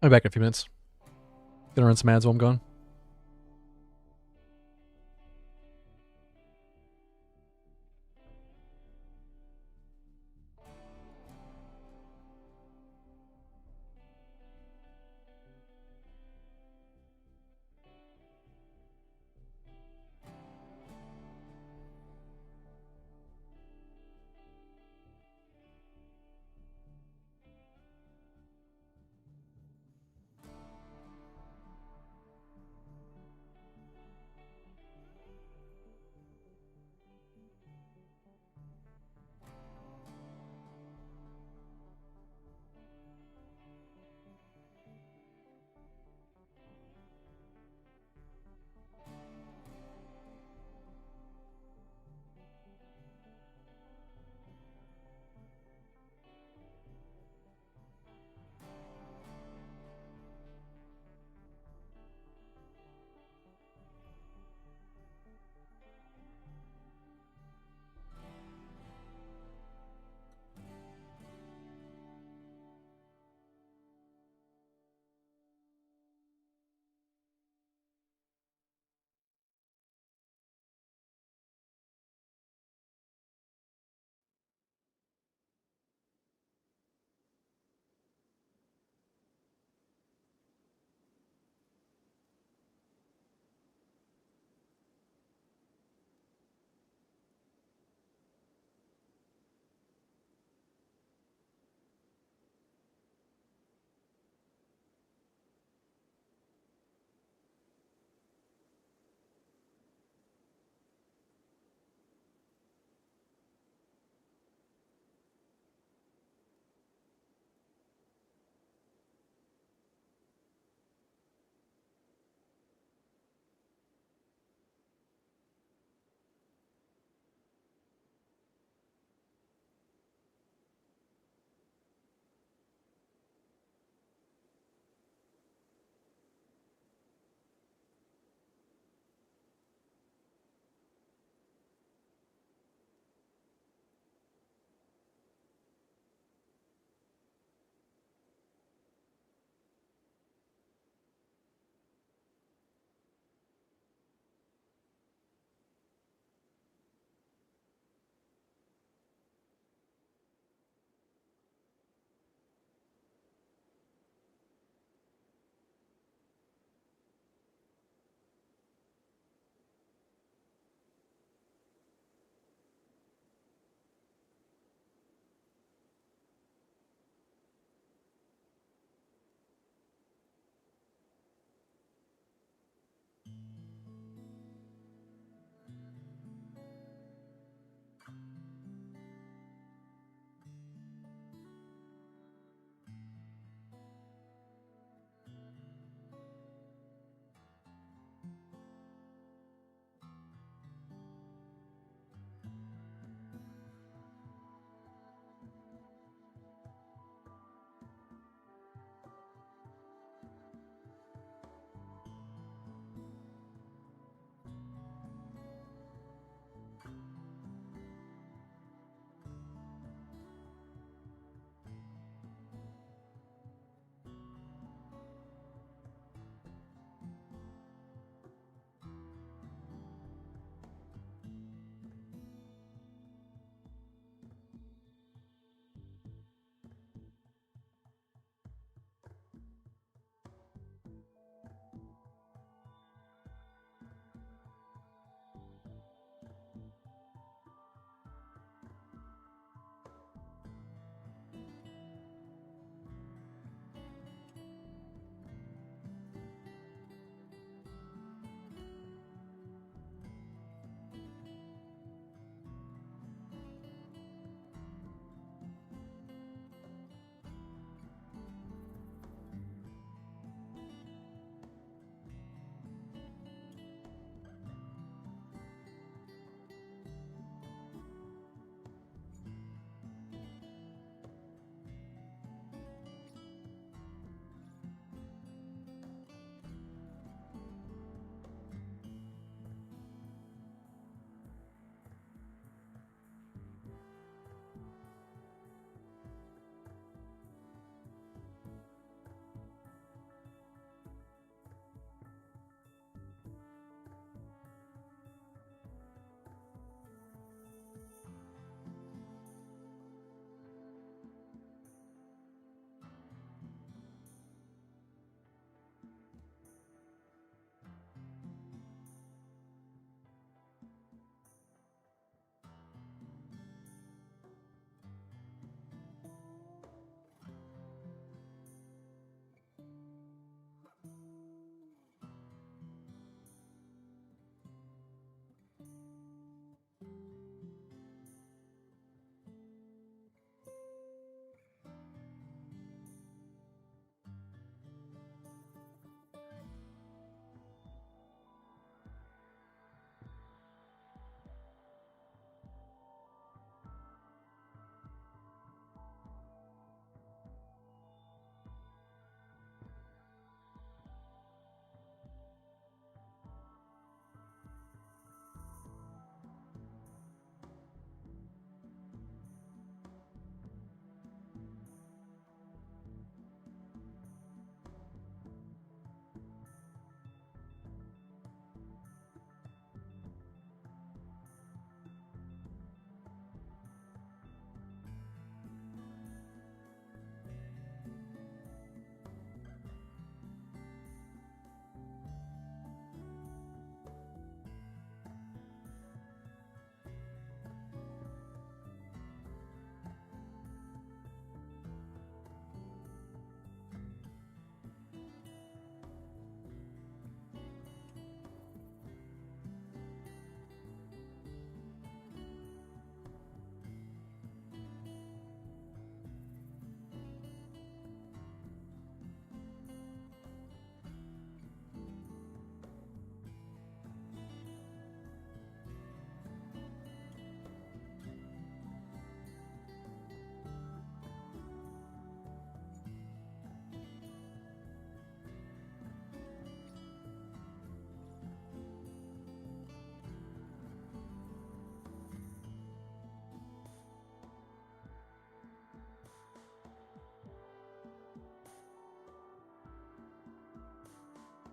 I'll be back in a few minutes. Gonna run some ads while I'm gone.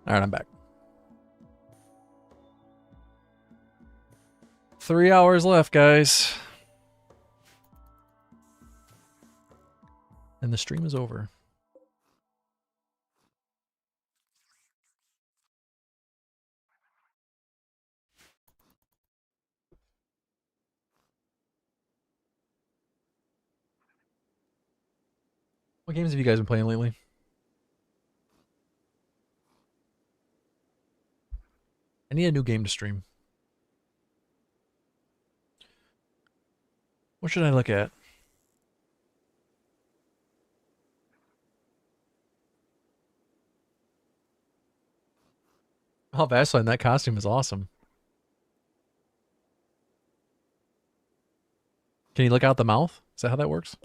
All right, I'm back. 3 hours left, guys. And the stream is over. What games have you guys been playing lately? I need a new game to stream. What should I look at? Oh, Vaseline, that costume is awesome. Can you look out the mouth? Is that how that works?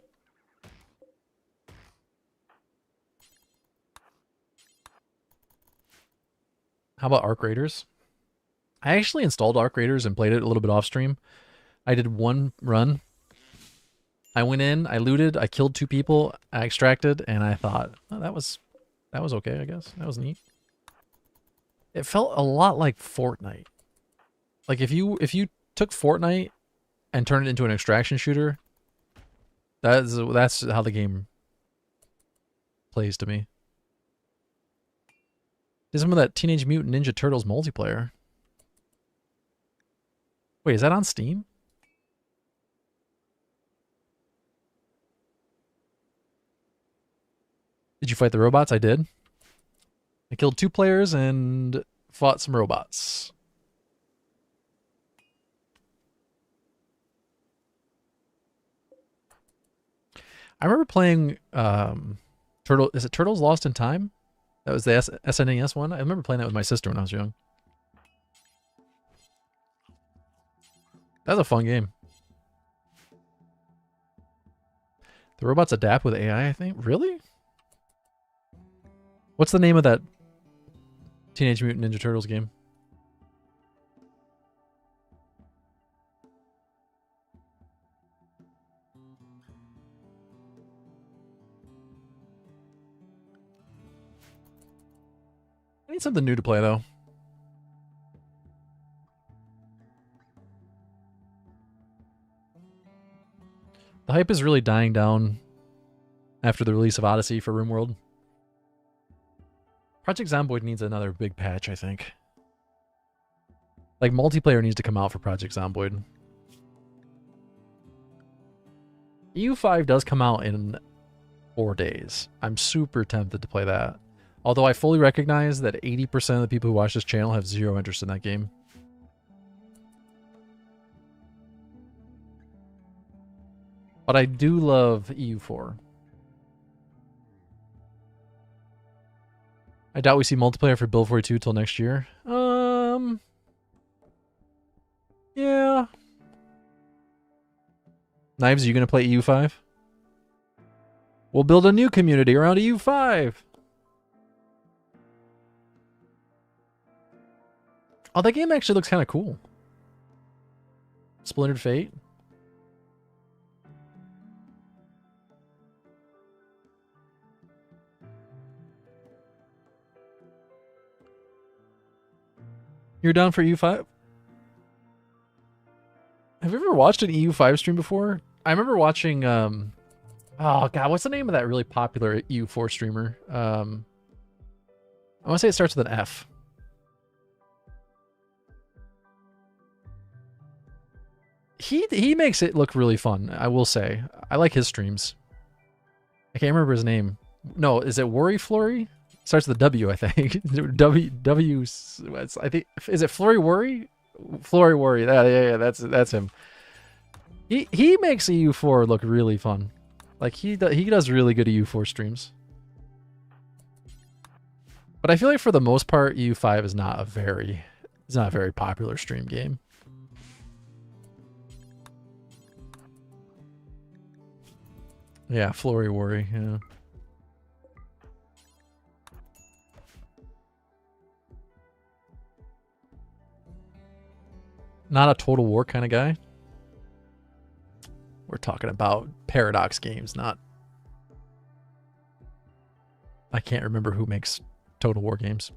How about Arc Raiders? I actually installed Arc Raiders and played it a little bit off stream. I did one run. I went in, I looted, I killed 2 people, I extracted, and I thought, oh, that was okay, I guess. That was neat. It felt a lot like Fortnite. Like if you took Fortnite and turned it into an extraction shooter, that's how the game plays to me. There's some of that Teenage Mutant Ninja Turtles multiplayer. Wait, is that on Steam? Did you fight the robots? I did. I killed 2 players and fought some robots. I remember playing Is it Turtles Lost in Time? That was the SNES one. I remember playing that with my sister when I was young. That was a fun game. The robots adapt with AI, I think. Really? What's the name of that Teenage Mutant Ninja Turtles game? I need something new to play, though. The hype is really dying down after the release of Odyssey for RimWorld. Project Zomboid needs another big patch, I think. Like, multiplayer needs to come out for Project Zomboid. EU5 does come out in 4 days. I'm super tempted to play that. Although I fully recognize that 80% of the people who watch this channel have zero interest in that game. But I do love EU4. I doubt we see multiplayer for Build 42 till next year. Yeah. Knives, are you going to play EU5? We'll build a new community around EU5. Oh, that game actually looks kind of cool. Splintered Fate. You're down for EU5? Have you ever watched an EU5 stream before? I remember watching, oh god, what's the name of that really popular EU4 streamer? I want to say it starts with an F. He makes it look really fun, I will say. I like his streams. I can't remember his name. No, is it Worry Flurry? Starts with a W, I think. W. I think, is it Flurry Worry? Flurry Worry. Yeah, that's him. He makes EU4 look really fun. Like he does really good EU4 streams. But I feel like for the most part, EU5 is not a very popular stream game. Yeah, Flurry Worry. Yeah. Not a Total War kind of guy. We're talking about Paradox Games, not... I can't remember who makes Total War games.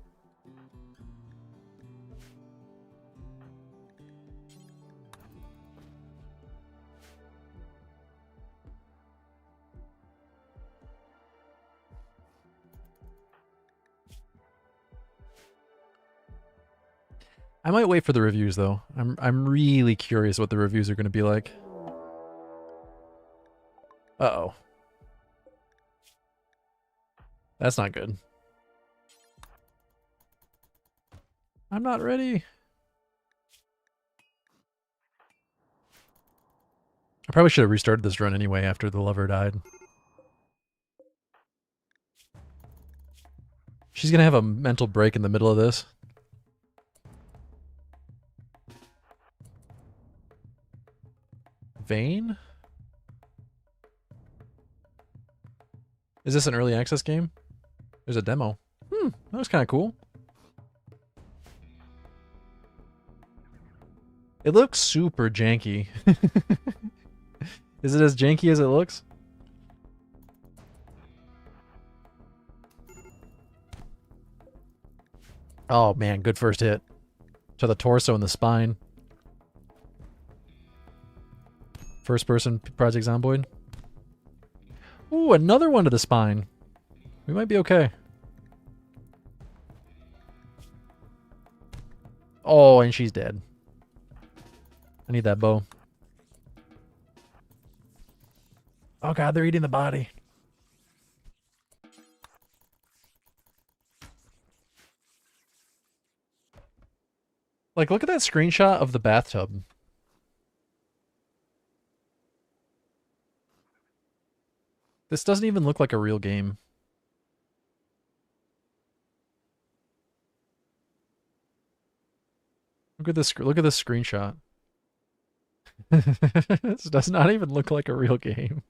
I might wait for the reviews though. I'm really curious what the reviews are going to be like. Uh-oh. That's not good. I'm not ready. I probably should have restarted this run anyway after the lover died. She's gonna have a mental break in the middle of this. Vane? Is this an early access game? There's a demo. That was kind of cool. It looks super janky. Is it as janky as it looks? Oh man, good first hit. To the torso and the spine. First person Project Zomboid. Ooh, another one to the spine. We might be okay. Oh, and she's dead. I need that bow. Oh god, they're eating the body. Like, look at that screenshot of the bathtub. This doesn't even look like a real game. Look at this. Look at this screenshot. This does not even look like a real game.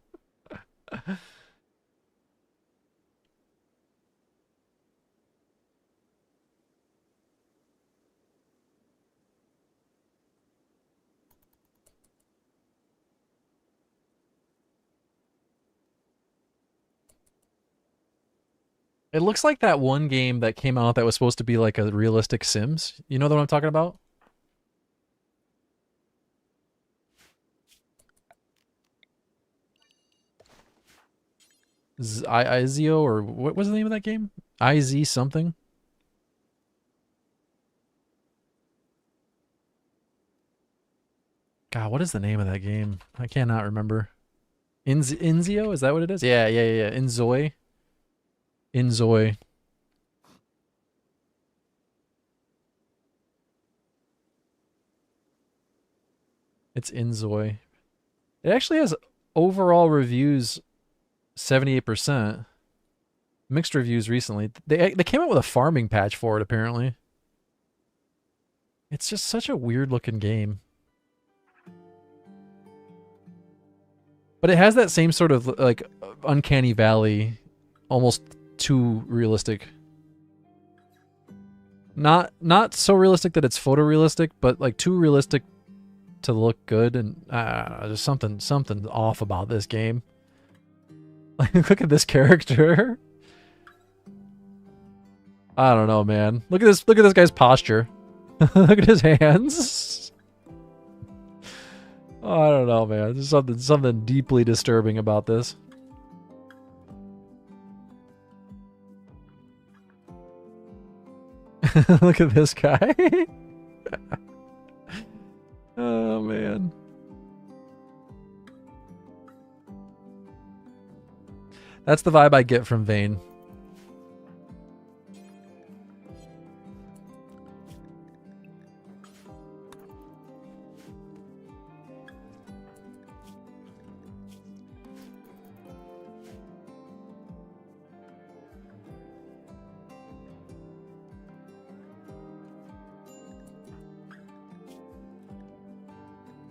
It looks like that one game that came out that was supposed to be like a realistic Sims. You know what I'm talking about? Izio, or what was the name of that game? IZ something? God, what is the name of that game? I cannot remember. Inzio? Is that what it is? Yeah. Inzoi. Inzoi. It's Inzoi. It actually has overall reviews 78%. Mixed reviews recently. They came out with a farming patch for it apparently. It's just such a weird looking game. But it has that same sort of like uncanny valley, almost too realistic. Not so realistic that it's photorealistic, but like too realistic to look good, and there's something off about this game. Like, look at this character. I don't know, man. Look at this guy's posture. Look at his hands. Oh, I don't know, man. There's something deeply disturbing about this. Look at this guy. Oh, man. That's the vibe I get from Vane.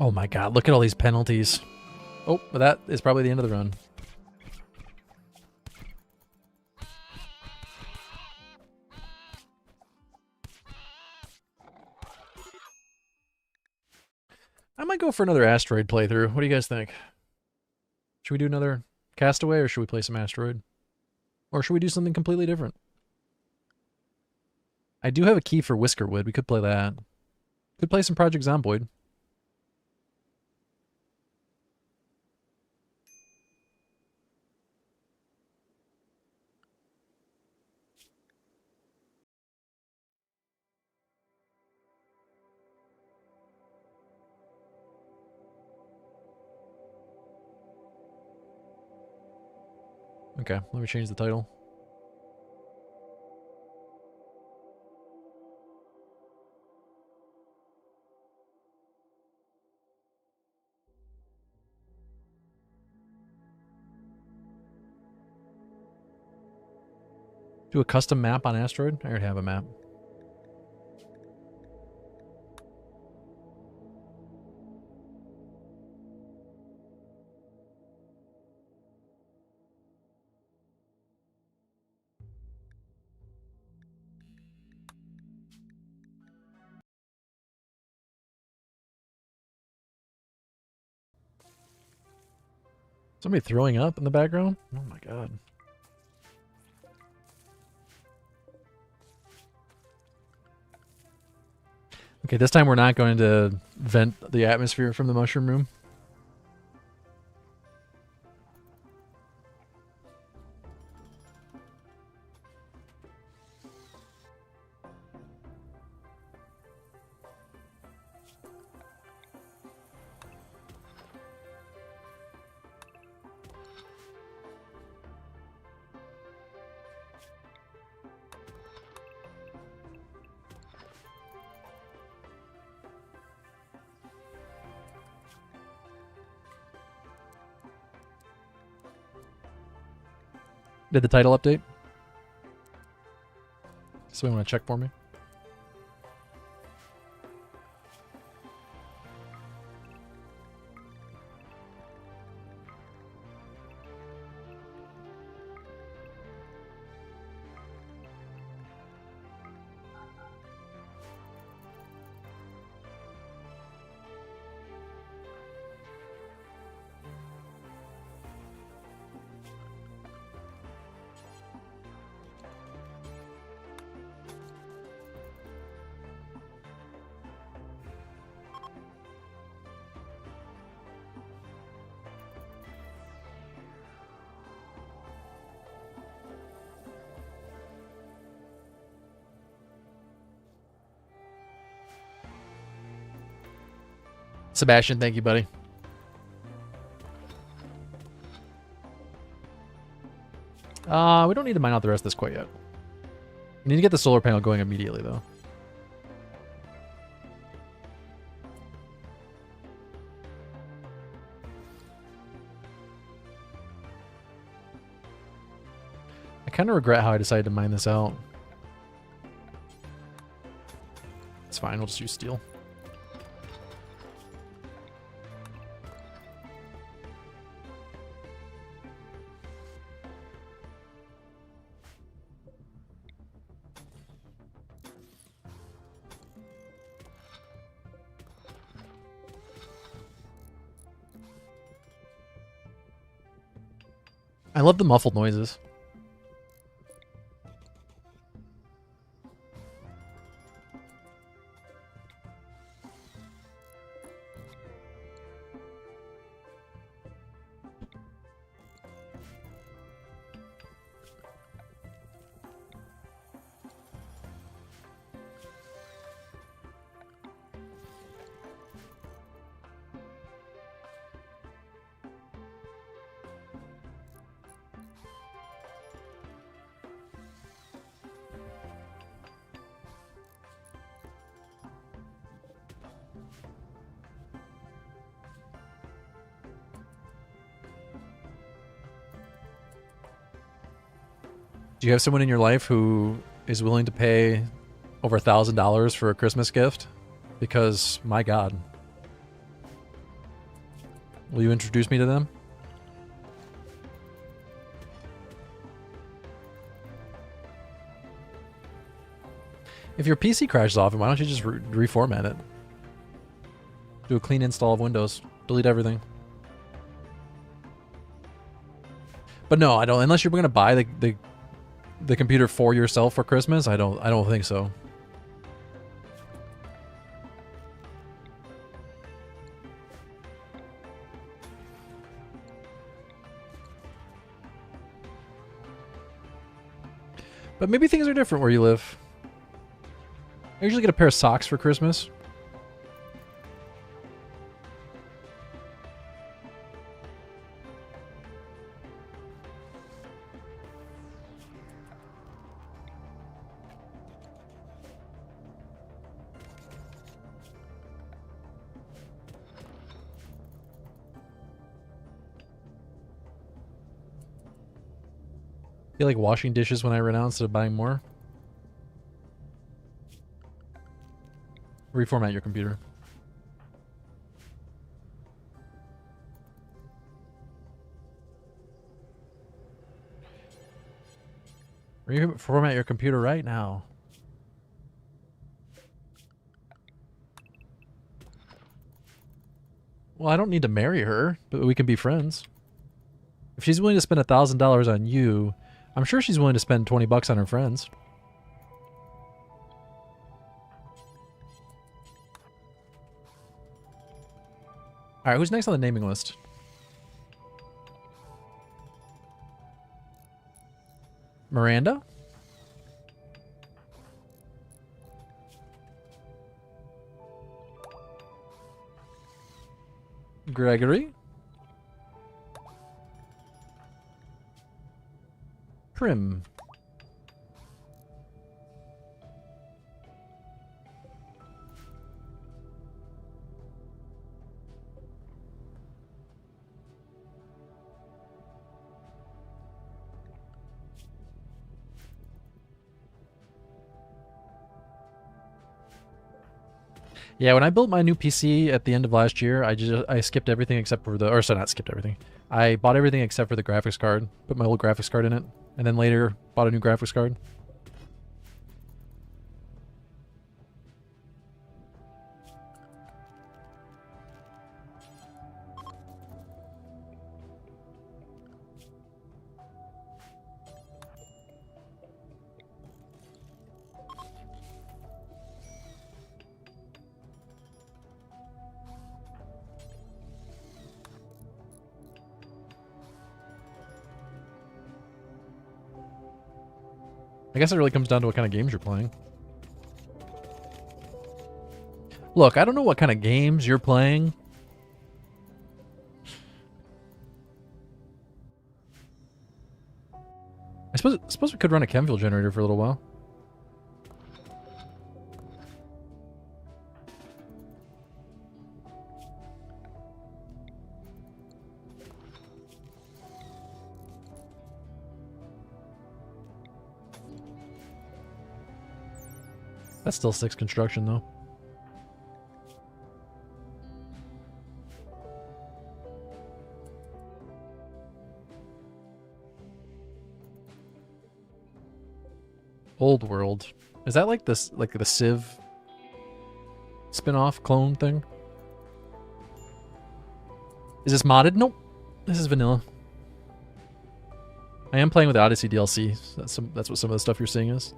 Oh my god, look at all these penalties. Oh, but that is probably the end of the run. I might go for another Asteroid playthrough. What do you guys think? Should we do another Castaway, or should we play some Asteroid? Or should we do something completely different? I do have a key for Whiskerwood. We could play that. Could play some Project Zomboid. Okay, let me change the title. Do a custom map on Asteroid? I already have a map. Somebody throwing up in the background? Oh my god. Okay, this time we're not going to vent the atmosphere from the mushroom room. Did the title update? Somebody want to check for me? Sebastian, thank you, buddy. We don't need to mine out the rest of this quite yet. We need to get the solar panel going immediately, though. I kind of regret how I decided to mine this out. It's fine, we'll just use steel. I love the muffled noises. Do you have someone in your life who is willing to pay over $1,000 for a Christmas gift? Because, my God. Will you introduce me to them? If your PC crashes off, why don't you just reformat it? Do a clean install of Windows. Delete everything. But no, I don't. Unless you're going to buy the computer for yourself for Christmas, I don't think so. But maybe things are different where you live. I usually get a pair of socks for Christmas. feel like washing dishes when I run out instead of buying more. Reformat your computer. Reformat your computer right now. Well, I don't need to marry her, but we can be friends. If she's willing to spend $1,000 on you, I'm sure she's willing to spend 20 bucks on her friends. Alright, who's next on the naming list? Miranda? Gregory? Prim. Yeah, when I built my new PC at the end of last year, I skipped everything except for the, or sorry, not skipped everything. I bought everything except for the graphics card, put my old graphics card in it, and then later bought a new graphics card. I guess it really comes down to what kind of games you're playing. Look, I don't know what kind of games you're playing. I suppose we could run a chem fuel generator for a little while. That's still 6 construction, though. Old World. Is that like this, like the Civ spin-off clone thing? Is this modded? Nope. This is vanilla. I am playing with the Odyssey DLC. So that's what some of the stuff you're seeing is.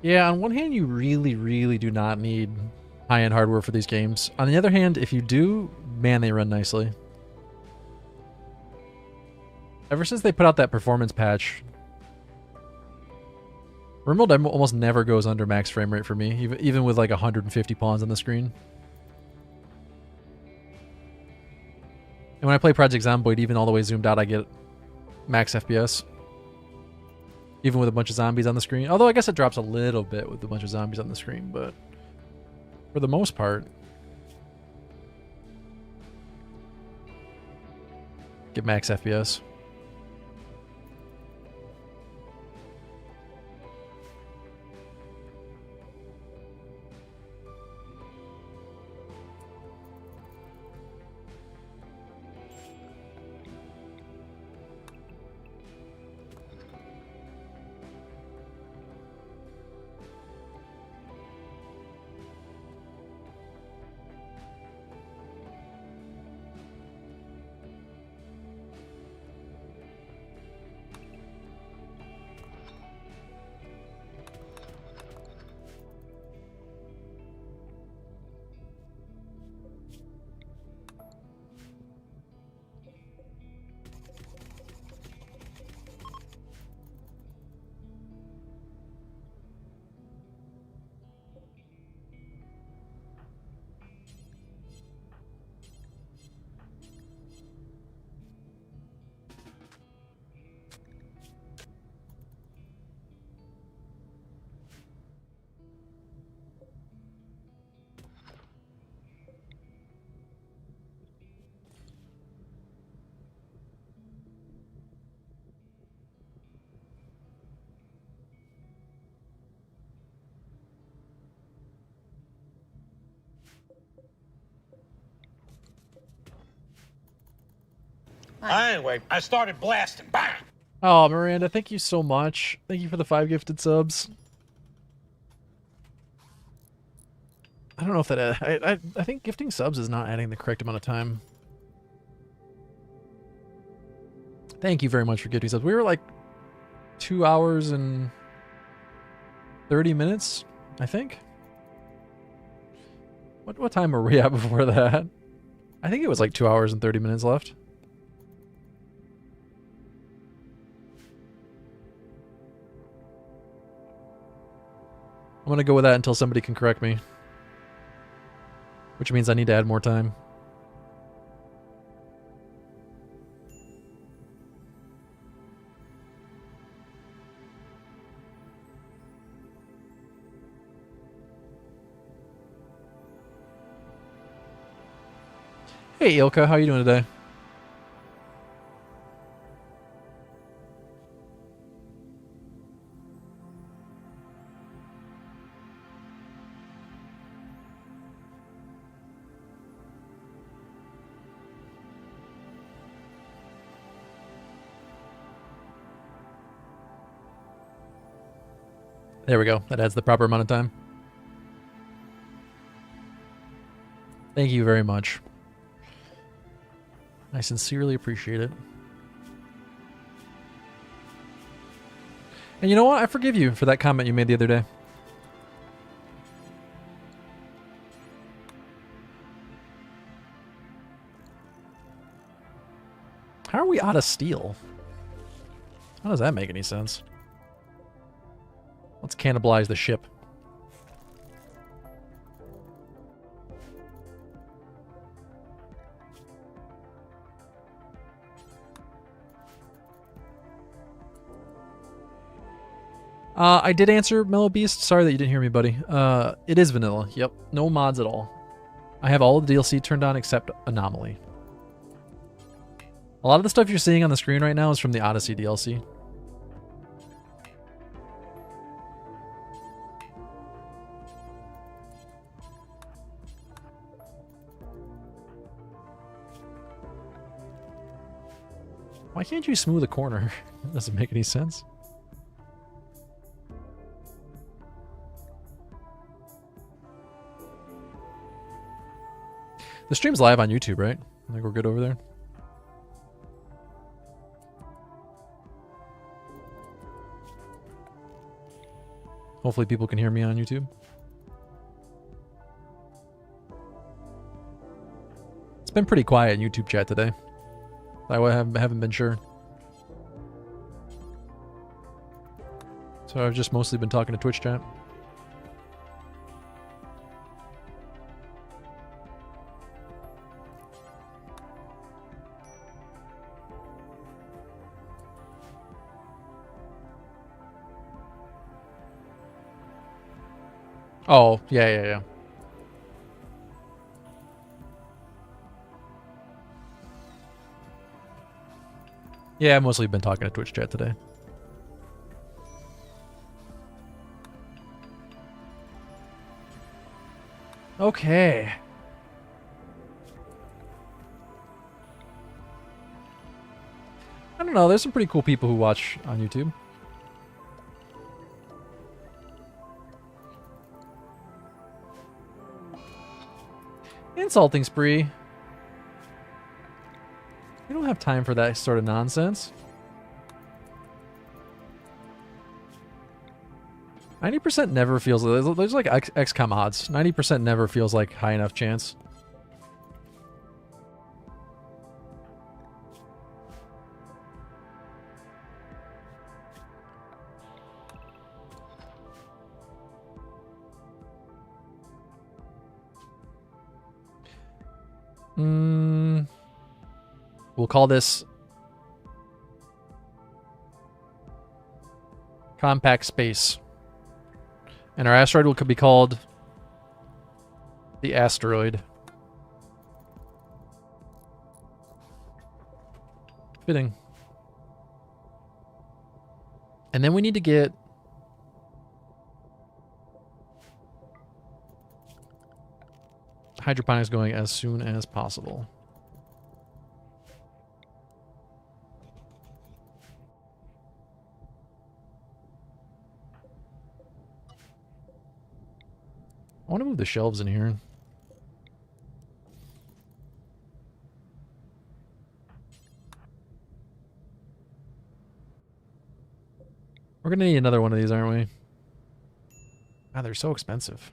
Yeah, on one hand, you really, really do not need high-end hardware for these games. On the other hand, if you do, man, they run nicely. Ever since they put out that performance patch, RimWorld almost never goes under max frame rate for me, even with like 150 pawns on the screen. And when I play Project Zomboid, even all the way zoomed out, I get max FPS. Even with a bunch of zombies on the screen. Although I guess it drops a little bit with a bunch of zombies on the screen, but for the most part, get max FPS. Anyway, I started blasting. Bang! Oh, Miranda, thank you so much. Thank you for the 5 gifted subs. I don't know if that... I think gifting subs is not adding the correct amount of time. Thank you very much for gifting subs. We were like 2 hours and 30 minutes, I think. What time were we at before that? I think it was like 2 hours and 30 minutes left. I'm gonna go with that until somebody can correct me. Which means I need to add more time. Hey Ilka, how you doing today? There we go. That adds the proper amount of time. Thank you very much. I sincerely appreciate it. And you know what? I forgive you for that comment you made the other day. How are we out of steel? How does that make any sense? Let's cannibalize the ship. I did answer Mellow Beast. Sorry that you didn't hear me, buddy. It is vanilla. Yep. No mods at all. I have all the DLC turned on except Anomaly. A lot of the stuff you're seeing on the screen right now is from the Odyssey DLC. Why can't you smooth a corner? That doesn't make any sense. The stream's live on YouTube, right? I think we're good over there. Hopefully people can hear me on YouTube. It's been pretty quiet in YouTube chat today. I haven't been sure. So I've just mostly been talking to Twitch chat. Oh, yeah. Yeah, I've mostly been talking to Twitch chat today. Okay. I don't know, there's some pretty cool people who watch on YouTube. Insulting spree. We don't have time for that sort of nonsense. 90% never feels... There's like XCOM odds. 90% never feels like high enough chance. We'll call this compact space. And our asteroid could be called the asteroid. Fitting. And then we need to get hydroponics going as soon as possible. want to move the shelves in here. We're gonna need another one of these, aren't we? God, they're so expensive.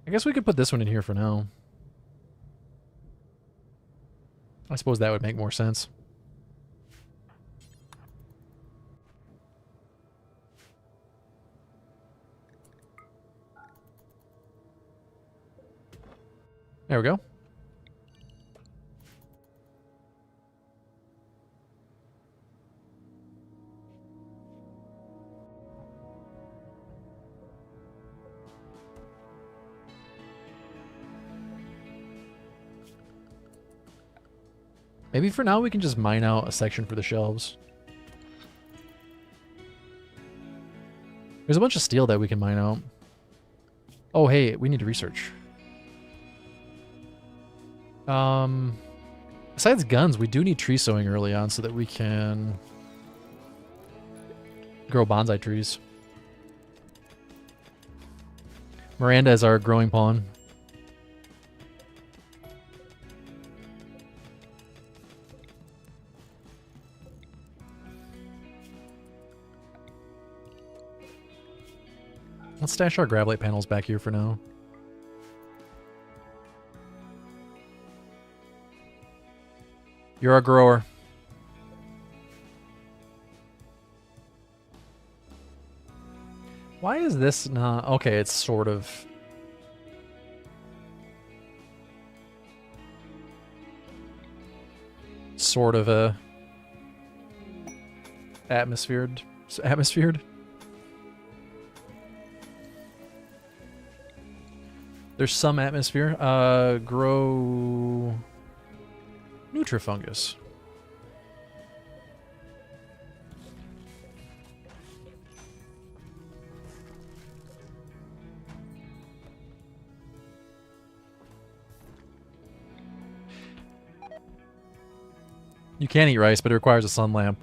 I guess we could put this one in here for now. I suppose that would make more sense. There we go. Maybe for now we can just mine out a section for the shelves. There's a bunch of steel that we can mine out. Oh, hey, we need to research. Besides guns, we do need tree sowing early on so that we can grow bonsai trees. Miranda is our growing pawn. Let's stash our gravelite panels back here for now. You're a grower. Why is this not... Okay, it's sort of... Sort of a... Atmosphered? Atmosphered? There's some atmosphere. Grow... Nutrifungus. You can eat rice, but it requires a sun lamp,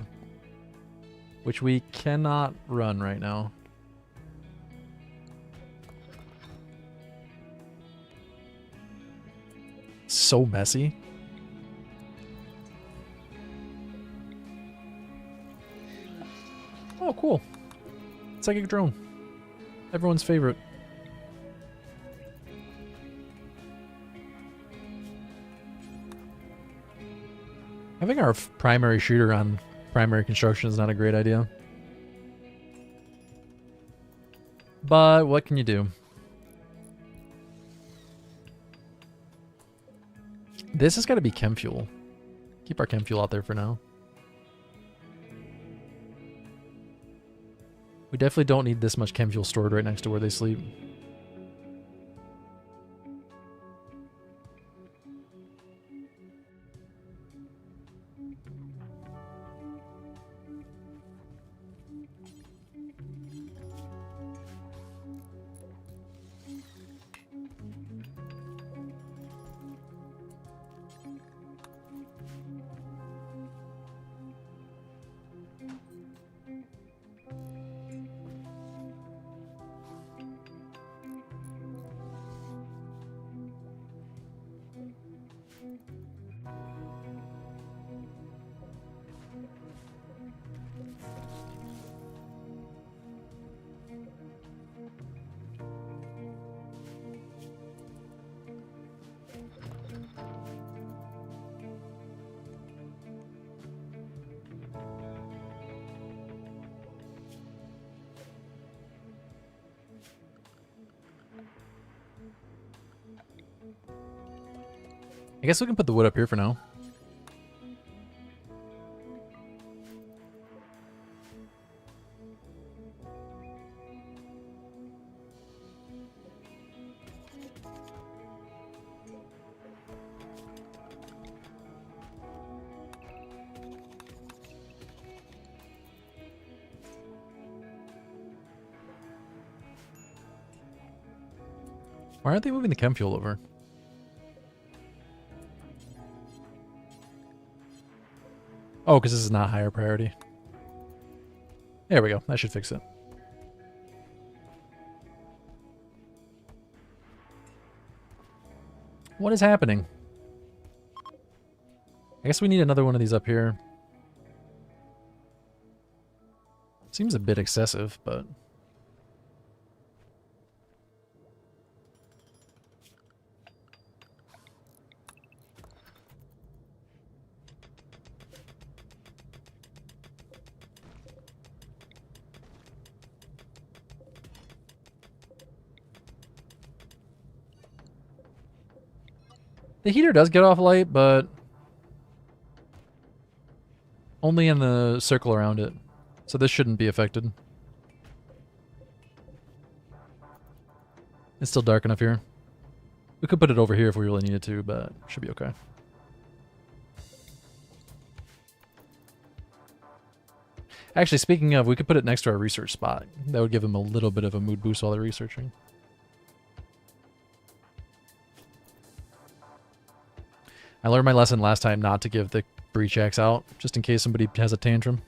which we cannot run right now. So messy. Oh, cool. Psychic drone. Everyone's favorite. Having our primary shooter on primary construction is not a great idea. But what can you do? This has got to be chem fuel. Keep our chem fuel out there for now. We definitely don't need this much chem fuel stored right next to where they sleep. I guess we can put the wood up here for now. Why aren't they moving the chem fuel over? Oh, because this is not higher priority. There we go. That should fix it. What is happening? I guess we need another one of these up here. Seems a bit excessive, but... The heater does get off light, but only in the circle around it. So this shouldn't be affected. It's still dark enough here. We could put it over here if we really needed to, but it should be okay. Actually, speaking of, we could put it next to our research spot. That would give them a little bit of a mood boost while they're researching. I learned my lesson last time not to give the breach axe out, just in case somebody has a tantrum.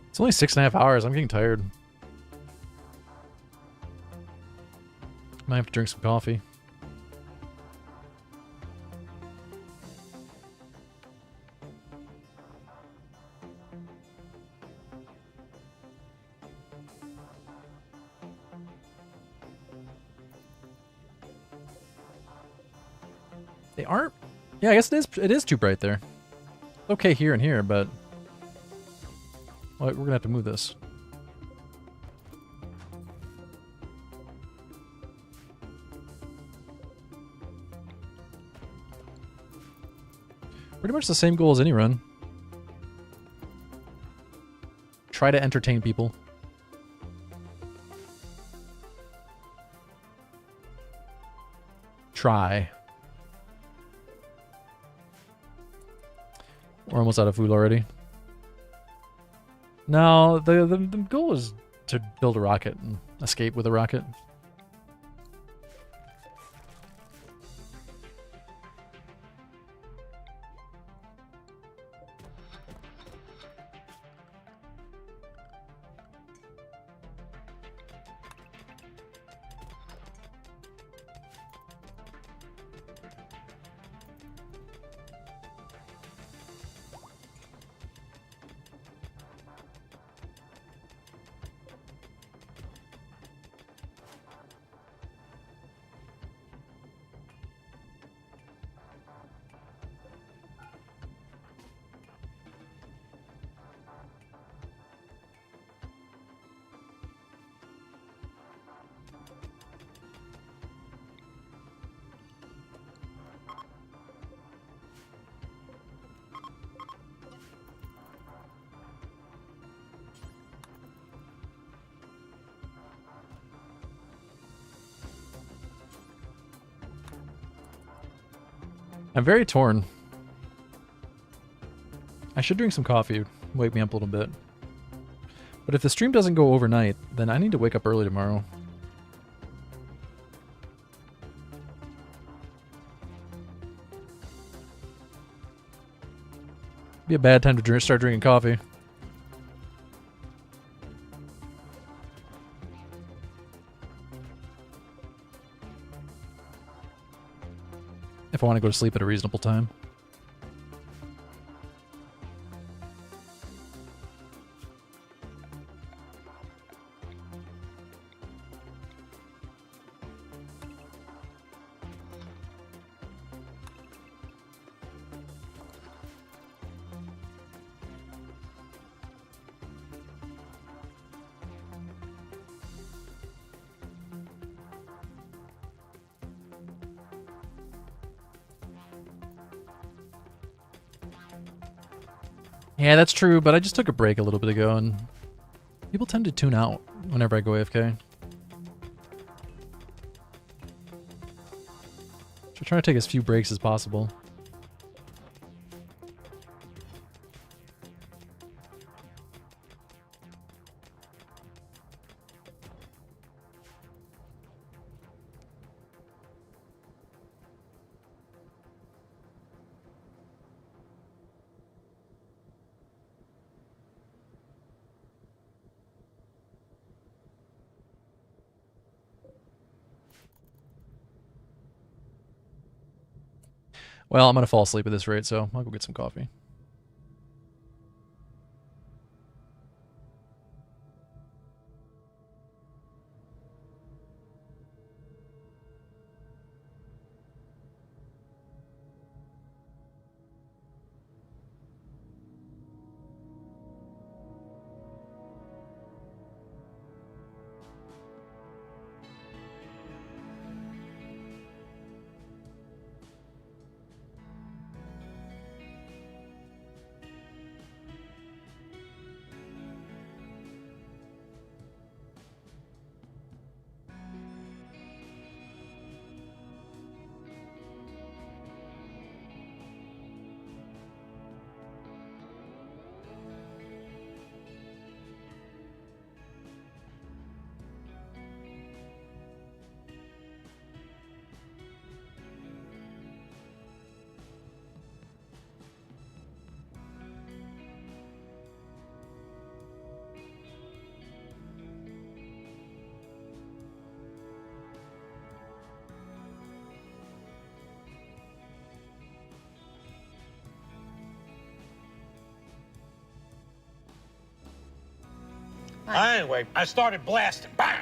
It's only 6.5 hours. I'm getting tired. Might have to drink some coffee. They aren't... Yeah, I guess it is too bright there. Okay here and here, but... Well, we're gonna have to move this. Pretty much the same goal as any run. Try to entertain people. Try. We're almost out of food already. No, the goal is to build a rocket and escape with a rocket. I'm very torn. I should drink some coffee, wake me up a little bit. But if the stream doesn't go overnight, then I need to wake up early tomorrow. Be a bad time to start drinking coffee. If I want to go to sleep at a reasonable time. Yeah, that's true, but I just took a break a little bit ago, and People tend to tune out whenever I go AFK. So I'm trying to take as few breaks as possible. Well, I'm going to fall asleep at this rate, so I'll go get some coffee. Anyway, I started blasting. Bang!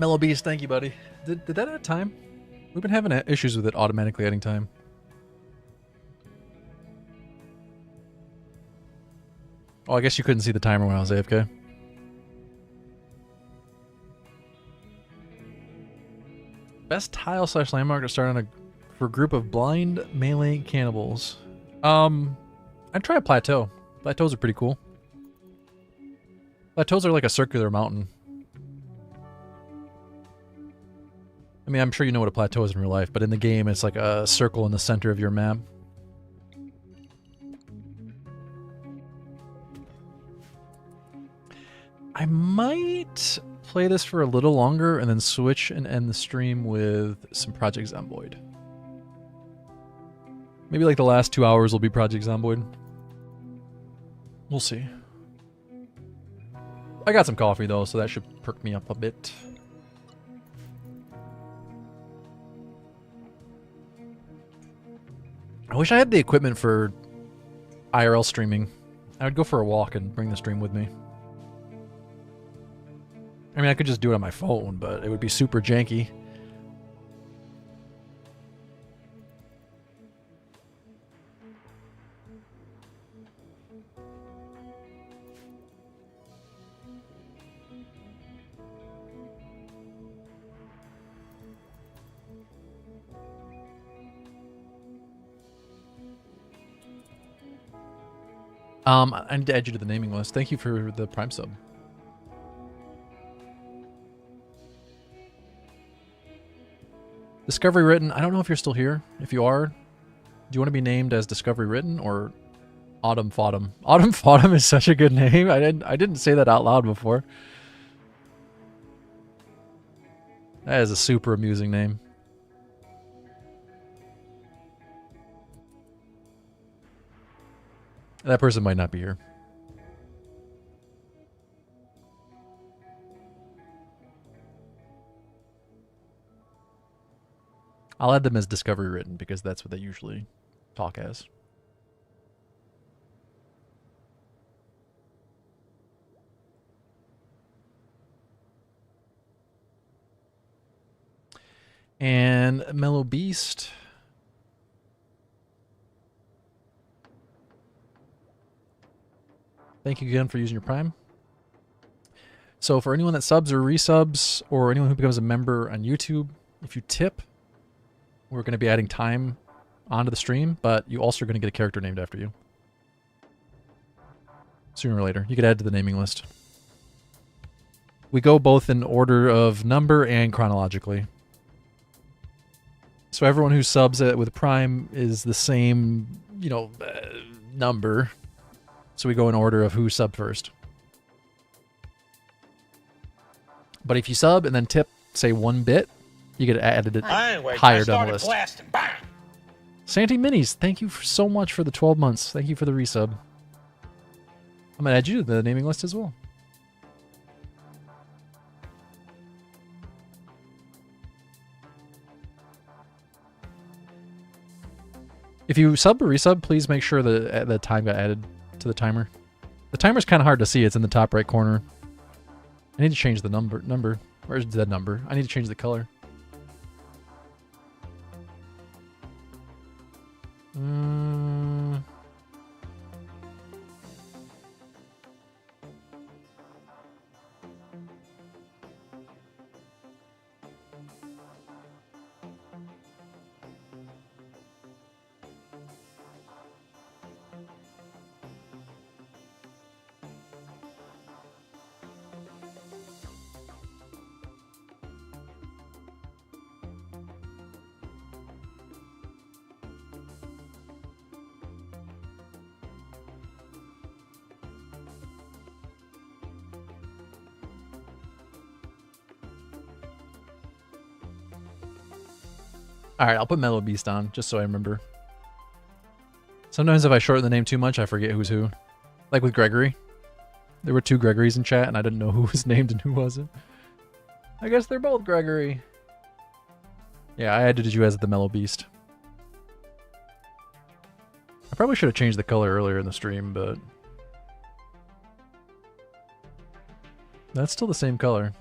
Mellow Beast, thank you, buddy. Did that add time? We've been having issues with it automatically adding time. Oh, I guess you couldn't see the timer when I was AFK. Best tile / landmark to start on for a group of blind melee cannibals. I'd try a plateau. Plateaus are pretty cool. Plateaus are like a circular mountain. I mean, I'm sure you know what a plateau is in real life, but in the game, it's like a circle in the center of your map. I might play this for a little longer and then switch and end the stream with some Project Zomboid. Maybe like the last 2 hours will be Project Zomboid. We'll see. I got some coffee though, so that should perk me up a bit. I wish I had the equipment for IRL streaming. I would go for a walk and bring the stream with me. I mean, I could just do it on my phone, but it would be super janky. I need to add you to the naming list. Thank you for the Prime sub. Discovery Written, I don't know if you're still here. If you are, do you want to be named as Discovery Written or Autumn Fautumn? Autumn Fautumn is such a good name. I didn't say that out loud before. That is a super amusing name. That person might not be here. I'll add them as Discovery Written because that's what they usually talk as. And Mellow Beast. Thank you again for using your Prime. So for anyone that subs or resubs, or anyone who becomes a member on YouTube, if you tip, we're going to be adding time onto the stream, but you also are going to get a character named after you. Sooner or later. You get added to the naming list. We go both in order of number and chronologically. So everyone who subs it with Prime is the same, number. So we go in order of who subbed first. But if you sub and then tip, say 1 bit, you get added higher down the list. Blasting. Bang! Santy Minis, thank you so much for the 12 months. Thank you for the resub. I'm going to add you to the naming list as well. If you sub or resub, please make sure that the time got added to the timer. The timer's kind of hard to see. It's in the top right corner. I need to change the number. Where's the number? I need to change the color. Alright, I'll put Mellow Beast on, just so I remember. Sometimes if I shorten the name too much, I forget who's who. Like with Gregory. There were 2 Gregorys in chat, and I didn't know who was named and who wasn't. I guess they're both Gregory. Yeah, I added you as the Mellow Beast. I probably should have changed the color earlier in the stream, but... that's still the same color.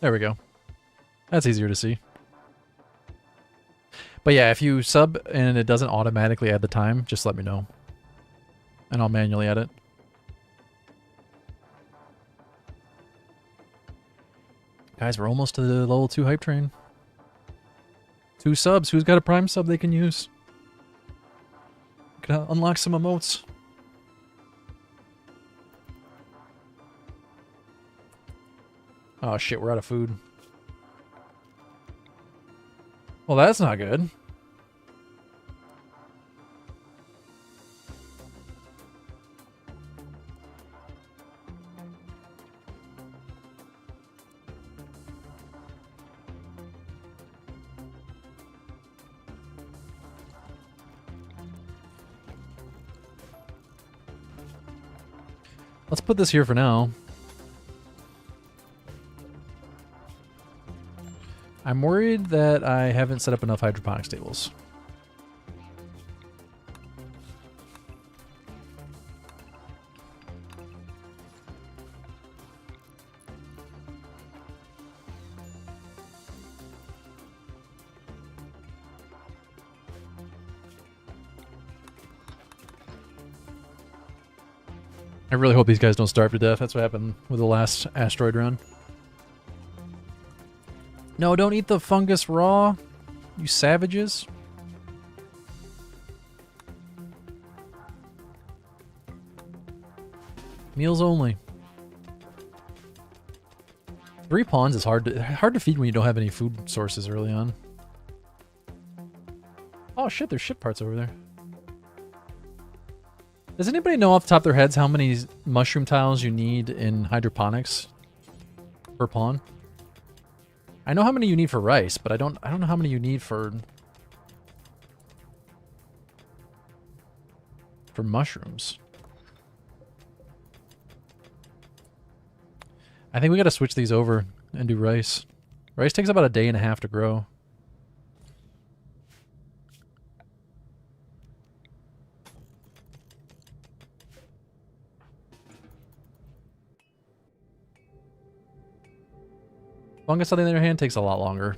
There we go. That's easier to see. But yeah, if you sub and it doesn't automatically add the time, just let me know. And I'll manually add it. Guys, we're almost to the level 2 hype train. 2 subs. Who's got a Prime sub they can use? Can unlock some emotes. Oh shit, we're out of food. Well, that's not good. Let's put this here for now. I'm worried that I haven't set up enough hydroponics tables. I really hope these guys don't starve to death. That's what happened with the last asteroid run. No, don't eat the fungus raw, you savages. Meals only. 3 pawns is hard to feed when you don't have any food sources early on. Oh shit, there's ship parts over there. Does anybody know off the top of their heads how many mushroom tiles you need in hydroponics per pawn? I know how many you need for rice, but I don't know how many you need for mushrooms. I think we gotta switch these over and do rice. Rice takes about a day and a half to grow. Fungus, on the other hand, takes a lot longer.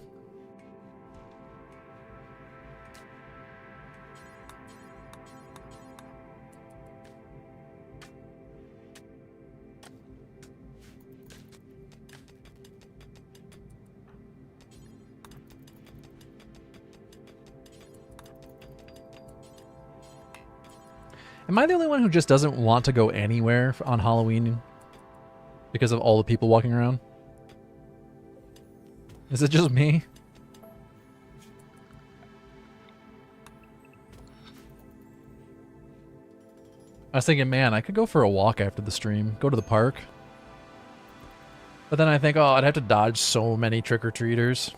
Am I the only one who just doesn't want to go anywhere on Halloween because of all the people walking around? Is it just me? I was thinking, man, I could go for a walk after the stream, go to the park. But then I think, oh, I'd have to dodge so many trick-or-treaters.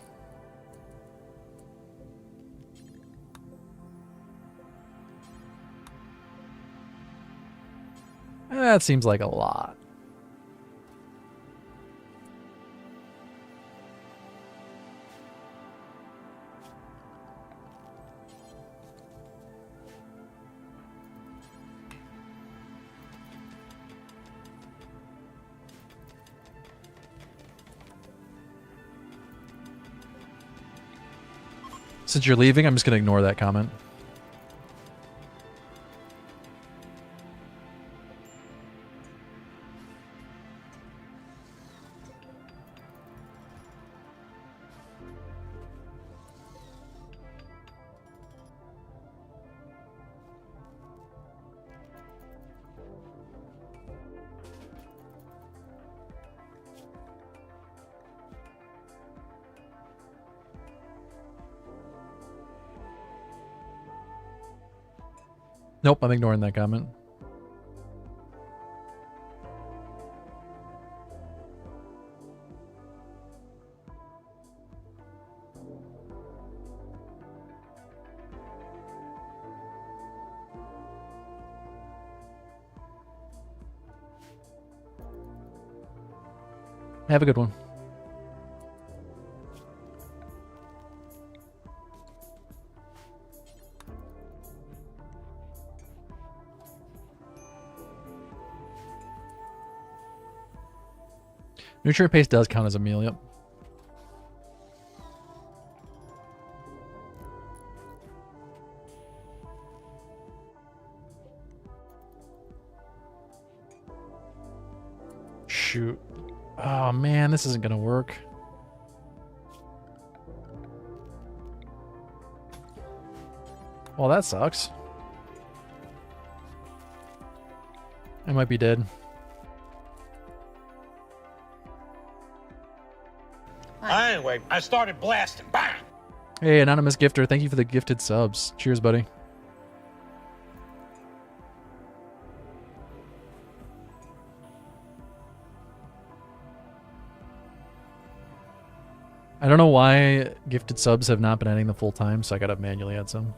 That seems like a lot. Since you're leaving, I'm just going to ignore that comment. Nope, I'm ignoring that comment. Have a good one. Nutrient paste does count as a meal, yep. Shoot. Oh man, this isn't gonna work. Well, that sucks. I might be dead. Anyway, I started blasting. Bang! Hey, anonymous gifter, thank you for the gifted subs. Cheers, buddy. I don't know why gifted subs have not been adding the full time, so I gotta manually add some.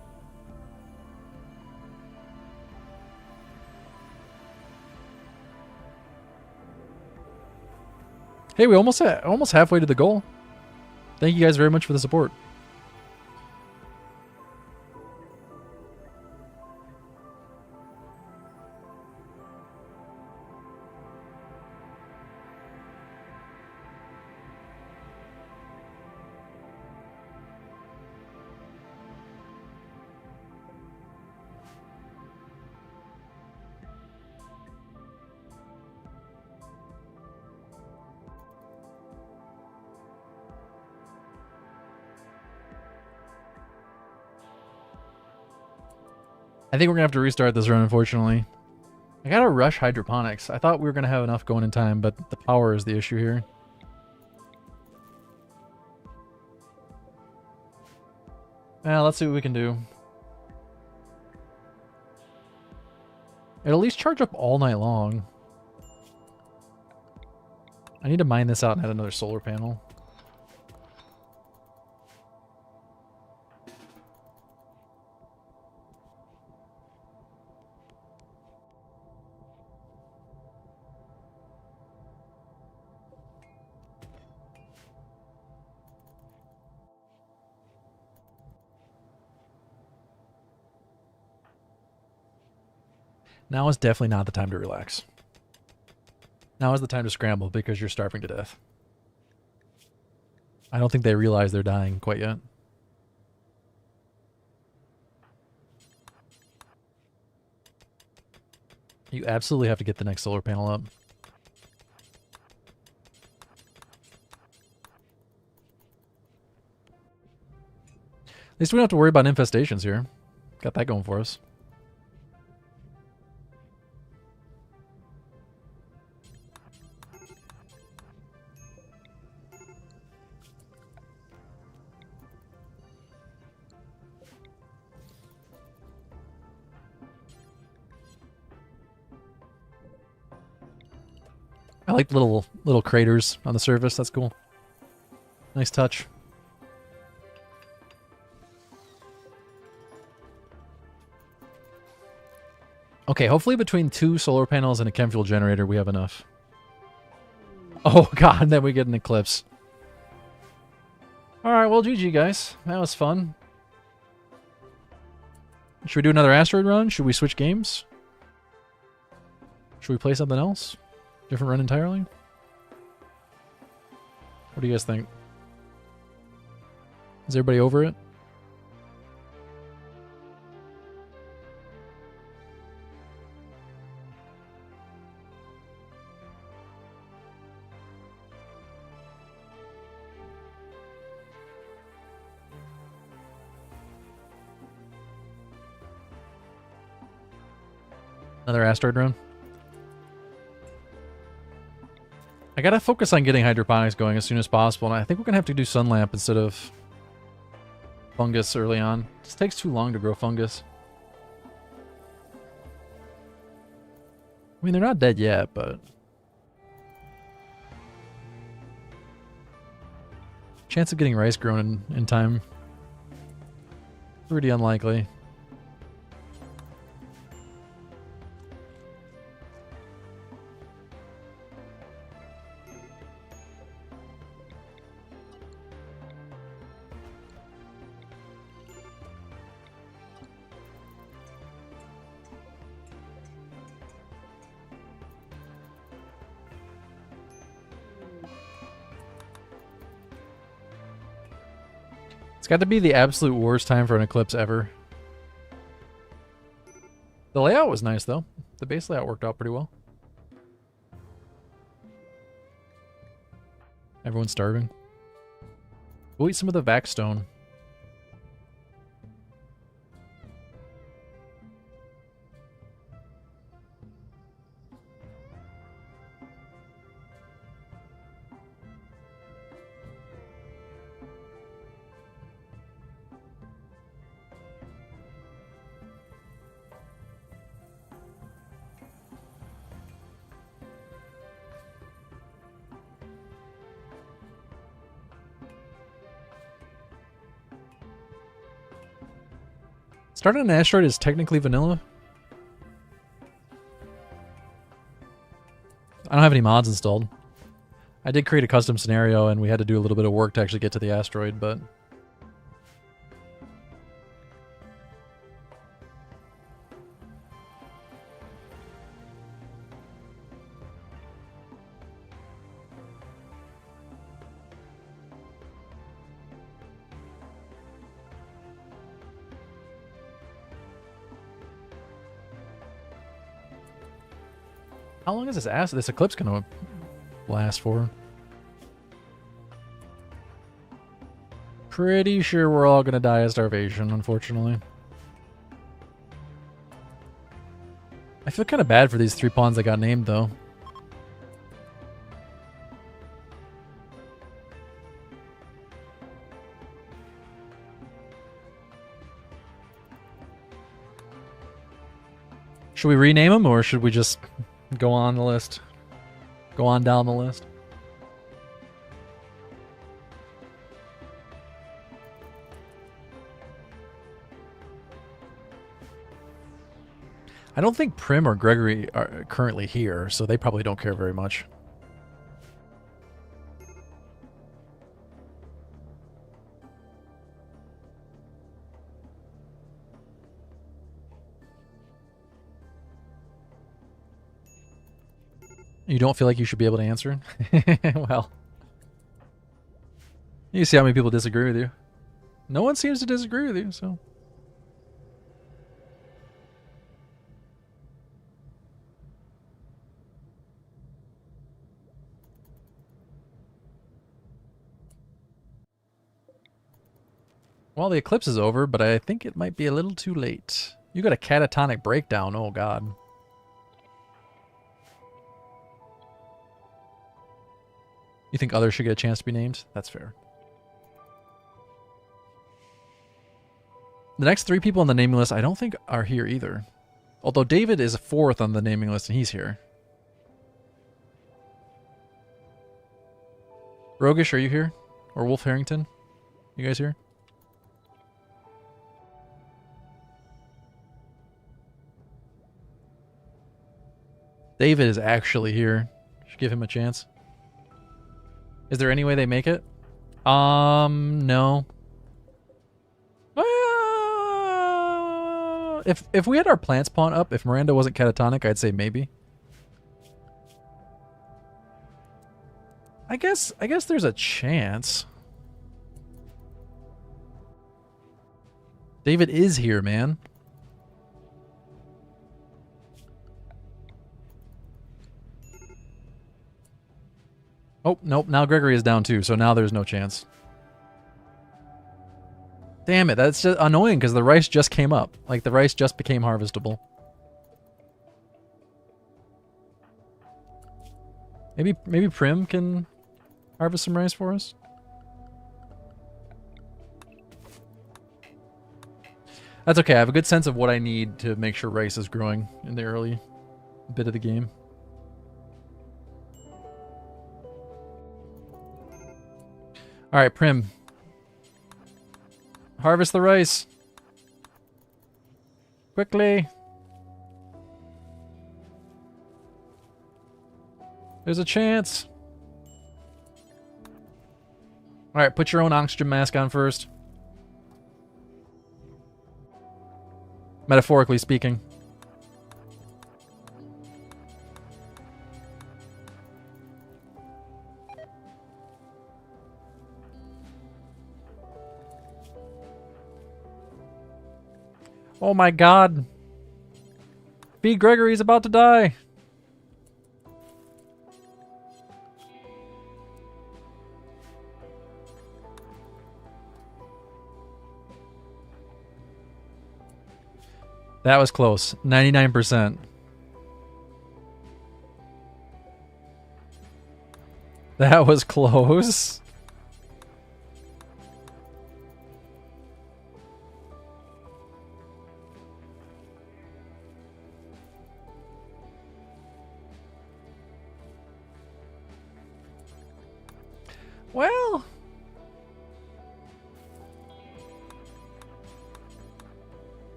Hey, we almost halfway to the goal. Thank you guys very much for the support. I think we're gonna have to restart this run, unfortunately. I gotta rush hydroponics. I thought we were gonna have enough going in time, but the power is the issue here. Well, let's see what we can do. It'll at least charge up all night long. I need to mine this out and add another solar panel. Now is definitely not the time to relax. Now is the time to scramble because you're starving to death. I don't think they realize they're dying quite yet. You absolutely have to get the next solar panel up. At least we don't have to worry about infestations here. Got that going for us. I like the little craters on the surface. That's cool. Nice touch. Okay, hopefully between 2 solar panels and a chem fuel generator, we have enough. Oh god, then we get an eclipse. Alright, well, GG, guys. That was fun. Should we do another asteroid run? Should we switch games? Should we play something else? Different run entirely? What do you guys think? Is everybody over it? Another asteroid run? I gotta focus on getting hydroponics going as soon as possible, and I think we're gonna have to do sun lamp instead of fungus early on. It just takes too long to grow fungus. I mean, they're not dead yet, but... chance of getting rice grown in time. Pretty unlikely. It's got to be the absolute worst time for an eclipse ever. The layout was nice, though. The base layout worked out pretty well. Everyone's starving. We'll eat some of the vac stone. Starting an asteroid is technically vanilla. I don't have any mods installed. I did create a custom scenario and we had to do a little bit of work to actually get to the asteroid, but... how long is this eclipse gonna last for? Pretty sure we're all gonna die of starvation, unfortunately. I feel kind of bad for these 3 pawns that got named, though. Should we rename them, or should we just go on the list? Go on down the list? I don't think Prim or Gregory are currently here, so they probably don't care very much. You don't feel like you should be able to answer? Well, you see how many people disagree with you. No one seems to disagree with you, so... Well, the eclipse is over, but I think it might be a little too late. You got a catatonic breakdown, oh god. You think others should get a chance to be named? That's fair. The next 3 people on the naming list I don't think are here either. Although David is 4th on the naming list and he's here. Rogish, are you here? Or Wolf Harrington? You guys here? David is actually here. Should give him a chance. Is there any way they make it? No. If we had our plants pawn up, if Miranda wasn't catatonic, I'd say maybe. I guess there's a chance. David is here, man. Oh, nope, now Gregory is down too, so now there's no chance. Damn it, that's just annoying because the rice just came up. Like, the rice just became harvestable. Maybe Prim can harvest some rice for us? That's okay, I have a good sense of what I need to make sure rice is growing in the early bit of the game. Alright, Prim. Harvest the rice. Quickly. There's a chance. Alright, put your own oxygen mask on first. Metaphorically speaking. Oh my god. B. Gregory's about to die. That was close. 99%. That was close. Well,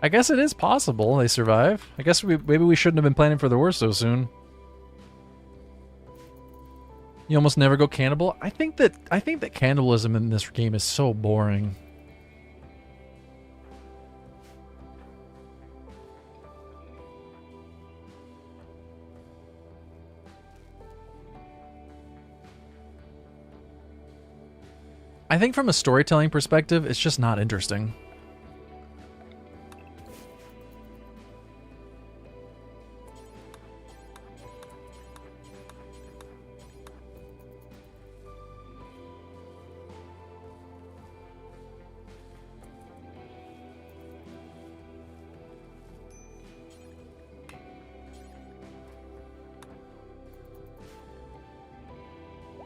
I guess it is possible they survive. I guess maybe we shouldn't have been planning for the worst so soon. You almost never go cannibal. I think that cannibalism in this game is so boring. I think from a storytelling perspective, it's just not interesting.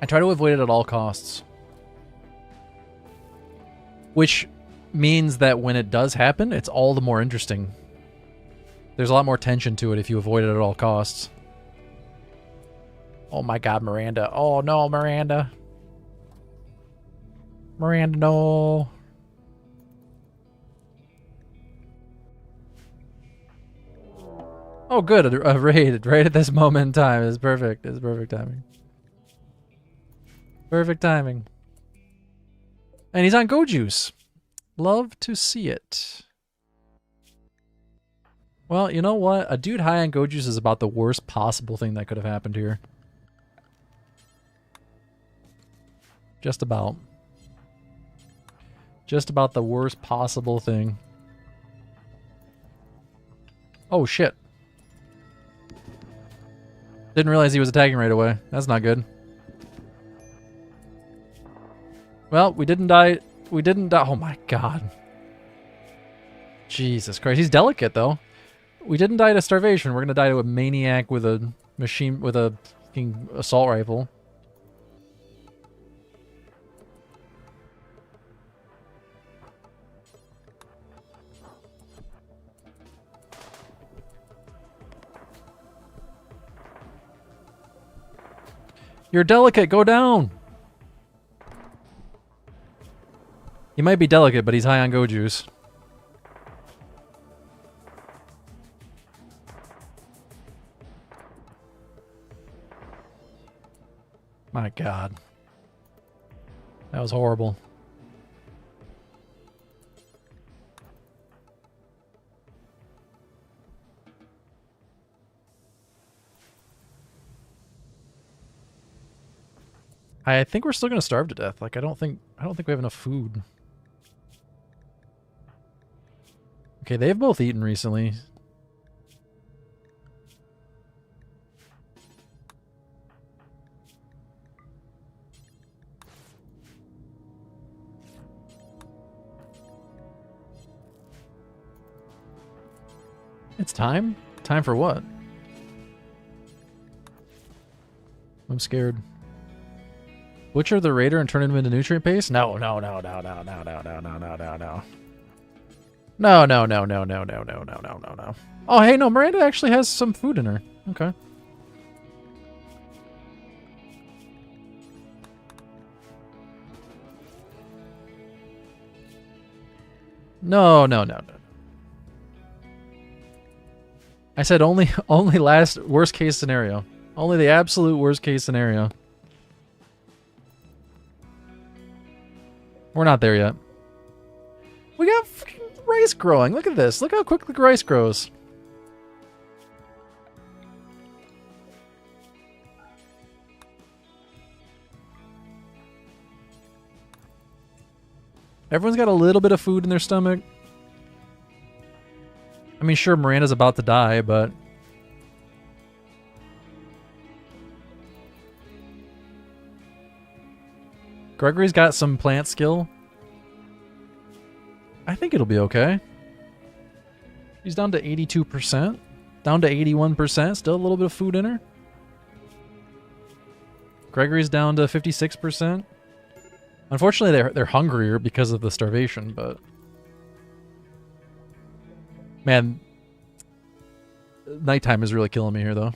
I try to avoid it at all costs. Which means that when it does happen, it's all the more interesting. There's a lot more tension to it if you avoid it at all costs. Oh my god, Miranda. Oh no, Miranda. Miranda, no. Oh good, a raid right at this moment in time. It's perfect. It's perfect timing. Perfect timing. And he's on Go Juice. Love to see it. Well, you know what? A dude high on Go Juice is about the worst possible thing that could have happened here. Just about. Just about the worst possible thing. Oh, shit. Didn't realize he was attacking right away. That's not good. Well, we didn't die. We didn't die. Oh my god. Jesus Christ. He's delicate, though. We didn't die to starvation. We're going to die to a maniac with a machine, with a fucking assault rifle. You're delicate. Go down. He might be delicate, but he's high on Go Juice. My god. That was horrible. I think we're still gonna starve to death. Like I don't think we have enough food. Okay, they've both eaten recently. It's time? Time for what? I'm scared. Butcher the raider and turn him into nutrient paste? No, no, no, no, no, no, no, no, no, no, no, no. No, no, no, no, no, no, no, no, no, no, no. Oh, hey, no, Miranda actually has some food in her. Okay. No, no, no, no. I said only worst case scenario. Only the absolute worst case scenario. We're not there yet. We got rice growing. Look at this. Look how quickly rice grows. Everyone's got a little bit of food in their stomach. I mean, sure, Miranda's about to die, but... Gregory's got some plant skill. I think it'll be okay. He's down to 82%. Down to 81%. Still a little bit of food in her. Gregory's down to 56%. Unfortunately, they're hungrier because of the starvation, but... Man, nighttime is really killing me here, though.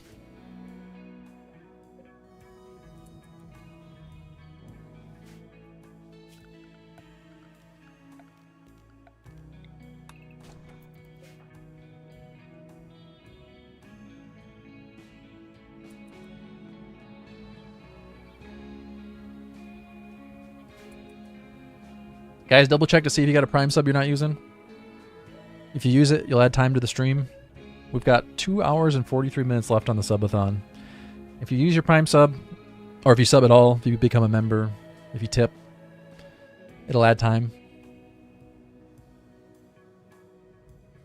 Guys, double check to see if you got a Prime sub you're not using. If you use it, you'll add time to the stream. We've got 2 hours and 43 minutes left on the subathon. If you use your Prime sub, or if you sub at all, if you become a member, if you tip, it'll add time.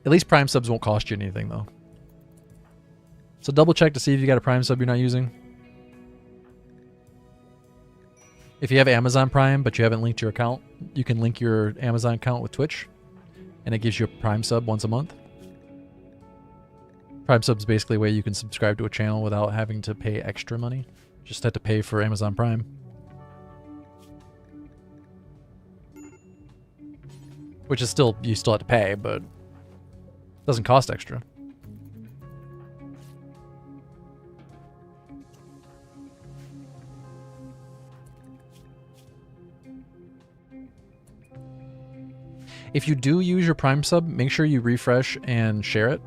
At least Prime subs won't cost you anything, though. So double check to see if you got a Prime sub you're not using. If you have Amazon Prime, but you haven't linked your account, you can link your Amazon account with Twitch, and it gives you a Prime sub once a month. Prime sub is basically a way you can subscribe to a channel without having to pay extra money. Just have to pay for Amazon Prime. Which is still, you still have to pay, but doesn't cost extra. If you do use your Prime sub, make sure you refresh and share it.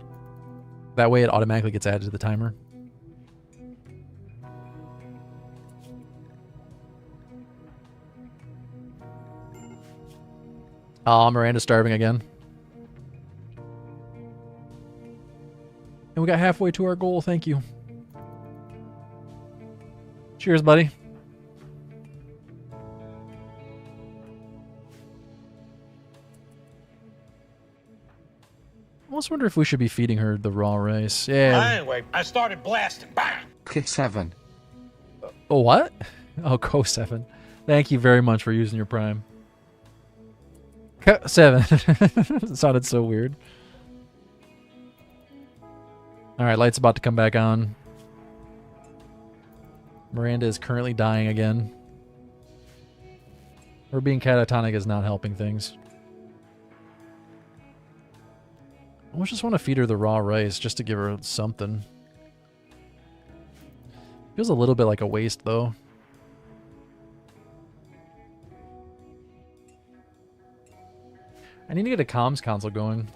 That way it automatically gets added to the timer. Oh, Miranda's starving again. And we got halfway to our goal, thank you. Cheers, buddy. I almost wonder if we should be feeding her the raw rice. Yeah. Anyway, I started blasting. Bam! K7. Oh, what? Oh, Co7. Thank you very much for using your Prime. Co7. It sounded so weird. Alright, light's about to come back on. Miranda is currently dying again. Her being catatonic is not helping things. I just want to feed her the raw rice just to give her something. Feels a little bit like a waste, though. I need to get a comms console going.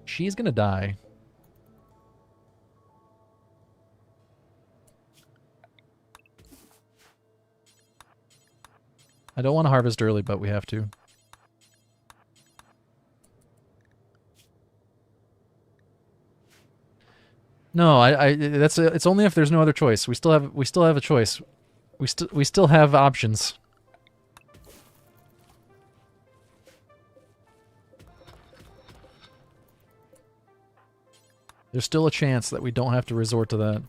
She's gonna die. I don't want to harvest early, but we have to. No, it's only if there's no other choice. We still have a choice. We still have options. There's still a chance that we don't have to resort to that.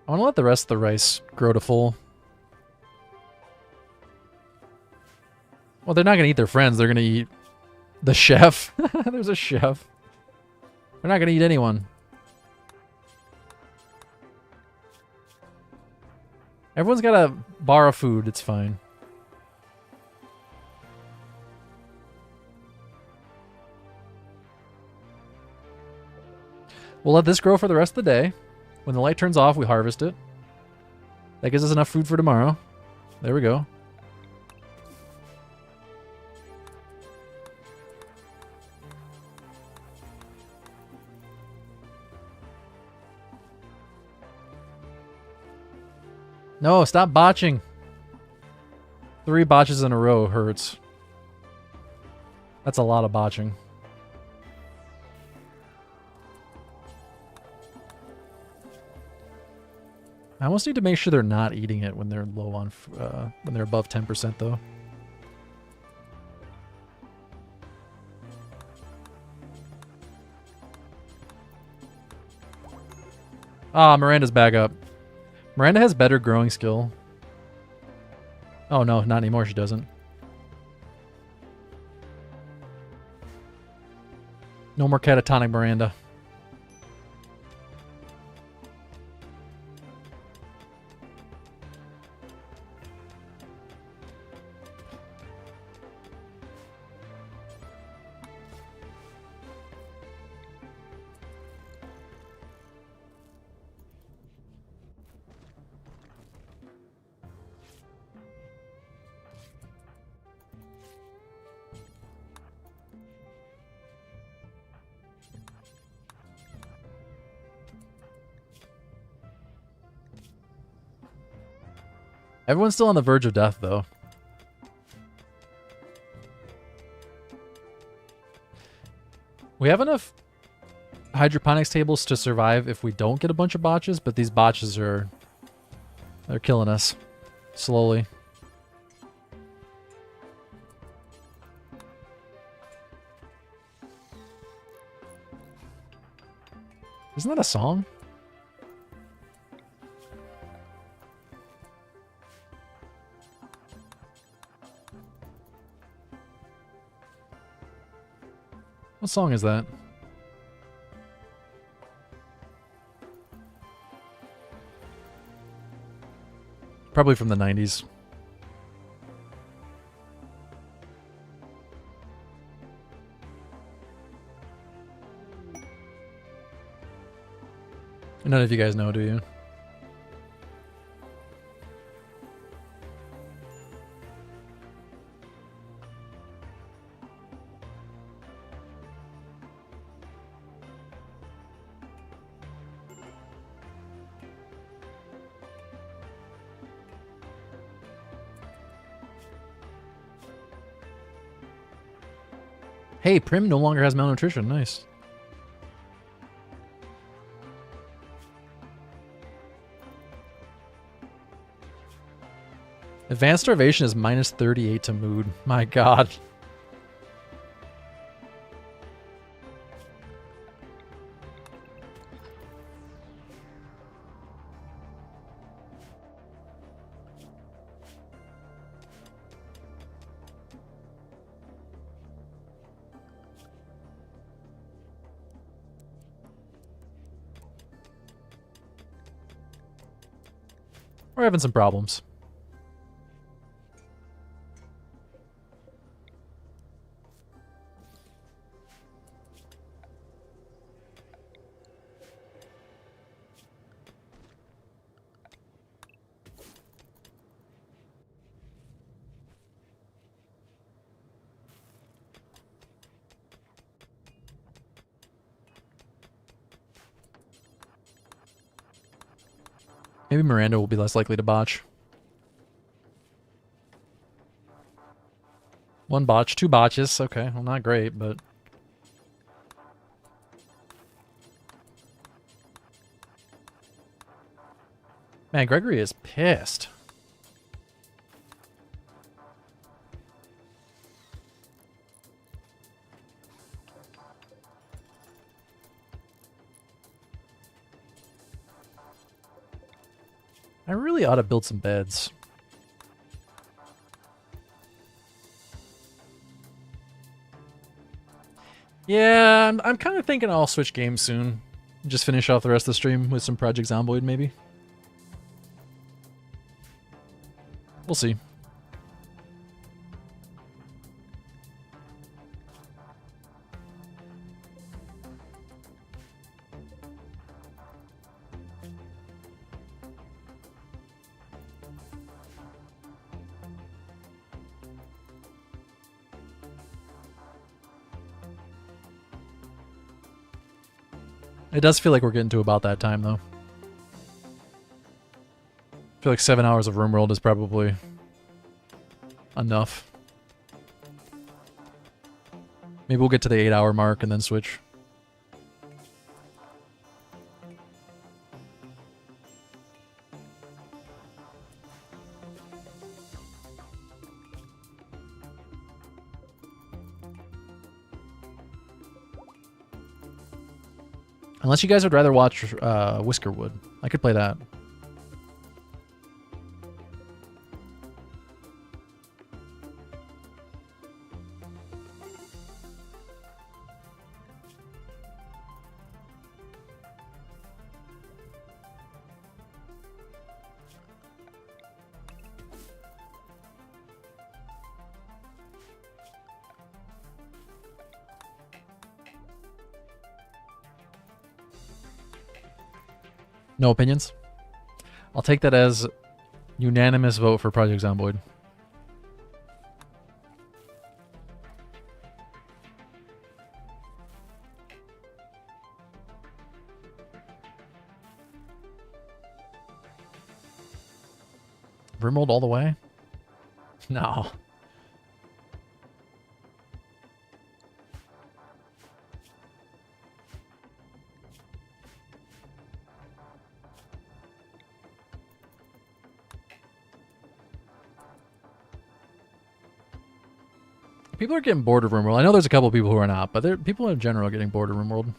I want to let the rest of the rice grow to full. Well, they're not going to eat their friends. They're going to eat the chef. There's a chef. They're not going to eat anyone. Everyone's got a bar of food. It's fine. We'll let this grow for the rest of the day. When the light turns off, we harvest it. That gives us enough food for tomorrow. There we go. No, stop botching. 3 botches in a row hurts. That's a lot of botching. I almost need to make sure they're not eating it when they're low on, when they're above 10% though. Ah, Miranda's back up. Miranda has better growing skill. Oh no, not anymore, she doesn't. No more catatonic Miranda. Everyone's still on the verge of death, though. We have enough hydroponics tables to survive if we don't get a bunch of botches, but these botches are... they're killing us. Slowly. Isn't that a song? What song is that? Probably from the 90s. None of you guys know, do you? Hey, Prim no longer has malnutrition. Nice. Advanced starvation is minus 38 to mood. My god. We're having some problems. Maybe Miranda will be less likely to botch. One botch, two botches. Okay, well, not great, but... Man, Gregory is pissed. I really ought to build some beds. Yeah, I'm kind of thinking I'll switch games soon. Just finish off the rest of the stream with some Project Zomboid, maybe. We'll see. It does feel like we're getting to about that time, though. I feel like 7 hours of RimWorld is probably enough. Maybe we'll get to the 8-hour mark and then switch. Unless you guys would rather watch Whiskerwood. I could play that. No opinions? I'll take that as unanimous vote for Project Zomboid. RimWorld all the way? No. People are getting bored of RimWorld. I know there's a couple people who are not, but people in general are getting bored of RimWorld.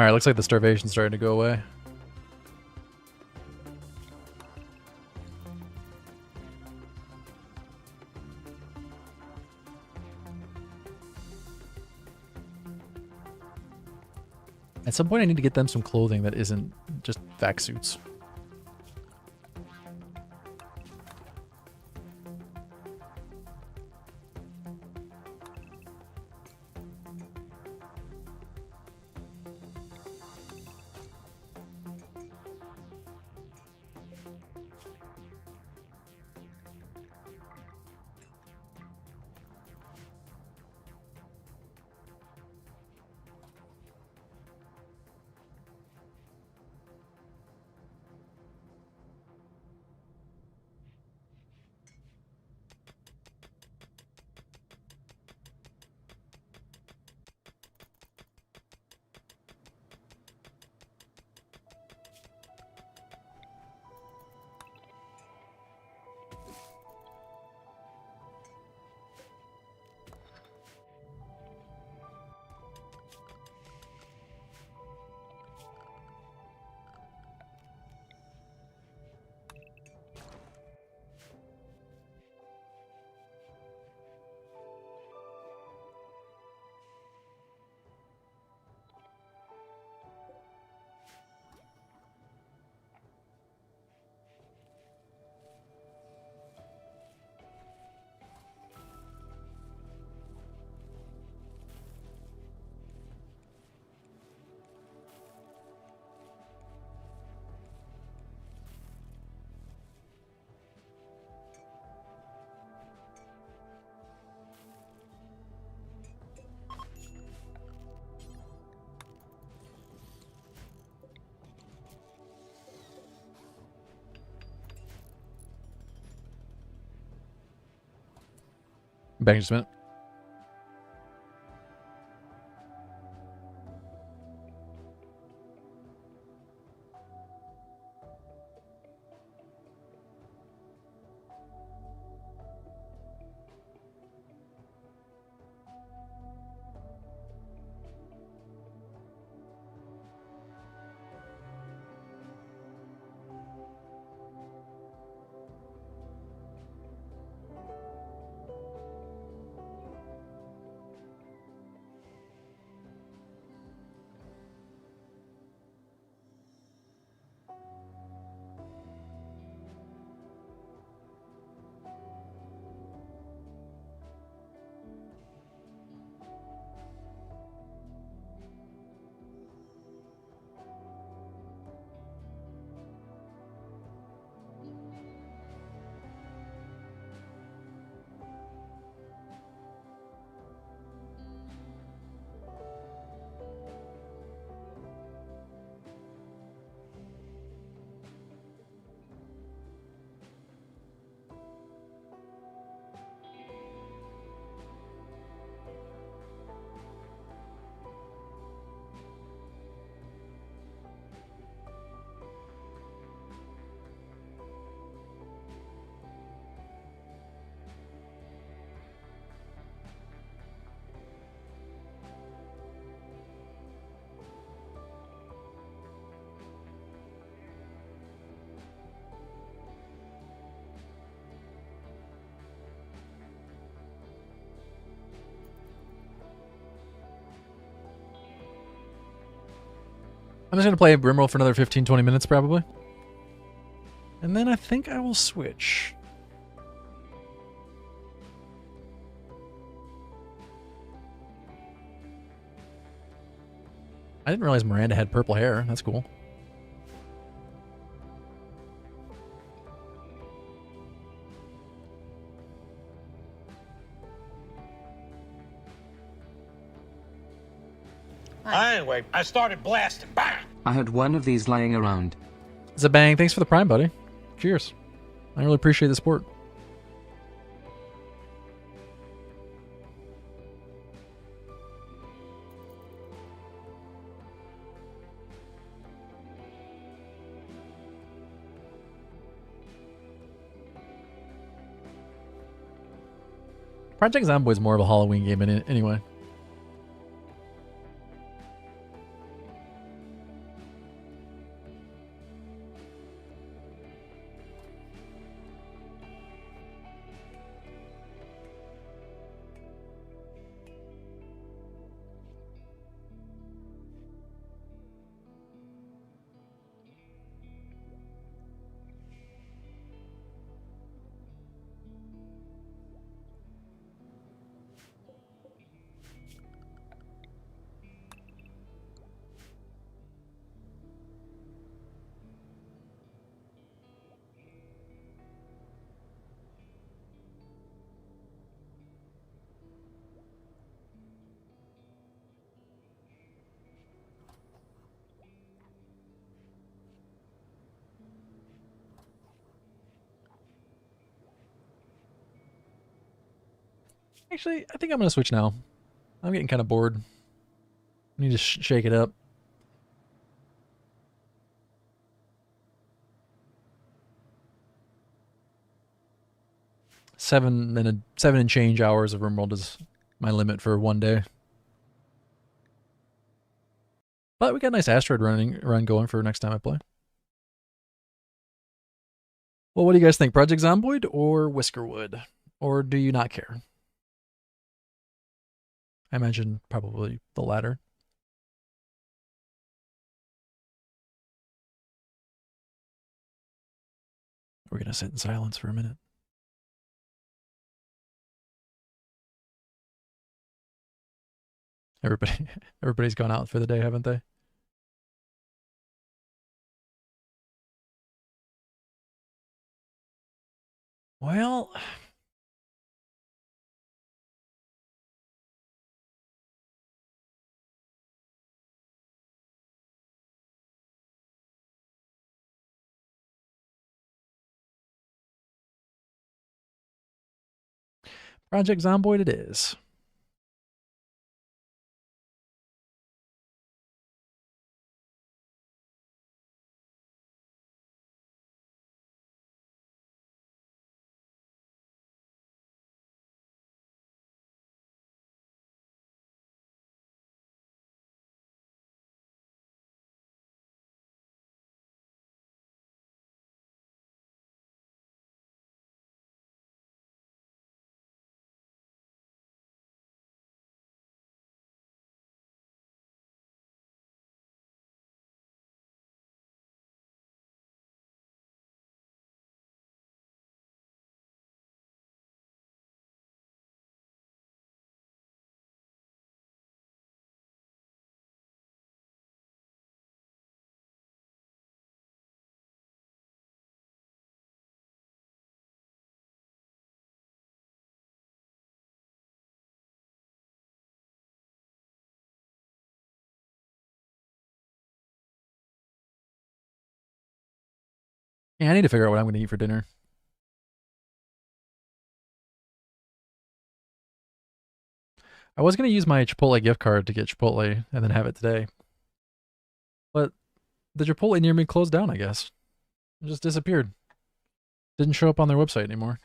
Alright, looks like the starvation's starting to go away. At some point I need to get them some clothing that isn't just vac suits. Back in just a minute. I'm just going to play Brimroll for another 15-20 minutes probably. And then I think I will switch. I didn't realize Miranda had purple hair. That's cool. Anyway, I started blasting. Bang! I had one of these lying around. Zabang, thanks for the prime, buddy. Cheers. I really appreciate the support. Project Zomboid is more of a Halloween game anyway. Actually, I think I'm going to switch now. I'm getting kind of bored. I need to shake it up. Seven and change hours of RimWorld is my limit for one day. But we got a nice asteroid run going for next time I play. Well, what do you guys think? Project Zomboid or Whiskerwood? Or do you not care? I imagine probably the latter. We're going to sit in silence for a minute. Everybody's gone out for the day, haven't they? Well, Project Zomboid it is. Yeah, I need to figure out what I'm going to eat for dinner. I was going to use my Chipotle gift card to get Chipotle and then have it today. But the Chipotle near me closed down, I guess. It just disappeared. Didn't show up on their website anymore.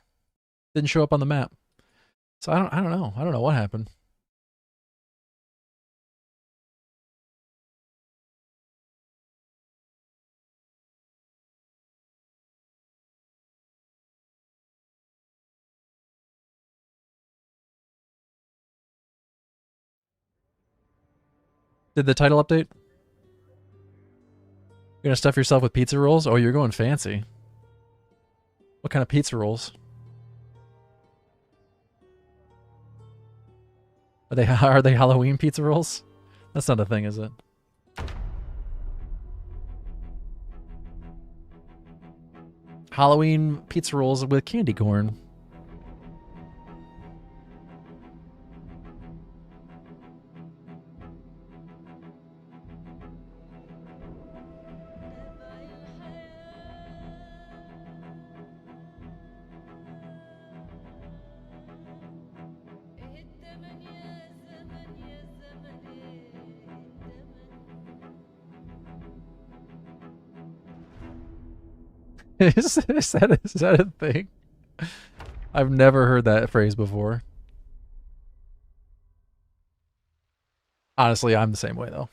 Didn't show up on the map. So I don't know. I don't know what happened. Did the title update? You're gonna stuff yourself with pizza rolls? Oh, you're going fancy. What kind of pizza rolls? Are they Halloween pizza rolls? That's not a thing, is it? Halloween pizza rolls with candy corn. Is that a thing? I've never heard that phrase before. Honestly, I'm the same way though.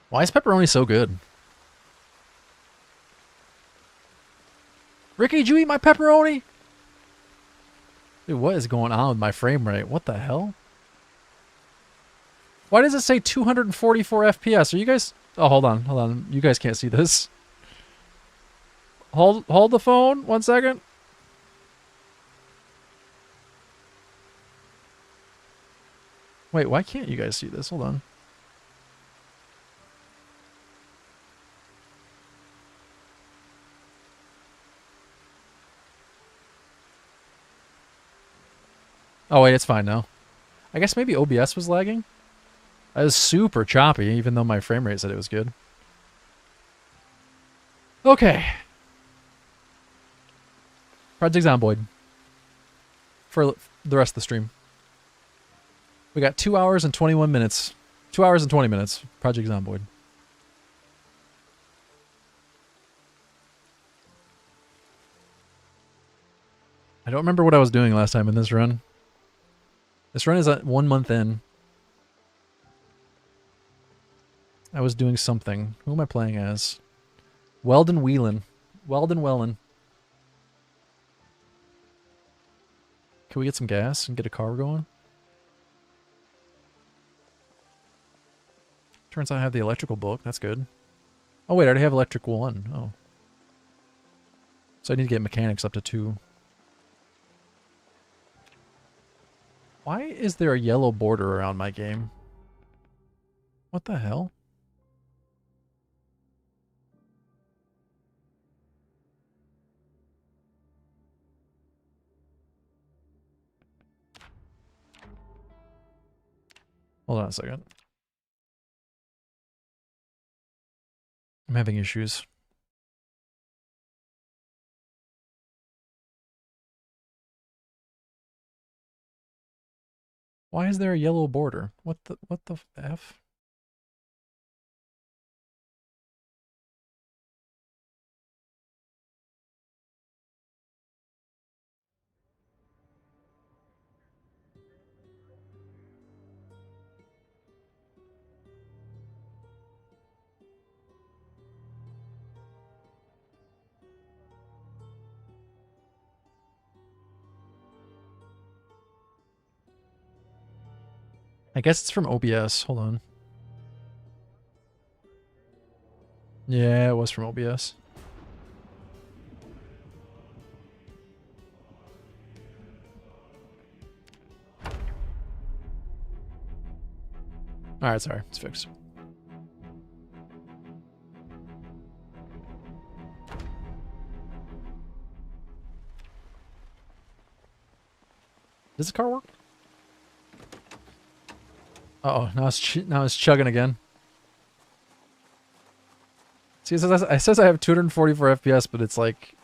Why is pepperoni so good? Ricky, did you eat my pepperoni? Dude, what is going on with my frame rate? What the hell? Why does it say 244 FPS? Are you guys... Oh, hold on. You guys can't see this. Hold the phone. 1 second. Wait, why can't you guys see this? Hold on. Oh, wait, it's fine now. I guess maybe OBS was lagging? It was super choppy, even though my frame rate said it was good. Okay. Project Zomboid. for the rest of the stream. We got 2 hours and 21 minutes. 2 hours and 20 minutes. Project Zomboid. I don't remember what I was doing last time in this run. This run is at 1 month in. I was doing something. Who am I playing as? Weldon Whelan. Weldon Wellen. Can we get some gas and get a car going? Turns out I have the electrical book. That's good. Oh wait, I already have electric 1. Oh. So I need to get mechanics up to 2. Why is there a yellow border around my game? What the hell? Hold on a second. I'm having issues. Why is there a yellow border? What the F? I guess it's from OBS. Hold on. Yeah, it was from OBS. Alright, sorry. It's fixed. Does the car work? Uh-oh, now it's chugging again. See, it says I have 244 FPS, but it's like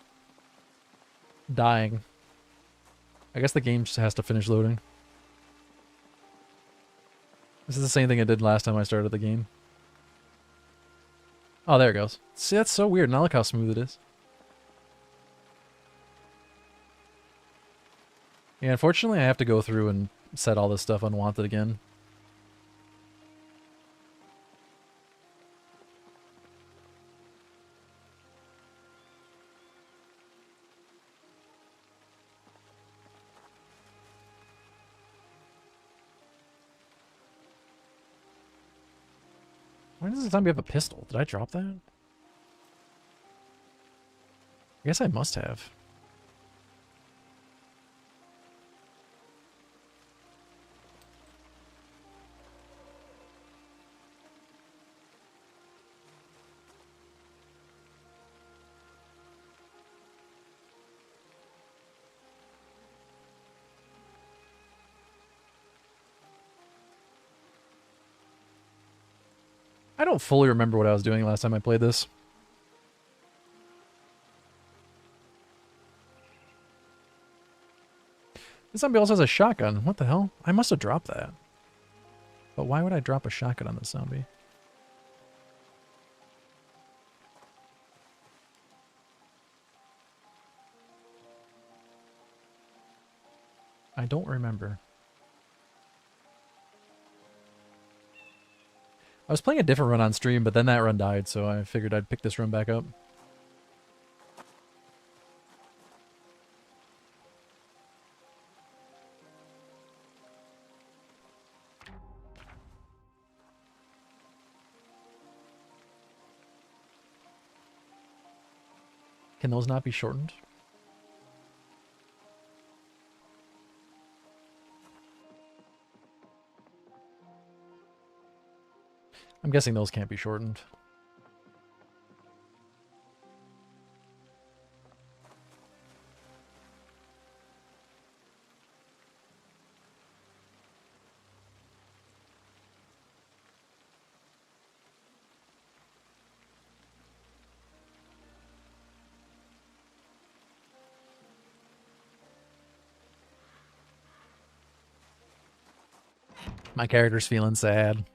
dying. I guess the game just has to finish loading. This is the same thing I did last time I started the game. Oh, there it goes. See, that's so weird. Now look how smooth it is. Yeah, unfortunately I have to go through and set all this stuff unwanted again. Why does the zombie have a pistol? Did I drop that? I guess I must have. I don't fully remember what I was doing last time I played this. This zombie also has a shotgun. What the hell? I must have dropped that. But why would I drop a shotgun on this zombie? I don't remember. I was playing a different run on stream, but then that run died, so I figured I'd pick this run back up. Can those not be shortened? I'm guessing those can't be shortened. My character's feeling sad.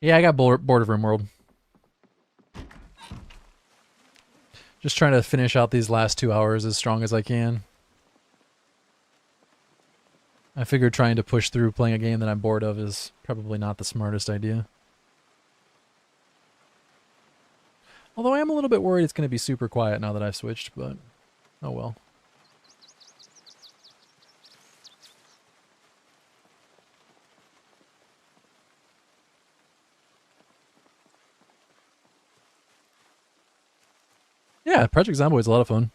Yeah, I got bored of RimWorld. Just trying to finish out these last 2 hours as strong as I can. I figured trying to push through playing a game that I'm bored of is probably not the smartest idea. Although I am a little bit worried it's going to be super quiet now that I've switched, but oh well. Yeah, Project Zomboid is a lot of fun.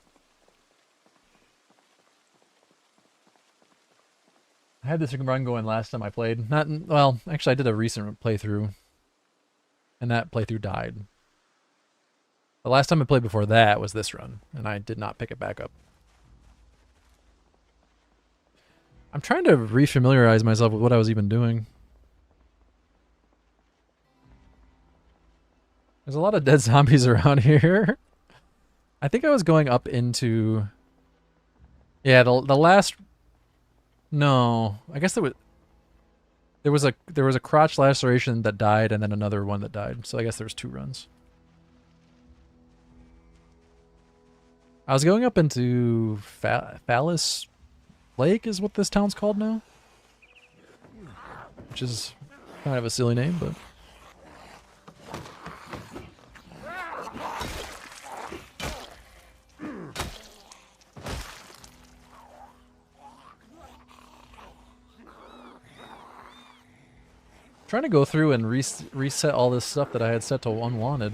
I had this run going last time I played. Well, actually I did a recent playthrough, and that playthrough died. The last time I played before that was this run, and I did not pick it back up. I'm trying to refamiliarize myself with what I was even doing. There's a lot of dead zombies around here. I think I was going up into... Yeah, the last... No, I guess there was a crotch laceration that died, and then another one that died. So I guess there was 2 runs. I was going up into Phallus Lake is what this town's called now, which is kind of a silly name, but. Trying to go through and reset all this stuff that I had set to unwanted.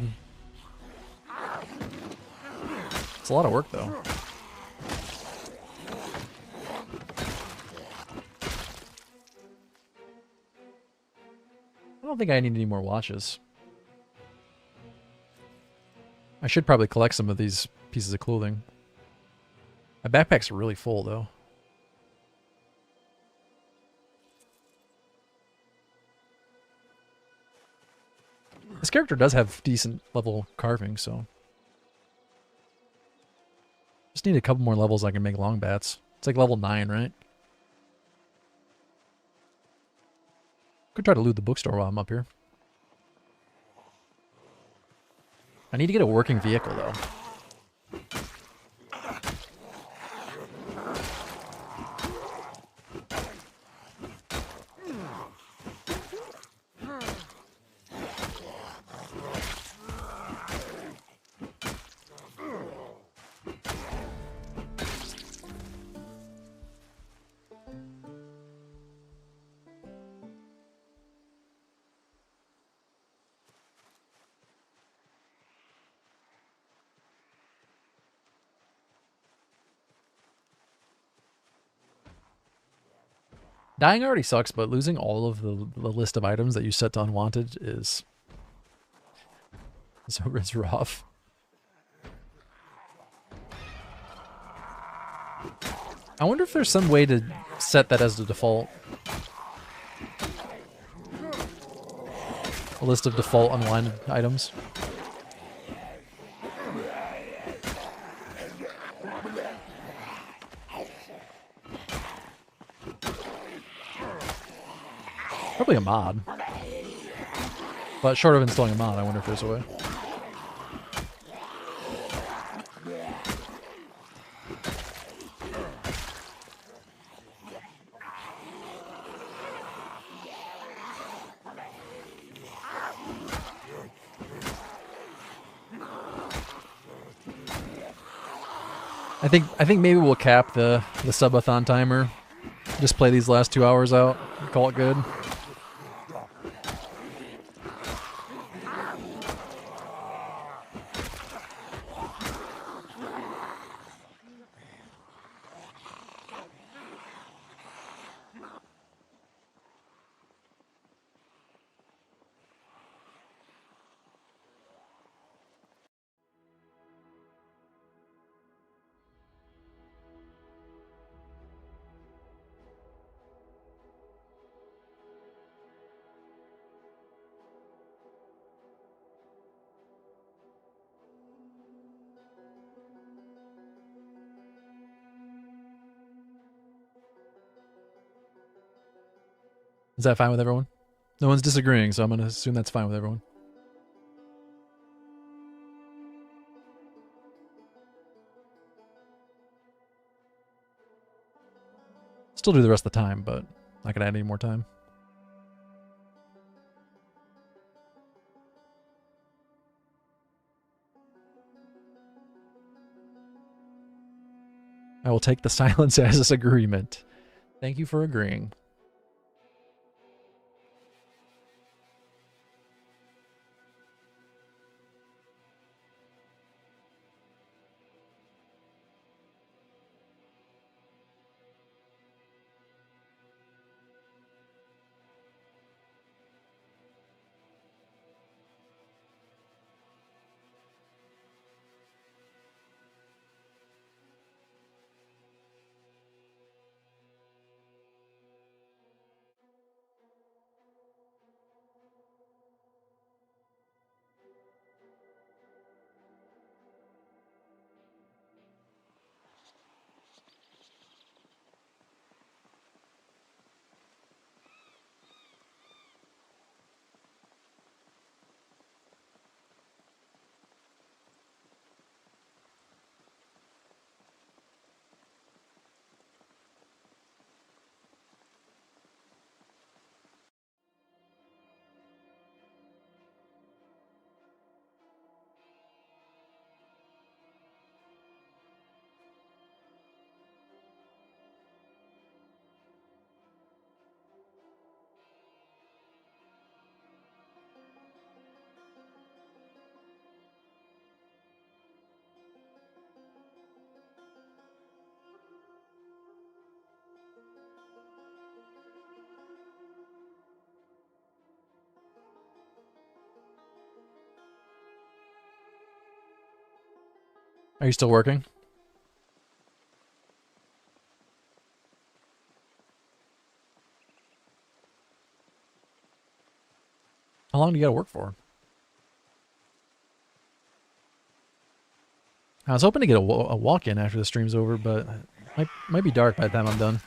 It's a lot of work, though. I don't think I need any more watches. I should probably collect some of these pieces of clothing. My backpack's really full, though. This character does have decent level carving, so... Just need a couple more levels I can make long bats. It's like level 9, right? Could try to loot the bookstore while I'm up here. I need to get a working vehicle, though. Dying already sucks, but losing all of the list of items that you set to unwanted is rough. I wonder if there's some way to set that as the default. A list of default unlined items. Probably a mod. But short of installing a mod, I wonder if there's a way. I think maybe we'll cap the subathon timer. Just play these last 2 hours out. Call it good. Is that fine with everyone? No one's disagreeing, so I'm going to assume that's fine with everyone. Still do the rest of the time, but not going to add any more time. I will take the silence as this agreement. Thank you for agreeing. Are you still working? How long do you gotta work for? I was hoping to get a walk-in after the stream's over, but it might be dark by the time I'm done.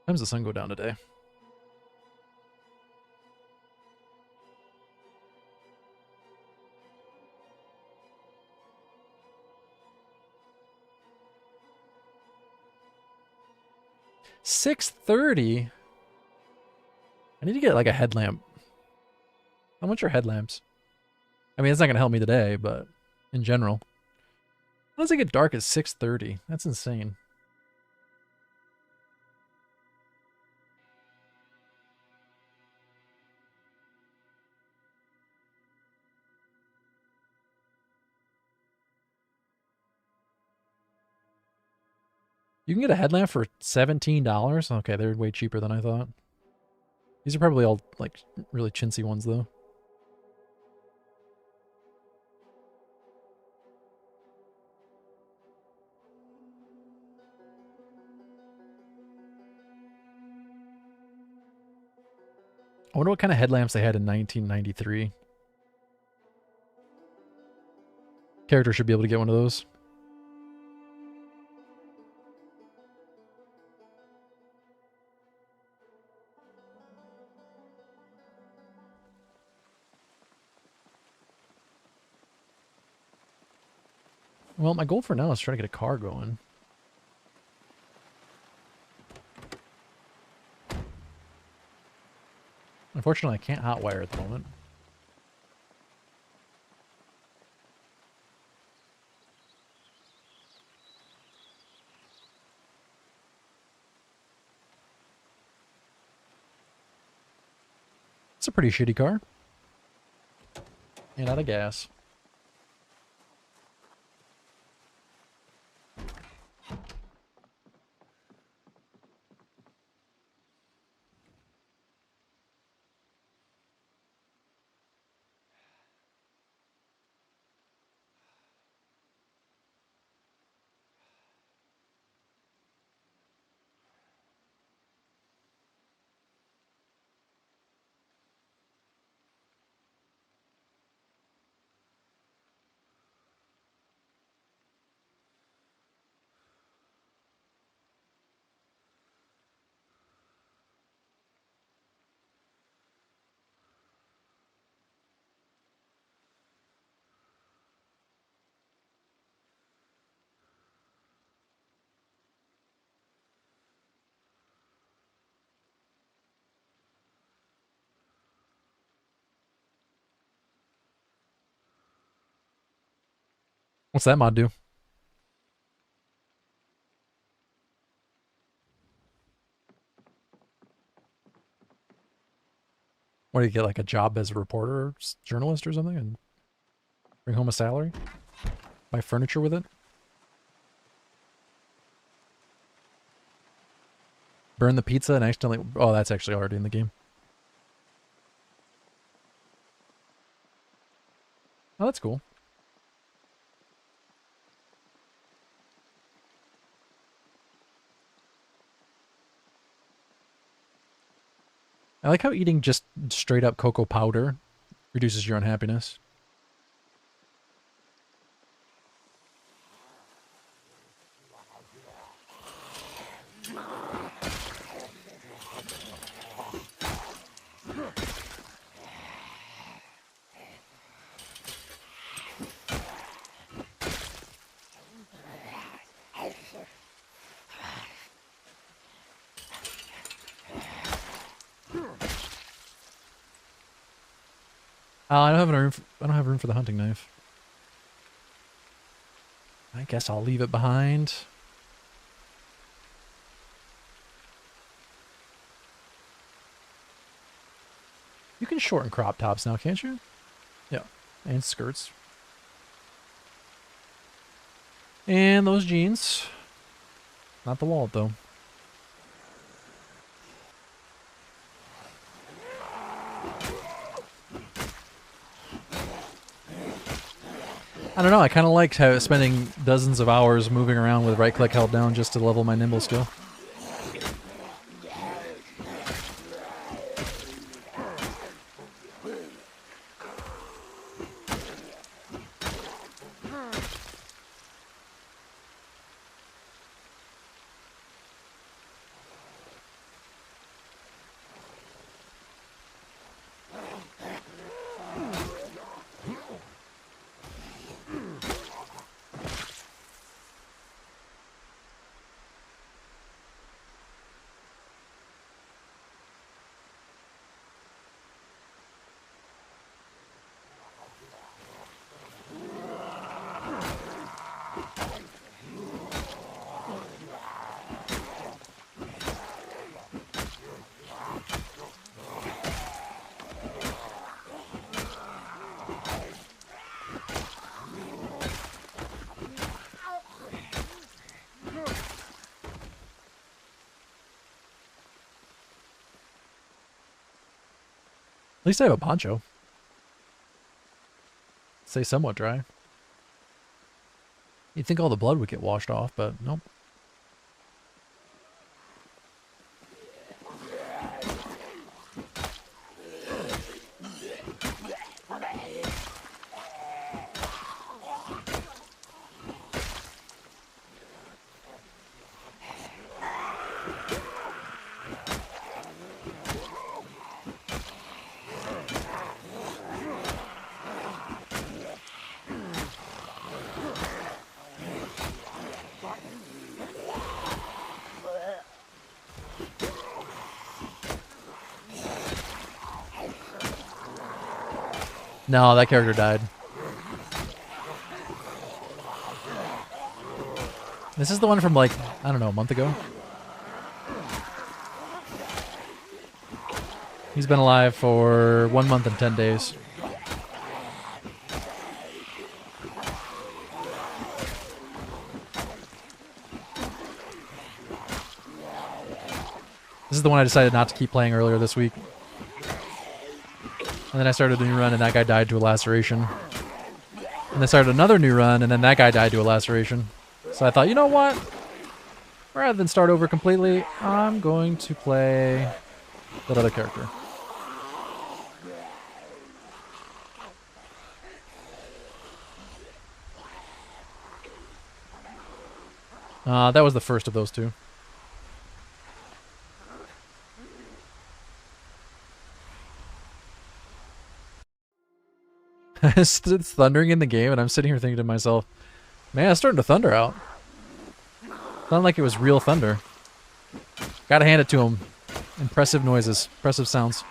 When does the sun go down today? $6:30. I need to get like a headlamp. How much are headlamps? I mean, it's not gonna help me today, but in general. How does it get dark at 6:30? That's insane. You can get a headlamp for $17? Okay, they're way cheaper than I thought. These are probably all, like, really chintzy ones, though. I wonder what kind of headlamps they had in 1993. Character should be able to get one of those. Well, my goal for now is try to get a car going. Unfortunately, I can't hotwire at the moment. It's a pretty shitty car. And out of gas. What's that mod do? What do you get, like a job as a reporter or journalist or something and bring home a salary? Buy furniture with it? Burn the pizza and accidentally... Oh, that's actually already in the game. Oh, that's cool. I like how eating just straight up cocoa powder reduces your unhappiness. I don't have room. I don't have room for the hunting knife. I guess I'll leave it behind. You can shorten crop tops now, can't you? Yeah, and skirts. And those jeans. Not the wallet, though. I don't know, I kind of liked how spending dozens of hours moving around with right click held down just to level my nimble skill. least I have a poncho. Stay somewhat dry. You'd think all the blood would get washed off, but nope. No, that character died. This is the one from like, I don't know, a month ago. He's been alive for 1 month and 10 days. This is the one I decided not to keep playing earlier this week. And then I started a new run and that guy died to a laceration. And then I started another new run and then that guy died to a laceration. So I thought, you know what? Rather than start over completely, I'm going to play that other character. That was the first of those two. It's thundering in the game, and I'm sitting here thinking to myself, man, it's starting to thunder out. Sounded like it was real thunder. Gotta hand it to him. Impressive noises, impressive sounds.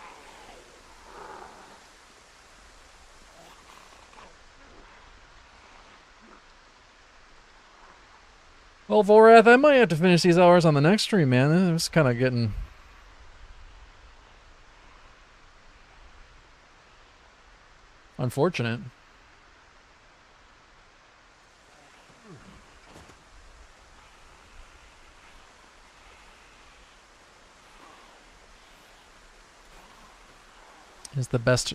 Well, Vorath, I might have to finish these hours on the next stream, man. It's kind of getting unfortunate. Is the best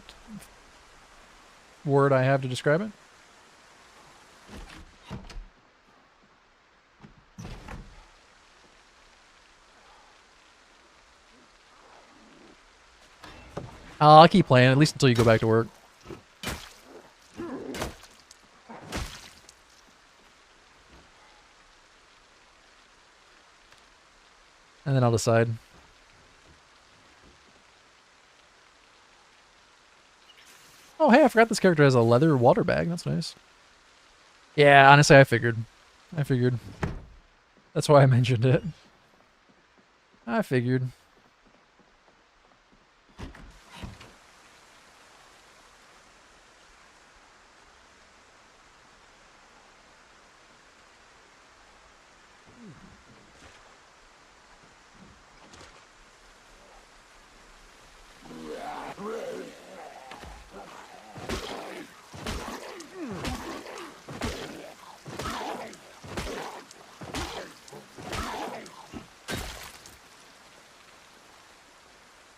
word I have to describe it. I'll keep playing, at least until you go back to work. And then I'll decide. Oh, hey, I forgot this character has a leather water bag. That's nice. Yeah, honestly, I figured. That's why I mentioned it. I figured.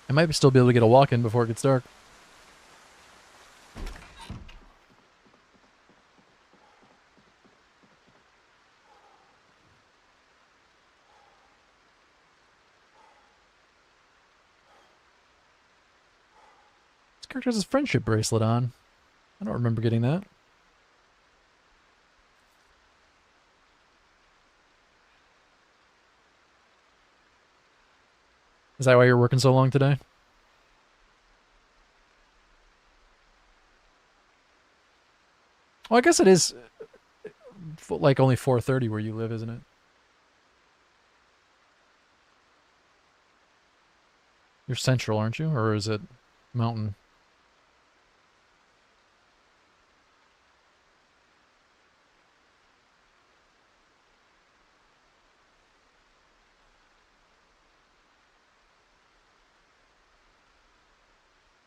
I might still be able to get a walk in before it gets dark. This character has his friendship bracelet on. I don't remember getting that. Is that why you're working so long today? Well, I guess it is like only 4:30 where you live, isn't it? You're central, aren't you? Or is it mountain?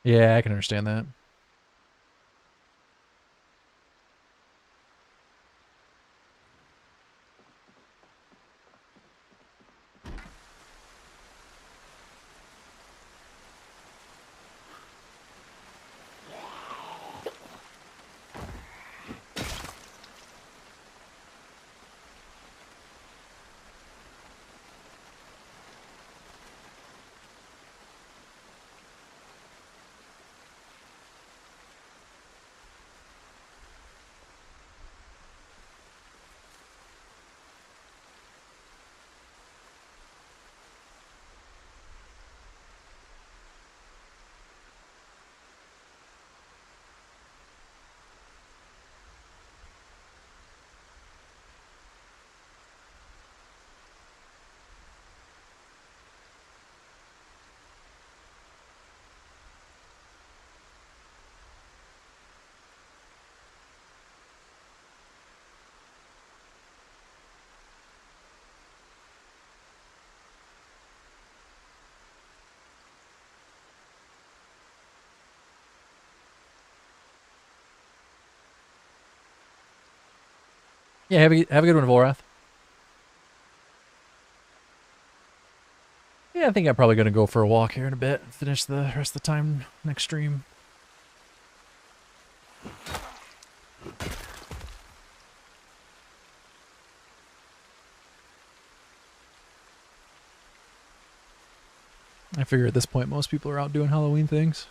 Yeah, I can understand that. Yeah, have a good one, Volrath. Yeah, I think I'm probably going to go for a walk here in a bit. Finish the rest of the time next stream. I figure at this point most people are out doing Halloween things.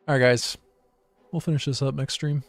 Alright guys, we'll finish this up next stream.